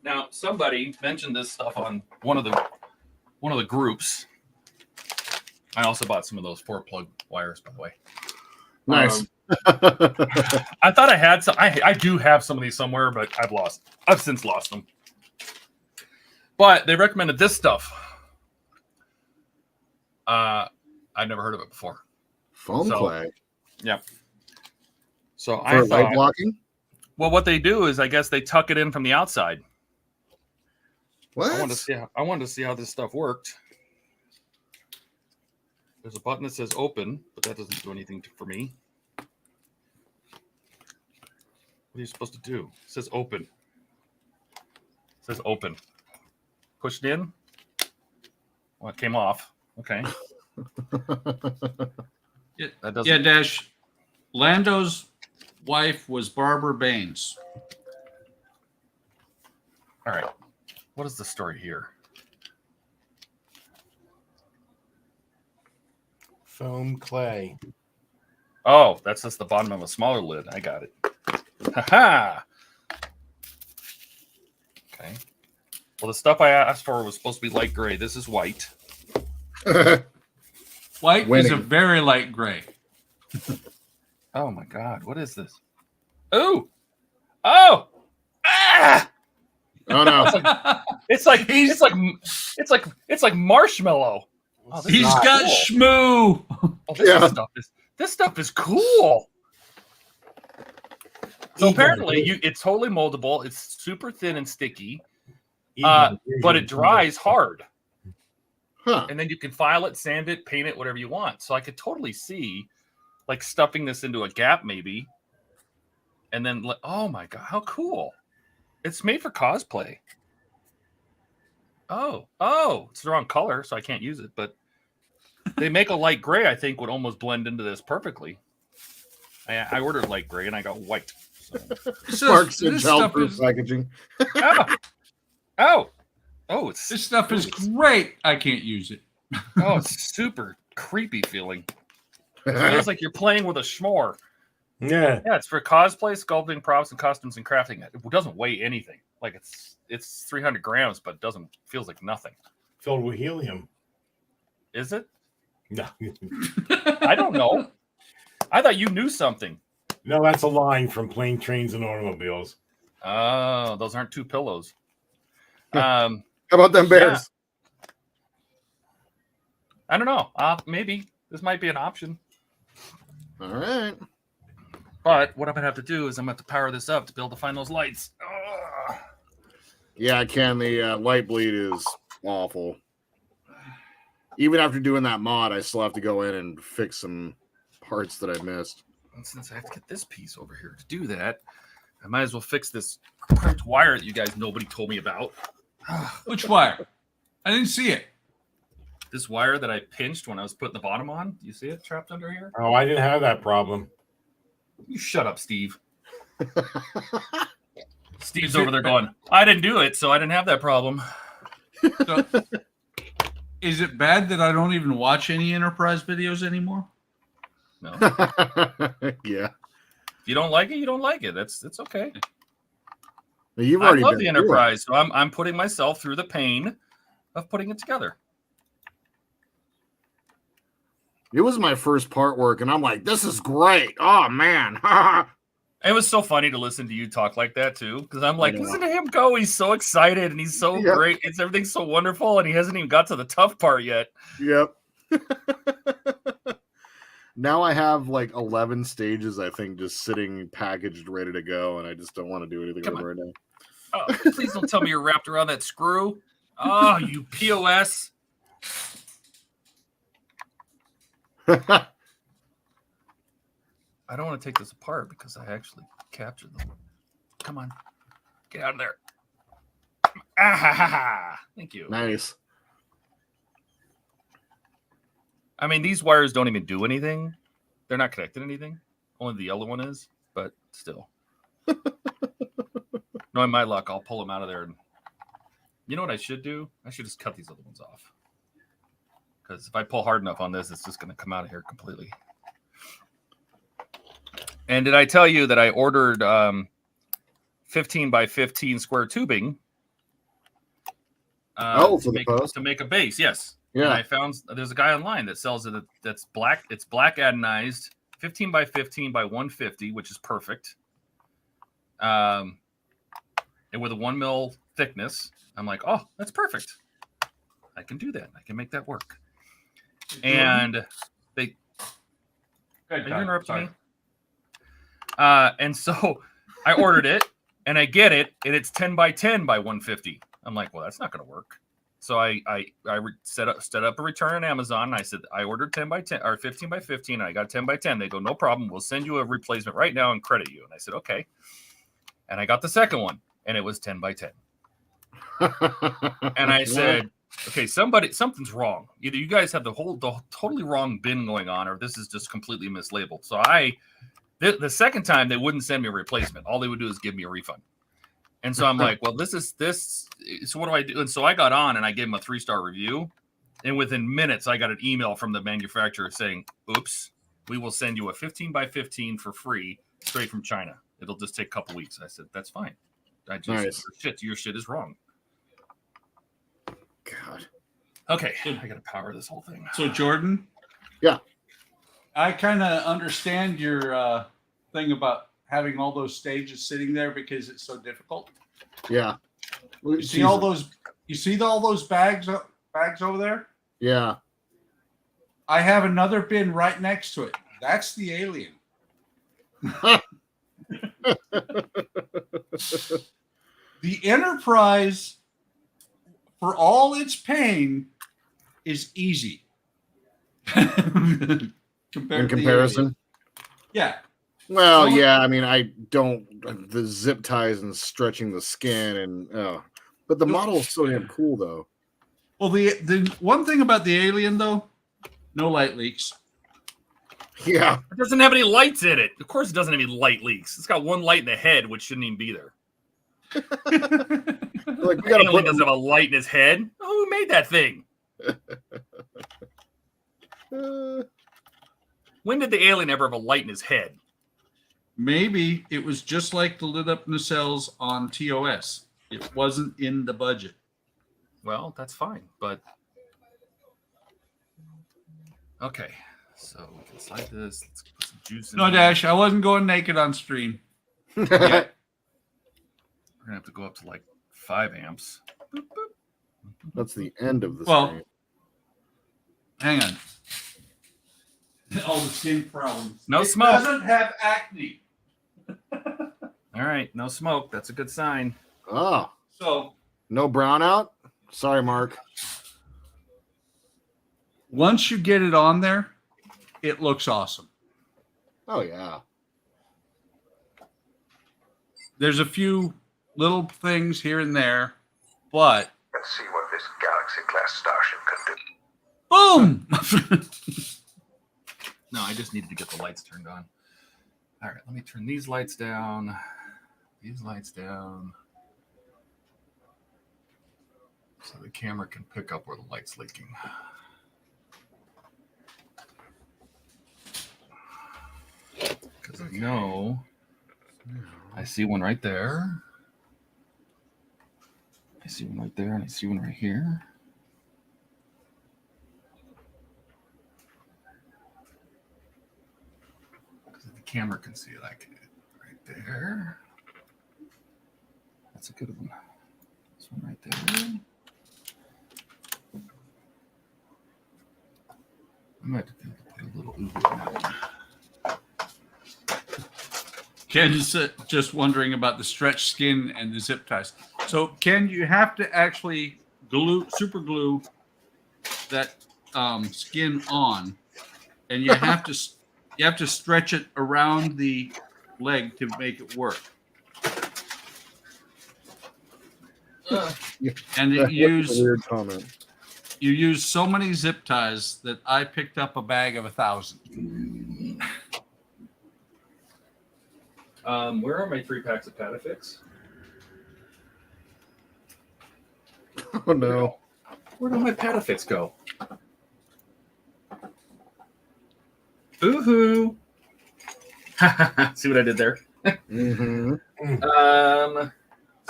Now, somebody mentioned this stuff on one of the groups. I also bought some of those 4-plug wires, by the way. Nice. I thought I had some. I do have some of these somewhere, but I've since lost them. But they recommended this stuff. I'd never heard of it before. Foam clay. Yeah. So For I light thought, blocking? well, what they do is, I guess they tuck it in from the outside. What? I wanted to see how this stuff worked. There's a button that says open, but that doesn't do anything for me. What are you supposed to do? It says open. It says open. Push it in. Well, it came off. Okay. That doesn't. Yeah, Dash. Lando's wife was Barbara Baines. All right. What is the story here? Foam clay. Oh, that's just the bottom of a smaller lid. I got it. Ha-ha! Okay. Well, the stuff I asked for was supposed to be light gray. This is white. White Winning. is a very light gray. Oh my God! What is this? Oh! Oh! Ah! Oh no! It's like marshmallow. Oh, this He's is got cool. schmoo. Oh, this stuff is cool. So apparently, it's totally moldable. It's super thin and sticky, but it dries hard. Huh. And then you can file it, sand it, paint it, whatever you want. So I could totally see, like, stuffing this into a gap maybe, and then oh my God, how cool! It's made for cosplay. Oh, it's the wrong color, so I can't use it. But they make a light gray. I think would almost blend into this perfectly. I ordered light gray and I got white. So. Sparks and childproof packaging. Oh, this stuff is great. I can't use it. Oh, it's super creepy feeling. It feels like you're playing with a s'more. Yeah. Yeah, it's for cosplay, sculpting, props, and costumes, and crafting. It doesn't weigh anything. Like it's 300 grams, but feels like nothing. Filled with helium. Is it? No. I don't know. I thought you knew something. No, that's a line from Plane, Trains, and Automobiles. Oh, those aren't two pillows. How about them bears? Yeah. I don't know. Maybe this might be an option. All right. But what I'm gonna have to do is I'm gonna have to power this up to be able to find those lights. Ugh. Yeah, Ken, the light bleed is awful. Even after doing that mod, I still have to go in and fix some parts that I missed. And since I have to get this piece over here to do that, I might as well fix this crimped wire that you guys nobody told me about. Which wire? I didn't see it. This wire that I pinched when I was putting the bottom on. Do you see it trapped under here? Oh, I didn't have that problem. You shut up, Steve. Steve's over there going, I didn't do it, so I didn't have that problem. So, is it bad that I don't even watch any Enterprise videos anymore? No. Yeah. If you don't like it, you don't like it. It's okay. You've I already love been the through it. Enterprise, so I'm putting myself through the pain of putting it together. It was my first part work, and I'm like, this is great. Oh, man. It was so funny to listen to you talk like that, too, because I'm like, know. listen to him go. He's so excited, and he's so Yep. great. Everything's so wonderful, and he hasn't even got to the tough part yet. Yep. Now I have like 11 stages, I think, just sitting packaged, ready to go, and I just don't want to do anything with them right now. Oh, please don't tell me you're wrapped around that screw. Oh, you POS. I don't want to take this apart because I actually captured them. Come on. Get out of there. Ah, ha, ha, ha. Thank you. Nice. I mean, these wires don't even do anything. They're not connected to anything. Only the yellow one is, but still. Knowing my luck, I'll pull them out of there. And you know what I should do? I should just cut these other ones off. Because if I pull hard enough on this, it's just going to come out of here completely. And did I tell you that I ordered 15 by 15 square tubing to make a base? Yes. Yeah. And I found there's a guy online that sells it that's black. It's black adenized, 15 by 15 by 150, which is perfect. And with a 1 mil thickness, I'm like, oh, that's perfect. I can do that. I can make that work. And they are you interrupting me? And so I ordered it and I get it, and it's 10 by 10 by 150. I'm like, well, that's not going to work. So I set up a return on Amazon. And I said, I ordered 10 by 10 or 15 by 15. And I got 10 by 10. They go, no problem. We'll send you a replacement right now and credit you. And I said, okay. And I got the second one, and it was 10 by 10. And I said, okay, something's wrong. Either you guys have the totally wrong bin going on, or this is just completely mislabeled. So the second time they wouldn't send me a replacement. All they would do is give me a refund. And so I'm like, well, this. So what do I do? And so I got on and I gave them a 3-star review. And within minutes, I got an email from the manufacturer saying, oops, we will send you a 15 by 15 for free straight from China. It'll just take a couple weeks. I said, that's fine. I just your shit is wrong. God. Okay, I got to power this whole thing. So Jordan, yeah, I kind of understand your thing about having all those stages sitting there because it's so difficult. Yeah. You see all those? You see all those bags over there? Yeah. I have another bin right next to it. That's the alien. The Enterprise, for all its pain, is easy. In comparison? Yeah. Well, yeah, I mean, I don't the zip ties and stretching the skin and but the model is so damn cool though. Well, the one thing about the alien though, no light leaks. Yeah. It doesn't have any lights in it. Of course it doesn't have any light leaks. It's got one light in the head, which shouldn't even be there. Like we gotta alien doesn't have a light in his head. Oh, who made that thing? When did the alien ever have a light in his head? Maybe it was just like the lit up nacelles on TOS. It wasn't in the budget. Well, that's fine, but okay. So we can slide this. Let's put some juice in. No, there. Dash, I wasn't going naked on stream. We're gonna have to go up to like 5 amps. Boop, boop. That's the end of the Well, stream. hang on. All the skin problems. No It smoke. doesn't have acne. All right, no smoke. That's a good sign. Oh. So No brownout? Sorry, Mark. once you get it on there, it looks awesome. Oh yeah. There's a few little things here and there, but Let's see what this Galaxy-class starship can do. boom! No, I just needed to get the lights turned on. All right, let me turn these lights down. These lights down. So the camera can pick up where the light's leaking. Because I know I see one right there. I see one right there, and I see one right here. Because the camera can see it, I can right there. That's a good one. This one right there. I might have to put a little ooh on that one. Ken's just wondering about the stretch skin and the zip ties. So, Ken, you have to actually super glue that skin on, and you have to stretch it around the leg to make it work. And you use weird comment. You use so many zip ties that I picked up a bag of 1,000. Where are my 3 packs of PITSTAIN? Oh no. Where do my PITSTAIN go? Ooh-hoo. See what I did there? Mm-hmm.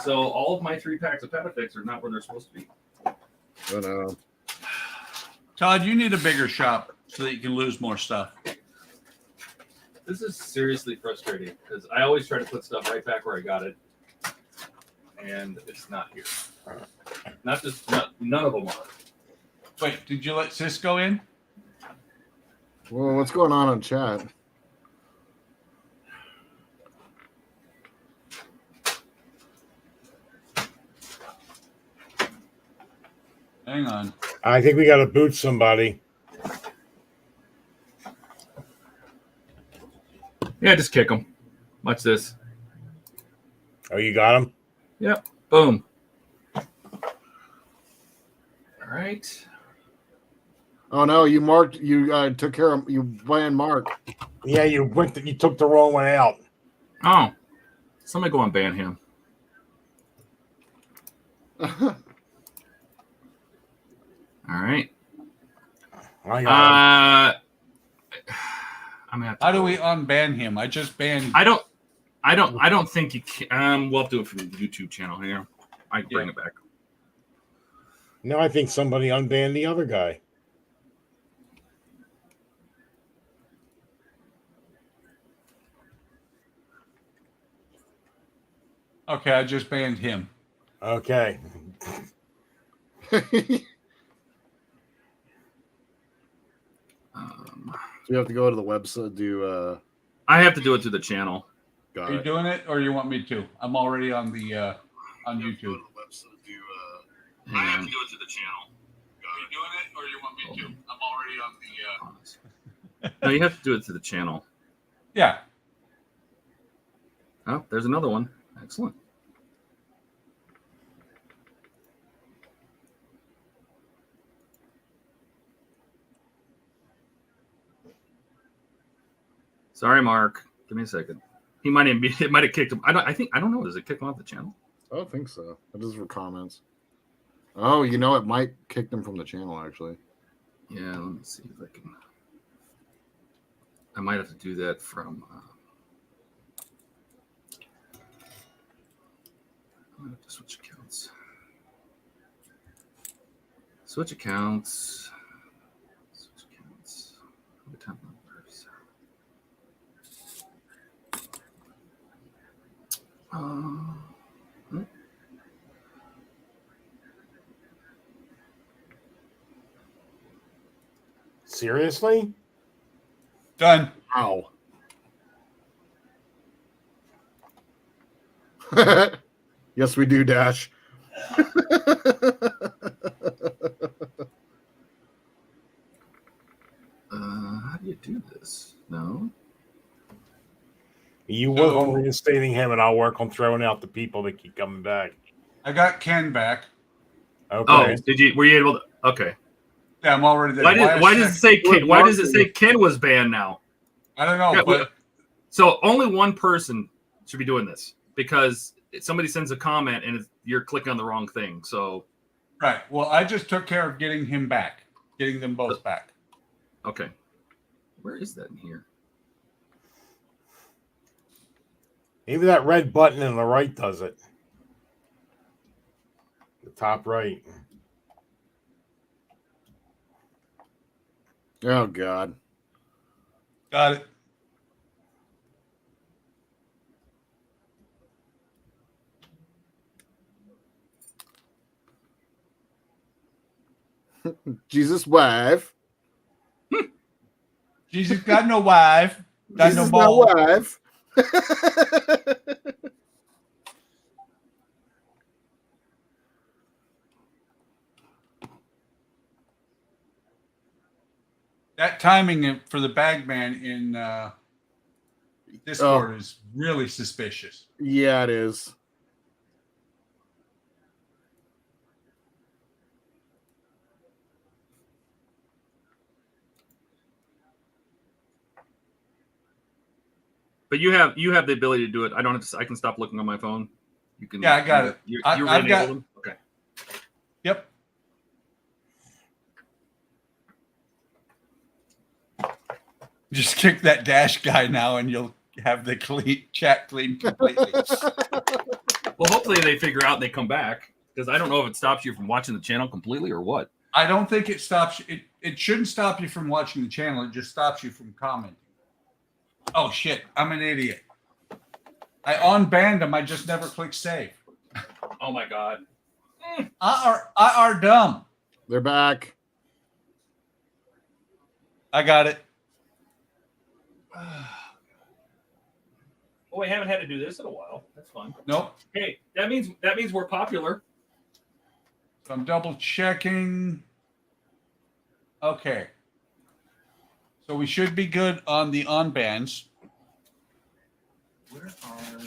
So all of my 3 packs of PITSTAIN are not where they're supposed to be. Oh no. Todd, you need a bigger shop so that you can lose more stuff. This is seriously frustrating because I always try to put stuff right back where I got it, and it's not here. None of them are. Wait, did you let Cisco in? Well, what's going on chat? Hang on. I think we got to boot somebody. Yeah, just kick them. Watch this. Oh, you got him? Yep. Boom. All right. Oh no, you marked. You took care of. You banned Mark. Yeah, you took the wrong one out. Oh, somebody go and ban him. All right. I'm gonna have to How do we unban him? I just banned. I don't think you can. We'll have to do it from the YouTube channel here. I can bring it back. No, I think somebody unbanned the other guy. Okay, I just banned him. Okay. So you have to go to the website. I have to do it through the channel. Got Are you it. doing it, or you want me to? I'm already on the on YouTube. I have to do it through the channel. Are you doing it, or you want me to? I'm already on the. No, you have to do it through the channel. Yeah. Oh, there's another one. Excellent. Sorry, Mark. Give me a second. He might have kicked him. I don't know. Does it kick him off the channel? I don't think so. It is for comments. Oh, you know, it might kick them from the channel actually. Yeah, let me see if I can. I might have to do that from. I'm gonna have to switch accounts. Switch accounts. Switch accounts. Time numbers. Seriously? Done. Ow. Yes, we do, Dash. How do you do this? No. You work on reinstating him, and I'll work on throwing out the people that keep coming back. I got Ken back. Okay. Oh, did you? Were you able to? Okay. Yeah, I'm already there. Why does it say Ken? Why does it say Ken was banned now? I don't know. Yeah, but so only one person should be doing this because somebody sends a comment and you're clicking on the wrong thing. So. Right. Well, I just took care of getting him back, getting them both back. Okay. Where is that in here? Maybe that red button on the right does it. top right. Oh God. Got it. Jesus wife. Jesus got no wife. Got Jesus no not ball. wife. That timing for the bagman in Discord is really suspicious. Yeah, it is. But you have the ability to do it. I don't have to. I can stop looking on my phone. You can. Yeah, I got it. I've got them. Okay. Yep. Just kick that dash guy now, and you'll have the chat clean completely. Well, hopefully they figure out and they come back, because I don't know if it stops you from watching the channel completely or what. I don't think it stops you. It shouldn't stop you from watching the channel. It just stops you from commenting. Oh shit! I'm an idiot. I unbanned them. I just never clicked save. Oh my god. I are dumb. They're back. I got it. Oh, we haven't had to do this in a while. That's fun. Nope. Hey, that means we're popular. So I'm double checking. Okay. So we should be good on the unbans. Where are...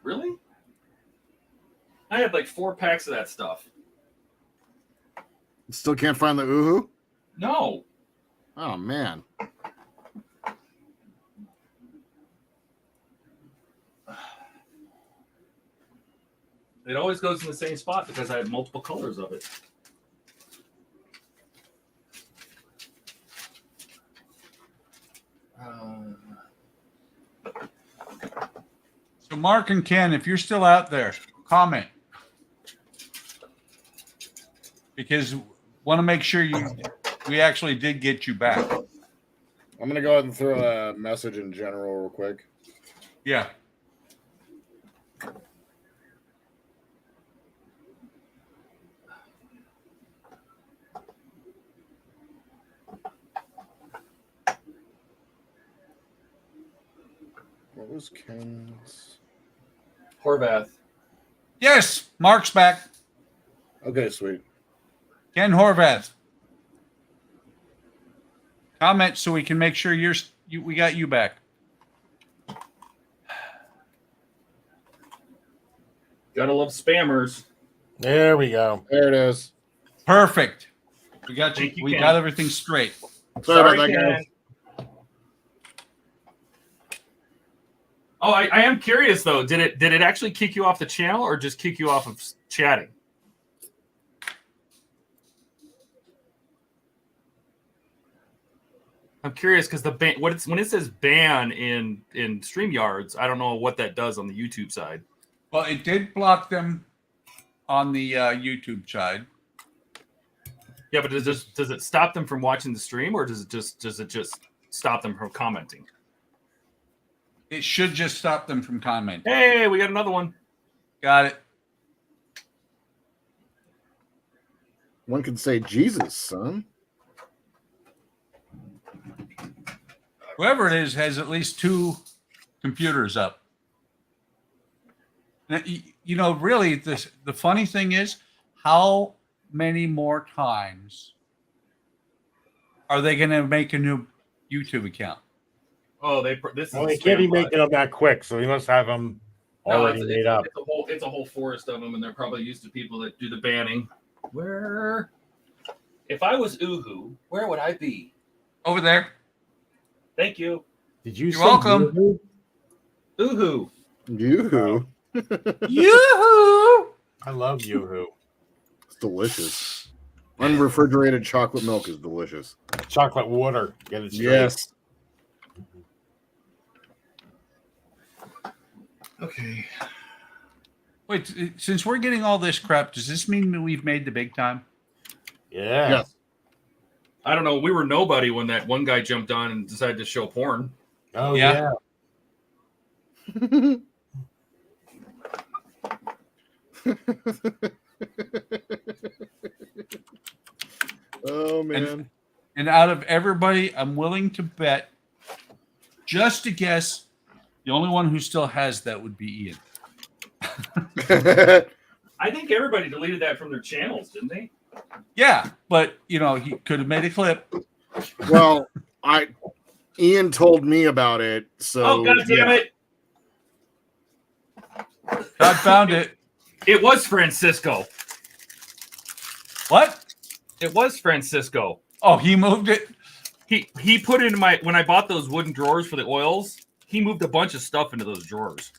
Really? I had like 4 packs of that stuff. Still can't find the Uhu? No. Oh man. It always goes in the same spot because I have multiple colors of it. So Mark and Ken, if you're still out there, comment. Because want to make sure we actually did get you back. I'm gonna go ahead and throw a message in general real quick. Yeah. What was Ken's? Horvath. Yes, Mark's back. Okay, sweet. Ken Horvath. Comment so we can make sure we got you back. Gotta love spammers. There we go. There it is. Perfect. We got you. Thank you, We Ken. got everything straight. Sorry about that, Ken. guys. Oh, I am curious though. Did it actually kick you off the channel or just kick you off of chatting? I'm curious because when it says ban in StreamYards, I don't know what that does on the YouTube side. Well, it did block them on the YouTube side. Yeah, but does it stop them from watching the stream, or does it just stop them from commenting? It should just stop them from commenting. Hey, we got another one. Got it. One could say, Jesus, son. Whoever it is has at least 2 computers up. Now, you know, really, the funny thing is, how many more times are they going to make a new YouTube account? Oh, they can't be making them that quick, so he must have them already made up. It's a whole forest of them, and they're probably used to people that do the banning. Where, if I was Uhu, where would I be? Over there. Thank you. Did you You're say welcome. Uhu? Uhu. Yoo-hoo. Yoo-hoo! I love Uhu. It's delicious. Unrefrigerated chocolate milk is delicious. Chocolate water. Get it straight. Yes. Okay. Wait, since we're getting all this crap, does this mean that we've made the big time? Yeah. Yes. I don't know. We were nobody when that one guy jumped on and decided to show porn. Oh Yeah. Oh man. And out of everybody, I'm willing to bet, just to guess, the only one who still has that would be Ian. I think everybody deleted that from their channels, didn't they? Yeah, but you know, he could have made a clip. Well, Ian told me about it, so Oh, God damn it. God found it. It was Francisco. What? It was Francisco. Oh, he moved it? He put it in my, when I bought those wooden drawers for the oils, he moved a bunch of stuff into those drawers.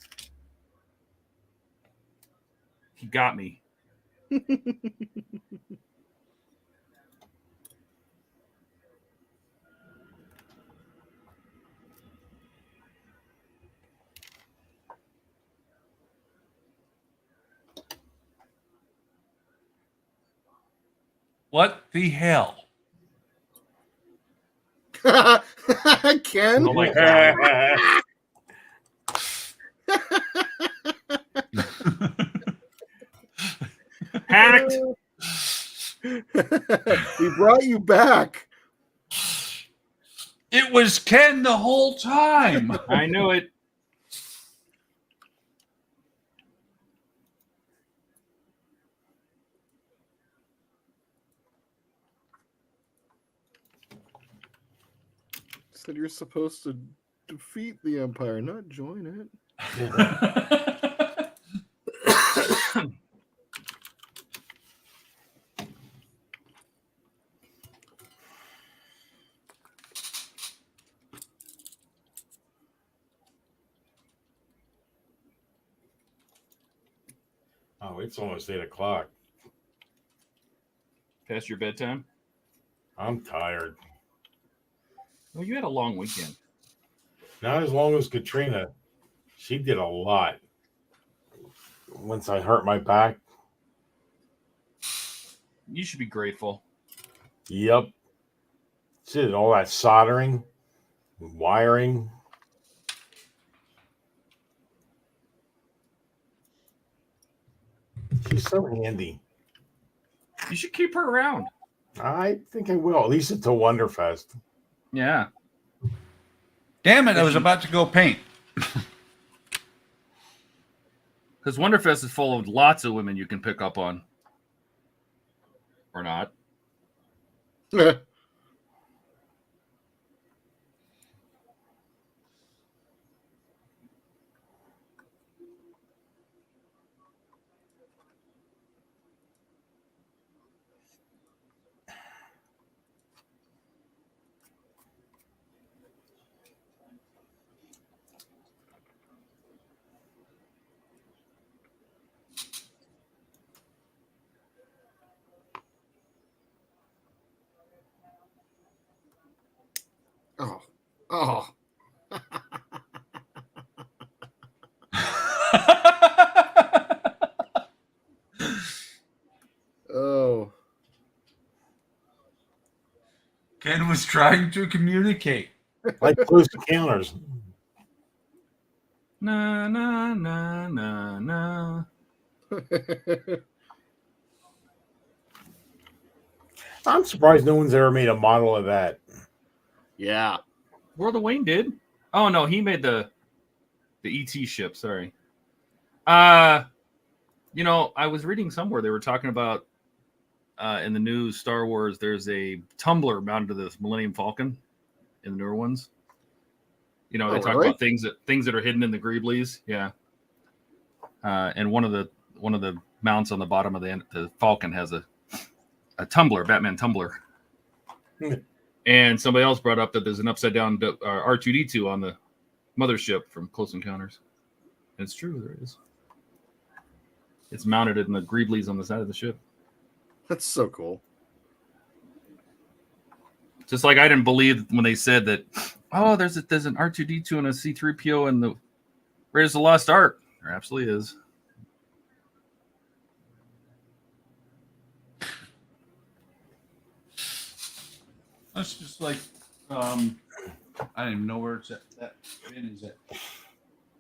He got me. What the hell? Ken? Oh my God. Hacked. We brought you back. It was Ken the whole time. I knew it. Said you're supposed to defeat the Empire, not join it. Oh, it's almost 8 o'clock. Past your bedtime? I'm tired. Well, you had a long weekend. Not as long as Katrina. She did a lot. Once I hurt my back. You should be grateful. Yep. She did all that soldering, wiring. She's so handy. You should keep her around. I think I will, at least until Wonderfest. Yeah. Damn it, I was about to go paint. Because Wonderfest is full of lots of women you can pick up on. Or not. Oh. Oh. Oh. Ken was trying to communicate. Like close encounters. Na, na, na, na, na. I'm surprised no one's ever made a model of that. Yeah. World of Wayne did. Oh no, he made the ET ship. Sorry. You know, I was reading somewhere they were talking about in the new Star Wars. There's a tumbler mounted to this Millennium Falcon in the newer ones. You know, they talk about things that are hidden in the Greeblies. Yeah. And one of the mounts on the bottom of the Falcon has a tumbler, Batman tumbler. And somebody else brought up that there's an upside down R2D2 on the mothership from Close Encounters. And it's true, there is. It's mounted in the Greeblies on the side of the ship. That's so cool. Just like I didn't believe when they said that, oh, there's an R2D2 and a C3PO in the Raiders of the Lost Ark. There absolutely is. That's just like, I don't even know where it's at. That bin is at.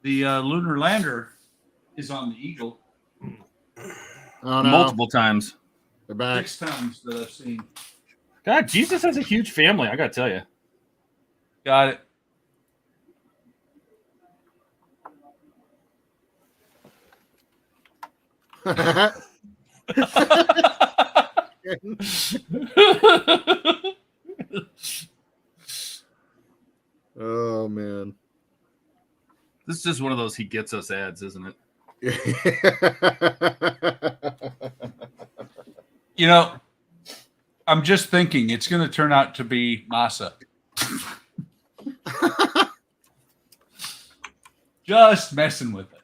The lunar lander is on the Eagle. Oh, no. Multiple times. They're back. 6 times that I've seen. God, Jesus has a huge family. I gotta tell you. Got it. Oh man. This is just one of those he gets us ads, isn't it? You know, I'm just thinking it's going to turn out to be Masa. Just messing with us.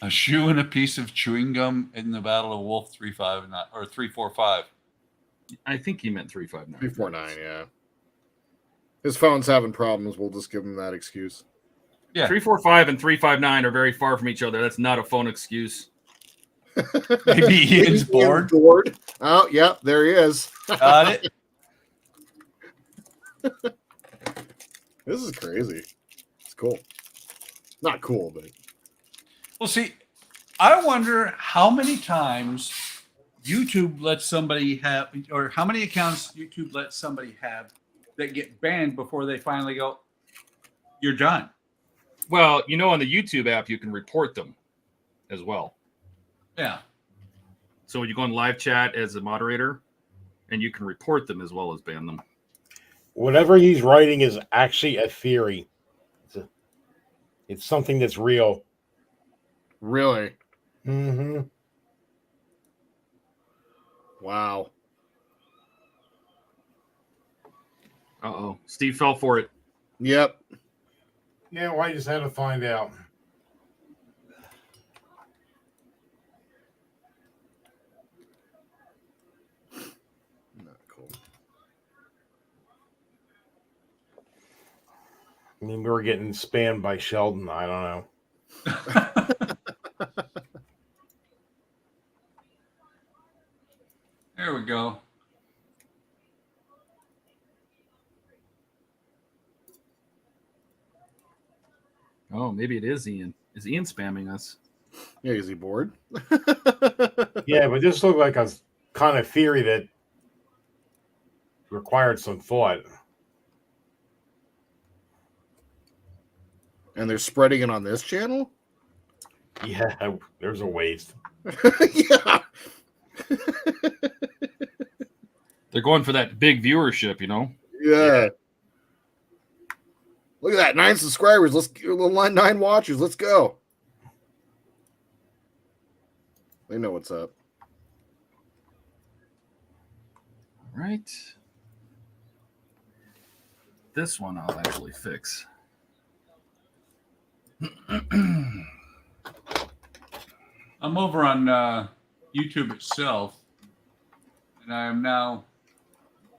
A shoe and a piece of chewing gum in the Battle of Wolf 359 or 345. I think he meant 359. 349, yeah. His phone's having problems. We'll just give him that excuse. Yeah. 345 and 359 are very far from each other. That's not a phone excuse. Maybe Ian's bored. Oh, yep, there he is. Got it. This is crazy. It's cool. Not cool, but. Well, see, I wonder how many times YouTube lets somebody have, or how many accounts YouTube lets somebody have that get banned before they finally go, you're done. Well, you know, on the YouTube app, you can report them as well. Yeah. So when you go in live chat as a moderator, and you can report them as well as ban them. Whatever he's writing is actually a theory. It's something that's real. Really? Mm-hmm. Wow. Uh-oh. Steve fell for it. Yep. Yeah, well, I just had to find out. Not cool. I mean, we were getting spammed by Sheldon. I don't know. There we go. Oh, maybe it is Ian. Is Ian spamming us? Yeah, is he bored? Yeah, but this looked like a kind of theory that required some thought. And they're spreading it on this channel? Yeah, there's a waste. Yeah. They're going for that big viewership, you know? Yeah. Look at that. 9 subscribers. Let's 9 watchers. Let's go. They know what's up. All right. This one I'll actually fix. I'm over on YouTube itself, and I am now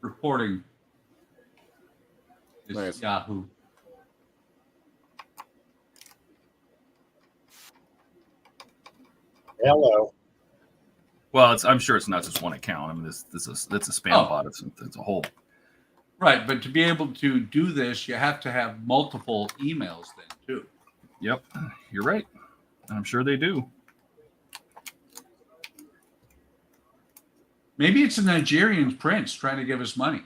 reporting this Nice. Yahoo. Hello. Well, I'm sure it's not just one account. I mean, it's a spam bot. It's a whole. Right, but to be able to do this, you have to have multiple emails then, too. Yep, you're right. I'm sure they do. Maybe it's a Nigerian prince trying to give us money.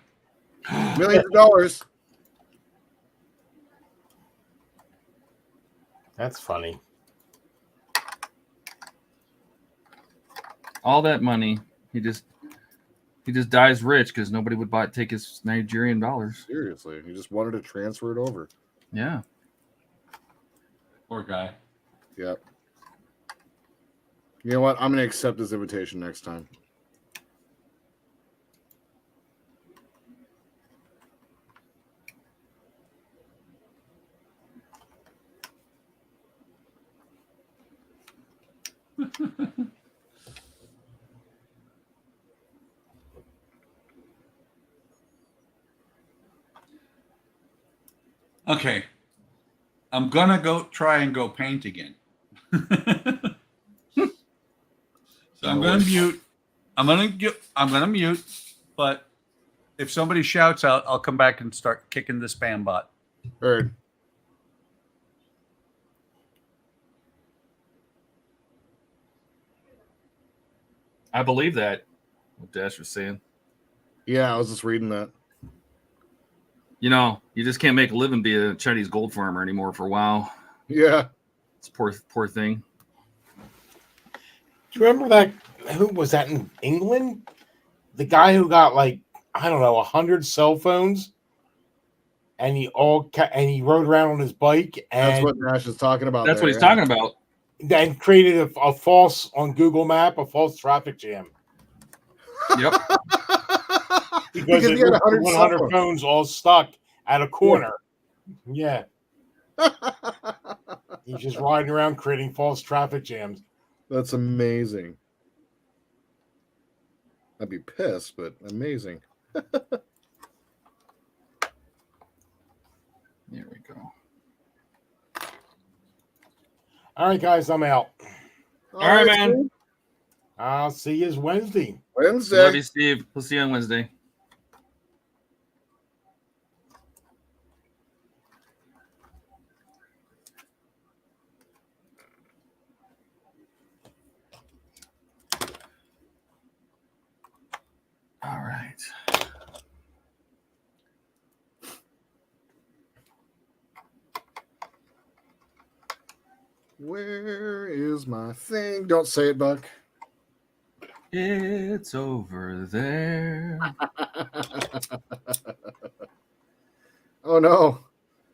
Millions of dollars. That's funny. All that money, he just dies rich because nobody would take his Nigerian dollars. Seriously, he just wanted to transfer it over. Yeah. Poor guy. Yep. You know what? I'm going to accept his invitation next time. Okay. I'm gonna go try and go paint again. So I'm gonna mute. I'm gonna mute. But if somebody shouts out, I'll come back and start kicking the spam bot. Heard. I believe that. What Dash was saying. Yeah, I was just reading that. You know, you just can't make a living be a Chinese gold farmer anymore for a while. Yeah. It's a poor thing. Do you remember that? Who was that in England? The guy who got like, I don't know, 100 cell phones, and he rode around on his bike, and That's what Nash is talking about. That's what he's talking about. Then created a false on Google Map, a false traffic jam. Yep. Because he had 100 phones all stuck at a corner. Yeah. He's just riding around creating false traffic jams. That's amazing. I'd be pissed, but amazing. There we go. All right, guys, I'm out. All right, man. I'll see you Wednesday. Love you, Steve. We'll see you on Wednesday. All right. Where is my thing? Don't say it, Buck. It's over there. Oh no,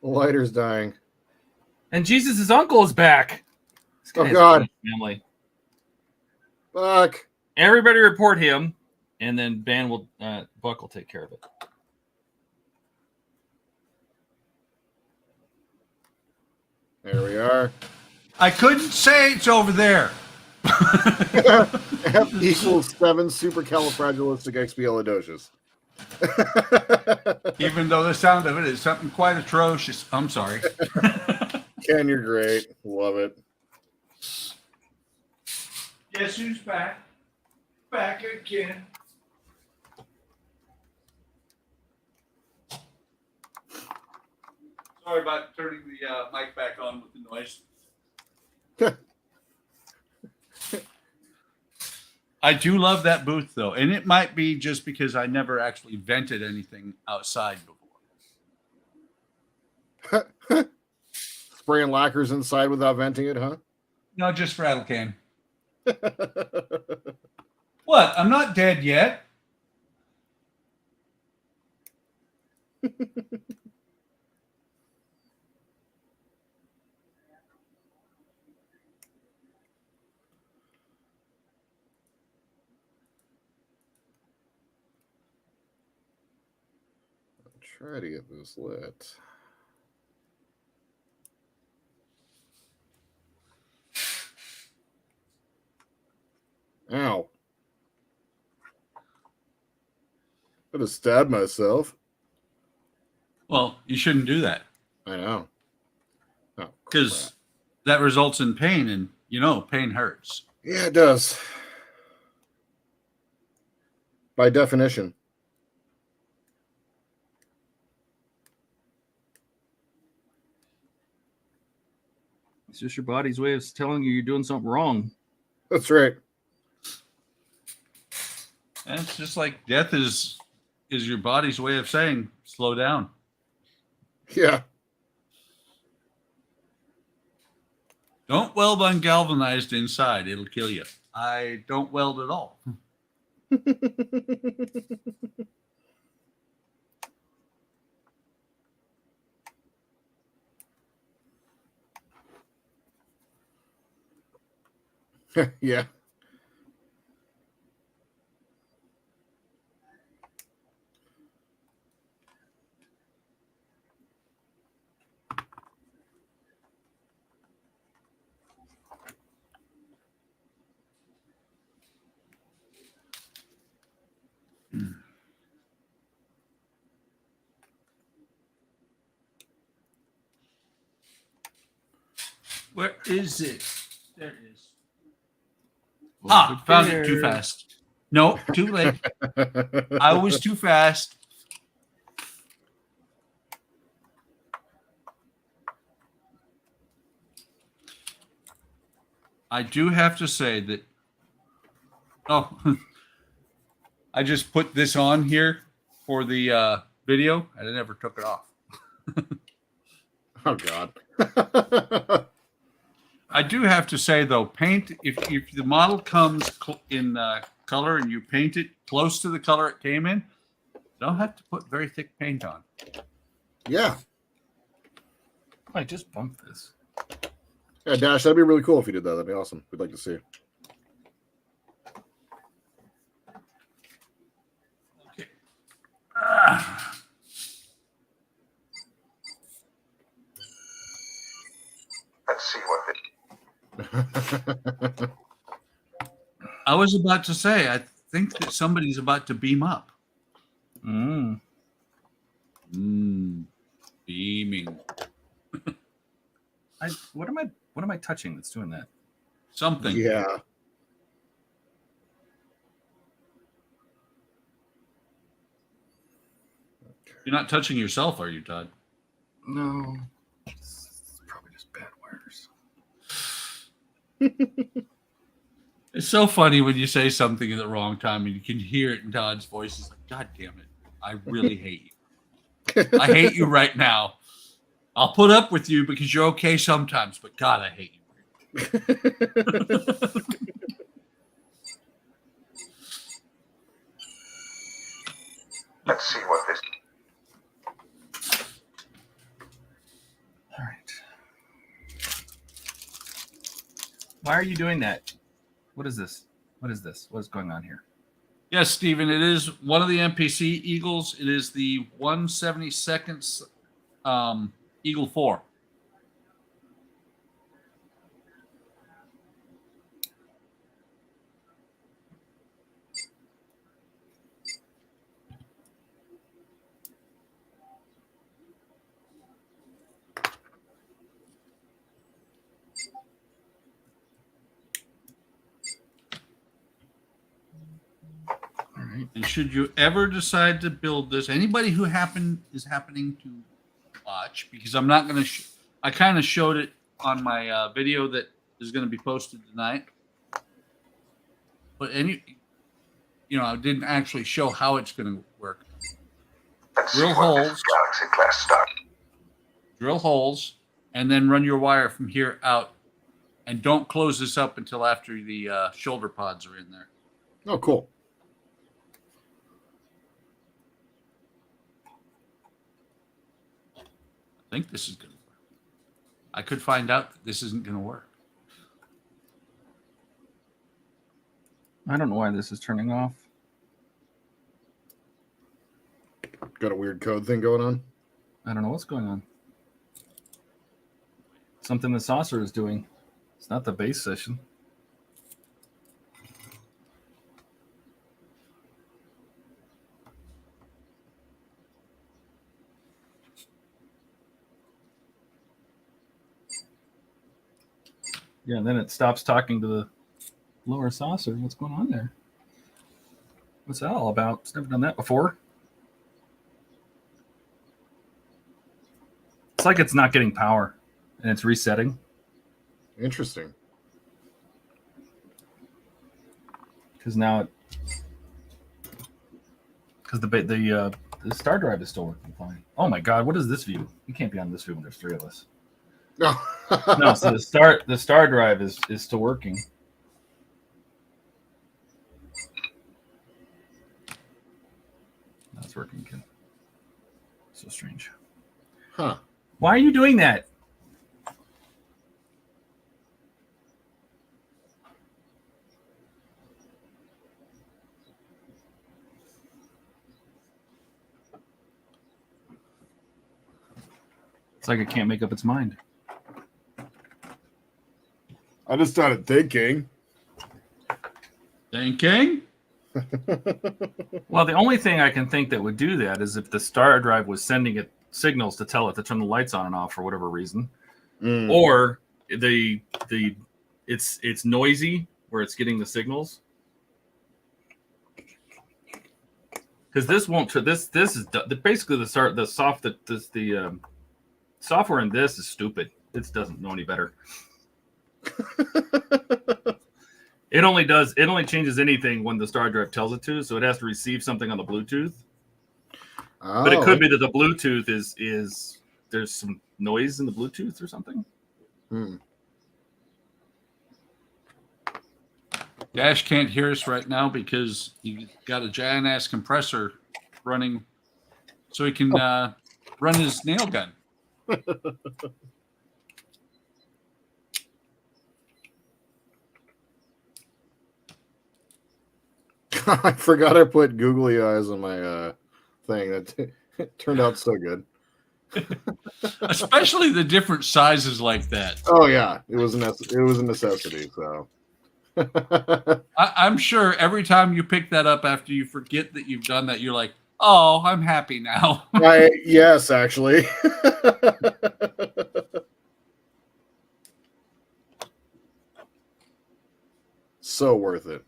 the lighter's dying. And Jesus' uncle is back. This guy Oh has a God, huge family. Buck. Everybody report him, and then Buck will take care of it. There we are. I couldn't say it's over there. F equals 7 supercalifragilisticexpialidocious. Even though the sound of it is something quite atrocious. I'm sorry. Ken, you're great. Love it. Guess who's back? Back again. Sorry about turning the mic back on with the noise. I do love that booth, though. And it might be just because I never actually vented anything outside before. Spraying lacquers inside without venting it, huh? No, just rattle can. What? I'm not dead yet. Try to get this lit. Ow. I just stabbed myself. Well, you shouldn't do that. I know. Oh, because that results in pain, and you know, pain hurts. Yeah, it does. By definition. It's just your body's way of telling you you're doing something wrong. That's right. And it's just like death is your body's way of saying slow down. Yeah. Don't weld ungalvanized inside. It'll kill you. I don't weld at all. Yeah. Where is it? There it is. Ah, found it too fast. No, too late. I was too fast. I do have to say that. Oh, I just put this on here for the video, and I never took it off. Oh God. I do have to say though, paint if the model comes in color and you paint it close to the color it came in, you don't have to put very thick paint on. Yeah. I just bumped this. Yeah, Dash, that'd be really cool if you did that. That'd be awesome. We'd like to see. Okay. Let's see what this. I was about to say, I think that somebody's about to beam up. Beaming. What am I touching that's doing that? Something. Yeah. You're not touching yourself, are you, Todd? No. It's probably just bad wires. It's so funny when you say something at the wrong time and you can hear it in Todd's voice. He's like, God damn it. I really hate you. I hate you right now. I'll put up with you because you're okay sometimes, but God, I hate you. Let's see what this. All right. Why are you doing that? What is this? What is this? What is going on here? Yes, Stephen, it is one of the NPC Eagles. It is the 172nd Eagle 4. And should you ever decide to build this, anybody who is happening to watch, because I'm not going to, I kind of showed it on my video that is going to be posted tonight. But I didn't actually show how it's going to work. Drill holes, Galaxy class start. drill holes, and then run your wire from here out. And don't close this up until after the shoulder pods are in there. Oh, cool. I think this is going to work. I could find out that this isn't going to work. I don't know why this is turning off. Got a weird code thing going on. I don't know what's going on. Something the saucer is doing. It's not the base session. Yeah, and then it stops talking to the lower saucer. What's going on there? What's that all about? It's never done that before. It's like it's not getting power and it's resetting. Interesting. Because now the star drive is still working fine. Oh my God, what is this view? You can't be on this view when there's 3 of us. No. No, so the star drive is still working. That's working again. So strange. Huh. Why are you doing that? It's like it can't make up its mind. I just started thinking. Thinking? Well, the only thing I can think that would do that is if the star drive was sending it signals to tell it to turn the lights on and off for whatever reason, or it's noisy where it's getting the signals. Because this won't. This is basically the software in this is stupid. It doesn't know any better. It only changes anything when the star drive tells it to. So it has to receive something on the Bluetooth. But it could be that the Bluetooth is there's some noise in the Bluetooth or something. Dash can't hear us right now because he got a giant ass compressor running so he can run his nail gun. I forgot I put googly eyes on my thing. That turned out so good. Especially the different sizes like that. Oh yeah, it was a necessity. So I'm sure every time you pick that up after you forget that you've done that, you're like, oh, I'm happy now. Yes, actually. So worth it.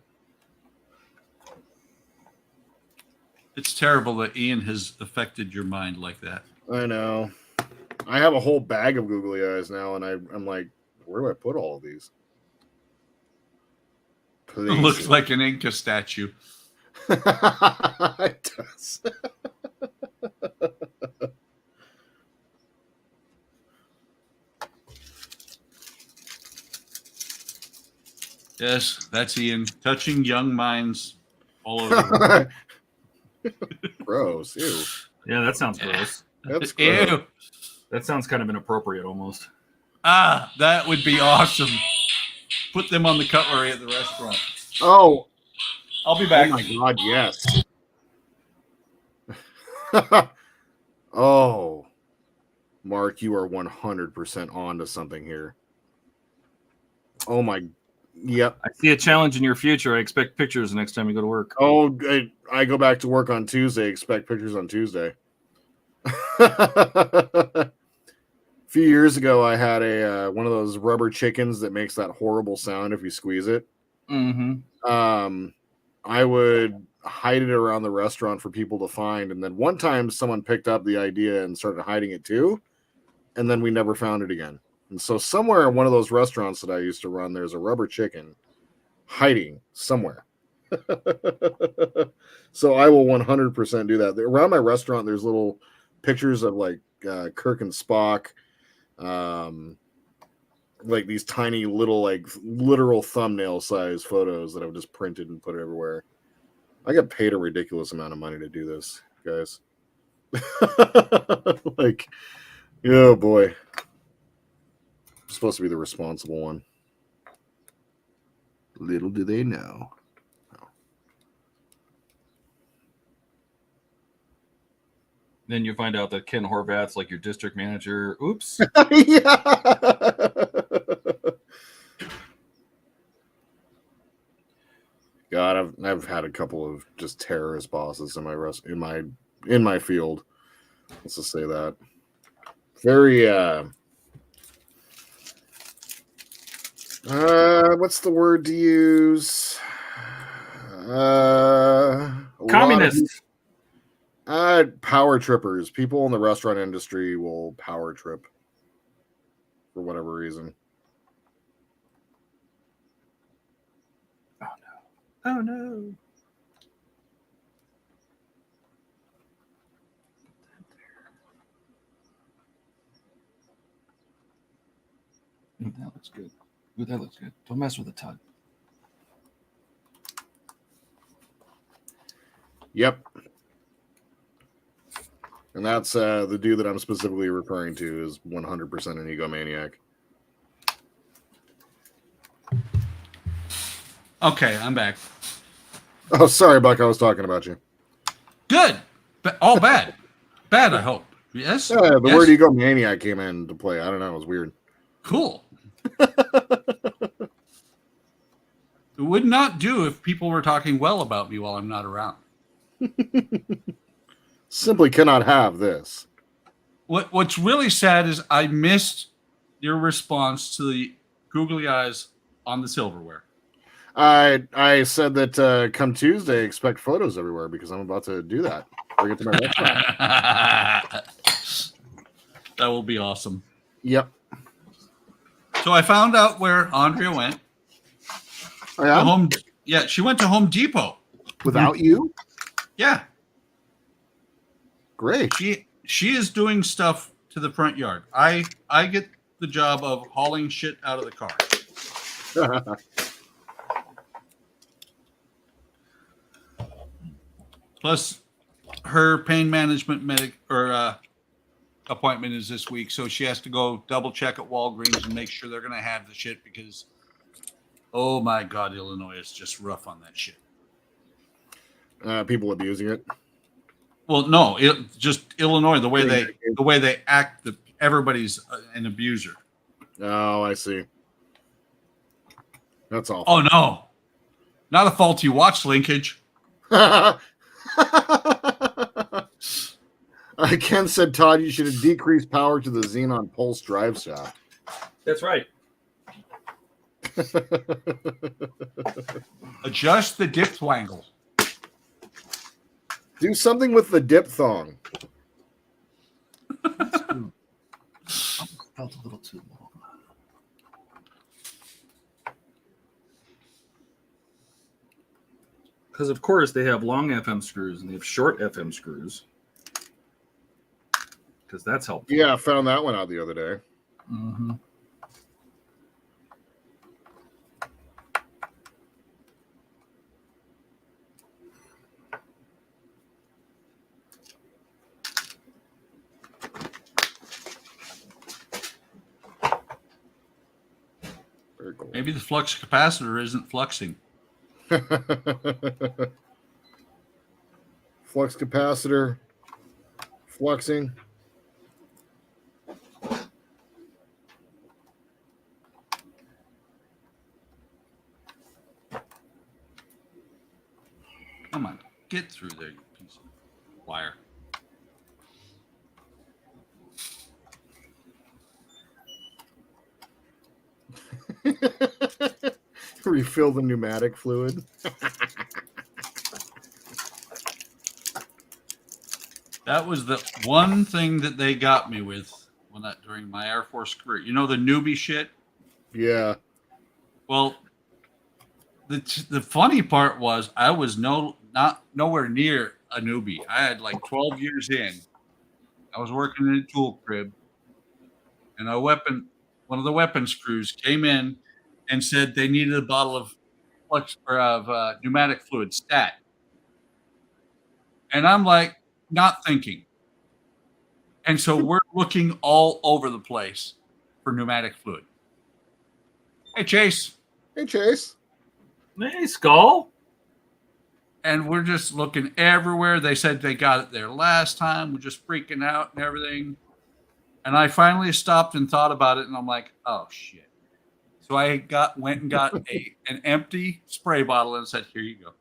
It's terrible that Ian has affected your mind like that. I know. I have a whole bag of googly eyes now, and I'm like, where do I put all of these? Please. It looks like an Inca statue. It does. Yes, that's Ian touching young minds all over. Gross. Ew. Yeah, that sounds gross. That's gross. Ew. That sounds kind of inappropriate almost. Ah, that would be awesome. Put them on the cutlery at the restaurant. Oh, I'll be back. Oh my God, yes. Oh, Mark, you are 100% on to something here. Oh my, yep. I see a challenge in your future. I expect pictures the next time you go to work. Oh, I go back to work on Tuesday. Expect pictures on Tuesday. A few years ago, I had a one of those rubber chickens that makes that horrible sound if you squeeze it. Mm-hmm. I would hide it around the restaurant for people to find, and then one time someone picked up the idea and started hiding it too, and then we never found it again. And so somewhere in one of those restaurants that I used to run, there's a rubber chicken hiding somewhere. So I will 100% do that. Around my restaurant, there's little pictures of like Kirk and Spock, like these tiny little like literal thumbnail size photos that I've just printed and put everywhere. I get paid a ridiculous amount of money to do this, guys. Like, oh boy. I'm supposed to be the responsible one. Little do they know. Then you find out that Ken Horvat's like your district manager. Oops. Yeah. God, I've had a couple of just terrorist bosses in my field. Let's just say that. Very what's the word to use? Communist. Power trippers. People in the restaurant industry will power trip for whatever reason. Oh no. Ooh, that looks good. Ooh, that looks good. Don't mess with the TODD. Yep. And that's the dude that I'm specifically referring to is 100% an egomaniac. Okay, I'm back. Oh, sorry, Buck. I was talking about you. Good. All bad. Bad, I hope. Yes? Yeah, the Yes? word egomaniac came into play. I don't know. It was weird. Cool. It would not do if people were talking well about me while I'm not around. Simply cannot have this. What's really sad is I missed your response to the googly eyes on the silverware? I said that come Tuesday, expect photos everywhere because I'm about to do that. Bring it to my restaurant. That will be awesome. Yep. So I found out where Andrea went. Oh, yeah? Yeah, she went to Home Depot. Without you? Yeah. Great. She is doing stuff to the front yard. I get the job of hauling shit out of the car. Plus, her pain management appointment is this week, so she has to go double check at Walgreens and make sure they're going to have the shit because, oh my God, Illinois is just rough on that shit. People abusing it. Well, no, just Illinois, the way they act, everybody's an abuser. Oh, I see. That's all. Oh no, not a faulty watch linkage. Ken said, Todd, you should have decreased power to the Xenon Pulse drive shaft. That's right. Adjust the dip twangle. Do something with the diphthong. Felt a little too long. Because of course they have long FM screws and they have short FM screws. Because that's helpful. Yeah, I found that one out the other day. Mm-hmm. Very cool. Maybe the flux capacitor isn't fluxing. Flux capacitor. Fluxing. Come on, get through there, you piece of wire. Refill the pneumatic fluid. That was the one thing that they got me with during my Air Force career. You know the newbie shit? Yeah. Well, the funny part was I was nowhere near a newbie. I had like 12 years in. I was working in a tool crib, and one of the weapons crews came in and said they needed a bottle of pneumatic fluid, stat. And I'm like, not thinking. And so we're looking all over the place for pneumatic fluid. Hey, Chase. Hey, Chase. Hey, Skull. And we're just looking everywhere. They said they got it there last time. We're just freaking out and everything. And I finally stopped and thought about it, and I'm like, oh, shit. So I went and got an empty spray bottle and said, here you go.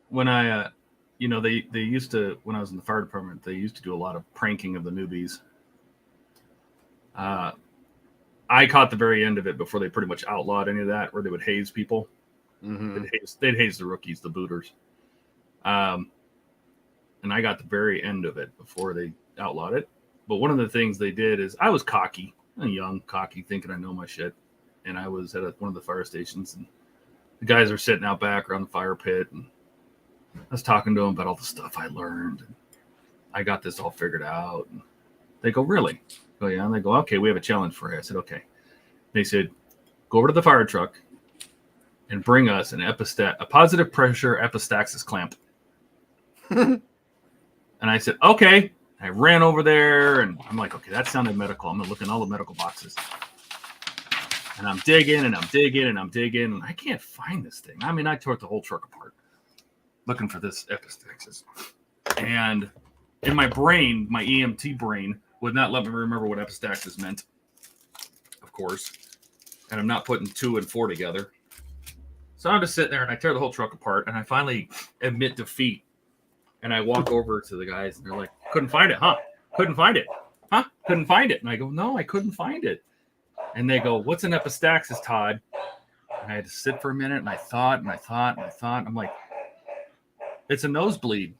When I, they used to, when I was in the fire department, they used to do a lot of pranking of the newbies. I caught the very end of it before they pretty much outlawed any of that, where they would haze people. Mm-hmm. They'd haze the rookies, the booters. And I got the very end of it before they outlawed it. But one of the things they did is I was cocky, young, cocky, thinking I know my shit. And I was at one of the fire stations, and the guys are sitting out back around the fire pit, and I was talking to them about all the stuff I learned. And I got this all figured out. And they go, really? I go, yeah. And they go, okay, we have a challenge for you. I said, okay. They said, go over to the fire truck and bring us a positive pressure epistaxis clamp. And I said, okay. I ran over there, and I'm like, okay, that sounded medical. I'm going to look in all the medical boxes. And I'm digging, and I'm digging, and I'm digging. And I can't find this thing. I mean, I tore the whole truck apart looking for this epistaxis. And in my brain, my EMT brain would not let me remember what epistaxis meant, of course. And I'm not putting 2 and 4 together. So I'm just sitting there, and I tear the whole truck apart, and I finally admit defeat. And I walk over to the guys, and they're like, couldn't find it, huh? Couldn't find it. couldn't find it. And I go, no, I couldn't find it. And they go, what's an epistaxis, Todd? And I had to sit for a minute, and I thought, and I thought, and I thought. I'm like, it's a nosebleed.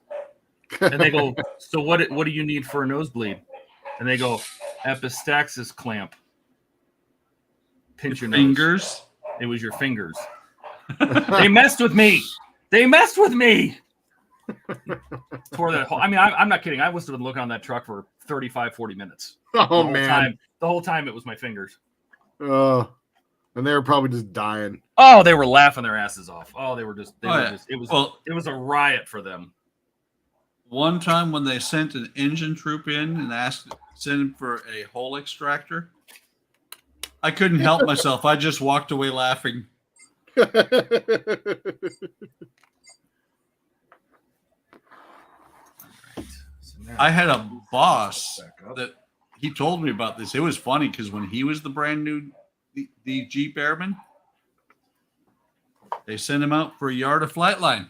And they go, so what do you need for a nosebleed? And they go, epistaxis clamp. Pinch your fingers. Nose. It was your fingers. They messed with me. They messed with me. For that whole, I mean, I'm not kidding. I must have been looking on that truck for 35, 40 minutes. Oh, man. The whole time it was my fingers. And they were probably just dying. Oh, they were laughing their asses off. Oh, they were just, it was a riot for them. One time when they sent an engine troop in and sent him for a hole extractor, I couldn't help myself. I just walked away laughing. I had a boss that he told me about this. It was funny because when he was the brand new the Jeep Airman, they sent him out for a yard of flight line.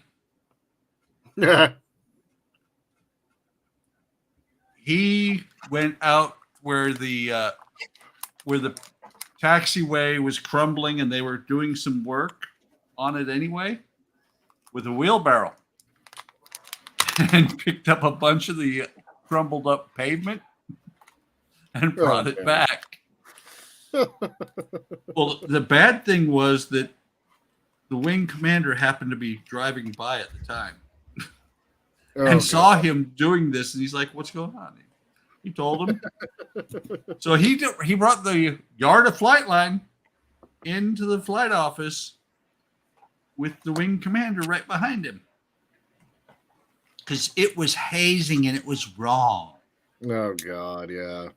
He went out where the taxiway was crumbling and they were doing some work on it anyway with a wheelbarrow and picked up a bunch of the crumbled up pavement and brought it back. Well, the bad thing was that the wing commander happened to be driving by at the time and saw him doing this, and he's like, "What's going on?" He told him. So he brought the yard of flight line into the flight office with the wing commander right behind him because it was hazing and it was wrong. Oh God, yeah.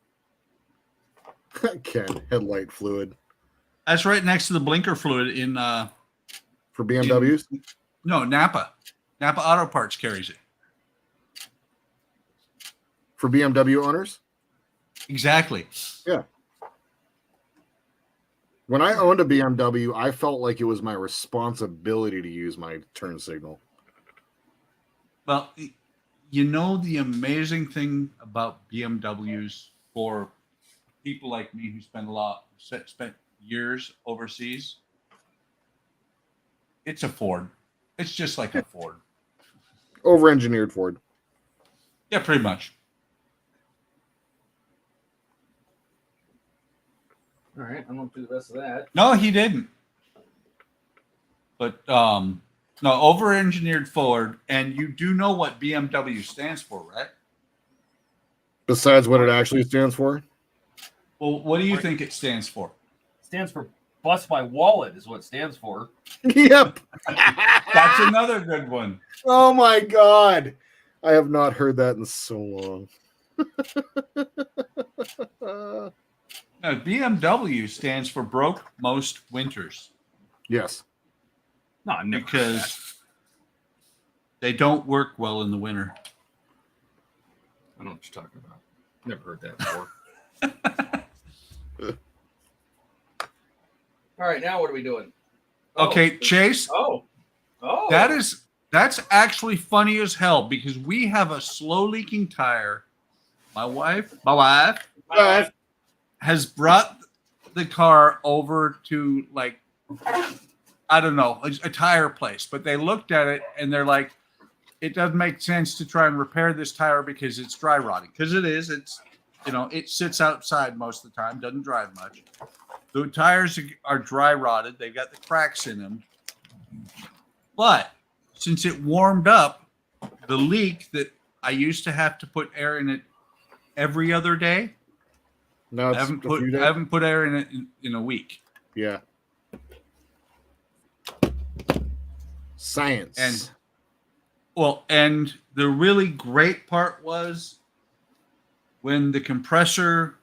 Ken, headlight fluid. That's right next to the blinker fluid in for BMWs. No, Napa Auto Parts carries it. For BMW owners? Exactly. Yeah. When I owned a BMW, I felt like it was my responsibility to use my turn signal. Well, you know, the amazing thing about BMWs for people like me who spent years overseas, it's a Ford. It's just like a Ford. Over-engineered Ford. Yeah, pretty much. All right, I'm going to do the rest of that. No, he didn't. But no, over-engineered Ford, and you do know what BMW stands for, right? Besides what it actually stands for? Well, what do you think it stands for? It stands for bust my wallet is what it stands for. Yep. That's another good one. Oh my God. I have not heard that in so long. No, BMW stands for broke most winters. Yes. No, I've never because they don't work well in the winter. I don't know what you're talking about. Never heard that before. All right, now what are we doing? Okay, Chase. Oh. That's actually funny as hell because we have a slow leaking tire. My wife has brought the car over to, like, I don't know, a tire place, but they looked at it and they're like, it doesn't make sense to try and repair this tire because it's dry rotting. Because it is. It's, you know, it sits outside most of the time, doesn't drive much. The tires are dry rotted. They've got the cracks in them. But since it warmed up, the leak that I used to have to put air in it every other day, no, I haven't put air in it in a week. Yeah. Science. And the really great part was when the compressor,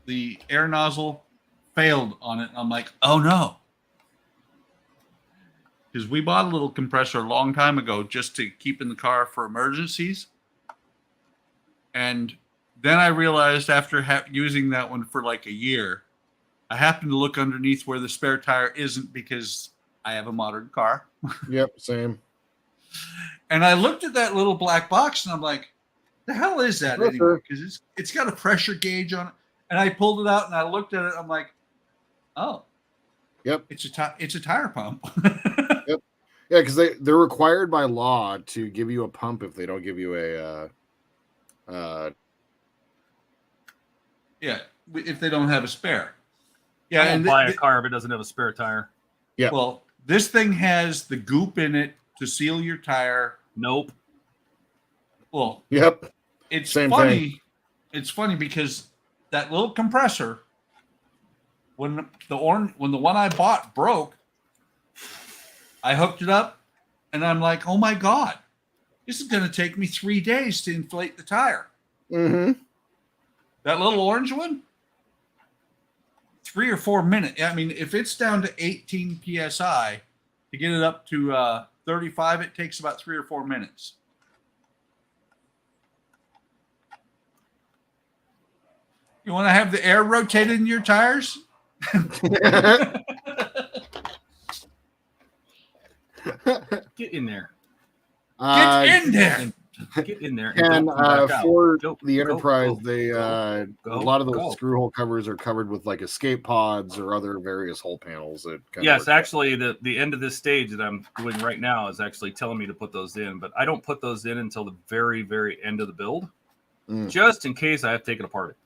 the air nozzle failed on it. I'm like, oh no. Because we bought a little compressor a long time ago just to keep in the car for emergencies. And then I realized after using that one for like a year, I happened to look underneath where the spare tire isn't because I have a modern car. Yep, same. And I looked at that little black box and I'm like, The hell is that Pressure. anyway? Because it's got a pressure gauge on it, and I pulled it out and I looked at it. I'm like, oh, Yep. it's a tire pump. Yep. Yeah, because they're required by law to give you a pump if they don't give you a. Yeah, if they don't have a spare. Yeah, I won't and buy a car if it doesn't have a spare tire. Yeah. Well, this thing has the goop in it to seal your tire. Nope. Well, Yep. it's Same funny. thing. It's funny because that little compressor, when the one I bought broke, I hooked it up, and I'm like, oh my god, this is going to take me 3 days to inflate the tire. Mm-hmm. That little orange one, 3 or 4 minutes. I mean, if it's down to 18 psi, to get it up to 35, it takes about 3 or 4 minutes. You want to have the air rotated in your tires? Get in there. Get in there. Get in there. And don't come back out. for Go, the Enterprise, go, they go, a lot of those go. screw hole covers are covered with like escape pods or other various hole panels. That Yes, actually, the end of this stage that I'm doing right now is actually telling me to put those in, but I don't put those in until the very, very end of the build, just in case I have to take it apart.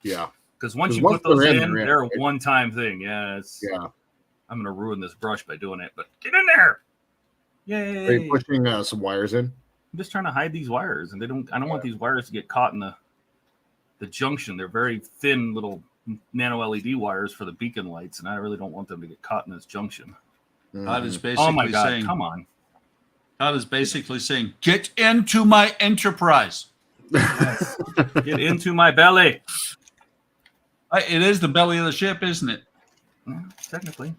Yeah, because once you put those in, they're a right? one-time thing. Yeah, yeah. I'm gonna ruin this brush by doing it, but get in there! Yay! Are you pushing some wires in? I'm just trying to hide these wires, and I don't want these wires to get caught in the junction. They're very thin little nano LED wires for the beacon lights, and I really don't want them to get caught in this junction. Todd is basically oh my god! saying, Come on! Todd is basically saying, "Get into my Enterprise. Get into my belly." It is the belly of the ship, isn't it? Technically.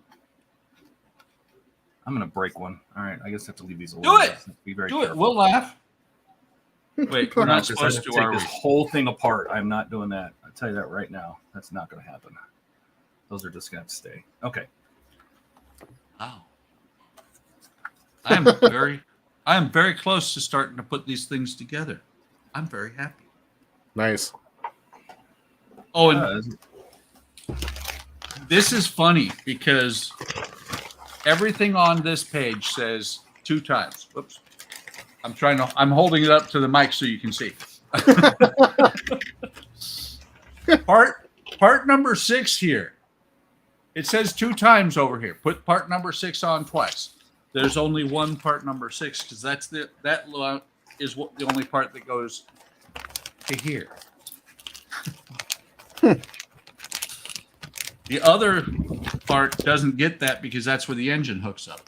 I'm gonna break one. All right, I guess I have to leave these alone. Do it. Be very Do careful. it. We'll laugh. Wait, we're not Because I supposed have to, take are we? this whole thing apart. I'm not doing that. I'll tell you that right now. That's not going to happen. Those are just going to have to stay. Okay. Wow. I am very close to starting to put these things together. I'm very happy. Nice. Oh, and this is funny because everything on this page says 2 times. Whoops. I'm holding it up to the mic so you can see. Part number 6 here. It says 2 times over here. Put part number 6 on twice. There's only one part number 6 because that is the only part that goes to here. The other part doesn't get that because that's where the engine hooks up.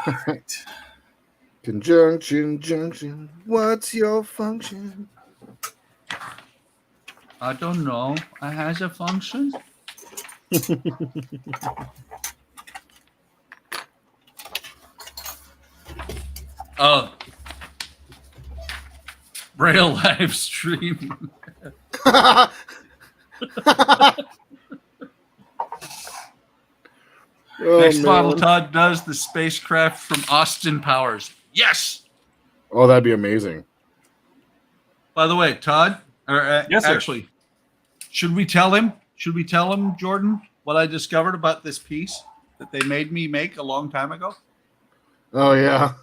All right. Conjunction, junction. What's your function? I don't know. It has a function. Braille live stream. Next model, Todd does the spacecraft from Austin Powers. Yes. Oh, that'd be amazing. By the way, Todd, yes, sir. Actually, should we tell him? Should we tell him, Jordan, what I discovered about this piece that they made me make a long time ago? Oh yeah.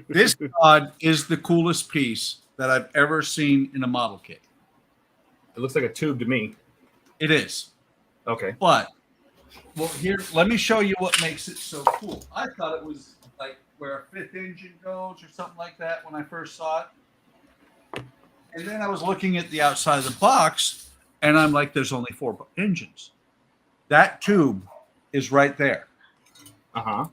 This pod is the coolest piece that I've ever seen in a model kit. It looks like a tube to me. It is. Okay. But, well, here, let me show you what makes it so cool. I thought it was like where a 5th engine goes or something like that when I first saw it. And then I was looking at the outside of the box, and I'm like, there's only 4 engines. That tube is right there. Uh-huh.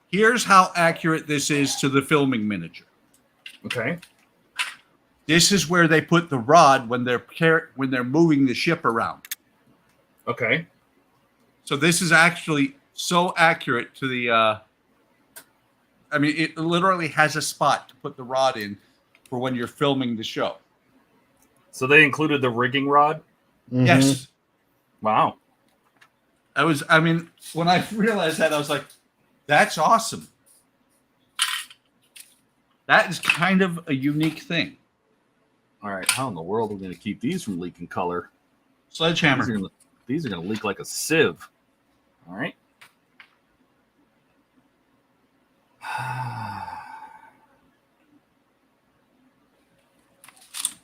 Here's how accurate this is to the filming miniature. Okay. This is where they put the rod when they're moving the ship around. Okay. So this is actually so accurate to the. I mean, it literally has a spot to put the rod in for when you're filming the show. So they included the rigging rod? Mm-hmm. Yes. Wow. I mean, when I realized that, I was like, that's awesome. That is kind of a unique thing. All right, how in the world are we going to keep these from leaking color? Sledgehammer. These are going to leak like a sieve. All right.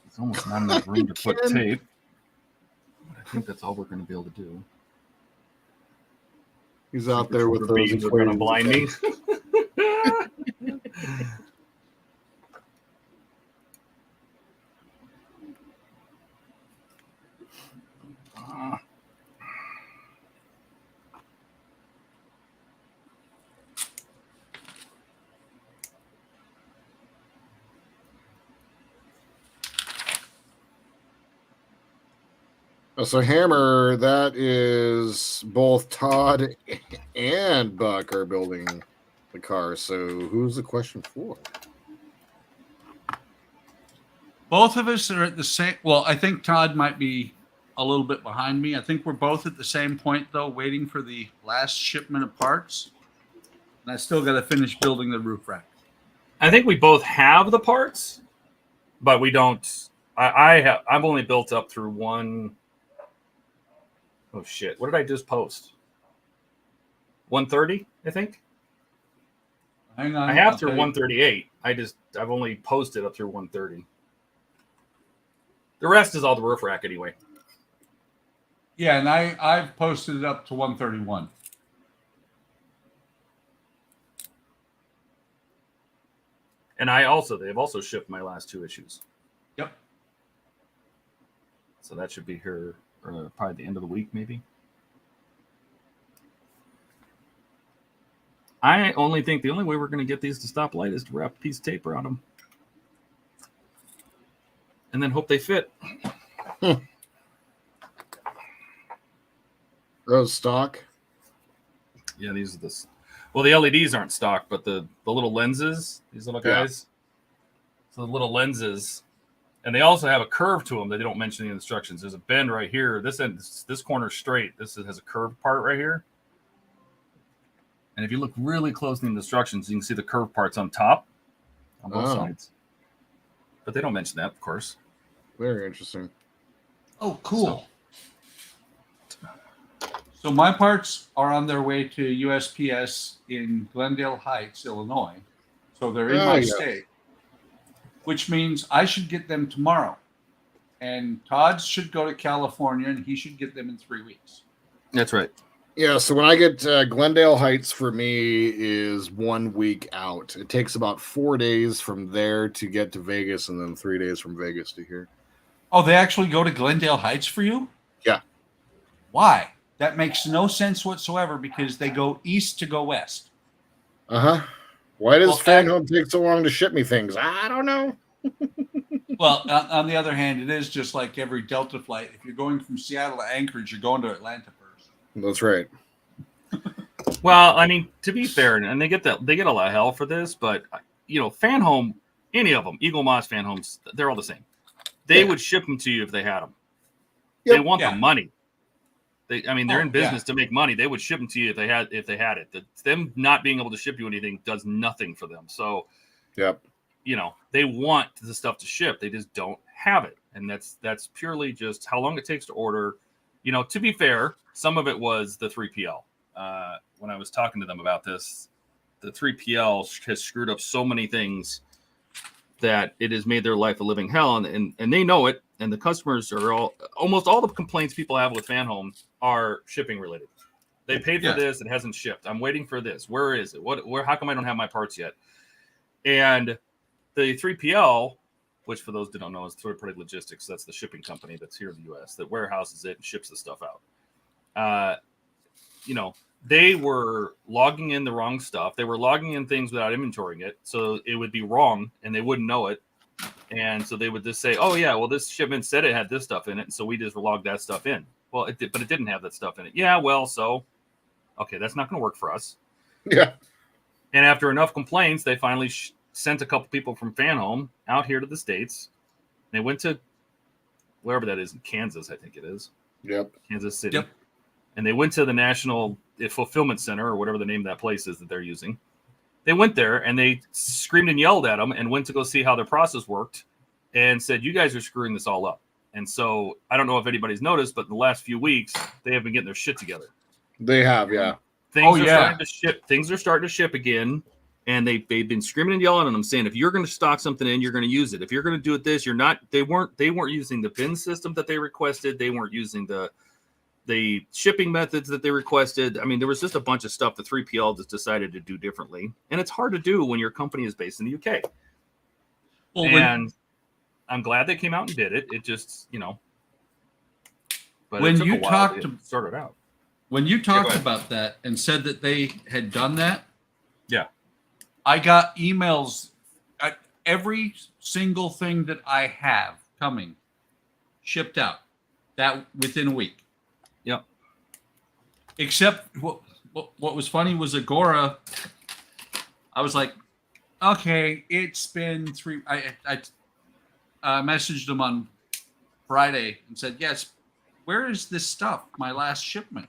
It's almost not enough room to put tape. But I think that's all we're going to be able to do. He's out there with those beams are going to blind me. So Hammer, that is both Todd and Buck are building the car. So who's the question for? Both of us are at the same. Well, I think Todd might be a little bit behind me. I think we're both at the same point, though, waiting for the last shipment of parts. And I still got to finish building the roof rack. I think we both have the parts, but we don't. I've only built up through one. Oh shit! What did I just post? 130, I think. Hang on. I have through 138. I've only posted up through 130. The rest is all the roof rack anyway. Yeah, and I've posted it up to 131. And they've also shipped my last 2 issues. Yep. So that should be here probably the end of the week, maybe. I only think the only way we're going to get these to stop light is to wrap a piece of tape around them. And then hope they fit. Those stock? Yeah, these are the... Well, the LEDs aren't stock, but the little lenses, these little guys. So the little lenses... And they also have a curve to them that they don't mention in the instructions. There's a bend right here. This corner straight. This has a curved part right here. And if you look really close in the instructions, you can see the curved parts on top on both sides. But they don't mention that, of course. Very interesting. Oh, cool. So my parts are on their way to USPS in Glendale Heights, Illinois. So they're in my state. Which means I should get them tomorrow. And Todd should go to California, and he should get them in 3 weeks. That's right. Yeah, so when I get Glendale Heights for me is 1 week out. It takes about 4 days from there to get to Vegas, and then 3 days from Vegas to here. Oh, they actually go to Glendale Heights for you? Yeah. Why? That makes no sense whatsoever because they go east to go west. Uh-huh. Why does Fan Home take so long to ship me things? I don't know. Well, on the other hand, it is just like every Delta flight. If you're going from Seattle to Anchorage, you're going to Atlanta first. That's right. Well, I mean, to be fair, and they get a lot of hell for this, but Fan Home, any of them, Eagle Moss Fan Homes, they're all the same. They would ship them to you if they had them. Yep. They want the money. They're in business to make money. They would ship them to you if they had it. Them not being able to ship you anything does nothing for them. So, they want the stuff to ship. They just don't have it, and that's purely just how long it takes to order. To be fair, some of it was the 3PL. When I was talking to them about this, the 3PL has screwed up so many things that it has made their life a living hell, and they know it. And the customers are almost all the complaints people have with Fan Home are shipping related. They paid for this, it hasn't shipped. I'm waiting for this. Where is it? Where? How come I don't have my parts yet? And the 3PL, which for those who don't know is Third Party Logistics, that's the shipping company that's here in the U.S. that warehouses it and ships the stuff out. They were logging in the wrong stuff. They were logging in things without inventorying it, so it would be wrong, and they wouldn't know it. And so they would just say, "Oh yeah, well this shipment said it had this stuff in it, and so we just logged that stuff in." Well, it did, but it didn't have that stuff in it. Yeah, well, so okay, that's not going to work for us. Yeah. And after enough complaints, they finally sent a couple people from Fan Home out here to the States. They went to wherever that is in Kansas, I think it is. Yep. Kansas City. Yep. and they went to the National Fulfillment Center or whatever the name of that place is that they're using. They went there and they screamed and yelled at them and went to go see how their process worked and said, you guys are screwing this all up. And so I don't know if anybody's noticed, but in the last few weeks, they have been getting their shit together. They have, yeah. Things are starting to ship. Things are starting to ship again. And they've been screaming and yelling at them, saying, if you're going to stock something in, you're going to use it. If you're going to do it this, you're not. They weren't using the bin system that they requested. They weren't using the shipping methods that they requested. I mean, there was just a bunch of stuff the 3PL just decided to do differently. And it's hard to do when your company is based in the UK. Well, and I'm glad they came out and did it. It just, but when it took you a while talked to sort it out. When you talked about that and said that they had done that, yeah, I got emails. Every single thing that I have coming shipped out that within a week. Yep. Except what was funny was Agora. I was like, okay, it's been 3. I messaged them on Friday and said, yes, where is this stuff? My last shipment.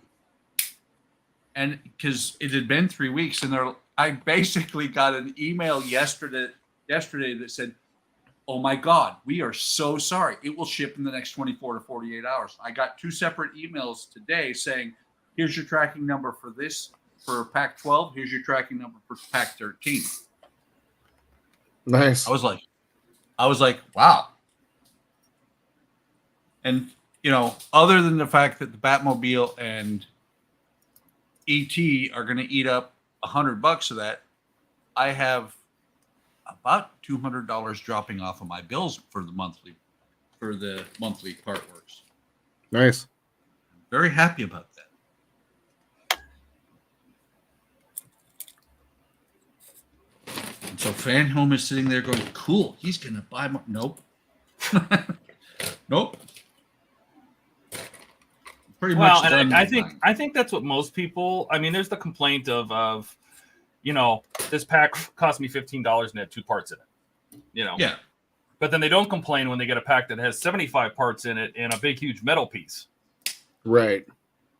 And because it had been 3 weeks, and I basically got an email yesterday that said, oh my God, we are so sorry. It will ship in the next 24 to 48 hours. I got 2 separate emails today saying, here's your tracking number for this, for pack 12. Here's your tracking number for pack 13. Nice. I was like, wow. And, other than the fact that the Batmobile and ET are going to eat up $100 of that, I have about $200 dropping off of my bills for the monthly part works. Nice. Very happy about that. And so Fan Home is sitting there going, cool, he's going to buy more. Nope. Nope. Pretty much. And I think that's what most people. I mean, there's the complaint of this pack cost me $15 and had 2 parts in it. Yeah. But then they don't complain when they get a pack that has 75 parts in it and a big huge metal piece. Right.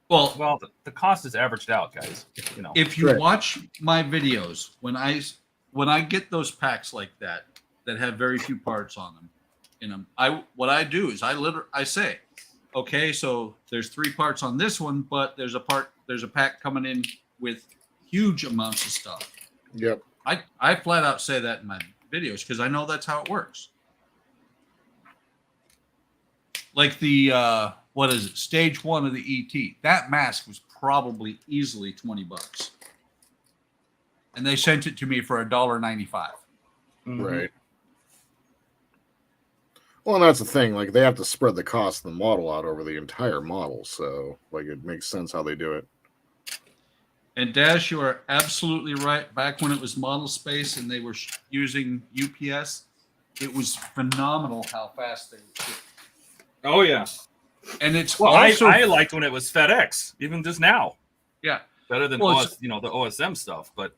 Well, the cost is averaged out, guys. If you watch my videos, when I get those packs like that have very few parts on them, what I do is I say, okay, so there's 3 parts on this one, but there's a pack coming in with huge amounts of stuff. Yep. I flat out say that in my videos because I know that's how it works. Like the what is it? Stage 1 of the ET. That mask was probably easily $20, and they sent it to me for $1.95. Mm-hmm. Right. Well, and that's the thing. Like, they have to spread the cost of the model out over the entire model, so it makes sense how they do it. And Dash, you are absolutely right. Back when it was Model Space and they were using UPS, it was phenomenal how fast they would ship. Oh yeah, and it's also I liked when it was FedEx, even just now. Yeah, better than the OSM stuff, but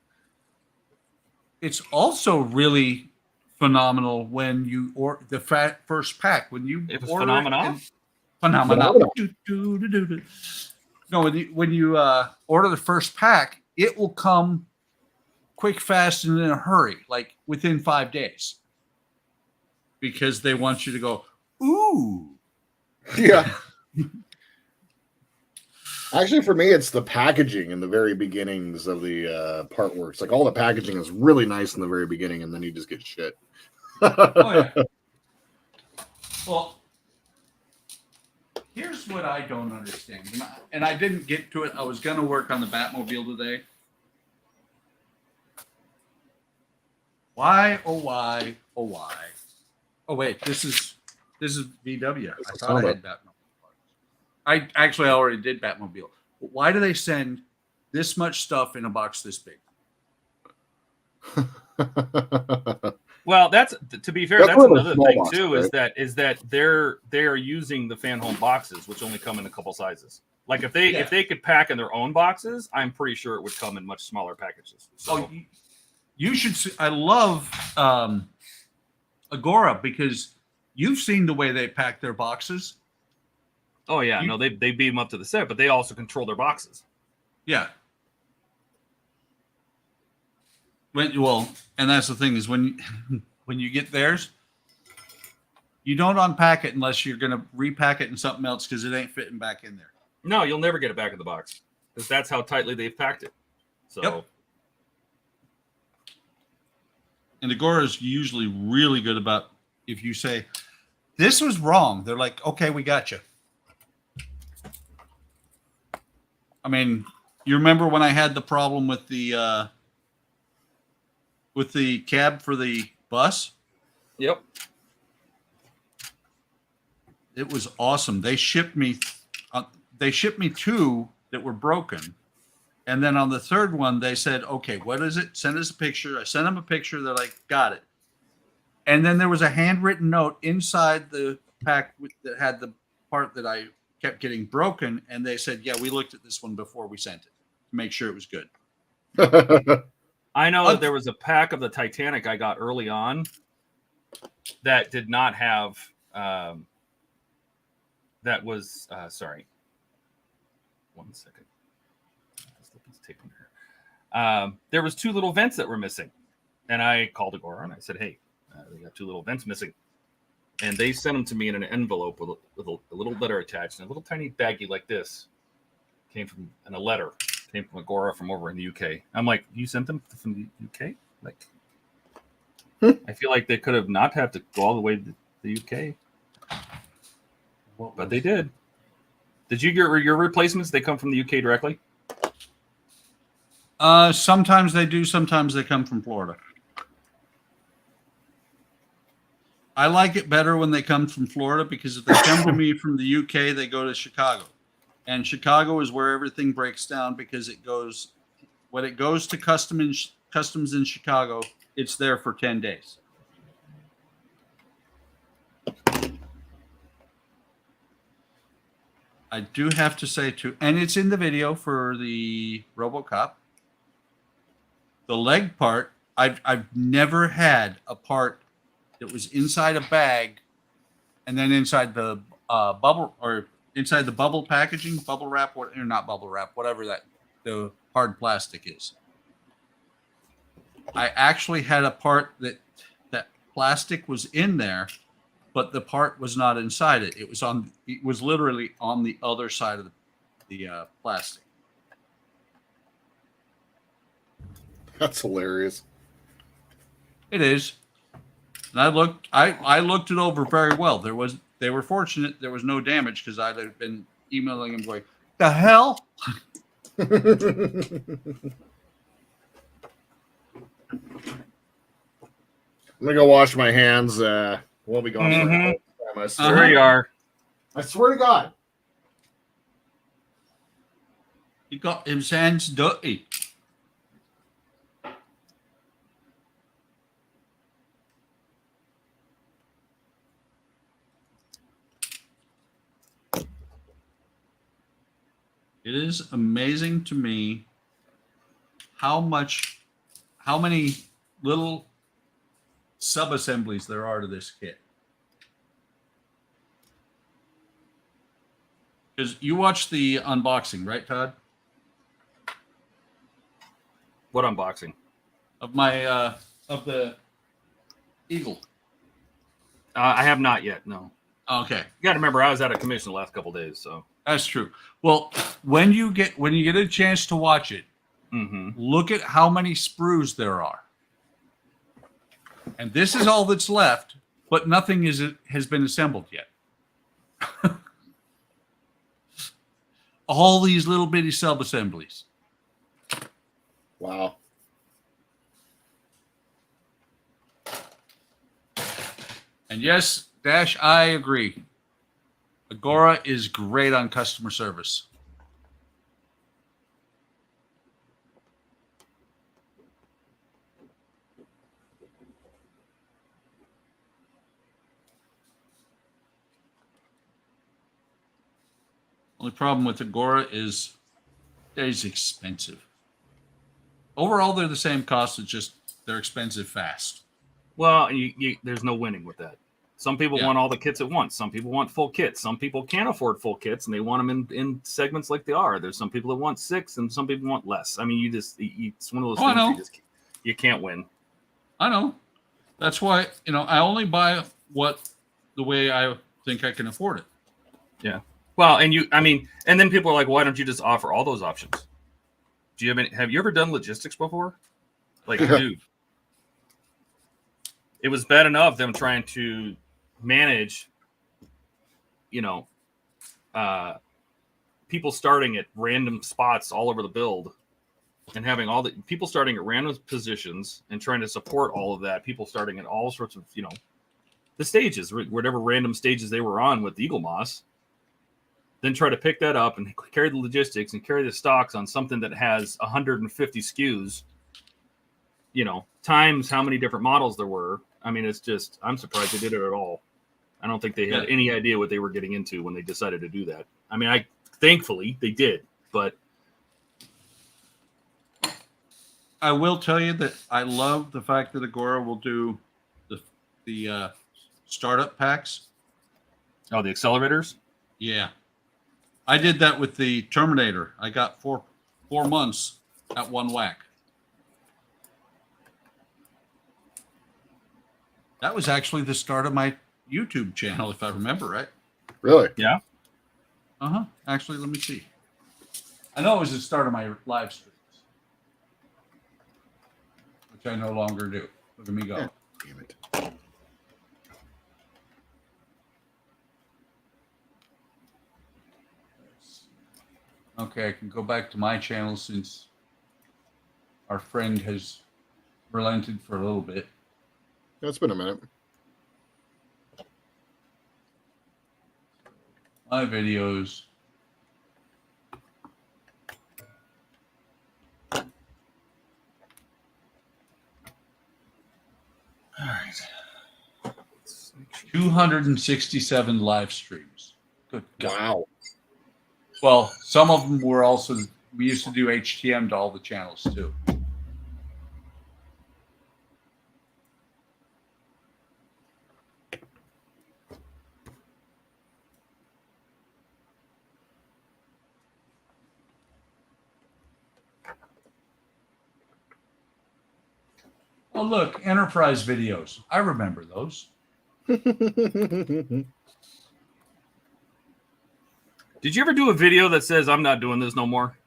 it's also really phenomenal when you the first pack when you it was order phenomenal. No, when you order the first pack, it will come quick, fast, and in a hurry, like within 5 days, because they want you to go, ooh. Yeah. Actually, for me, it's the packaging in the very beginnings of the part works. Like, all the packaging is really nice in the very beginning, and then you just get shit. Oh, yeah. Well, here's what I don't understand, and I didn't get to it. I was going to work on the Batmobile today. Why? Oh, why? Oh, why? Oh, wait. This is VW. I thought I had Batmobile. I actually already did Batmobile. But why do they send this much stuff in a box this big? Well, that's to be fair. That's another thing box, too. Right? Is that they are using the fan home boxes, which only come in a couple sizes. Like if they could pack in their own boxes, I'm pretty sure it would come in much smaller packages. So you should see. I love Agora because you've seen the way they pack their boxes. Oh yeah, no, they beat them up to the set, but they also control their boxes. Yeah. Well, and that's the thing is when you get theirs, you don't unpack it unless you're going to repack it in something else because it ain't fitting back in there. No, you'll never get it back in the box because that's how tightly they've packed it. So. Yep. And Agora is usually really good about if you say, this was wrong, they're like, okay, we got you. I mean, you remember when I had the problem with the cab for the bus? Yep. It was awesome. They shipped me two that were broken. And then on the third one, they said, okay, what is it? Send us a picture. I sent them a picture. They're like, got it. And then there was a handwritten note inside the pack that had the part that I kept getting broken. And they said, yeah, we looked at this one before we sent it to make sure it was good. I know that there was a pack of the Titanic I got early on that did not have, that was, sorry. 1 second. There was 2 little vents that were missing. And I called Agora and I said, hey, they got 2 little vents missing. And they sent them to me in an envelope with a little letter attached and a little tiny baggie like this. Came from, and a letter came from Agora from over in the UK. I'm like, you sent them from the UK? Like, I feel like they could have not have to go all the way to the UK. But they did. Did you get your replacements? They come from the UK directly? Sometimes they do. Sometimes they come from Florida. I like it better when they come from Florida because if they come to me from the UK, they go to Chicago. And Chicago is where everything breaks down because when it goes to customs in Chicago, it's there for 10 days. I do have to say too, and it's in the video for the RoboCop. The leg part, I've never had a part that was inside a bag and then inside the bubble or inside the bubble packaging, bubble wrap, or not bubble wrap, whatever that the hard plastic is. I actually had a part that plastic was in there, but the part was not inside it. It was literally on the other side of the plastic. That's hilarious. It is. And I looked it over very well. They were fortunate there was no damage because I'd have been emailing them going, the hell? I'm gonna go wash my hands. We'll be gone. For a time, There you are. I swear to God. He got his hands dirty. It is amazing to me how many little sub-assemblies there are to this kit. Because you watched the unboxing, right, Todd? What unboxing? Of my of the Eagle. I have not yet. No. Okay. You got to remember, I was out of commission the last couple of days, so That's true. Well, when you get a chance to watch it, look at how many sprues there are. And this is all that's left, but nothing has been assembled yet. All these little bitty sub-assemblies. Wow. And yes, Dash, I agree. Agora is great on customer service. Only problem with Agora is it's expensive. Overall, they're the same cost. It's just they're expensive fast. well, there's no winning with that. Some people want all the kits at once. Some people want full kits. Some people can't afford full kits and they want them in segments like they are. There's some people that want 6 and some people want less. I mean, it's one of those things you can't win. I know. That's why, I only buy the way I think I can afford it. Yeah. Well, and then people are like, why don't you just offer all those options? Do you have you ever done logistics before? Like, dude, it was bad enough them trying to manage, people starting at random spots all over the build and having all the people starting at random positions and trying to support all of that. People starting at all sorts of, the stages, whatever random stages they were on with Eagle Moss, then try to pick that up and carry the logistics and carry the stocks on something that has 150 SKUs, times how many different models there were. I mean, it's just, I'm surprised they did it at all. I don't think they had any idea what they were getting into when they decided to do that. I mean, thankfully they did, but I will tell you that I love the fact that Agora will do the startup packs. Oh, the accelerators? Yeah. I did that with the Terminator. I got 4 months at one whack. That was actually the start of my YouTube channel, if I remember right. Really? Yeah. Actually, let me see. I know it was the start of my live streams, which I no longer do. Look at me go. Yeah. Damn it. Okay, I can go back to my channel since our friend has relented for a little bit. It's been a minute. My videos. All right. 267 live streams. Good God. Wow. Well, some of them were also, we used to do HTM to all the channels too. Oh, look, enterprise videos. I remember those. Did you ever do a video that says, I'm not doing this no more?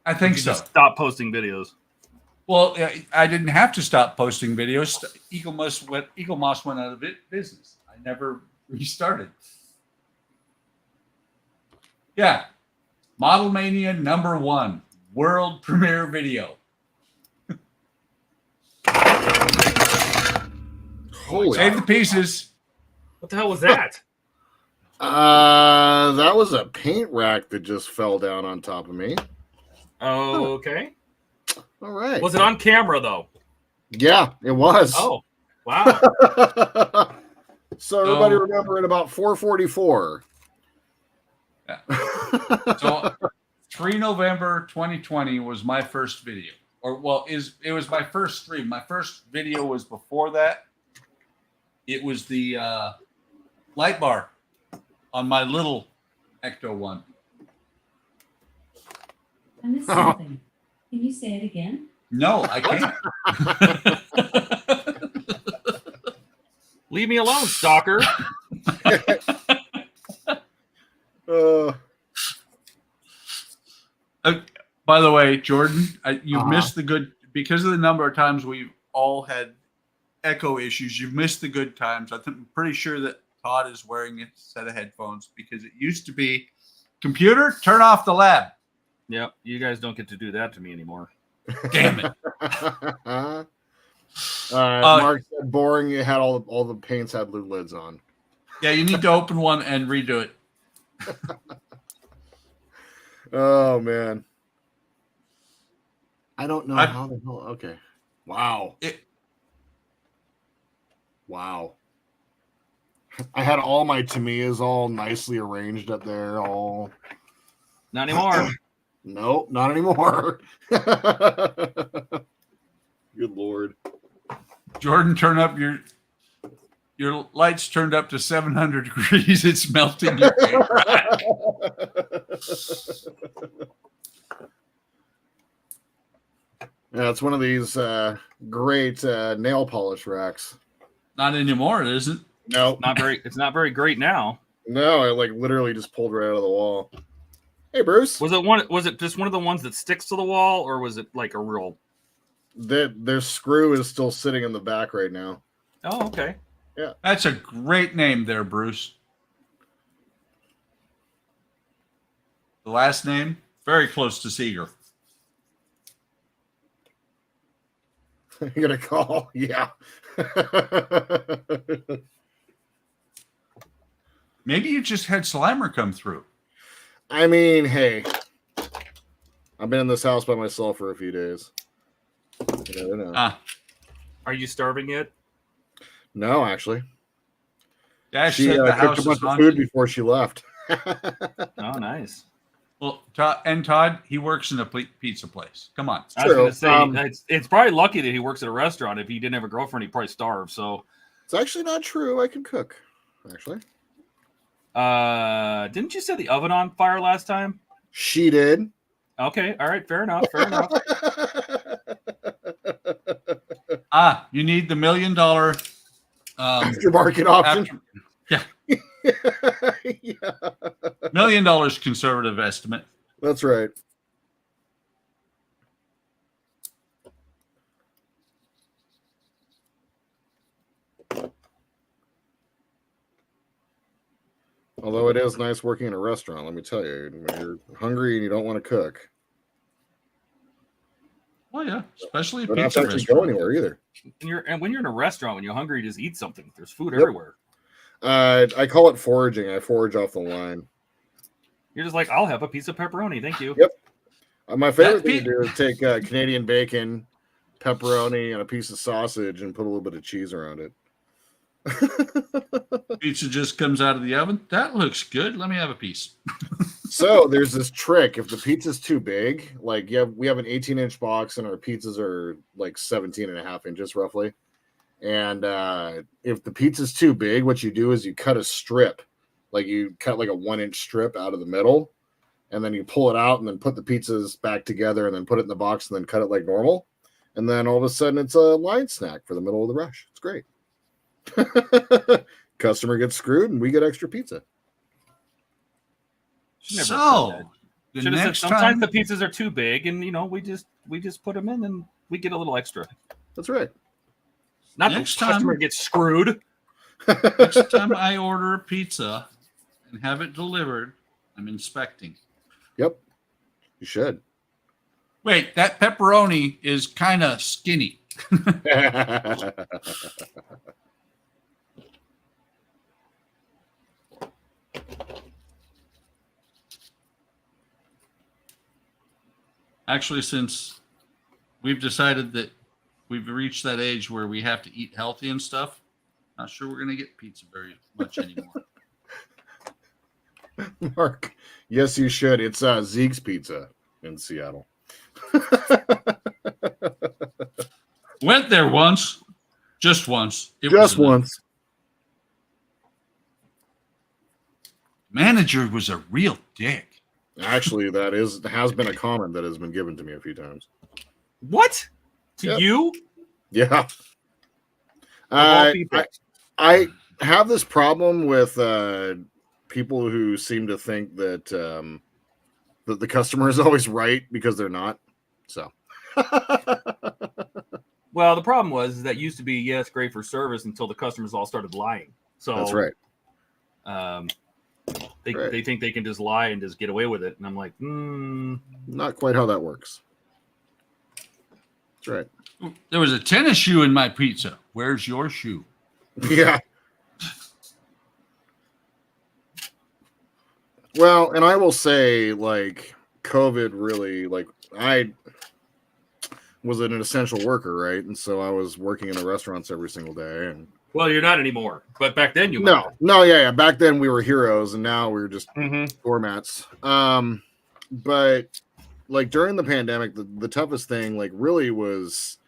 I think so. Just stop posting videos. Well, I didn't have to stop posting videos. Eagle Moss went out of business. I never restarted. Yeah. Model Mania #1. World premiere video. Holy Save the pieces. What the hell was that? That was a paint rack that just fell down on top of me. Okay. All right. Was it on camera, though? Yeah, it was. Oh, wow. So everybody remember at about 4:44. Yeah. So 3 November 2020 was my first video. Or, well, it was my first stream. My first video was before that. It was the light bar on my little Ecto 1. I missed something. Can you say it again? No, I can't. Leave me alone, stalker. By the way, Jordan, you've missed the good, because of the number of times we've all had echo issues, you've missed the good times. I'm pretty sure that Todd is wearing a set of headphones because it used to be, computer, turn off the lab. Yep, you guys don't get to do that to me anymore. Damn it. Mark said boring. It had all the paints had blue lids on. Yeah, you need to open one and redo it. Oh man, I don't know how the hell. Okay, wow, wow. I had all my Tamiyas all nicely arranged up there. All not anymore. Nope, not anymore. Good Lord. Jordan, turn up your Your lights turned up to 700 degrees. It's melting your paint rack. Yeah, it's one of these great nail polish racks. Not anymore, it isn't. No, It's not very great now. No, it like literally just pulled right out of the wall. Hey, Bruce. Was it just one of the ones that sticks to the wall, or was it like a real? Their screw is still sitting in the back right now. Oh, okay. Yeah, that's a great name there, Bruce. The last name very close to Seeger. You're gonna call, yeah. Maybe you just had Slimer come through. I mean, hey, I've been in this house by myself for a few days. You never know. Are you starving yet? No, actually. Dash She said the cooked house a bunch is of haunted. food before she left. Oh, nice. Well, Todd, he works in a pizza place. Come on. I was going to say, it's probably lucky that he works at a restaurant. If he didn't have a girlfriend, he'd probably starve. So it's actually not true. I can cook, actually. Didn't you set the oven on fire last time? She did. Okay, all right, fair enough. Fair enough. You need the $1 million aftermarket option. Yeah. Yeah. $1 million conservative estimate. That's right. Although it is nice working in a restaurant, let me tell you, when you're hungry and you don't want to cook. Well, yeah, especially a You don't have pizza to actually restaurant. go anywhere either. And when you're in a restaurant, when you're hungry, you just eat something. There's food everywhere. I call it foraging. I forage off the line. You're just like, I'll have a piece of pepperoni. Thank you. Yep. My favorite thing to do is take Canadian bacon, pepperoni, and a piece of sausage and put a little bit of cheese around it. Pizza just comes out of the oven. That looks good. Let me have a piece. So there's this trick. If the pizza's too big, like we have an 18-inch box and our pizzas are like 17 and a half inches roughly. And if the pizza's too big, what you do is you cut a strip. Like you cut like a 1-inch strip out of the middle, and then you pull it out and then put the pizzas back together and then put it in the box and then cut it like normal. And then all of a sudden it's a line snack for the middle of the rush. It's great. Customer gets screwed and we get extra pizza. So the Should have said next sometimes time, the pizzas are too big, and we just put them in and we get a little extra. That's right. Not Next the customer time- gets screwed. next time I order a pizza and have it delivered, I'm inspecting. Yep. You should. Wait, that pepperoni is kind of skinny. Actually, since we've decided that we've reached that age where we have to eat healthy and stuff, not sure we're going to get pizza very much anymore. Mark, yes, you should. It's Zeke's Pizza in Seattle. Went there once, just once. Just once. Manager was a real dick. Actually, that has been a comment that has been given to me a few times. What? To Yep. you? Yeah. all people. I have this problem with people who seem to think that that the customer is always right because they're not. So. Well, the problem was that used to be yes, great for service until the customers all started lying. So That's right. They think they can just lie and just get away with it, and I'm like, Not quite how that works. That's right. There was a tennis shoe in my pizza. Where's your shoe? Yeah. Well, and I will say, like, COVID really, like, I was an essential worker, right? And so I was working in the restaurants every single day. And well, you're not anymore. But back then you no, were. yeah. Back then we were heroes, and now we're just Mm-hmm. doormats. But like during the pandemic, the toughest thing, like, really was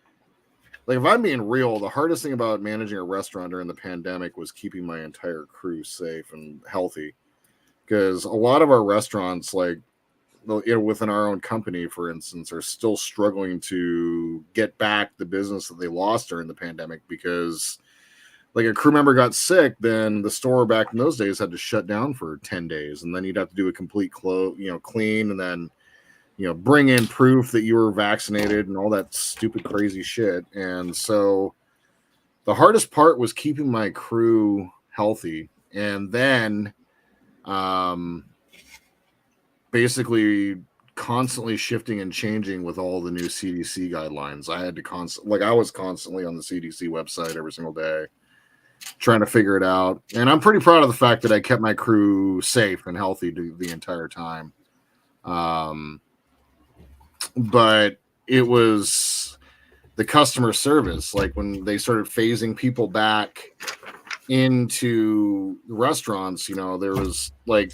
like if I'm being real, the hardest thing about managing a restaurant during the pandemic was keeping my entire crew safe and healthy. Because a lot of our restaurants, like within our own company, for instance, are still struggling to get back the business that they lost during the pandemic because like a crew member got sick, then the store back in those days had to shut down for 10 days. And then you'd have to do a complete clean and then, bring in proof that you were vaccinated and all that stupid, crazy shit. And so the hardest part was keeping my crew healthy. And then, basically constantly shifting and changing with all the new CDC guidelines. I had to I was constantly on the CDC website every single day trying to figure it out. And I'm pretty proud of the fact that I kept my crew safe and healthy the entire time. But it was the customer service, like when they started phasing people back into the restaurants, there was like,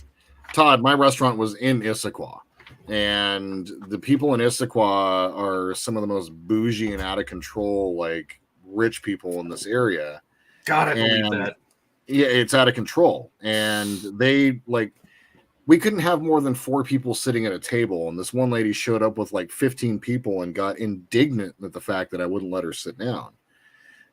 Todd, my restaurant was in Issaquah, and the people in Issaquah are some of the most bougie and out of control, like rich people in this area. God, I believe that. Yeah, it's out of control. And we couldn't have more than 4 people sitting at a table. And this one lady showed up with like 15 people and got indignant at the fact that I wouldn't let her sit down.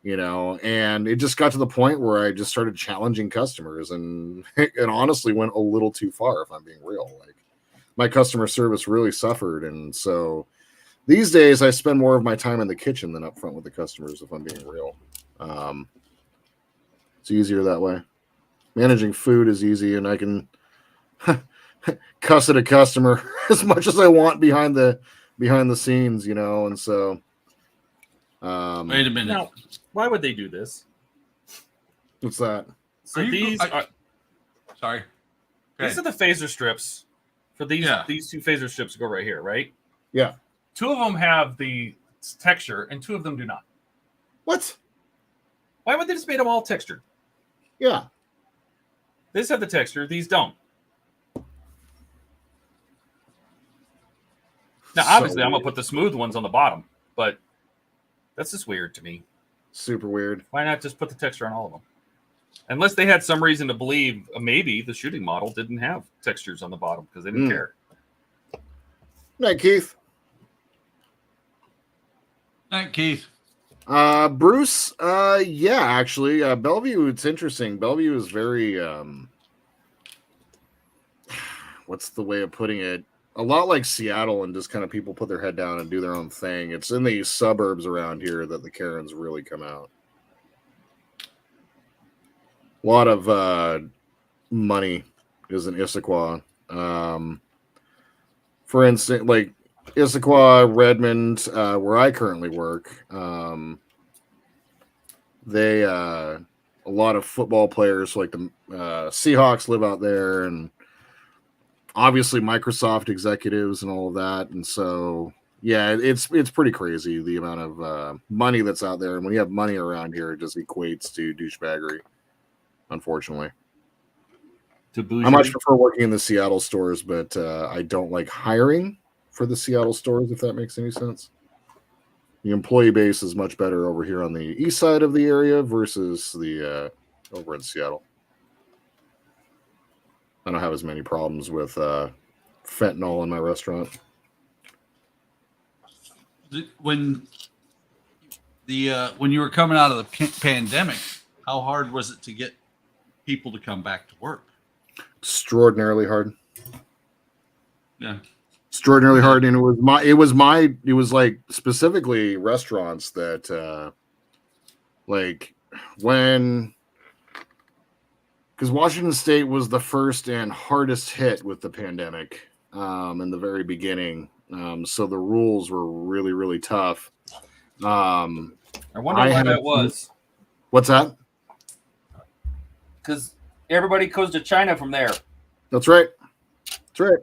And it just got to the point where I just started challenging customers, and it honestly went a little too far, if I'm being real. Like my customer service really suffered. And so these days I spend more of my time in the kitchen than up front with the customers, if I'm being real. It's easier that way. Managing food is easy, and I can cuss at a customer as much as I want behind the scenes, and so wait a minute. Now, why would they do this? What's that? So these are sorry. These are the phaser strips for these 2 phaser strips go right here, right? Yeah. 2 of them have the texture and 2 of them do not. What? Why would they just make them all textured? Yeah. These have the texture, these don't. Now, obviously, I'm going to put the smooth ones on the bottom, but that's just weird to me. Super weird. Why not just put the texture on all of them? Unless they had some reason to believe maybe the shooting model didn't have textures on the bottom because they didn't care. Night, Keith. Night, Keith. Bruce, yeah, actually, Bellevue, it's interesting. Bellevue is very, what's the way of putting it? A lot like Seattle, and just kind of people put their head down and do their own thing. It's in the suburbs around here that the Karens really come out. A lot of money is in Issaquah. For instance, like Issaquah, Redmond, where I currently work, they a lot of football players like the Seahawks live out there, and obviously Microsoft executives and all of that. And so, yeah, it's pretty crazy the amount of money that's out there. And when you have money around here, it just equates to douchebaggery, unfortunately. I much prefer working in the Seattle stores, but I don't like hiring for the Seattle stores, if that makes any sense. The employee base is much better over here on the east side of the area versus the over in Seattle. I don't have as many problems with fentanyl in my restaurant. When you were coming out of the pandemic, how hard was it to get people to come back to work? Extraordinarily hard. Yeah. Extraordinarily hard. And it was like specifically restaurants that like when, because Washington State was the first and hardest hit with the pandemic in the very beginning. So the rules were really, really tough. I wonder why that was. What's that? Because everybody goes to China from there. That's right. That's right.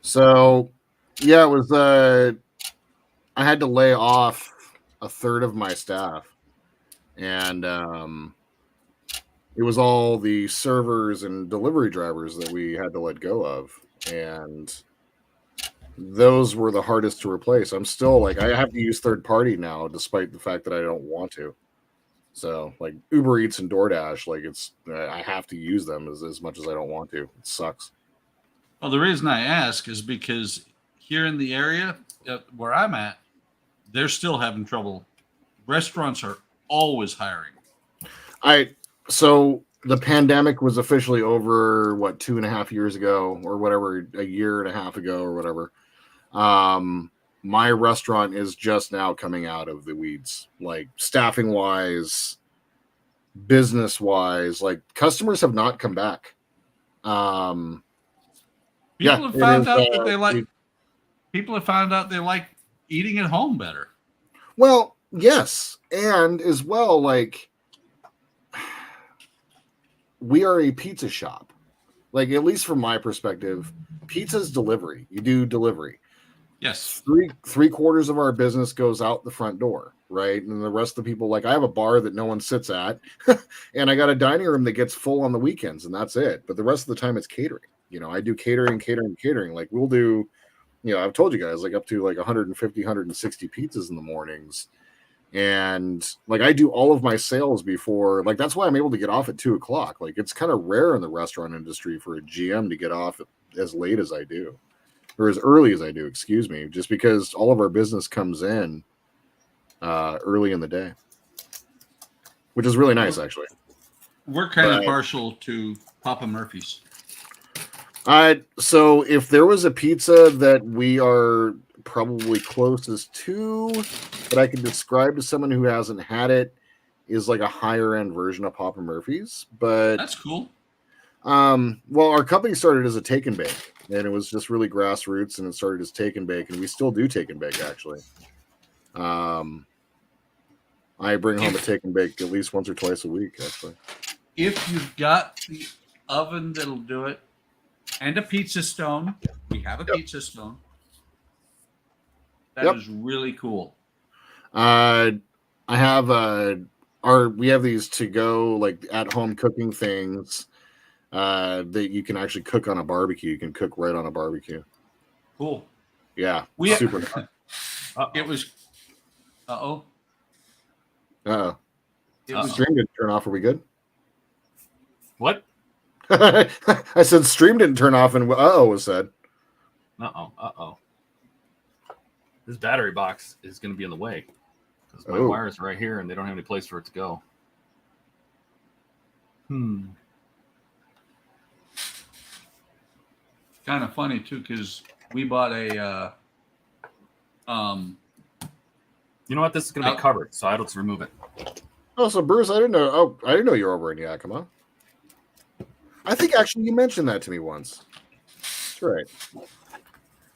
So, yeah, it was. I had to lay off a third of my staff, and it was all the servers and delivery drivers that we had to let go of. And those were the hardest to replace. I'm still like, I have to use third party now, despite the fact that I don't want to. So like Uber Eats and DoorDash, like I have to use them as much as I don't want to. It sucks. Well, the reason I ask is because here in the area where I'm at, they're still having trouble. Restaurants are always hiring. So the pandemic was officially over, what, 2.5 years ago or whatever, a year and a half ago or whatever. My restaurant is just now coming out of the weeds, like staffing wise, business wise, like customers have not come back. People have found out that they like. People have found out they like eating at home better. Well, yes, and as well, like we are a pizza shop. Like, at least from my perspective, pizza's delivery. You do delivery. Yes. Three quarters of our business goes out the front door, right? And the rest of the people, like I have a bar that no one sits at, and I got a dining room that gets full on the weekends, and that's it. But the rest of the time it's catering. You know, I do catering. Like we'll do, you know, I've told you guys, like up to like 150, 160 pizzas in the mornings. And like I do all of my sales before, like that's why I'm able to get off at 2:00. Like it's kind of rare in the restaurant industry for a GM to get off as late as I do, or as early as I do, excuse me, just because all of our business comes in early in the day, which is really nice, actually. We're kind of partial to Papa Murphy's. So if there was a pizza that we are probably closest to that I can describe to someone who hasn't had it, is like a higher end version of Papa Murphy's. But that's cool. Well, our company started as a take and bake, and it was just really grassroots, and it started as take and bake, and we still do take and bake, actually. I bring home a take and bake at least once or twice a week, actually. If you've got the oven that'll do it and a pizza stone, we have a pizza stone. That is really cool. I have we have these to go, like at home cooking things that you can actually cook on a barbecue. You can cook right on a barbecue. Cool. Yeah. Super. It was. Uh-oh. Uh-oh. Stream didn't turn off. Are we good? What? I said stream didn't turn off, and uh-oh was said. Uh-oh. This battery box is going to be in the way because my wires are right here, and they don't have any place for it to go. Kind of funny too, because we bought a. You know what? This is going to be covered, so I don't remove it. Oh, so Bruce, I didn't know. Oh, I didn't know you were over in Yakima. I think actually you mentioned that to me once. That's right.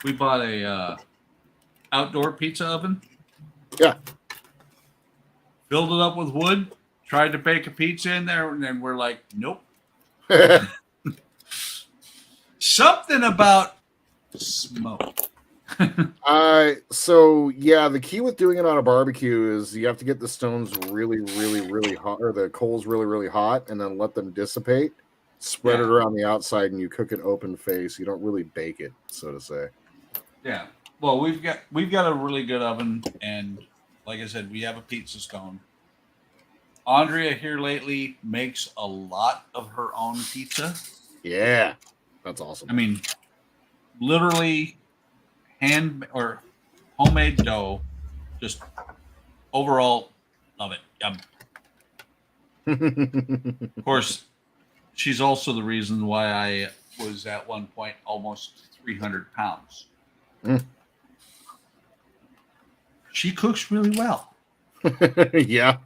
We bought a outdoor pizza oven. Yeah. Filled it up with wood. Tried to bake a pizza in there, and then we're like, nope. Something about smoke. So yeah, the key with doing it on a barbecue is you have to get the stones really, really, really hot, or the coals really, really hot, and then let them dissipate. Spread it around the outside, and you cook it open face. You don't really bake it, so to say. Yeah. Well, we've got a really good oven, and like I said, we have a pizza stone. Andrea here lately makes a lot of her own pizza. Yeah, that's awesome. I mean, literally hand or homemade dough. Just overall, love it. Of course, she's also the reason why I was at one point almost 300 pounds. She cooks really well. Yeah.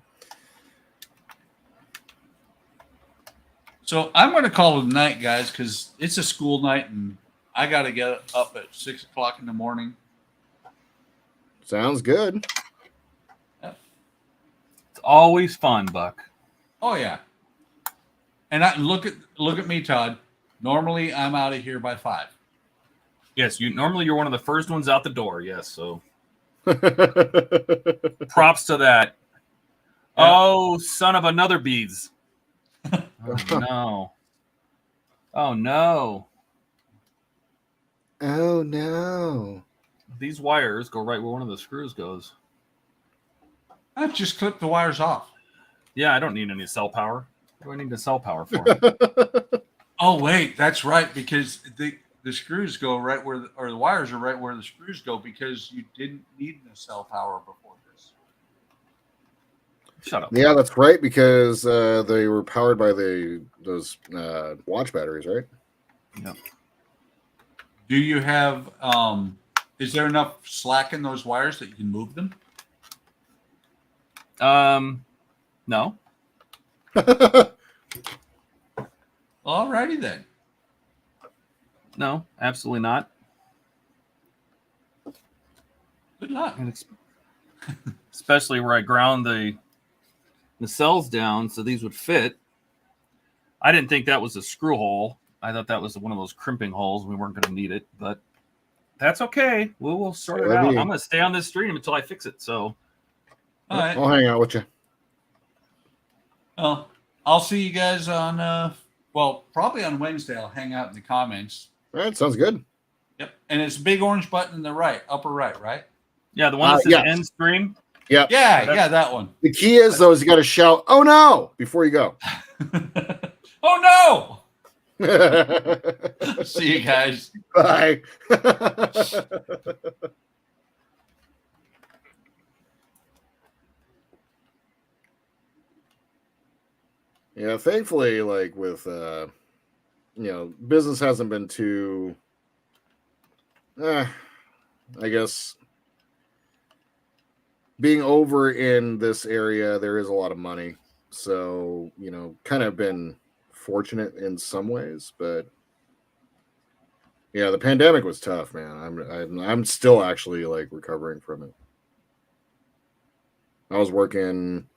So I'm going to call it a night, guys, because it's a school night and I got to get up at 6 o'clock in the morning. Sounds good. Yep. It's always fun, Buck. Oh yeah. And look at me, Todd. Normally I'm out of here by 5. Yes, you're one of the first ones out the door. Yes, so props to that. Yeah. Oh, son of another bees. Oh no. Oh no. Oh no! These wires go right where one of the screws goes. I just clip the wires off. Yeah, I don't need any cell power. What do I need the cell power for? Oh wait, that's right, because the screws go right where or the wires are right where the screws go, because you didn't need the cell power before this. Shut up. Yeah, that's right, because they were powered by those watch batteries, right? Yep. Do you have is there enough slack in those wires that you can move them? No. Alrighty then. No, absolutely not. Good luck. And especially where I ground the cells down so these would fit. I didn't think that was a screw hole. I thought that was one of those crimping holes. We weren't going to need it, but that's okay. We'll sort it out. I'm going to stay on this stream until I fix it. So all right. I'll hang out with you. Well, I'll see you guys on probably on Wednesday. I'll hang out in the comments. All right, sounds good. Yep. And it's a big orange button in the upper right? Yeah, the one that says end stream. Yeah. Yeah, that one. The key is though, is you got to shout, "Oh no!" before you go. Oh no! See you guys. Bye. Yeah, thankfully, like with business hasn't been too I guess being over in this area, there is a lot of money. So, kind of been fortunate in some ways, but yeah, the pandemic was tough, man. I'm still actually like recovering from it. I was working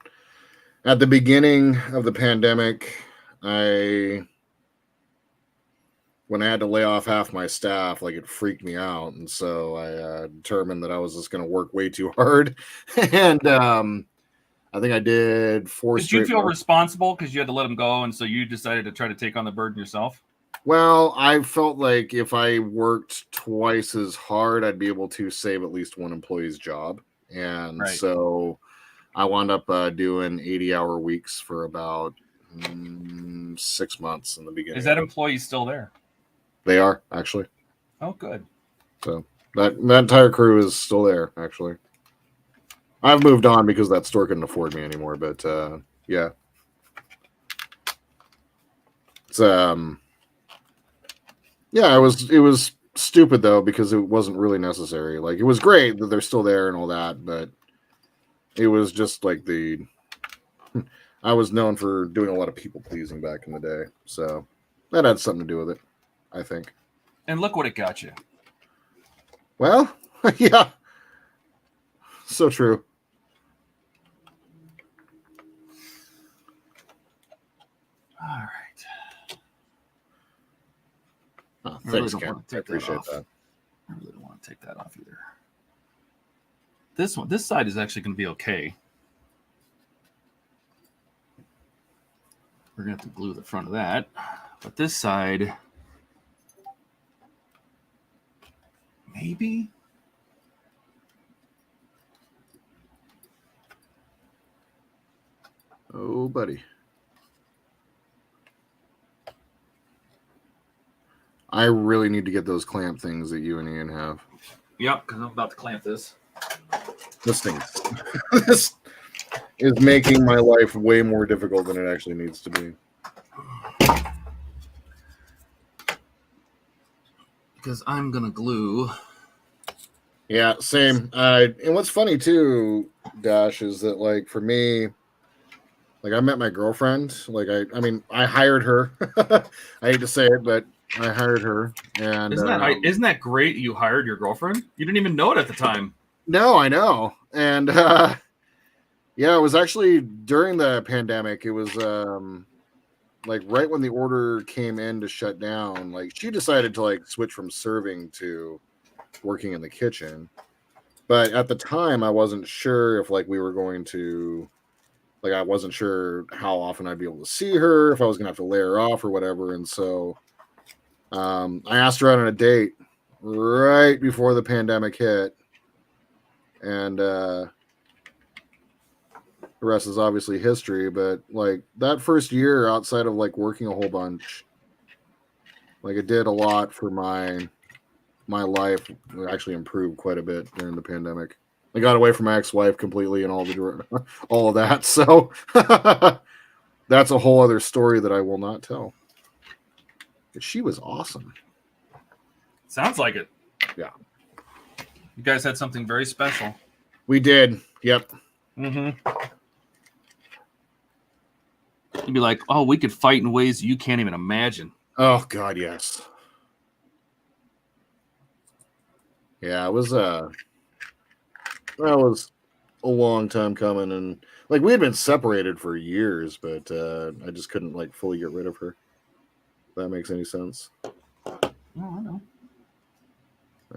at the beginning of the pandemic. When I had to lay off half my staff, like it freaked me out, and so I determined that I was just going to work way too hard, and I think I did 4 Did you straight feel months. responsible because you had to let them go, and so you decided to try to take on the burden yourself? Well, I felt like if I worked twice as hard, I'd be able to save at least one employee's job, and so I wound up doing 80-hour weeks for about 6 months in the beginning. Is that employee still there? They are, actually. Oh, good. So that entire crew is still there, actually. I've moved on because that store couldn't afford me anymore, but yeah. It's yeah, it was stupid though, because it wasn't really necessary. Like, it was great that they're still there and all that, but it was just like I was known for doing a lot of people pleasing back in the day, so that had something to do with it, I think. And look what it got you. Well, yeah, so true. All right. Oh, I really thanks, don't Ken. want to I take that appreciate off. that. I really don't want to take that off either. This side is actually going to be okay. We're going to have to glue the front of that. But this side, maybe? Oh, buddy. I really need to get those clamp things that you and Ian have. Yep, because I'm about to clamp this. This thing this is making my life way more difficult than it actually needs to be. Because I'm going to glue. Yeah, same. And what's funny too, Dash, is that like for me, like I met my girlfriend. Like I mean, I hired her. I hate to say it, but I hired her. And Isn't that great? You hired your girlfriend? You didn't even know it at the time. No, I know. And yeah, it was actually during the pandemic. It was like right when the order came in to shut down. Like she decided to like switch from serving to working in the kitchen. But at the time, I wasn't sure if like we were going to, like I wasn't sure how often I'd be able to see her, if I was gonna have to lay her off or whatever. And so I asked her out on a date, right before the pandemic hit, and the rest is obviously history. But like that first year, outside of like working a whole bunch, like it did a lot for my life. It actually improved quite a bit during the pandemic. I got away from my ex-wife completely and all of that. So that's a whole other story that I will not tell. But she was awesome. Sounds like it. Yeah. You guys had something very special. We did. Yep. Mm-hmm. You'd be like, oh, we could fight in ways you can't even imagine. Oh God, yes. Yeah, it was that was a long time coming, and like we had been separated for years, but I just couldn't like fully get rid of her. If that makes any sense. Oh, I know.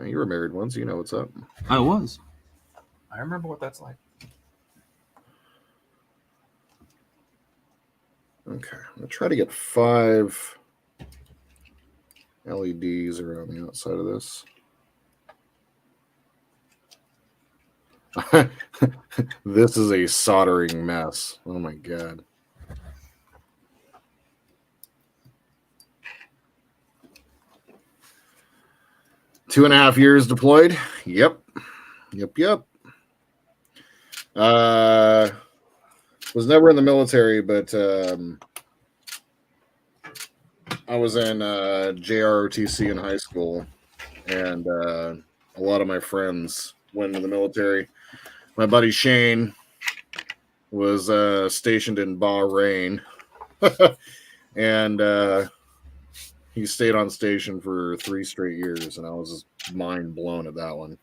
You were married once, you know what's up. I was. I remember what that's like. Okay, I'm gonna try to get 5 LEDs around the outside of this. This is a soldering mess. Oh my God. Two and a half years deployed. Yep. Was never in the military, but I was in JROTC in high school, and a lot of my friends went into the military. My buddy Shane was stationed in Bahrain, and he stayed on station for 3 straight years, and I was just mind blown at that one.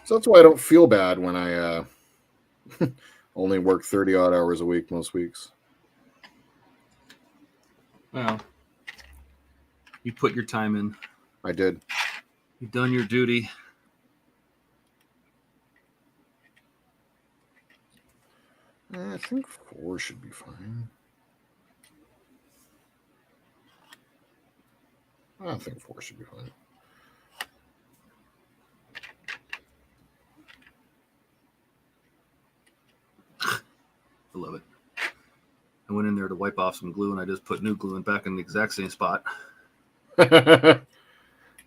So that's why I don't feel bad when I only work 30-odd hours a week most weeks. Well, you put your time in. I did. You've done your duty. I think 4 should be fine. I think 4 should be fine. I love it. I went in there to wipe off some glue, and I just put new glue in back in the exact same spot.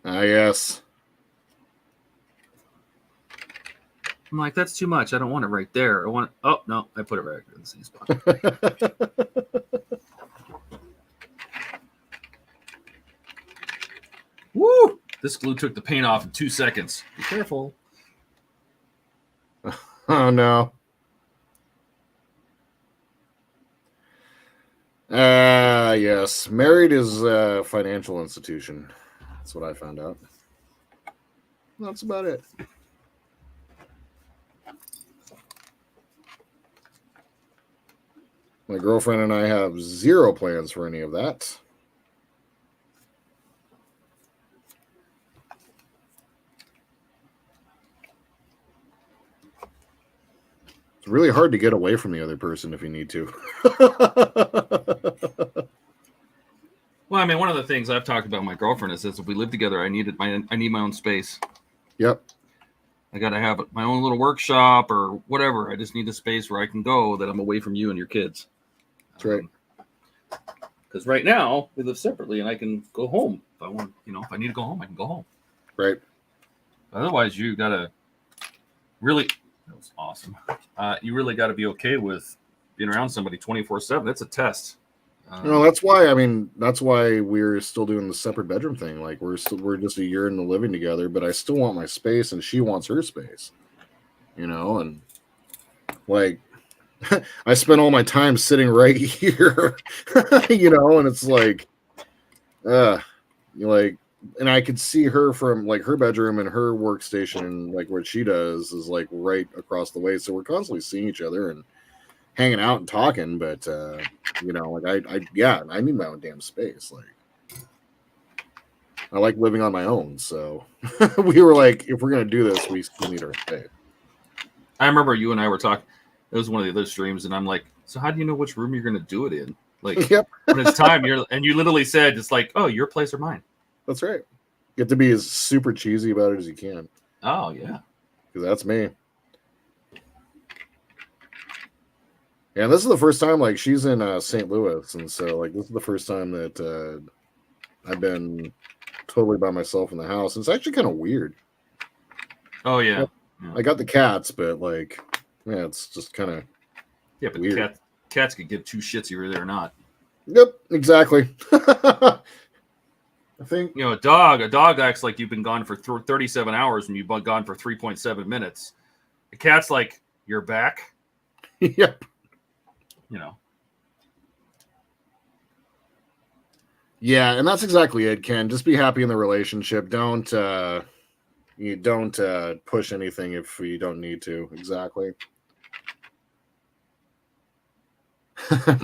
Yes. I'm like, that's too much. I don't want it right there. I want it. Oh, no, I put it right in the same spot. Woo! This glue took the paint off in 2 seconds. Be careful. Oh, no. Yes. Married is a financial institution. That's what I found out. That's about it. My girlfriend and I have 0 plans for any of that. It's really hard to get away from the other person if you need to. Well, I mean, one of the things I've talked about with my girlfriend is that if we live together, I need my own space. Yep. I got to have my own little workshop or whatever. I just need a space where I can go that I'm away from you and your kids. That's right. Because right now we live separately, and I can go home if I want. If I need to go home, I can go home. Right. Otherwise, you gotta really. That was awesome. You really got to be okay with being around somebody 24/7. That's a test. That's why. I mean, that's why we're still doing the separate bedroom thing. Like we're just a year into living together, but I still want my space, and she wants her space. And like I spend all my time sitting right here, and it's like, and I could see her from like her bedroom and her workstation, and like what she does is like right across the way. So we're constantly seeing each other, and hanging out and talking, but you know, like I need my own damn space. Like I like living on my own, so we were like, if we're gonna do this, we still need our space. I remember you and I were talking. It was one of the other streams, and I'm like, so how do you know which room you're going to do it in? Like, Yep. when it's time, and you literally said, it's like, oh, your place or mine? That's right. Get to be as super cheesy about it as you can. Oh, yeah. Because that's me. Yeah, this is the first time, like, she's in St. Louis, and so, like, this is the first time that I've been totally by myself in the house. It's actually kind of weird. Oh, yeah. I got the cats, but, like, yeah, it's just kind of but weird. Cats could give two shits if you're there or not. Yep, exactly. I think, you know, a dog acts like you've been gone for 37 hours and you've been gone for 3.7 minutes. A cat's like, you're back. Yep. You know. Yeah, and that's exactly it, Ken. Just be happy in the relationship. Don't push anything if you don't need to. Exactly.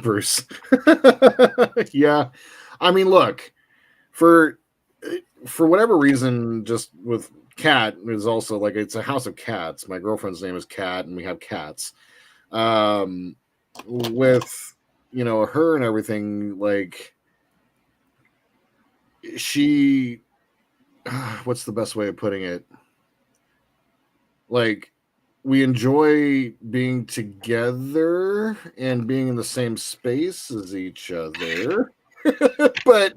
Bruce. Yeah. I mean, look, for whatever reason, just with Cat is also like, it's a house of cats. My girlfriend's name is Cat, and we have cats. With, you know, her and everything, like, she, what's the best way of putting it? Like, we enjoy being together and being in the same space as each other. But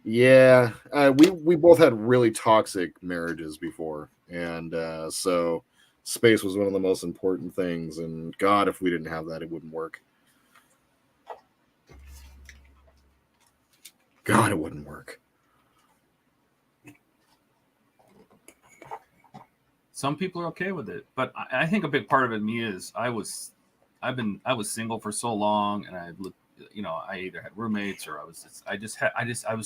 yeah, we both had really toxic marriages before, and so space was one of the most important things. And God, if we didn't have that, it wouldn't work. God, it wouldn't work. Some people are okay with it, but I think a big part of it me is I was single for so long, and I either had roommates or I was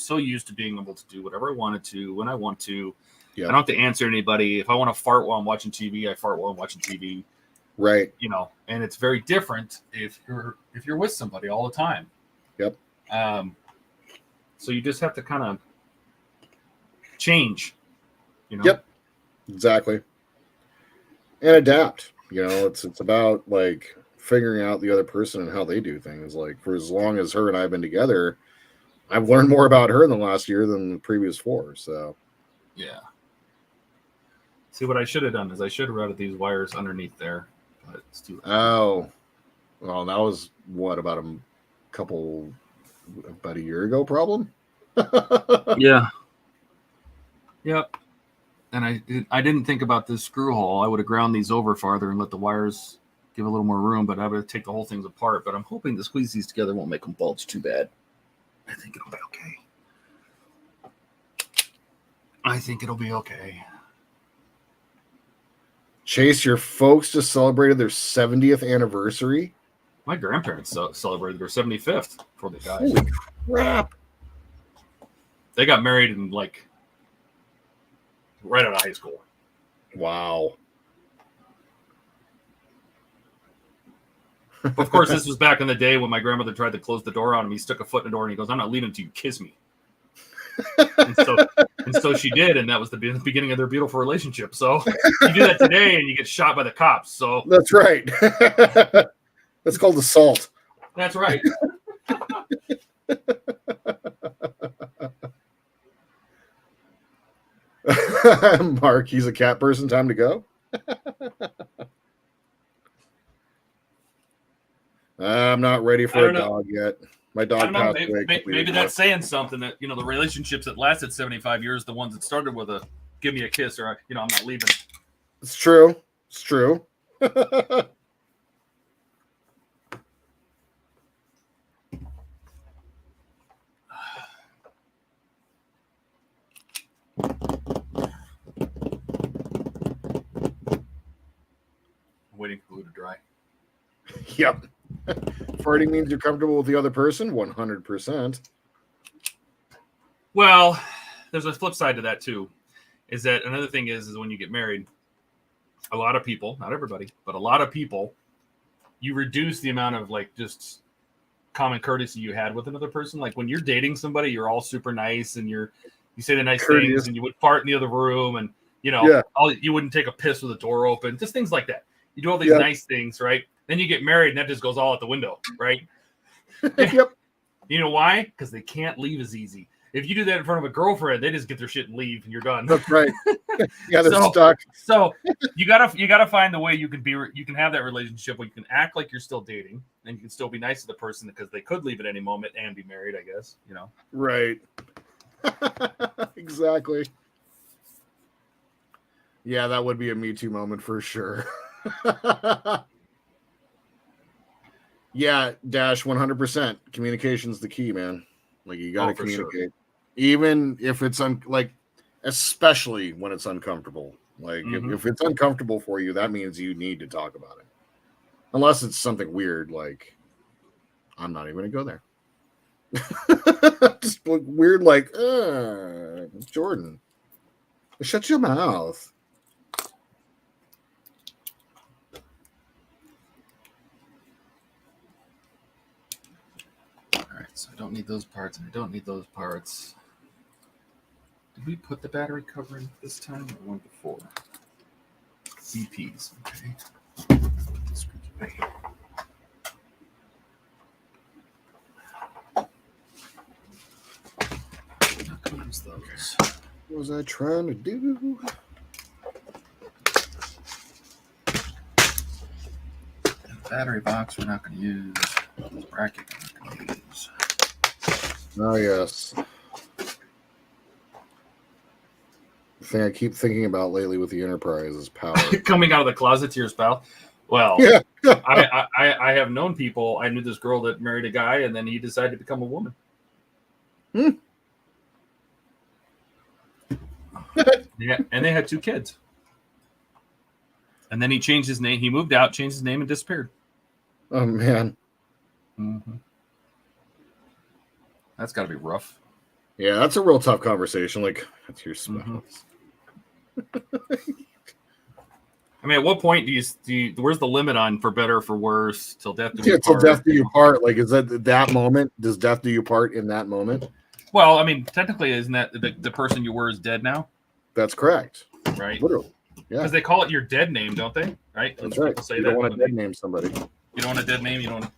so used to being able to do whatever I wanted to when I want to. Yep. I don't have to answer anybody. If I want to fart while I'm watching TV, I fart while I'm watching TV. Right. You know, and it's very different if you're with somebody all the time. Yep. So you just have to kind of change. You know. Yep. Exactly. And adapt. You know, it's about like figuring out the other person and how they do things. Like, for as long as her and I have been together, I've learned more about her in the last year than the previous 4. So yeah. See, what I should have done is I should have routed these wires underneath there, but it's too late. Oh, well, that was what, about a year ago problem? Yeah. Yep. And I didn't think about this screw hole. I would have ground these over farther and let the wires give a little more room, but I would take the whole things apart. But I'm hoping to squeeze these together won't make them bulge too bad. I think it'll be okay. Chase, your folks just celebrated their 70th anniversary. My grandparents celebrated their 75th before they died. Holy crap. They got married in like right out of high school. Wow. Of course, this was back in the day when my grandmother tried to close the door on him. He stuck a foot in the door and he goes, "I'm not leaving until you kiss me." and so she did, and that was the beginning of their beautiful relationship. So you do that today and you get shot by the cops. So that's right. That's called assault. That's right. Mark, he's a cat person. Time to go. I'm not ready for a dog yet. My dog passed away. Maybe that's saying something, that, you know, the relationships that lasted 75 years, the ones that started with a "give me a kiss" or, you know, "I'm not leaving." It's true. It's true. Waiting for glue to dry. Yep. Farting means you're comfortable with the other person. 100%. Well, there's a flip side to that too. Is that another thing is when you get married, a lot of people, not everybody, but a lot of people you reduce the amount of like just common courtesy you had with another person. Like when you're dating somebody, you're all super nice and you say the nice things and you would fart in the other room and you wouldn't take a piss with the door open, just things like that. You do all these nice things, right? Then you get married and that just goes all out the window, right? Yep. You know why? Because they can't leave as easy. If you do that in front of a girlfriend, they just get their shit and leave, and you're done. That's right. Yeah, they're stuck. So you gotta find the way you can have that relationship where you can act like you're still dating, and you can still be nice to the person because they could leave at any moment and be married. I guess Right. Exactly. Yeah, that would be a Me Too moment for sure. Yeah, Dash 100%. Communication's the key, man. Like you got to communicate, sure. Even if it's especially when it's uncomfortable. Like if it's uncomfortable for you, that means you need to talk about it. Unless it's something weird, like I'm not even gonna go there. Just weird, like Jordan, shut your mouth. So I don't need those parts, and I don't need those parts. Did we put the battery cover in this time or one before? CPs, okay. Those. What was I trying to do? The battery box we're not going to use. The bracket we're not going to use. Oh, yes. The thing I keep thinking about lately with the Enterprise is power. Coming out of the closet to your spouse. Well, yeah. I have known people. I knew this girl that married a guy, and then he decided to become a woman. Yeah, and they had 2 kids. And then he changed his name. He moved out, changed his name, and disappeared. Oh, man. That's got to be rough. Yeah, that's a real tough conversation. Like, that's your spouse. I mean, at what point do you where's the limit on for better or for worse till death do you part? Till death do you part. Like, is that moment? Does death do you part in that moment? Well, I mean, technically, isn't that the person you were is dead now? That's correct. Right. Literally. Yeah. Because they call it your dead name, don't they? Right. That's right. You don't want to dead name somebody. You don't want a dead name. You don't want to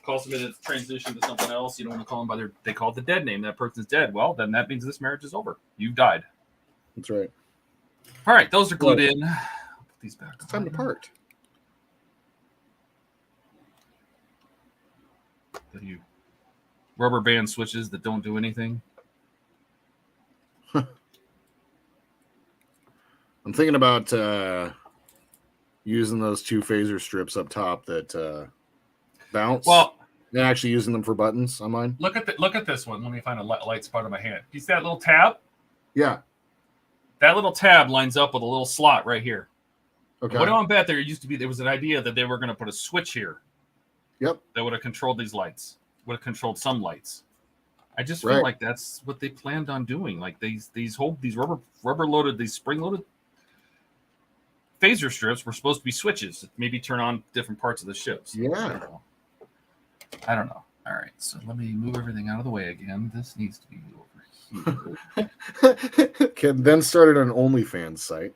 call somebody that's transitioned to something else. You don't want to call them they call it the dead name. That person's dead. Well, then that means this marriage is over. You've died. That's right. All right. Those are glued in. Put these back. It's time to part. You rubber band switches that don't do anything. I'm thinking about using those 2 phaser strips up top that bounce. Well, and actually using them for buttons on mine. Look at this one. Let me find a light spot on my hand. You see that little tab? Yeah. That little tab lines up with a little slot right here. Okay. What do I bet there was an idea that they were going to put a switch here. Yep. That would have controlled these lights. Would have controlled some lights. I just feel like that's what they planned on doing. Like these rubber loaded, these spring loaded phaser strips were supposed to be switches that maybe turn on different parts of the ships. Yeah. I don't know. All right. So let me move everything out of the way again. This needs to be over here. Can then started an OnlyFans site.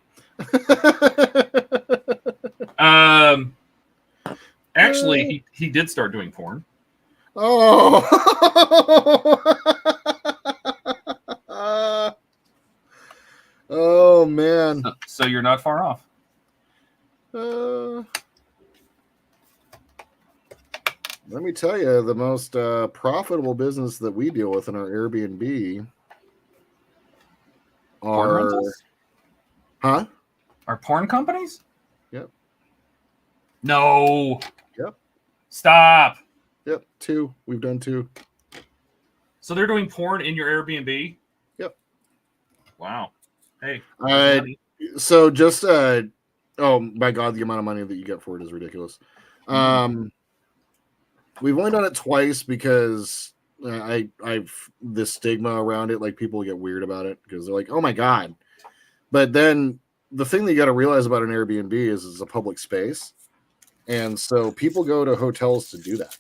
Actually, he did start doing porn. Oh. Oh man. So you're not far off. Let me tell you, the most profitable business that we deal with in our Airbnb are, Are porn companies? Yep. No. Yep. Stop. Yep. 2. We've done 2. So they're doing porn in your Airbnb? Yep. Wow. Hey. So just oh my god, the amount of money that you get for it is ridiculous. We've only done it twice because I've this stigma around it. Like people get weird about it because they're like, oh my god. But then the thing that you got to realize about an Airbnb is it's a public space, And so people go to hotels to do that.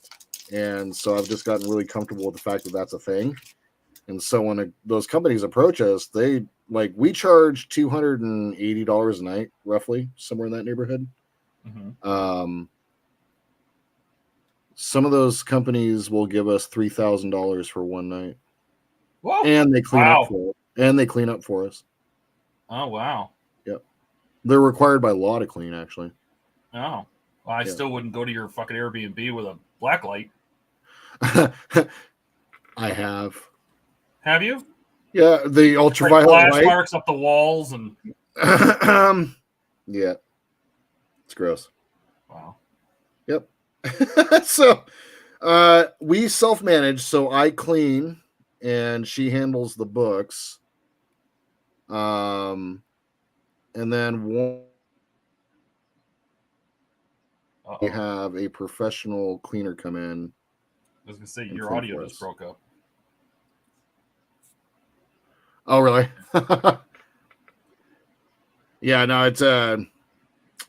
And so I've just gotten really comfortable with the fact that that's a thing. And so when those companies approach us, they like, we charge $280 a night, roughly, somewhere in that neighborhood. Mm-hmm. Some of those companies will give us $3,000 for one night. Whoa. And they clean Wow. up for it. And they clean up for us. Oh, wow. Yep. They're required by law to clean, actually. Oh. Well, I still wouldn't go to your fucking Airbnb with a black light. I have. Have you? Yeah, the ultraviolet Blast light. marks up the walls and. Yeah, it's gross. Wow. Yep. So, we self-manage. So I clean, and she handles the books. And then we have a professional cleaner come in. I was gonna say your audio just broke up. Oh, really? Yeah, no, it's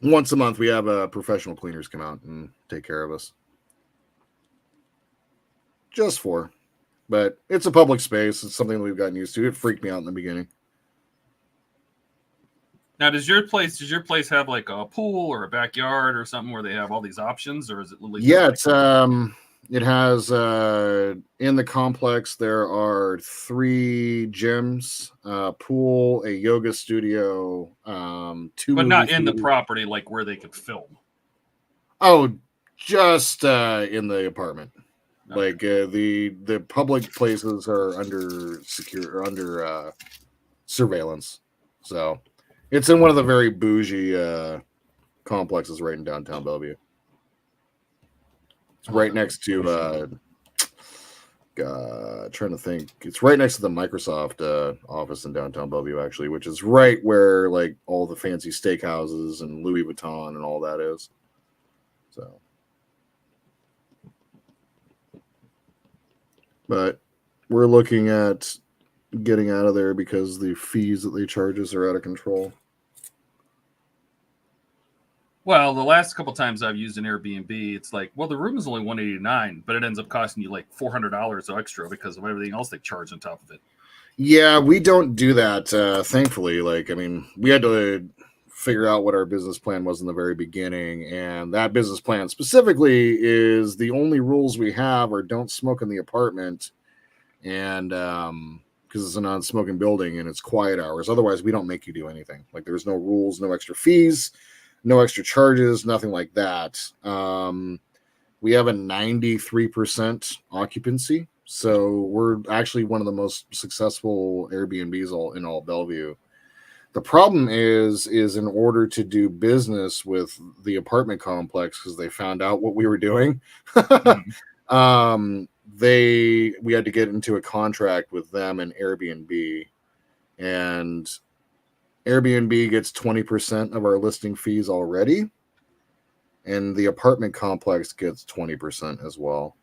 once a month we have professional cleaners come out and take care of us. Just for, but it's a public space. It's something that we've gotten used to. It freaked me out in the beginning. Now, does your place have like a pool or a backyard or something where they have all these options, or is it literally? Yeah, it's it has in the complex there are 3 gyms, pool, a yoga studio, 2. But not in the property, like where they could film. Oh, just in the apartment. Okay. Like the public places are under surveillance. So it's in one of the very bougie complexes right in downtown Bellevue. It's right next to trying to think. It's right next to the Microsoft office in downtown Bellevue, actually, which is right where like all the fancy steakhouses and Louis Vuitton and all that is. So, but we're looking at getting out of there because the fees that they charge us are out of control. Well, the last couple times I've used an Airbnb, it's like, well, the room is only $189, but it ends up costing you like $400 extra because of everything else they charge on top of it. Yeah, we don't do that, thankfully. Like, I mean, we had to figure out what our business plan was in the very beginning, and that business plan specifically is the only rules we have are don't smoke in the apartment, and because it's a non-smoking building and it's quiet hours. Otherwise, we don't make you do anything. Like, there's no rules, no extra fees. No extra charges, nothing like that. We have a 93% occupancy. So we're actually one of the most successful Airbnbs in all Bellevue. The problem is in order to do business with the apartment complex, because they found out what we were doing, we had to get into a contract with them and Airbnb. And Airbnb gets 20% of our listing fees already, and the apartment complex gets 20% as well.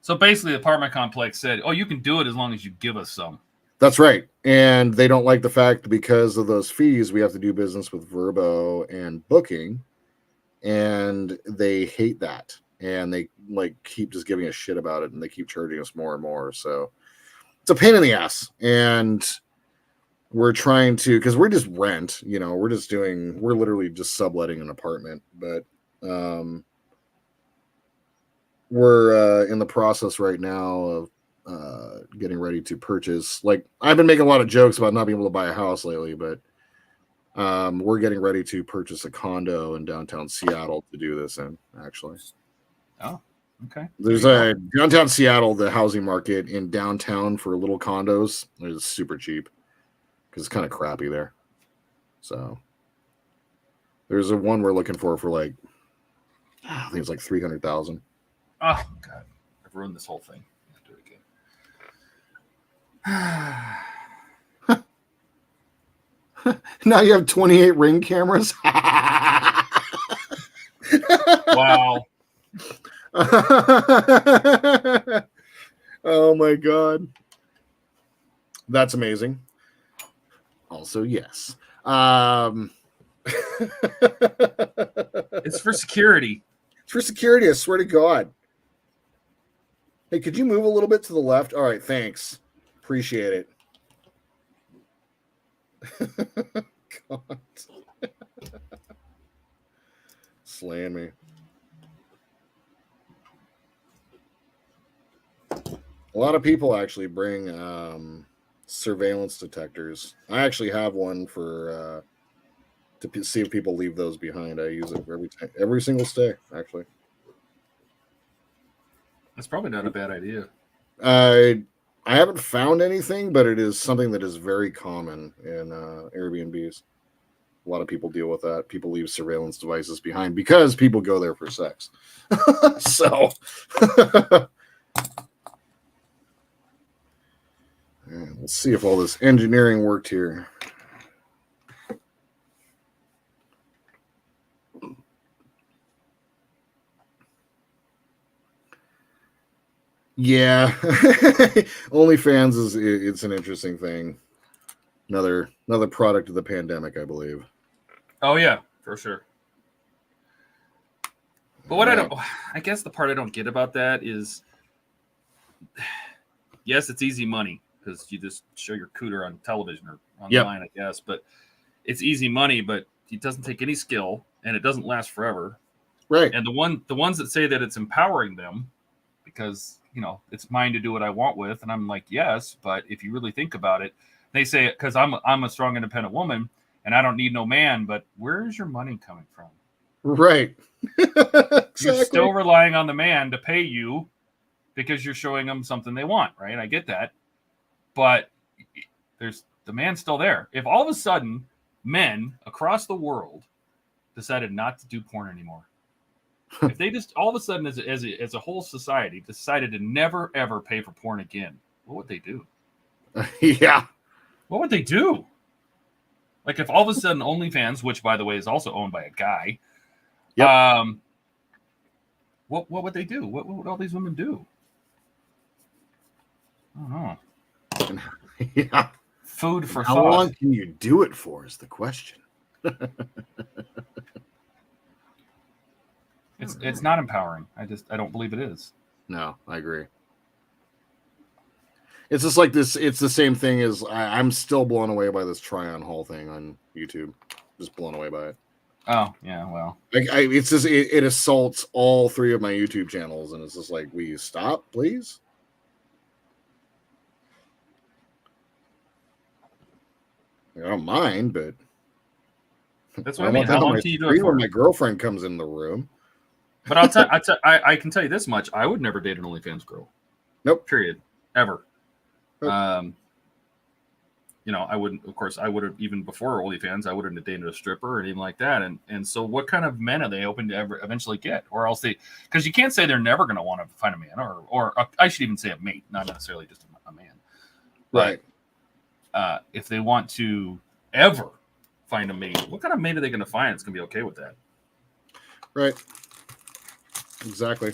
So basically, the apartment complex said, oh, you can do it as long as you give us some. That's right. And they don't like the fact that because of those fees, we have to do business with Verbo and Booking, and they hate that. And they like keep just giving us shit about it, and they keep charging us more and more. So it's a pain in the ass. And we're trying to, because we're just rent, we're literally just subletting an apartment, but we're in the process right now of getting ready to purchase. Like, I've been making a lot of jokes about not being able to buy a house lately, but we're getting ready to purchase a condo in downtown Seattle to do this in, actually. Oh, okay. There's a downtown Seattle, the housing market in downtown for little condos is super cheap. Because it's kind of crappy there. So there's a one we're looking for like, I think it's like 300,000. Oh God, I've ruined this whole thing. Do it again. Now you have 28 Ring cameras. Wow. Oh my God. That's amazing. Also, yes. It's for security. It's for security. I swear to God. Hey, could you move a little bit to the left? All right, thanks. Appreciate it. God. Slaying me. A lot of people actually bring surveillance detectors. I actually have one for to see if people leave those behind. I use it every single stay, actually. That's probably not a bad idea. I haven't found anything, but it is something that is very common in Airbnbs. A lot of people deal with that. People leave surveillance devices behind because people go there for sex. So, let's see if all this engineering worked here. Yeah, OnlyFans it's an interesting thing. Another product of the pandemic, I believe. Oh yeah, for sure. But what I guess the part I don't get about that is, yes, it's easy money because you just show your cooter on television or online, I guess. But it's easy money, but it doesn't take any skill and it doesn't last forever. Right. And the ones that say that it's empowering them because, you know, it's mine to do what I want with. And I'm like, yes, but if you really think about it, they say it because I'm a strong, independent woman and I don't need no man. But where's your money coming from? Right. Exactly. You're still relying on the man to pay you because you're showing them something they want, right? I get that. But there's the man's still there. If all of a sudden men across the world decided not to do porn anymore, if they just all of a sudden as a whole society decided to never ever pay for porn again, what would they do? Yeah. What would they do? Like if all of a sudden OnlyFans, which by the way is also owned by a guy, what would they do? What would all these women do? I don't know. Yeah. Food for How thought. long can you do it for is the question. It's not empowering. I don't believe it is. No, I agree. It's just like this. It's the same thing as I'm still blown away by this try-on haul thing on YouTube. Just blown away by it. Oh yeah, well, it's just it assaults all three of my YouTube channels, and it's just like, will you stop, please? I don't mind, but that's what I mean. How long can you do it for? When my girlfriend comes in the room. But I can tell you this much: I would never date an OnlyFans girl. Nope. Period. Ever. Nope. You know, I wouldn't. Of course, I would have even before OnlyFans. I wouldn't have dated a stripper or anything like that. And so, what kind of men are they open to ever eventually get, or else they? Because you can't say they're never going to want to find a man, or I should even say a mate, not necessarily just a man. Right. But if they want to ever find a mate, what kind of mate are they going to find that's going to be okay with that? Right. Exactly.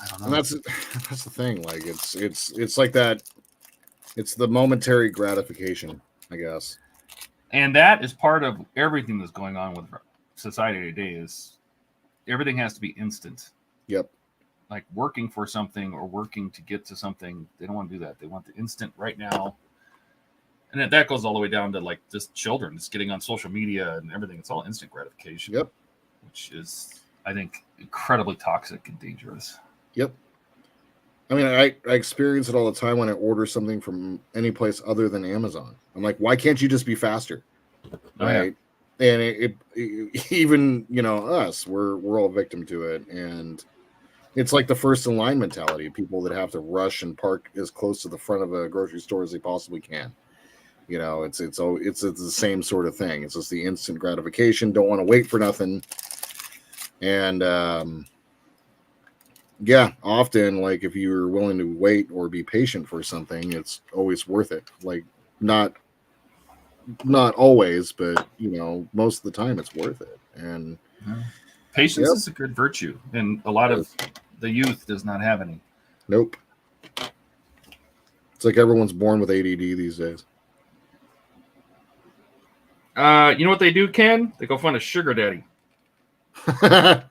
I don't know. And that's the thing. Like it's like that. It's the momentary gratification, I guess. And that is part of everything that's going on with society today. Is everything has to be instant. Yep. Like working for something or working to get to something, they don't want to do that. They want the instant right now. And that goes all the way down to like just children, just getting on social media and everything. It's all instant gratification. Yep. Which is, I think, incredibly toxic and dangerous. Yep. I mean, I experience it all the time when I order something from any place other than Amazon. I'm like, why can't you just be faster? Right. Yeah. And it even, you know, us, we're all victim to it. And it's like the first in line mentality. People that have to rush and park as close to the front of a grocery store as they possibly can. You know, it's the same sort of thing. It's just the instant gratification. Don't want to wait for nothing. And yeah, often, like if you're willing to wait or be patient for something, it's always worth it. Like not always, but you know, most of the time it's worth it. And patience is a good virtue, and a lot of the youth does not have any. Nope. It's like everyone's born with ADD these days. You know what they do, Ken? They go find a sugar daddy. I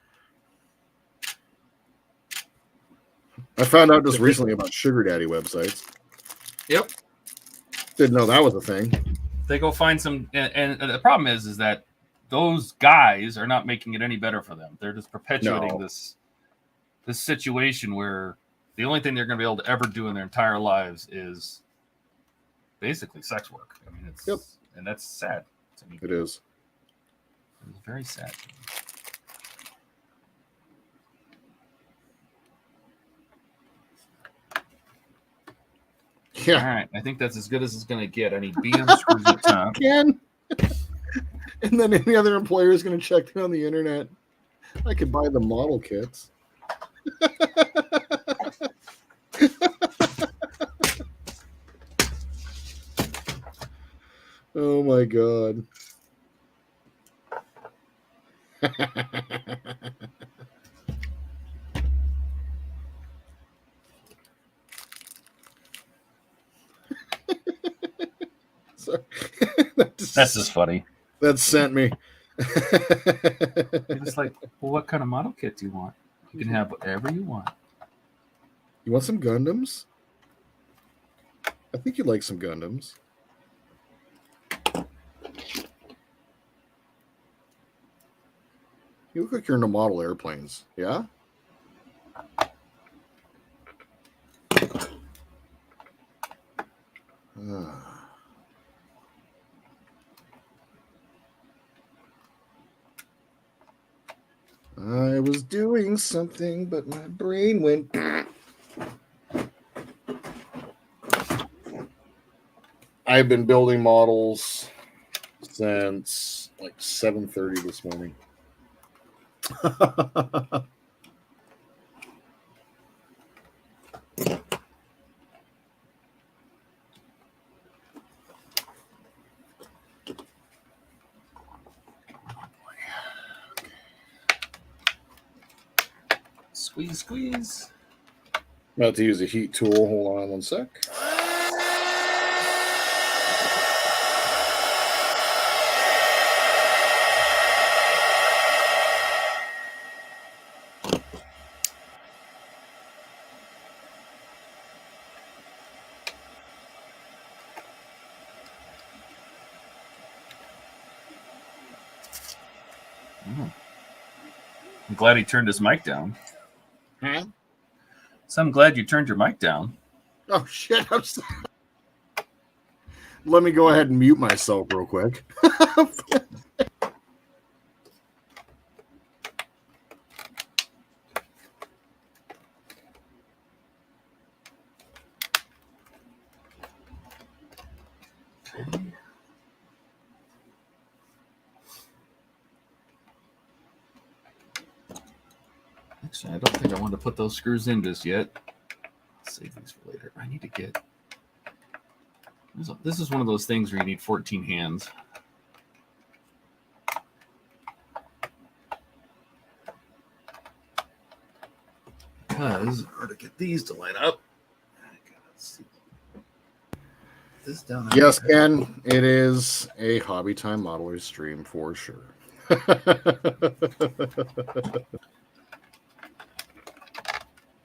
found out just recently about sugar daddy websites. Yep. Didn't know that was a thing. They go find some, and the problem is that those guys are not making it any better for them. They're just perpetuating this situation where the only thing they're going to be able to ever do in their entire lives is basically sex work. I mean, it's and that's sad to me. It is. It's very sad. Yeah. All right. I think that's as good as it's going to get. I need BM screws up top. Can. And then any other employer is going to check them on the internet. I could buy the model kits. Oh my god. Sorry. That's just funny. That sent me. It's like, well, what kind of model kit do you want? You can have whatever you want. You want some Gundams? I think you'd like some Gundams. You look like you're into model airplanes, yeah? I was doing something, but my brain went. I've been building models since like 7:30 this morning. Squeeze, squeeze. About to use a heat tool. Hold on one sec. I'm glad he turned his mic down. Huh? So I'm glad you turned your mic down. Oh shit! I'm sorry. Let me go ahead and mute myself real quick. Actually, I don't think I want to put those screws in just yet. Save these for later. I need to get. This is one of those things where you need 14 hands. Because in order to get these to line up, I gotta see this down. Yes, Ken, it is a Hobby Time Modelers stream for sure.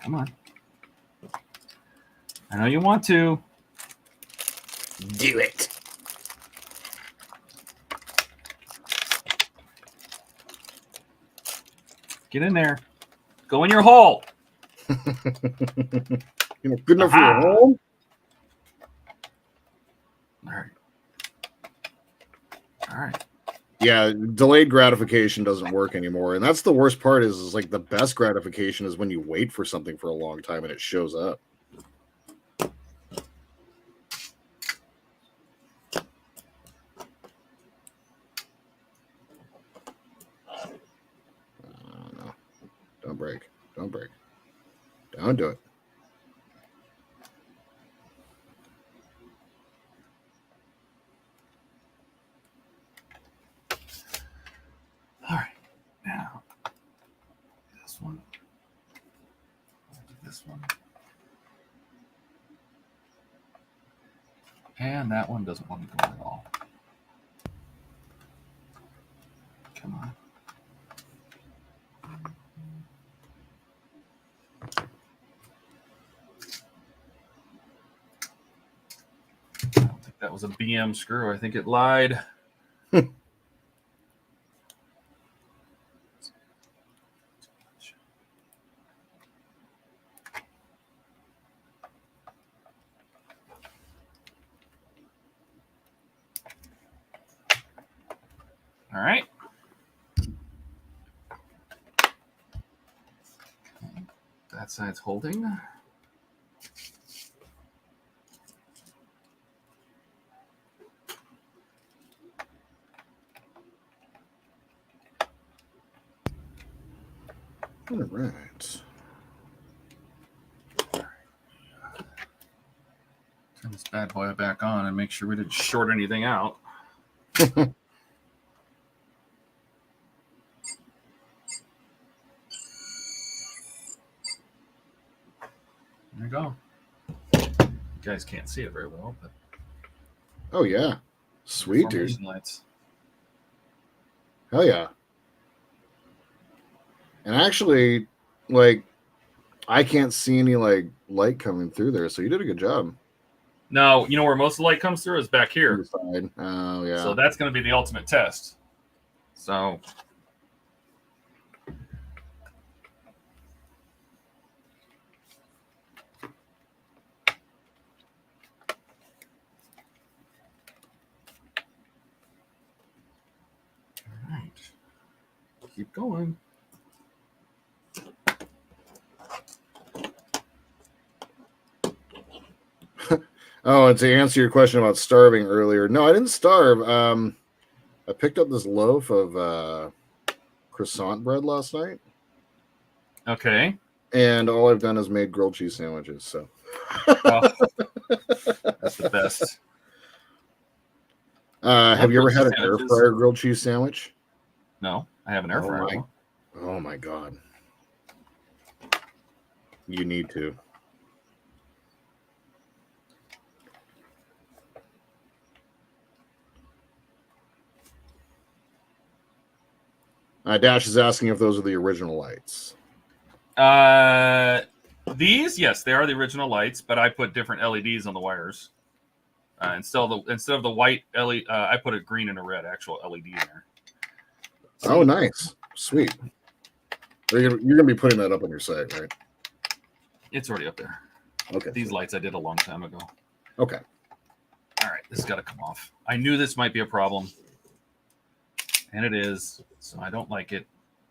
Come on. I know you want to. Do it. Get in there. Go in your hole. Good enough for your home? All right. All right. Yeah, delayed gratification doesn't work anymore. And that's the worst part is like the best gratification is when you wait for something for a long time and it shows up. No. Don't break. Don't break. Don't do it. All right. Now, this one. This one. And that one doesn't want to go at all. Come on. That was a BM screw. I think it lied. All right. That side's holding. All right. Turn this bad boy back on and make sure we didn't short anything out. There you go. You guys can't see it very well, but Oh yeah, sweet dude. formation lights. Hell yeah. And actually, like, I can't see any like light coming through there, so you did a good job. Now, you know where most of the light comes through is back here. Side. Oh yeah. So that's going to be the ultimate test. So all right. Keep going. Oh, and to answer your question about starving earlier, no, I didn't starve. I picked up this loaf of croissant bread last night, Okay. and all I've done is made grilled cheese sandwiches. So Oh, that's the best. have you ever had an air Sandwiches? fryer grilled cheese sandwich? No, I have an air fryer. though. Oh my god. You need to. Dash is asking if those are the original lights. These, yes, they are the original lights, but I put different LEDs on the wires. Instead of the white LED, I put a green and a red actual LED in there. Oh, nice, sweet. You're gonna be putting that up on your site, right? It's already up there. Okay. These lights I did a long time ago. Okay. All right, this has got to come off. I knew this might be a problem, and it is. So I don't like it.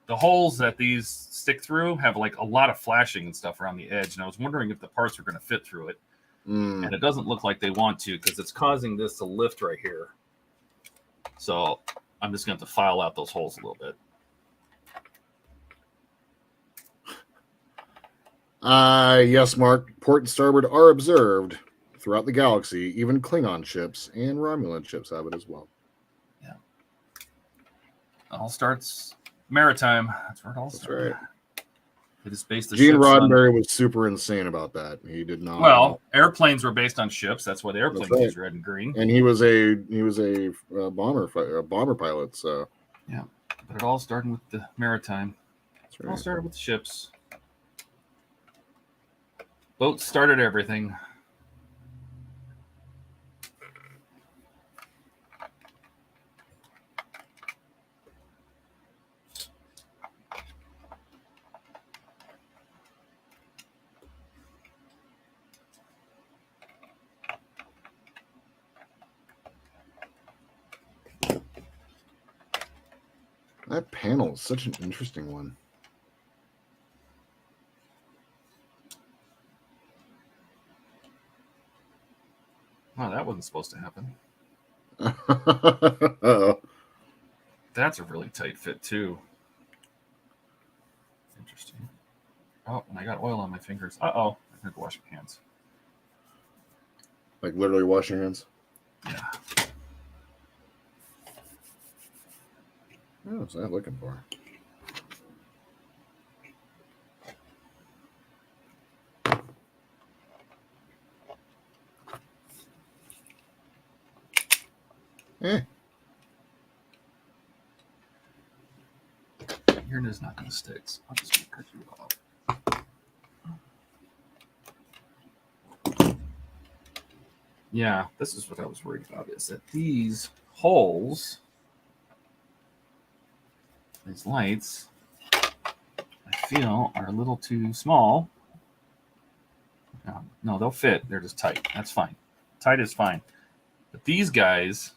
The holes that these stick through have like a lot of flashing and stuff around the edge, and I was wondering if the parts are going to fit through it. And it doesn't look like they want to because it's causing this to lift right here. So I'm just going to have to file out those holes a little bit. Yes, Mark. Port and starboard are observed throughout the galaxy. Even Klingon ships and Romulan ships have it as well. Yeah. It all starts maritime. That's where it all starts. That's right. They just based the Gene ships on- Roddenberry was super insane about that. He did not. Well, airplanes were based on ships. That's why the airplanes right. use red and green. And he was a bomber pilot. So Yeah, but it all started with the maritime. It all right. started with the ships. Boats started everything. that panel is such an interesting one. Oh, that wasn't supposed to happen. Uh-oh. That's a really tight fit too. Interesting. Oh, and I got oil on my fingers. Uh-oh. I have to wash my hands. Like literally wash your hands. Yeah. What was I looking for? Your is not going to stick. So I'll just cut you off. Yeah, this is what I was worried about, is that these holes, these lights, I feel are a little too small. No, they'll fit. They're just tight. That's fine. Tight is fine. But these guys,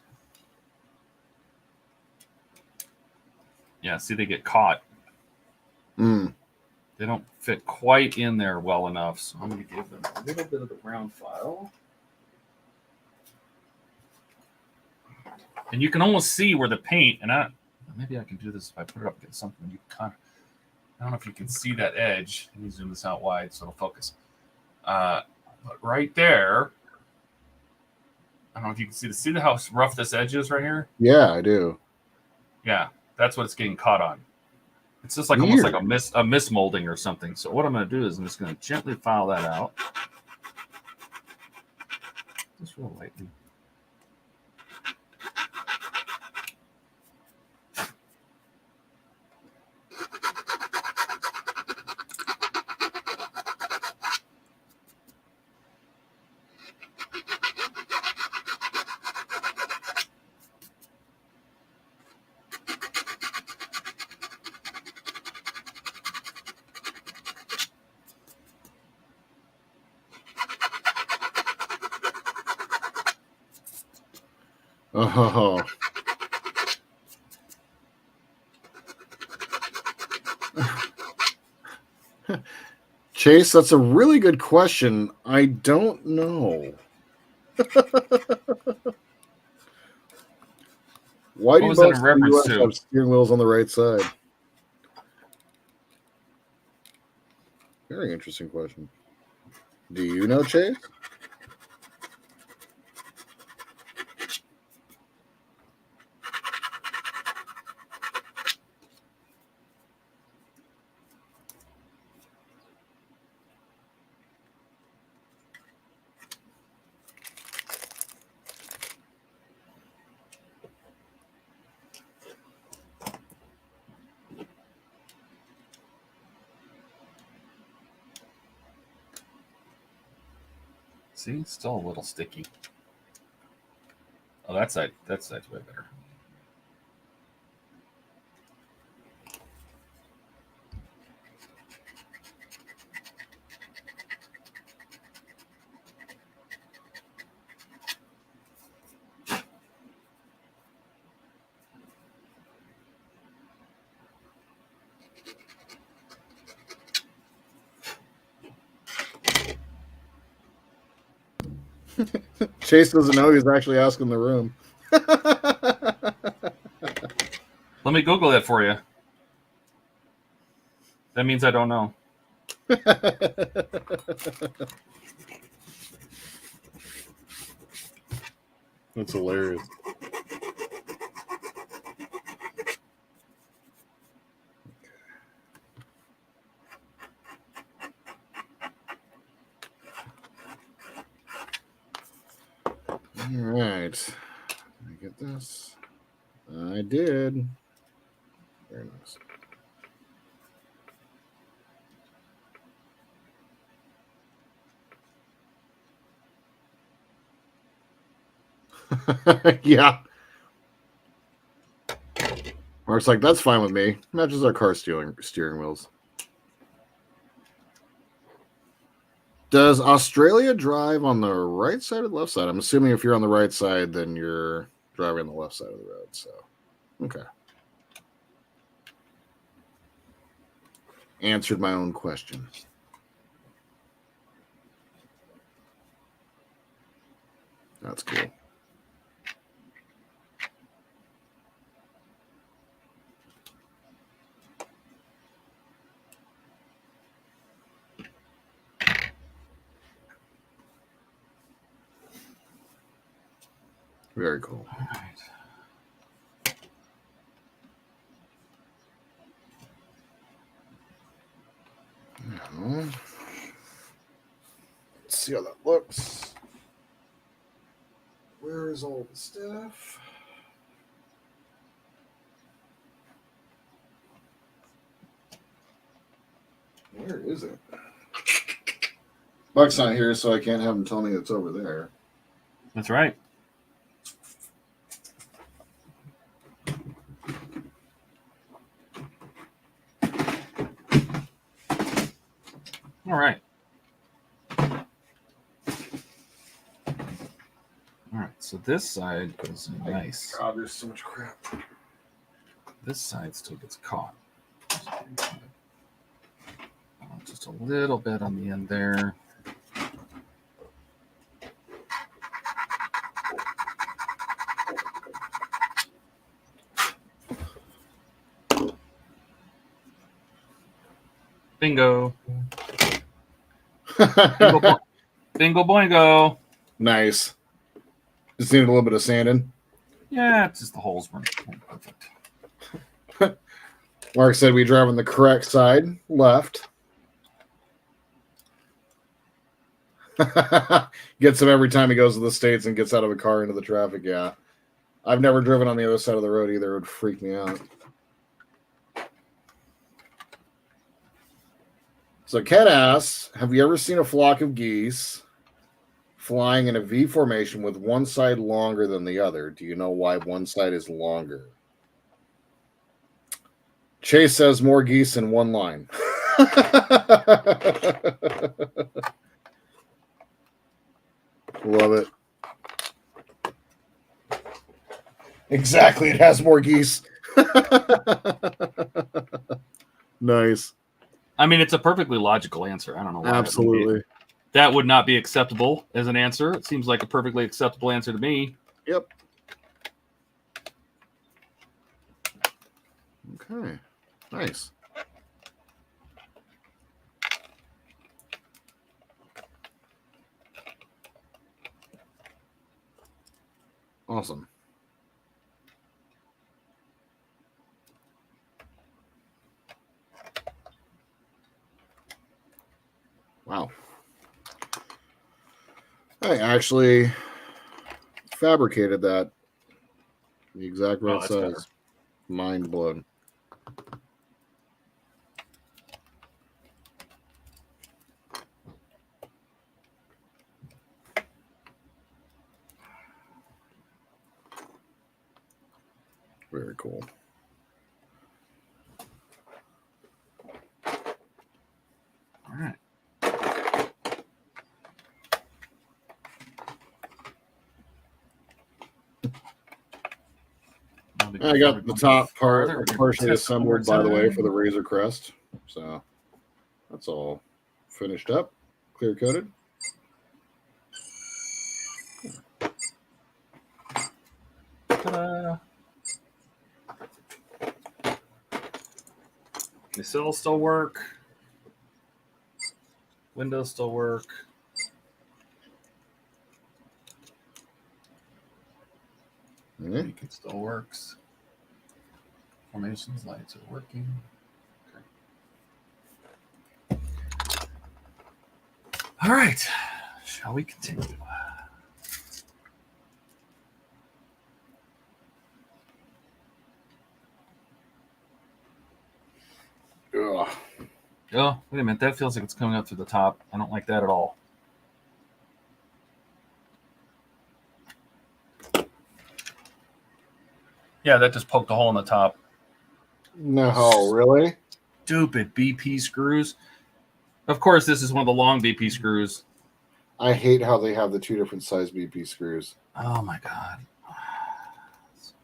yeah, see, they get caught. Mm. They don't fit quite in there well enough, so I'm going to give them a little bit of the round file. And you can almost see where the paint, and maybe I can do this if I put it up against something. You kind of, I don't know if you can see that edge. Let me zoom this out wide so it'll focus. But right there, I don't know if you can see how rough this edge is right here? Yeah, I do. Yeah, that's what it's getting caught on. It's just like almost like a mismolding or something. So what I'm going to do is I'm just going to gently file that out. Just real lightly. Oh. Chase, that's a really good question. I don't know. Why do What was that in most reference US to? have steering wheels on the right side? Very interesting question. Do you know, Chase? See, it's still a little sticky. Oh, that side's way better. Chase doesn't know he's actually asking the room. Let me Google that for you. That means I don't know. That's hilarious. All right. Did I get this? I did. Very nice. Yeah. Mark's like, that's fine with me. Matches our car steering wheels. Does Australia drive on the right side or the left side? I'm assuming if you're on the right side, then you're driving on the left side of the road. So, okay. Answered my own question. That's cool. Very cool. All right. Now, let's see how that looks. Where is all the stuff? Where is it? Buck's not here, so I can't have him tell me it's over there. That's right. All right. All right, so this side goes in nice. God, there's so much crap. This side still gets caught. Just a little bit on the end there. Bingo. Bingo boingo. Nice. Just needed a little bit of sanding. Yeah, it's just the holes weren't perfect. Mark said we drive on the correct side, left. Gets him every time he goes to the States and gets out of a car into the traffic. Yeah. I've never driven on the other side of the road either. It would freak me out. So Ken asks, have you ever seen a flock of geese flying in a V formation with one side longer than the other? Do you know why one side is longer? Chase says more geese in one line. Love it. Exactly. It has more geese. Nice. I mean, it's a perfectly logical answer. I don't know why. Absolutely. That would not be acceptable as an answer. It seems like a perfectly acceptable answer to me. Yep. Okay. Nice. Awesome. Wow. I actually fabricated that the exact right size. Better. Mind blown. Very cool. All right. I got the top part partially assembled, by the way, for the Razor Crest. So that's all finished up, clear coated. Ta-da. The cells still work. Windows still work. It still works. Formations, lights are working. Okay. All right. Shall we continue? Ugh. Oh, wait a minute. That feels like it's coming up through the top. I don't like that at all. Yeah, that just poked a hole in the top. No, really? Stupid BP screws. Of course, this is one of the long BP screws. I hate how they have the two different size BP screws. Oh, my God.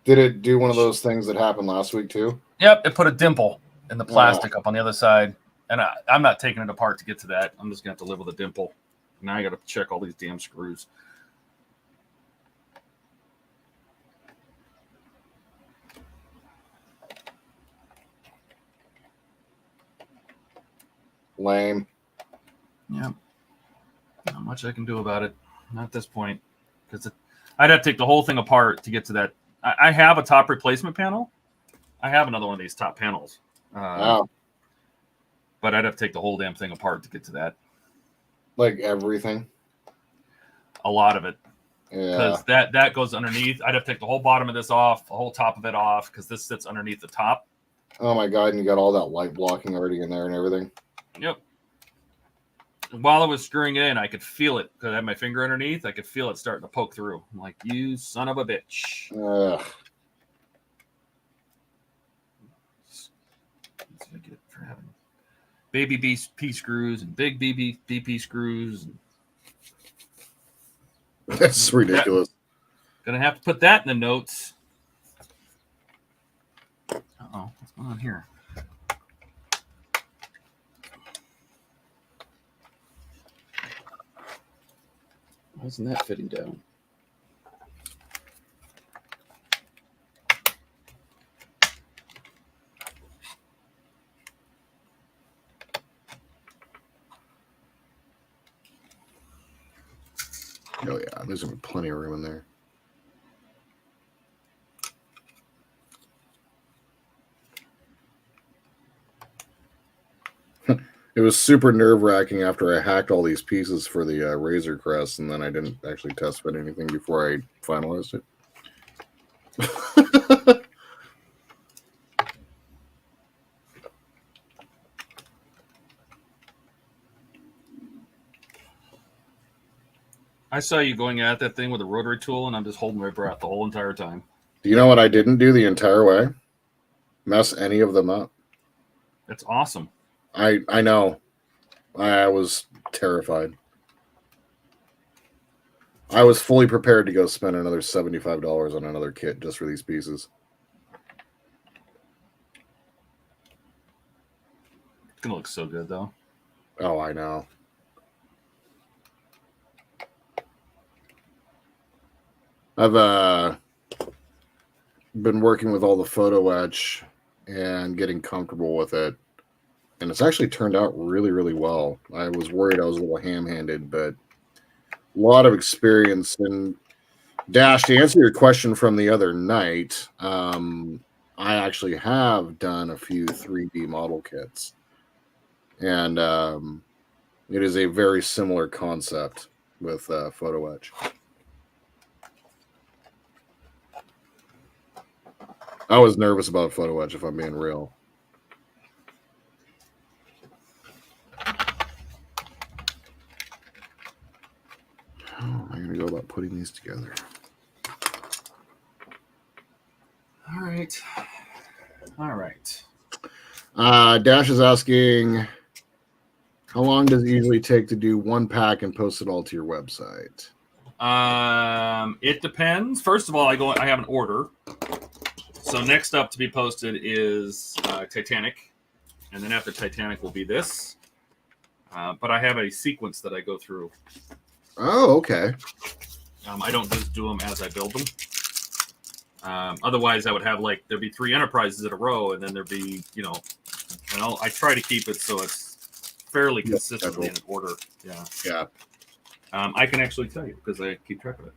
Did it do one of those things that happened last week, too? Yep, it put a dimple in the plastic up on the other side. And I'm not taking it apart to get to that. I'm just going to have to live with a dimple. Now I got to check all these damn screws. Lame. Yeah. Not much I can do about it. Not at this point. Because I'd have to take the whole thing apart to get to that. I have a top replacement panel. I have another one of these top panels. Wow. But I'd have to take the whole damn thing apart to get to that. Like everything? A lot of it. Yeah. Because that goes underneath. I'd have to take the whole bottom of this off, the whole top of it off, because this sits underneath the top. Oh, my God. And you got all that light blocking already in there and everything. Yep. while I was screwing it in, I could feel it because I had my finger underneath. I could feel it starting to poke through. I'm like, you son of a bitch. Ugh. That's what I get for having baby BP screws and big BP screws. That's ridiculous. Gonna have to put that in the notes. Uh-oh, what's going on here? Why isn't that fitting down? Oh yeah, there's gonna be plenty of room in there. It was super nerve-wracking after I hacked all these pieces for the Razor Crest, and then I didn't actually test fit anything before I finalized it. I saw you going at that thing with a rotary tool, and I'm just holding my breath the whole entire time. Do you know what I didn't do the entire way? Mess any of them up. That's awesome. I know. I was terrified. I was fully prepared to go spend another $75 on another kit just for these pieces. It's gonna look so good, though. Oh, I know. I've been working with all the photo etch and getting comfortable with it, and it's actually turned out really, really well. I was worried I was a little ham-handed, but a lot of experience. And Dash, to answer your question from the other night, I actually have done a few 3D model kits, and it is a very similar concept with photo etch. I was nervous about photo etch, if I'm being real. How am I going to go about putting these together? All right. All right. Dash is asking, how long does it usually take to do one pack and post it all to your website? It depends. First of all, I have an order. So next up to be posted is Titanic, and then after Titanic will be this. But I have a sequence that I go through. Oh, okay. I don't just do them as I build them. Otherwise, I would have there'd be 3 enterprises in a row, and then there'd be, and I try to keep it so it's fairly consistently in order. Yeah. Yeah. I can actually tell you because I keep track of it.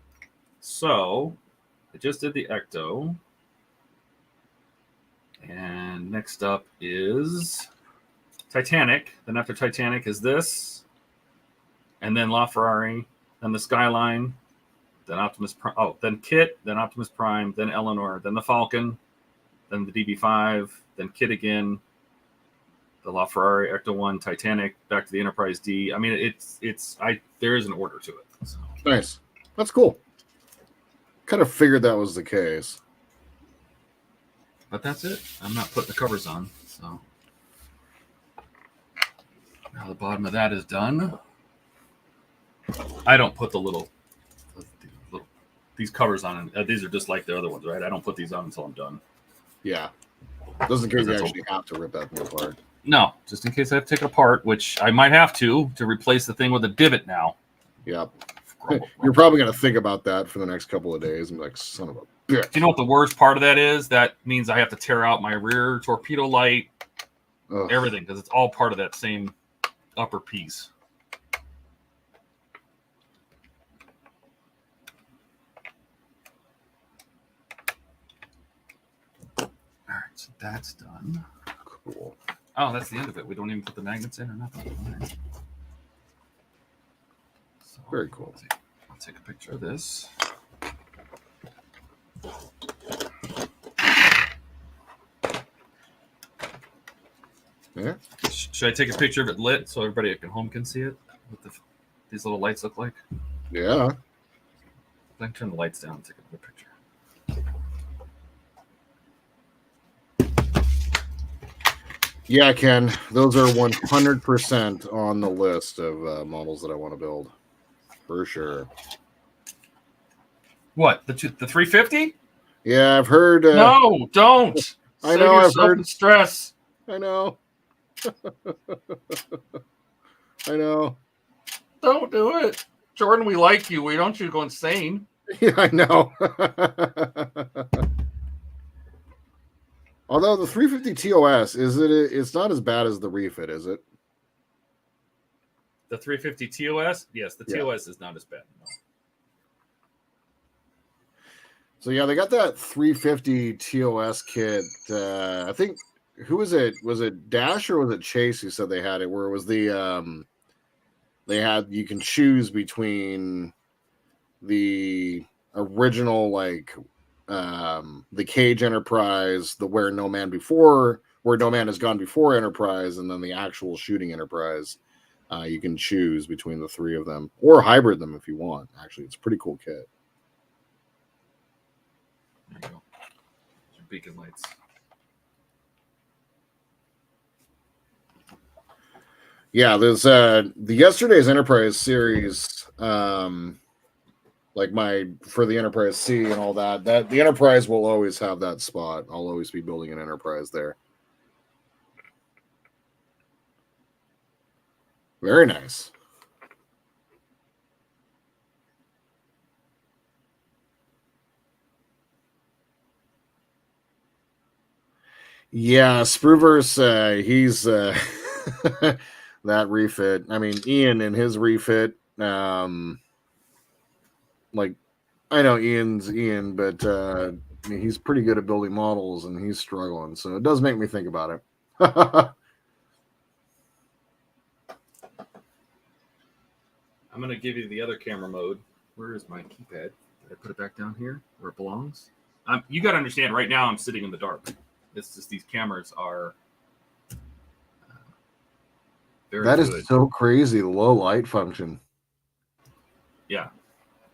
So I just did the Ecto. And next up is Titanic. Then after Titanic is this. And then LaFerrari. Then the Skyline. Then Optimus Prime. Oh, then Kit. Then Optimus Prime. Then Eleanor. Then the Falcon. Then the DB5. Then Kit again. The LaFerrari, Ecto 1, Titanic. Back to the Enterprise D. I mean, there is an order to it. So. Nice. That's cool. Kind of figured that was the case. But that's it. I'm not putting the covers on. So now the bottom of that is done. I don't put these covers on. These are just like the other ones, right? I don't put these on until I'm done. Yeah. Just in case you actually have to rip that thing apart. No, just in case I have to take it apart, which I might have to replace the thing with a divot now. Yep. You're probably going to think about that for the next couple of days and be like, son of a bitch. Do you know what the worst part of that is? That means I have to tear out my rear torpedo light, everything, because it's all part of that same upper piece. All right, so that's done. Cool. Oh, that's the end of it. We don't even put the magnets in or nothing. Right. So very cool. I'll take a picture of this. Yeah. Should I take a picture of it lit so everybody at home can see it? what these little lights look like? Yeah. I can turn the lights down and take another picture. Yeah, Ken. Those are 100% on the list of models that I want to build. For sure. What? The 350? Yeah, I've heard. No, don't. I Save know. I've yourself heard the stress. I know. I know. Don't do it, Jordan. We like you. We don't want you to go insane. Yeah, I know. Although the 350 TOS it's not as bad as the refit, is it? The 350 TOS? Yes, the TOS is not as bad. No. So yeah, they got that 350 TOS kit. I think who was it? Was it Dash or was it Chase who said they had it? Where it was the you can choose between the original the Cage Enterprise, the where no man has gone before Enterprise, and then the actual shooting Enterprise. You can choose between the three of them or hybrid them if you want. Actually, it's a pretty cool kit. There you go. Your beacon lights. Yeah, there's the yesterday's Enterprise series, for the Enterprise C and all that the Enterprise will always have that spot. I'll always be building an Enterprise there. Very nice. Yeah, Spruverse, he's that refit. I mean, Ian and his refit. I know Ian's Ian, but he's pretty good at building models, and he's struggling. So it does make me think about it. I'm going to give you the other camera mode. Where is my keypad? Did I put it back down here where it belongs? You got to understand, right now I'm sitting in the dark. It's just these cameras are very That good. is so crazy, the low light function. Yeah.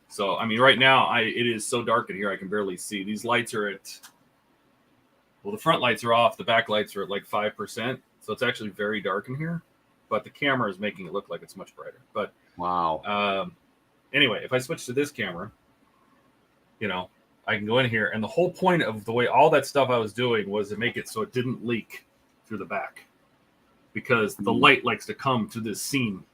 So, I mean, right now, it is so dark in here, I can barely see. These lights are the front lights are off. The back lights are at like 5%. So it's actually very dark in here. But the camera is making it look like it's much brighter. But wow. Anyway, if I switch to this camera, I can go in here. And the whole point of the way all that stuff I was doing was to make it so it didn't leak through the back. Because the light likes to come to this seam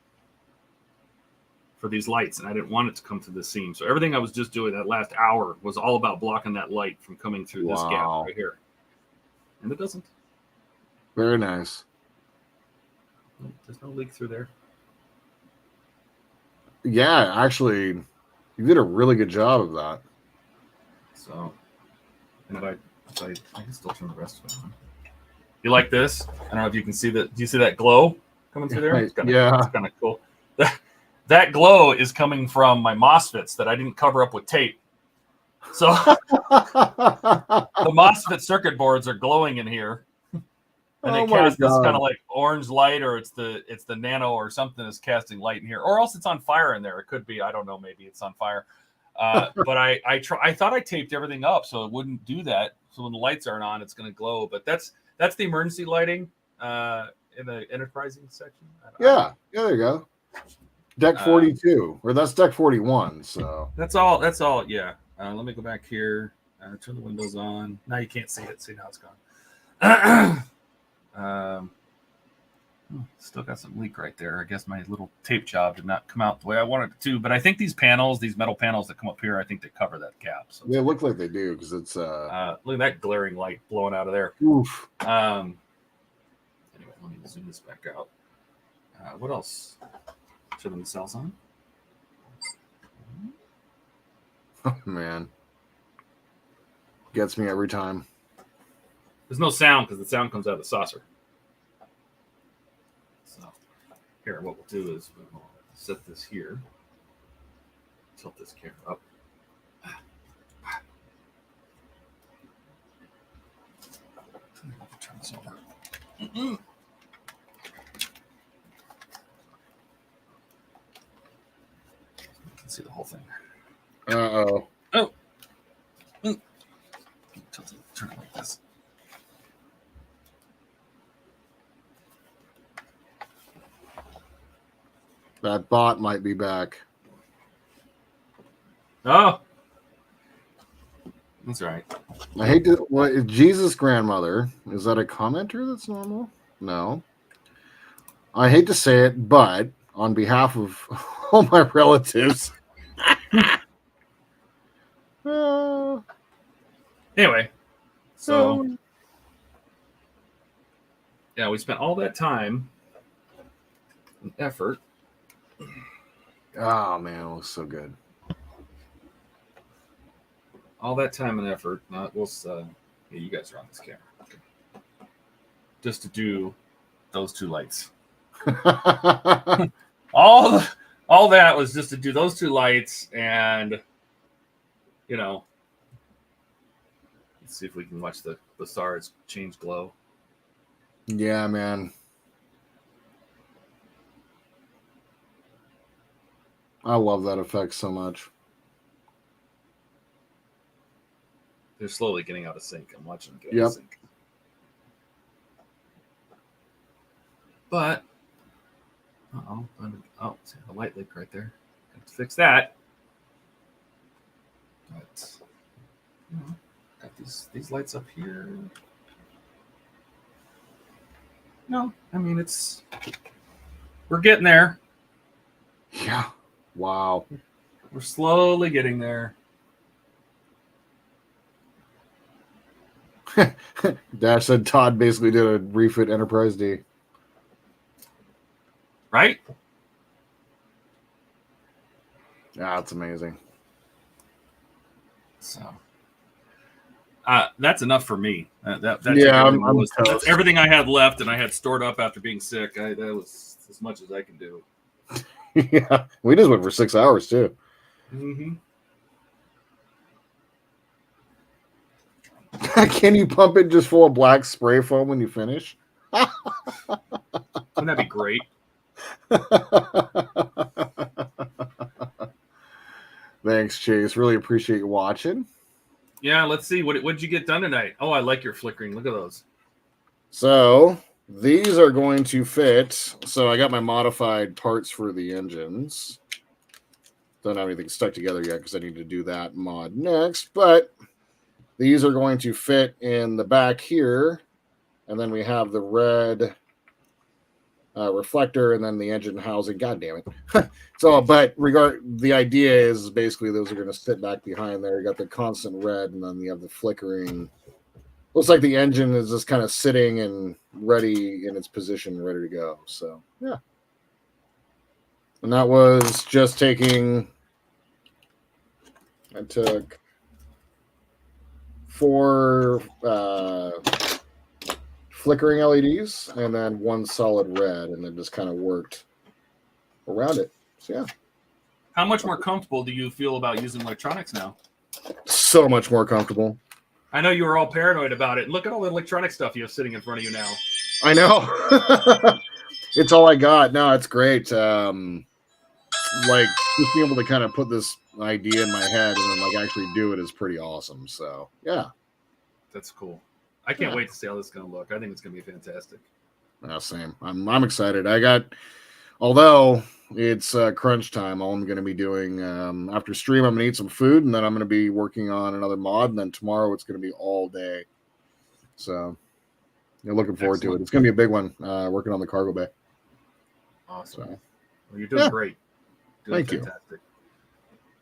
for these lights, and I didn't want it to come to this seam. So everything I was just doing that last hour was all about blocking that light from coming through this gap right here. And it doesn't. Very nice. There's no leak through there. Yeah, actually, you did a really good job of that. So, and if I can still turn the rest of it on. You like this? I don't know if you can see that. Do you see that glow coming through there? It's kind of cool. That glow is coming from my MOSFETs that I didn't cover up with tape. So the MOSFET circuit boards are glowing in here. And they cast this kind of like orange light, or it's the nano or something is casting light in here. Or else it's on fire in there. It could be, I don't know, maybe it's on fire. But I thought I taped everything up so it wouldn't do that. So when the lights aren't on, it's gonna glow. But that's the emergency lighting in the enterprising section. Yeah, there you go. Deck 42, or that's deck 41. So that's all. Yeah. Let me go back here. Turn the windows on. Now you can't see it. See, now it's gone. Still got some leak right there. I guess my little tape job did not come out the way I wanted it to. But I think these metal panels that come up here, I think they cover that gap. So they look like they do because it's look at that glaring light blowing out of there. Oof. Anyway, let me zoom this back out. What else? Turn the cells on. Oh man, gets me every time. There's no sound because the sound comes out of the saucer. So here, what we'll do is we'll set this here. Tilt this camera up. Turn this over. see the whole thing. Uh-oh. Oh. Turn it like this. That bot might be back. Oh. That's right. I hate to. What? Jesus grandmother. Is that a commenter that's normal? No. I hate to say it, but on behalf of all my relatives. Anyway, so yeah, we spent all that time and effort. Oh man, it looks so good. All that time and effort. Yeah, you guys are on this camera. Okay. Just to do those two lights. all that was just to do those two lights, and let's see if we can watch the stars change glow. Yeah, man. I love that effect so much. They're slowly getting out of sync. I'm watching them get out Yep. of sync. But see the light leak right there. Have to fix that. But got these lights up here. No, I mean we're getting there. Yeah. Wow. We're slowly getting there. Dash said Todd basically did a refit Enterprise D. Right? Yeah, that's amazing. So that's enough for me. That's toast. everything I had left, and I had stored up after being sick. That was as much as I can do. Yeah, we just went for 6 hours too. Mm-hmm. Can you pump it just full of black spray foam when you finish? Wouldn't that be great? Thanks, Chase. Really appreciate you watching. Yeah, let's see. What did you get done tonight? Oh, I like your flickering. Look at those. So these are going to fit. So I got my modified parts for the engines. Don't have anything stuck together yet because I need to do that mod next. But these are going to fit in the back here. And then we have the red reflector and then the engine housing. God damn it. The idea is basically those are going to sit back behind there. You got the constant red and then you have the flickering. Looks like the engine is just kind of sitting and ready in its position, ready to go. So, yeah. And that was just taking, I took 4 flickering LEDs and then 1 solid red, and then just kind of worked around it. So, yeah. How much more comfortable do you feel about using electronics now? So much more comfortable. I know you were all paranoid about it. And look at all the electronic stuff you have sitting in front of you now. I know. It's all I got. No, it's great. Like just being able to kind of put this idea in my head and then like actually do it is pretty awesome. So yeah, that's cool. I can't wait to see how this is going to look. I think it's going to be fantastic. Same. I'm excited. Although it's crunch time, all I'm going to be doing after stream, I'm going to eat some food, and then I'm going to be working on another mod, and then tomorrow it's going to be all day. So you're looking forward to it. It's going to be a big one, working on the cargo bay. Awesome. So, well, you're doing great. Thank you.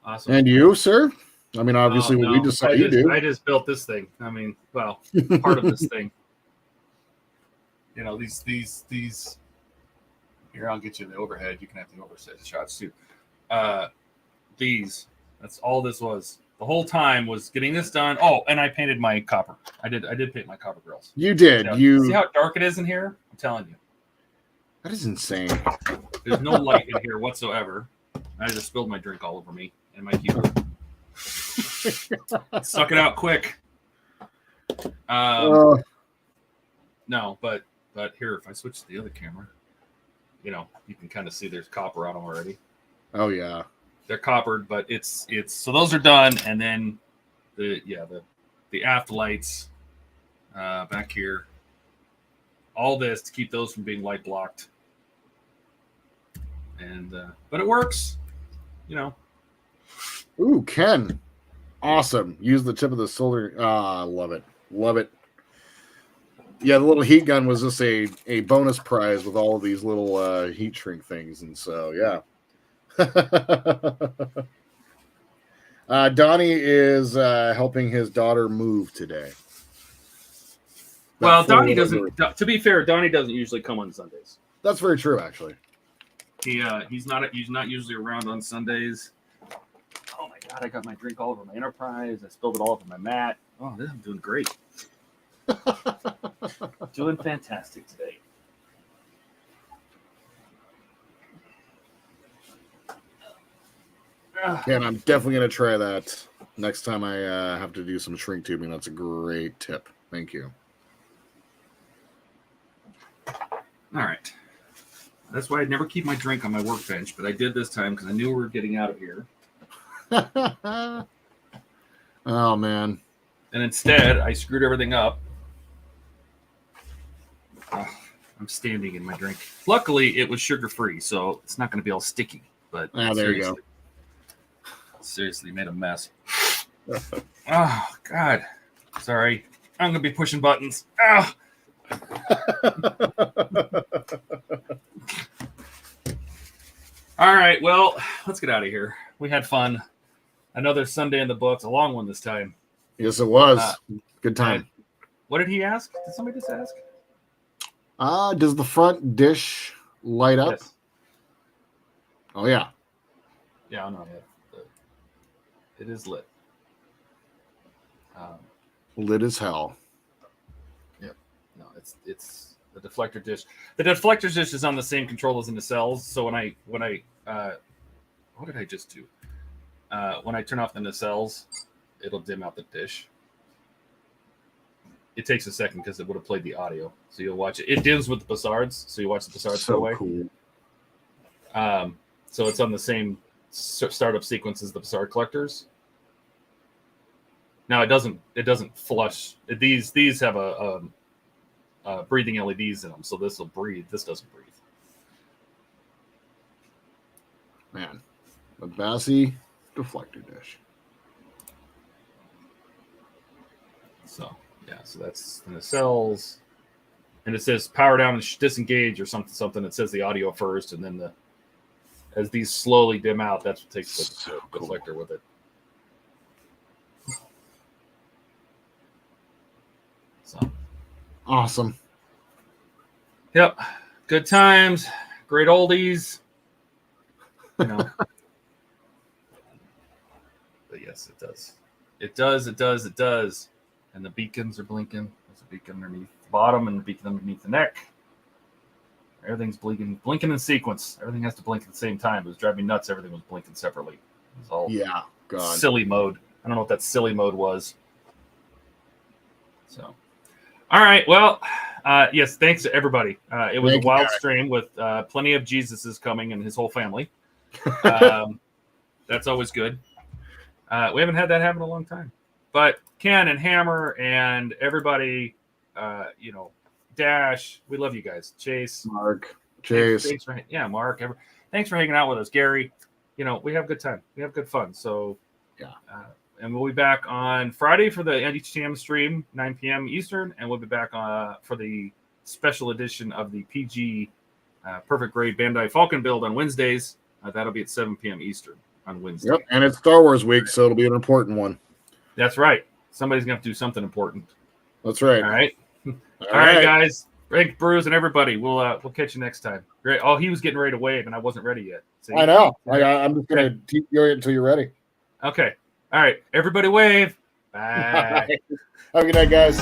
Awesome. And you, sir? I mean, obviously, what we just saw you do. I just built this thing. I mean, well, part of this thing. You know, these. Here, I'll get you the overhead. You can have the oversight shots too. That's all this was. The whole time was getting this done. Oh, and I painted my copper. I did paint my copper grills. You did. See how dark it is in here? I'm telling you. That is insane. There's no light in here whatsoever. I just spilled my drink all over me and my keyboard. Suck it out quick. No, but here, if I switch to the other camera, you know, you can kind of see there's copper on them already. Oh yeah. They're coppered, but it's so those are done, and then the aft lights back here. All this to keep those from being light blocked. And but it works, you know. Ooh, Ken. Awesome. Use the tip of the solar. Love it. Love it. Yeah, the little heat gun was just a bonus prize with all of these little heat shrink things. And so, yeah. Donnie is helping his daughter move today. Well, Donnie doesn't. To be fair, Donnie doesn't usually come on Sundays. That's very true, actually. He's not usually around on Sundays. Oh my God! I got my drink all over my Enterprise. I spilled it all over my mat. Oh, I'm doing great. Doing fantastic today. Yeah, and I'm definitely going to try that next time I have to do some shrink tubing. That's a great tip. Thank you. All right. That's why I never keep my drink on my workbench, but I did this time because I knew we were getting out of here. Oh, man. And instead, I screwed everything up. Oh, I'm standing in my drink. Luckily, it was sugar-free, so it's not going to be all sticky. But there you go. Seriously, made a mess. Oh, God. Sorry. I'm going to be pushing buttons. Ah! All right, well, let's get out of here. We had fun. Another Sunday in the books, a long one this time. Yes, it was. Good time. What did he ask? Did somebody just ask? Does the front dish light up? Yes. Oh, yeah. Yeah, no, yeah. It is lit. Lit as hell. Yep. No, it's the deflector dish. The deflector dish is on the same control as in the cells. So when I what did I just do? When I turn off the nacelles, it'll dim out the dish. It takes a second because it would have played the audio. So you'll watch it. It dims with the Bassards, so you watch the Bassards go away. Cool. So it's on the same startup sequence as the Bassard collectors. Now it doesn't flush. These have a breathing LEDs in them, so this will breathe. This doesn't breathe. Man, a Bassy deflector dish. So yeah, so that's in the cells, and it says power down and disengage or something. It says the audio first, and then as these slowly dim out, that's what takes the deflector with it. So awesome. Yep, good times, great oldies. You know. But yes, it does. It does. And the beacons are blinking. There's a beacon underneath the bottom and a beacon underneath the neck. Everything's blinking in sequence. Everything has to blink at the same time. It was driving me nuts. Everything was blinking separately. It was all God. Silly mode. I don't know what that silly mode was. So, all right. Well, yes, thanks to everybody. It was a wild stream with plenty of Jesuses coming and his whole family. That's always good. We haven't had that happen in a long time. But Ken and Hammer and everybody, Dash, we love you guys. Chase, Mark, Chase, Mark. Thanks for hanging out with us, Gary. We have a good time. We have good fun. So yeah, and we'll be back on Friday for the HTM stream, 9 p.m. Eastern, and we'll be back for the special edition of the PG Perfect Grade Bandai Falcon build on Wednesdays. That'll be at 7 p.m. Eastern on Wednesday. Yep, and it's Star Wars week, so it'll be an important one. That's right. Somebody's gonna have to do something important. That's right. All right. All right, guys. Frank, Bruce, and everybody. We'll catch you next time. Great. Oh, he was getting ready to wave, and I wasn't ready yet. See? I know. I'm just gonna keep you until you're ready. Okay. All right. Everybody wave. Bye. Have a good night, guys.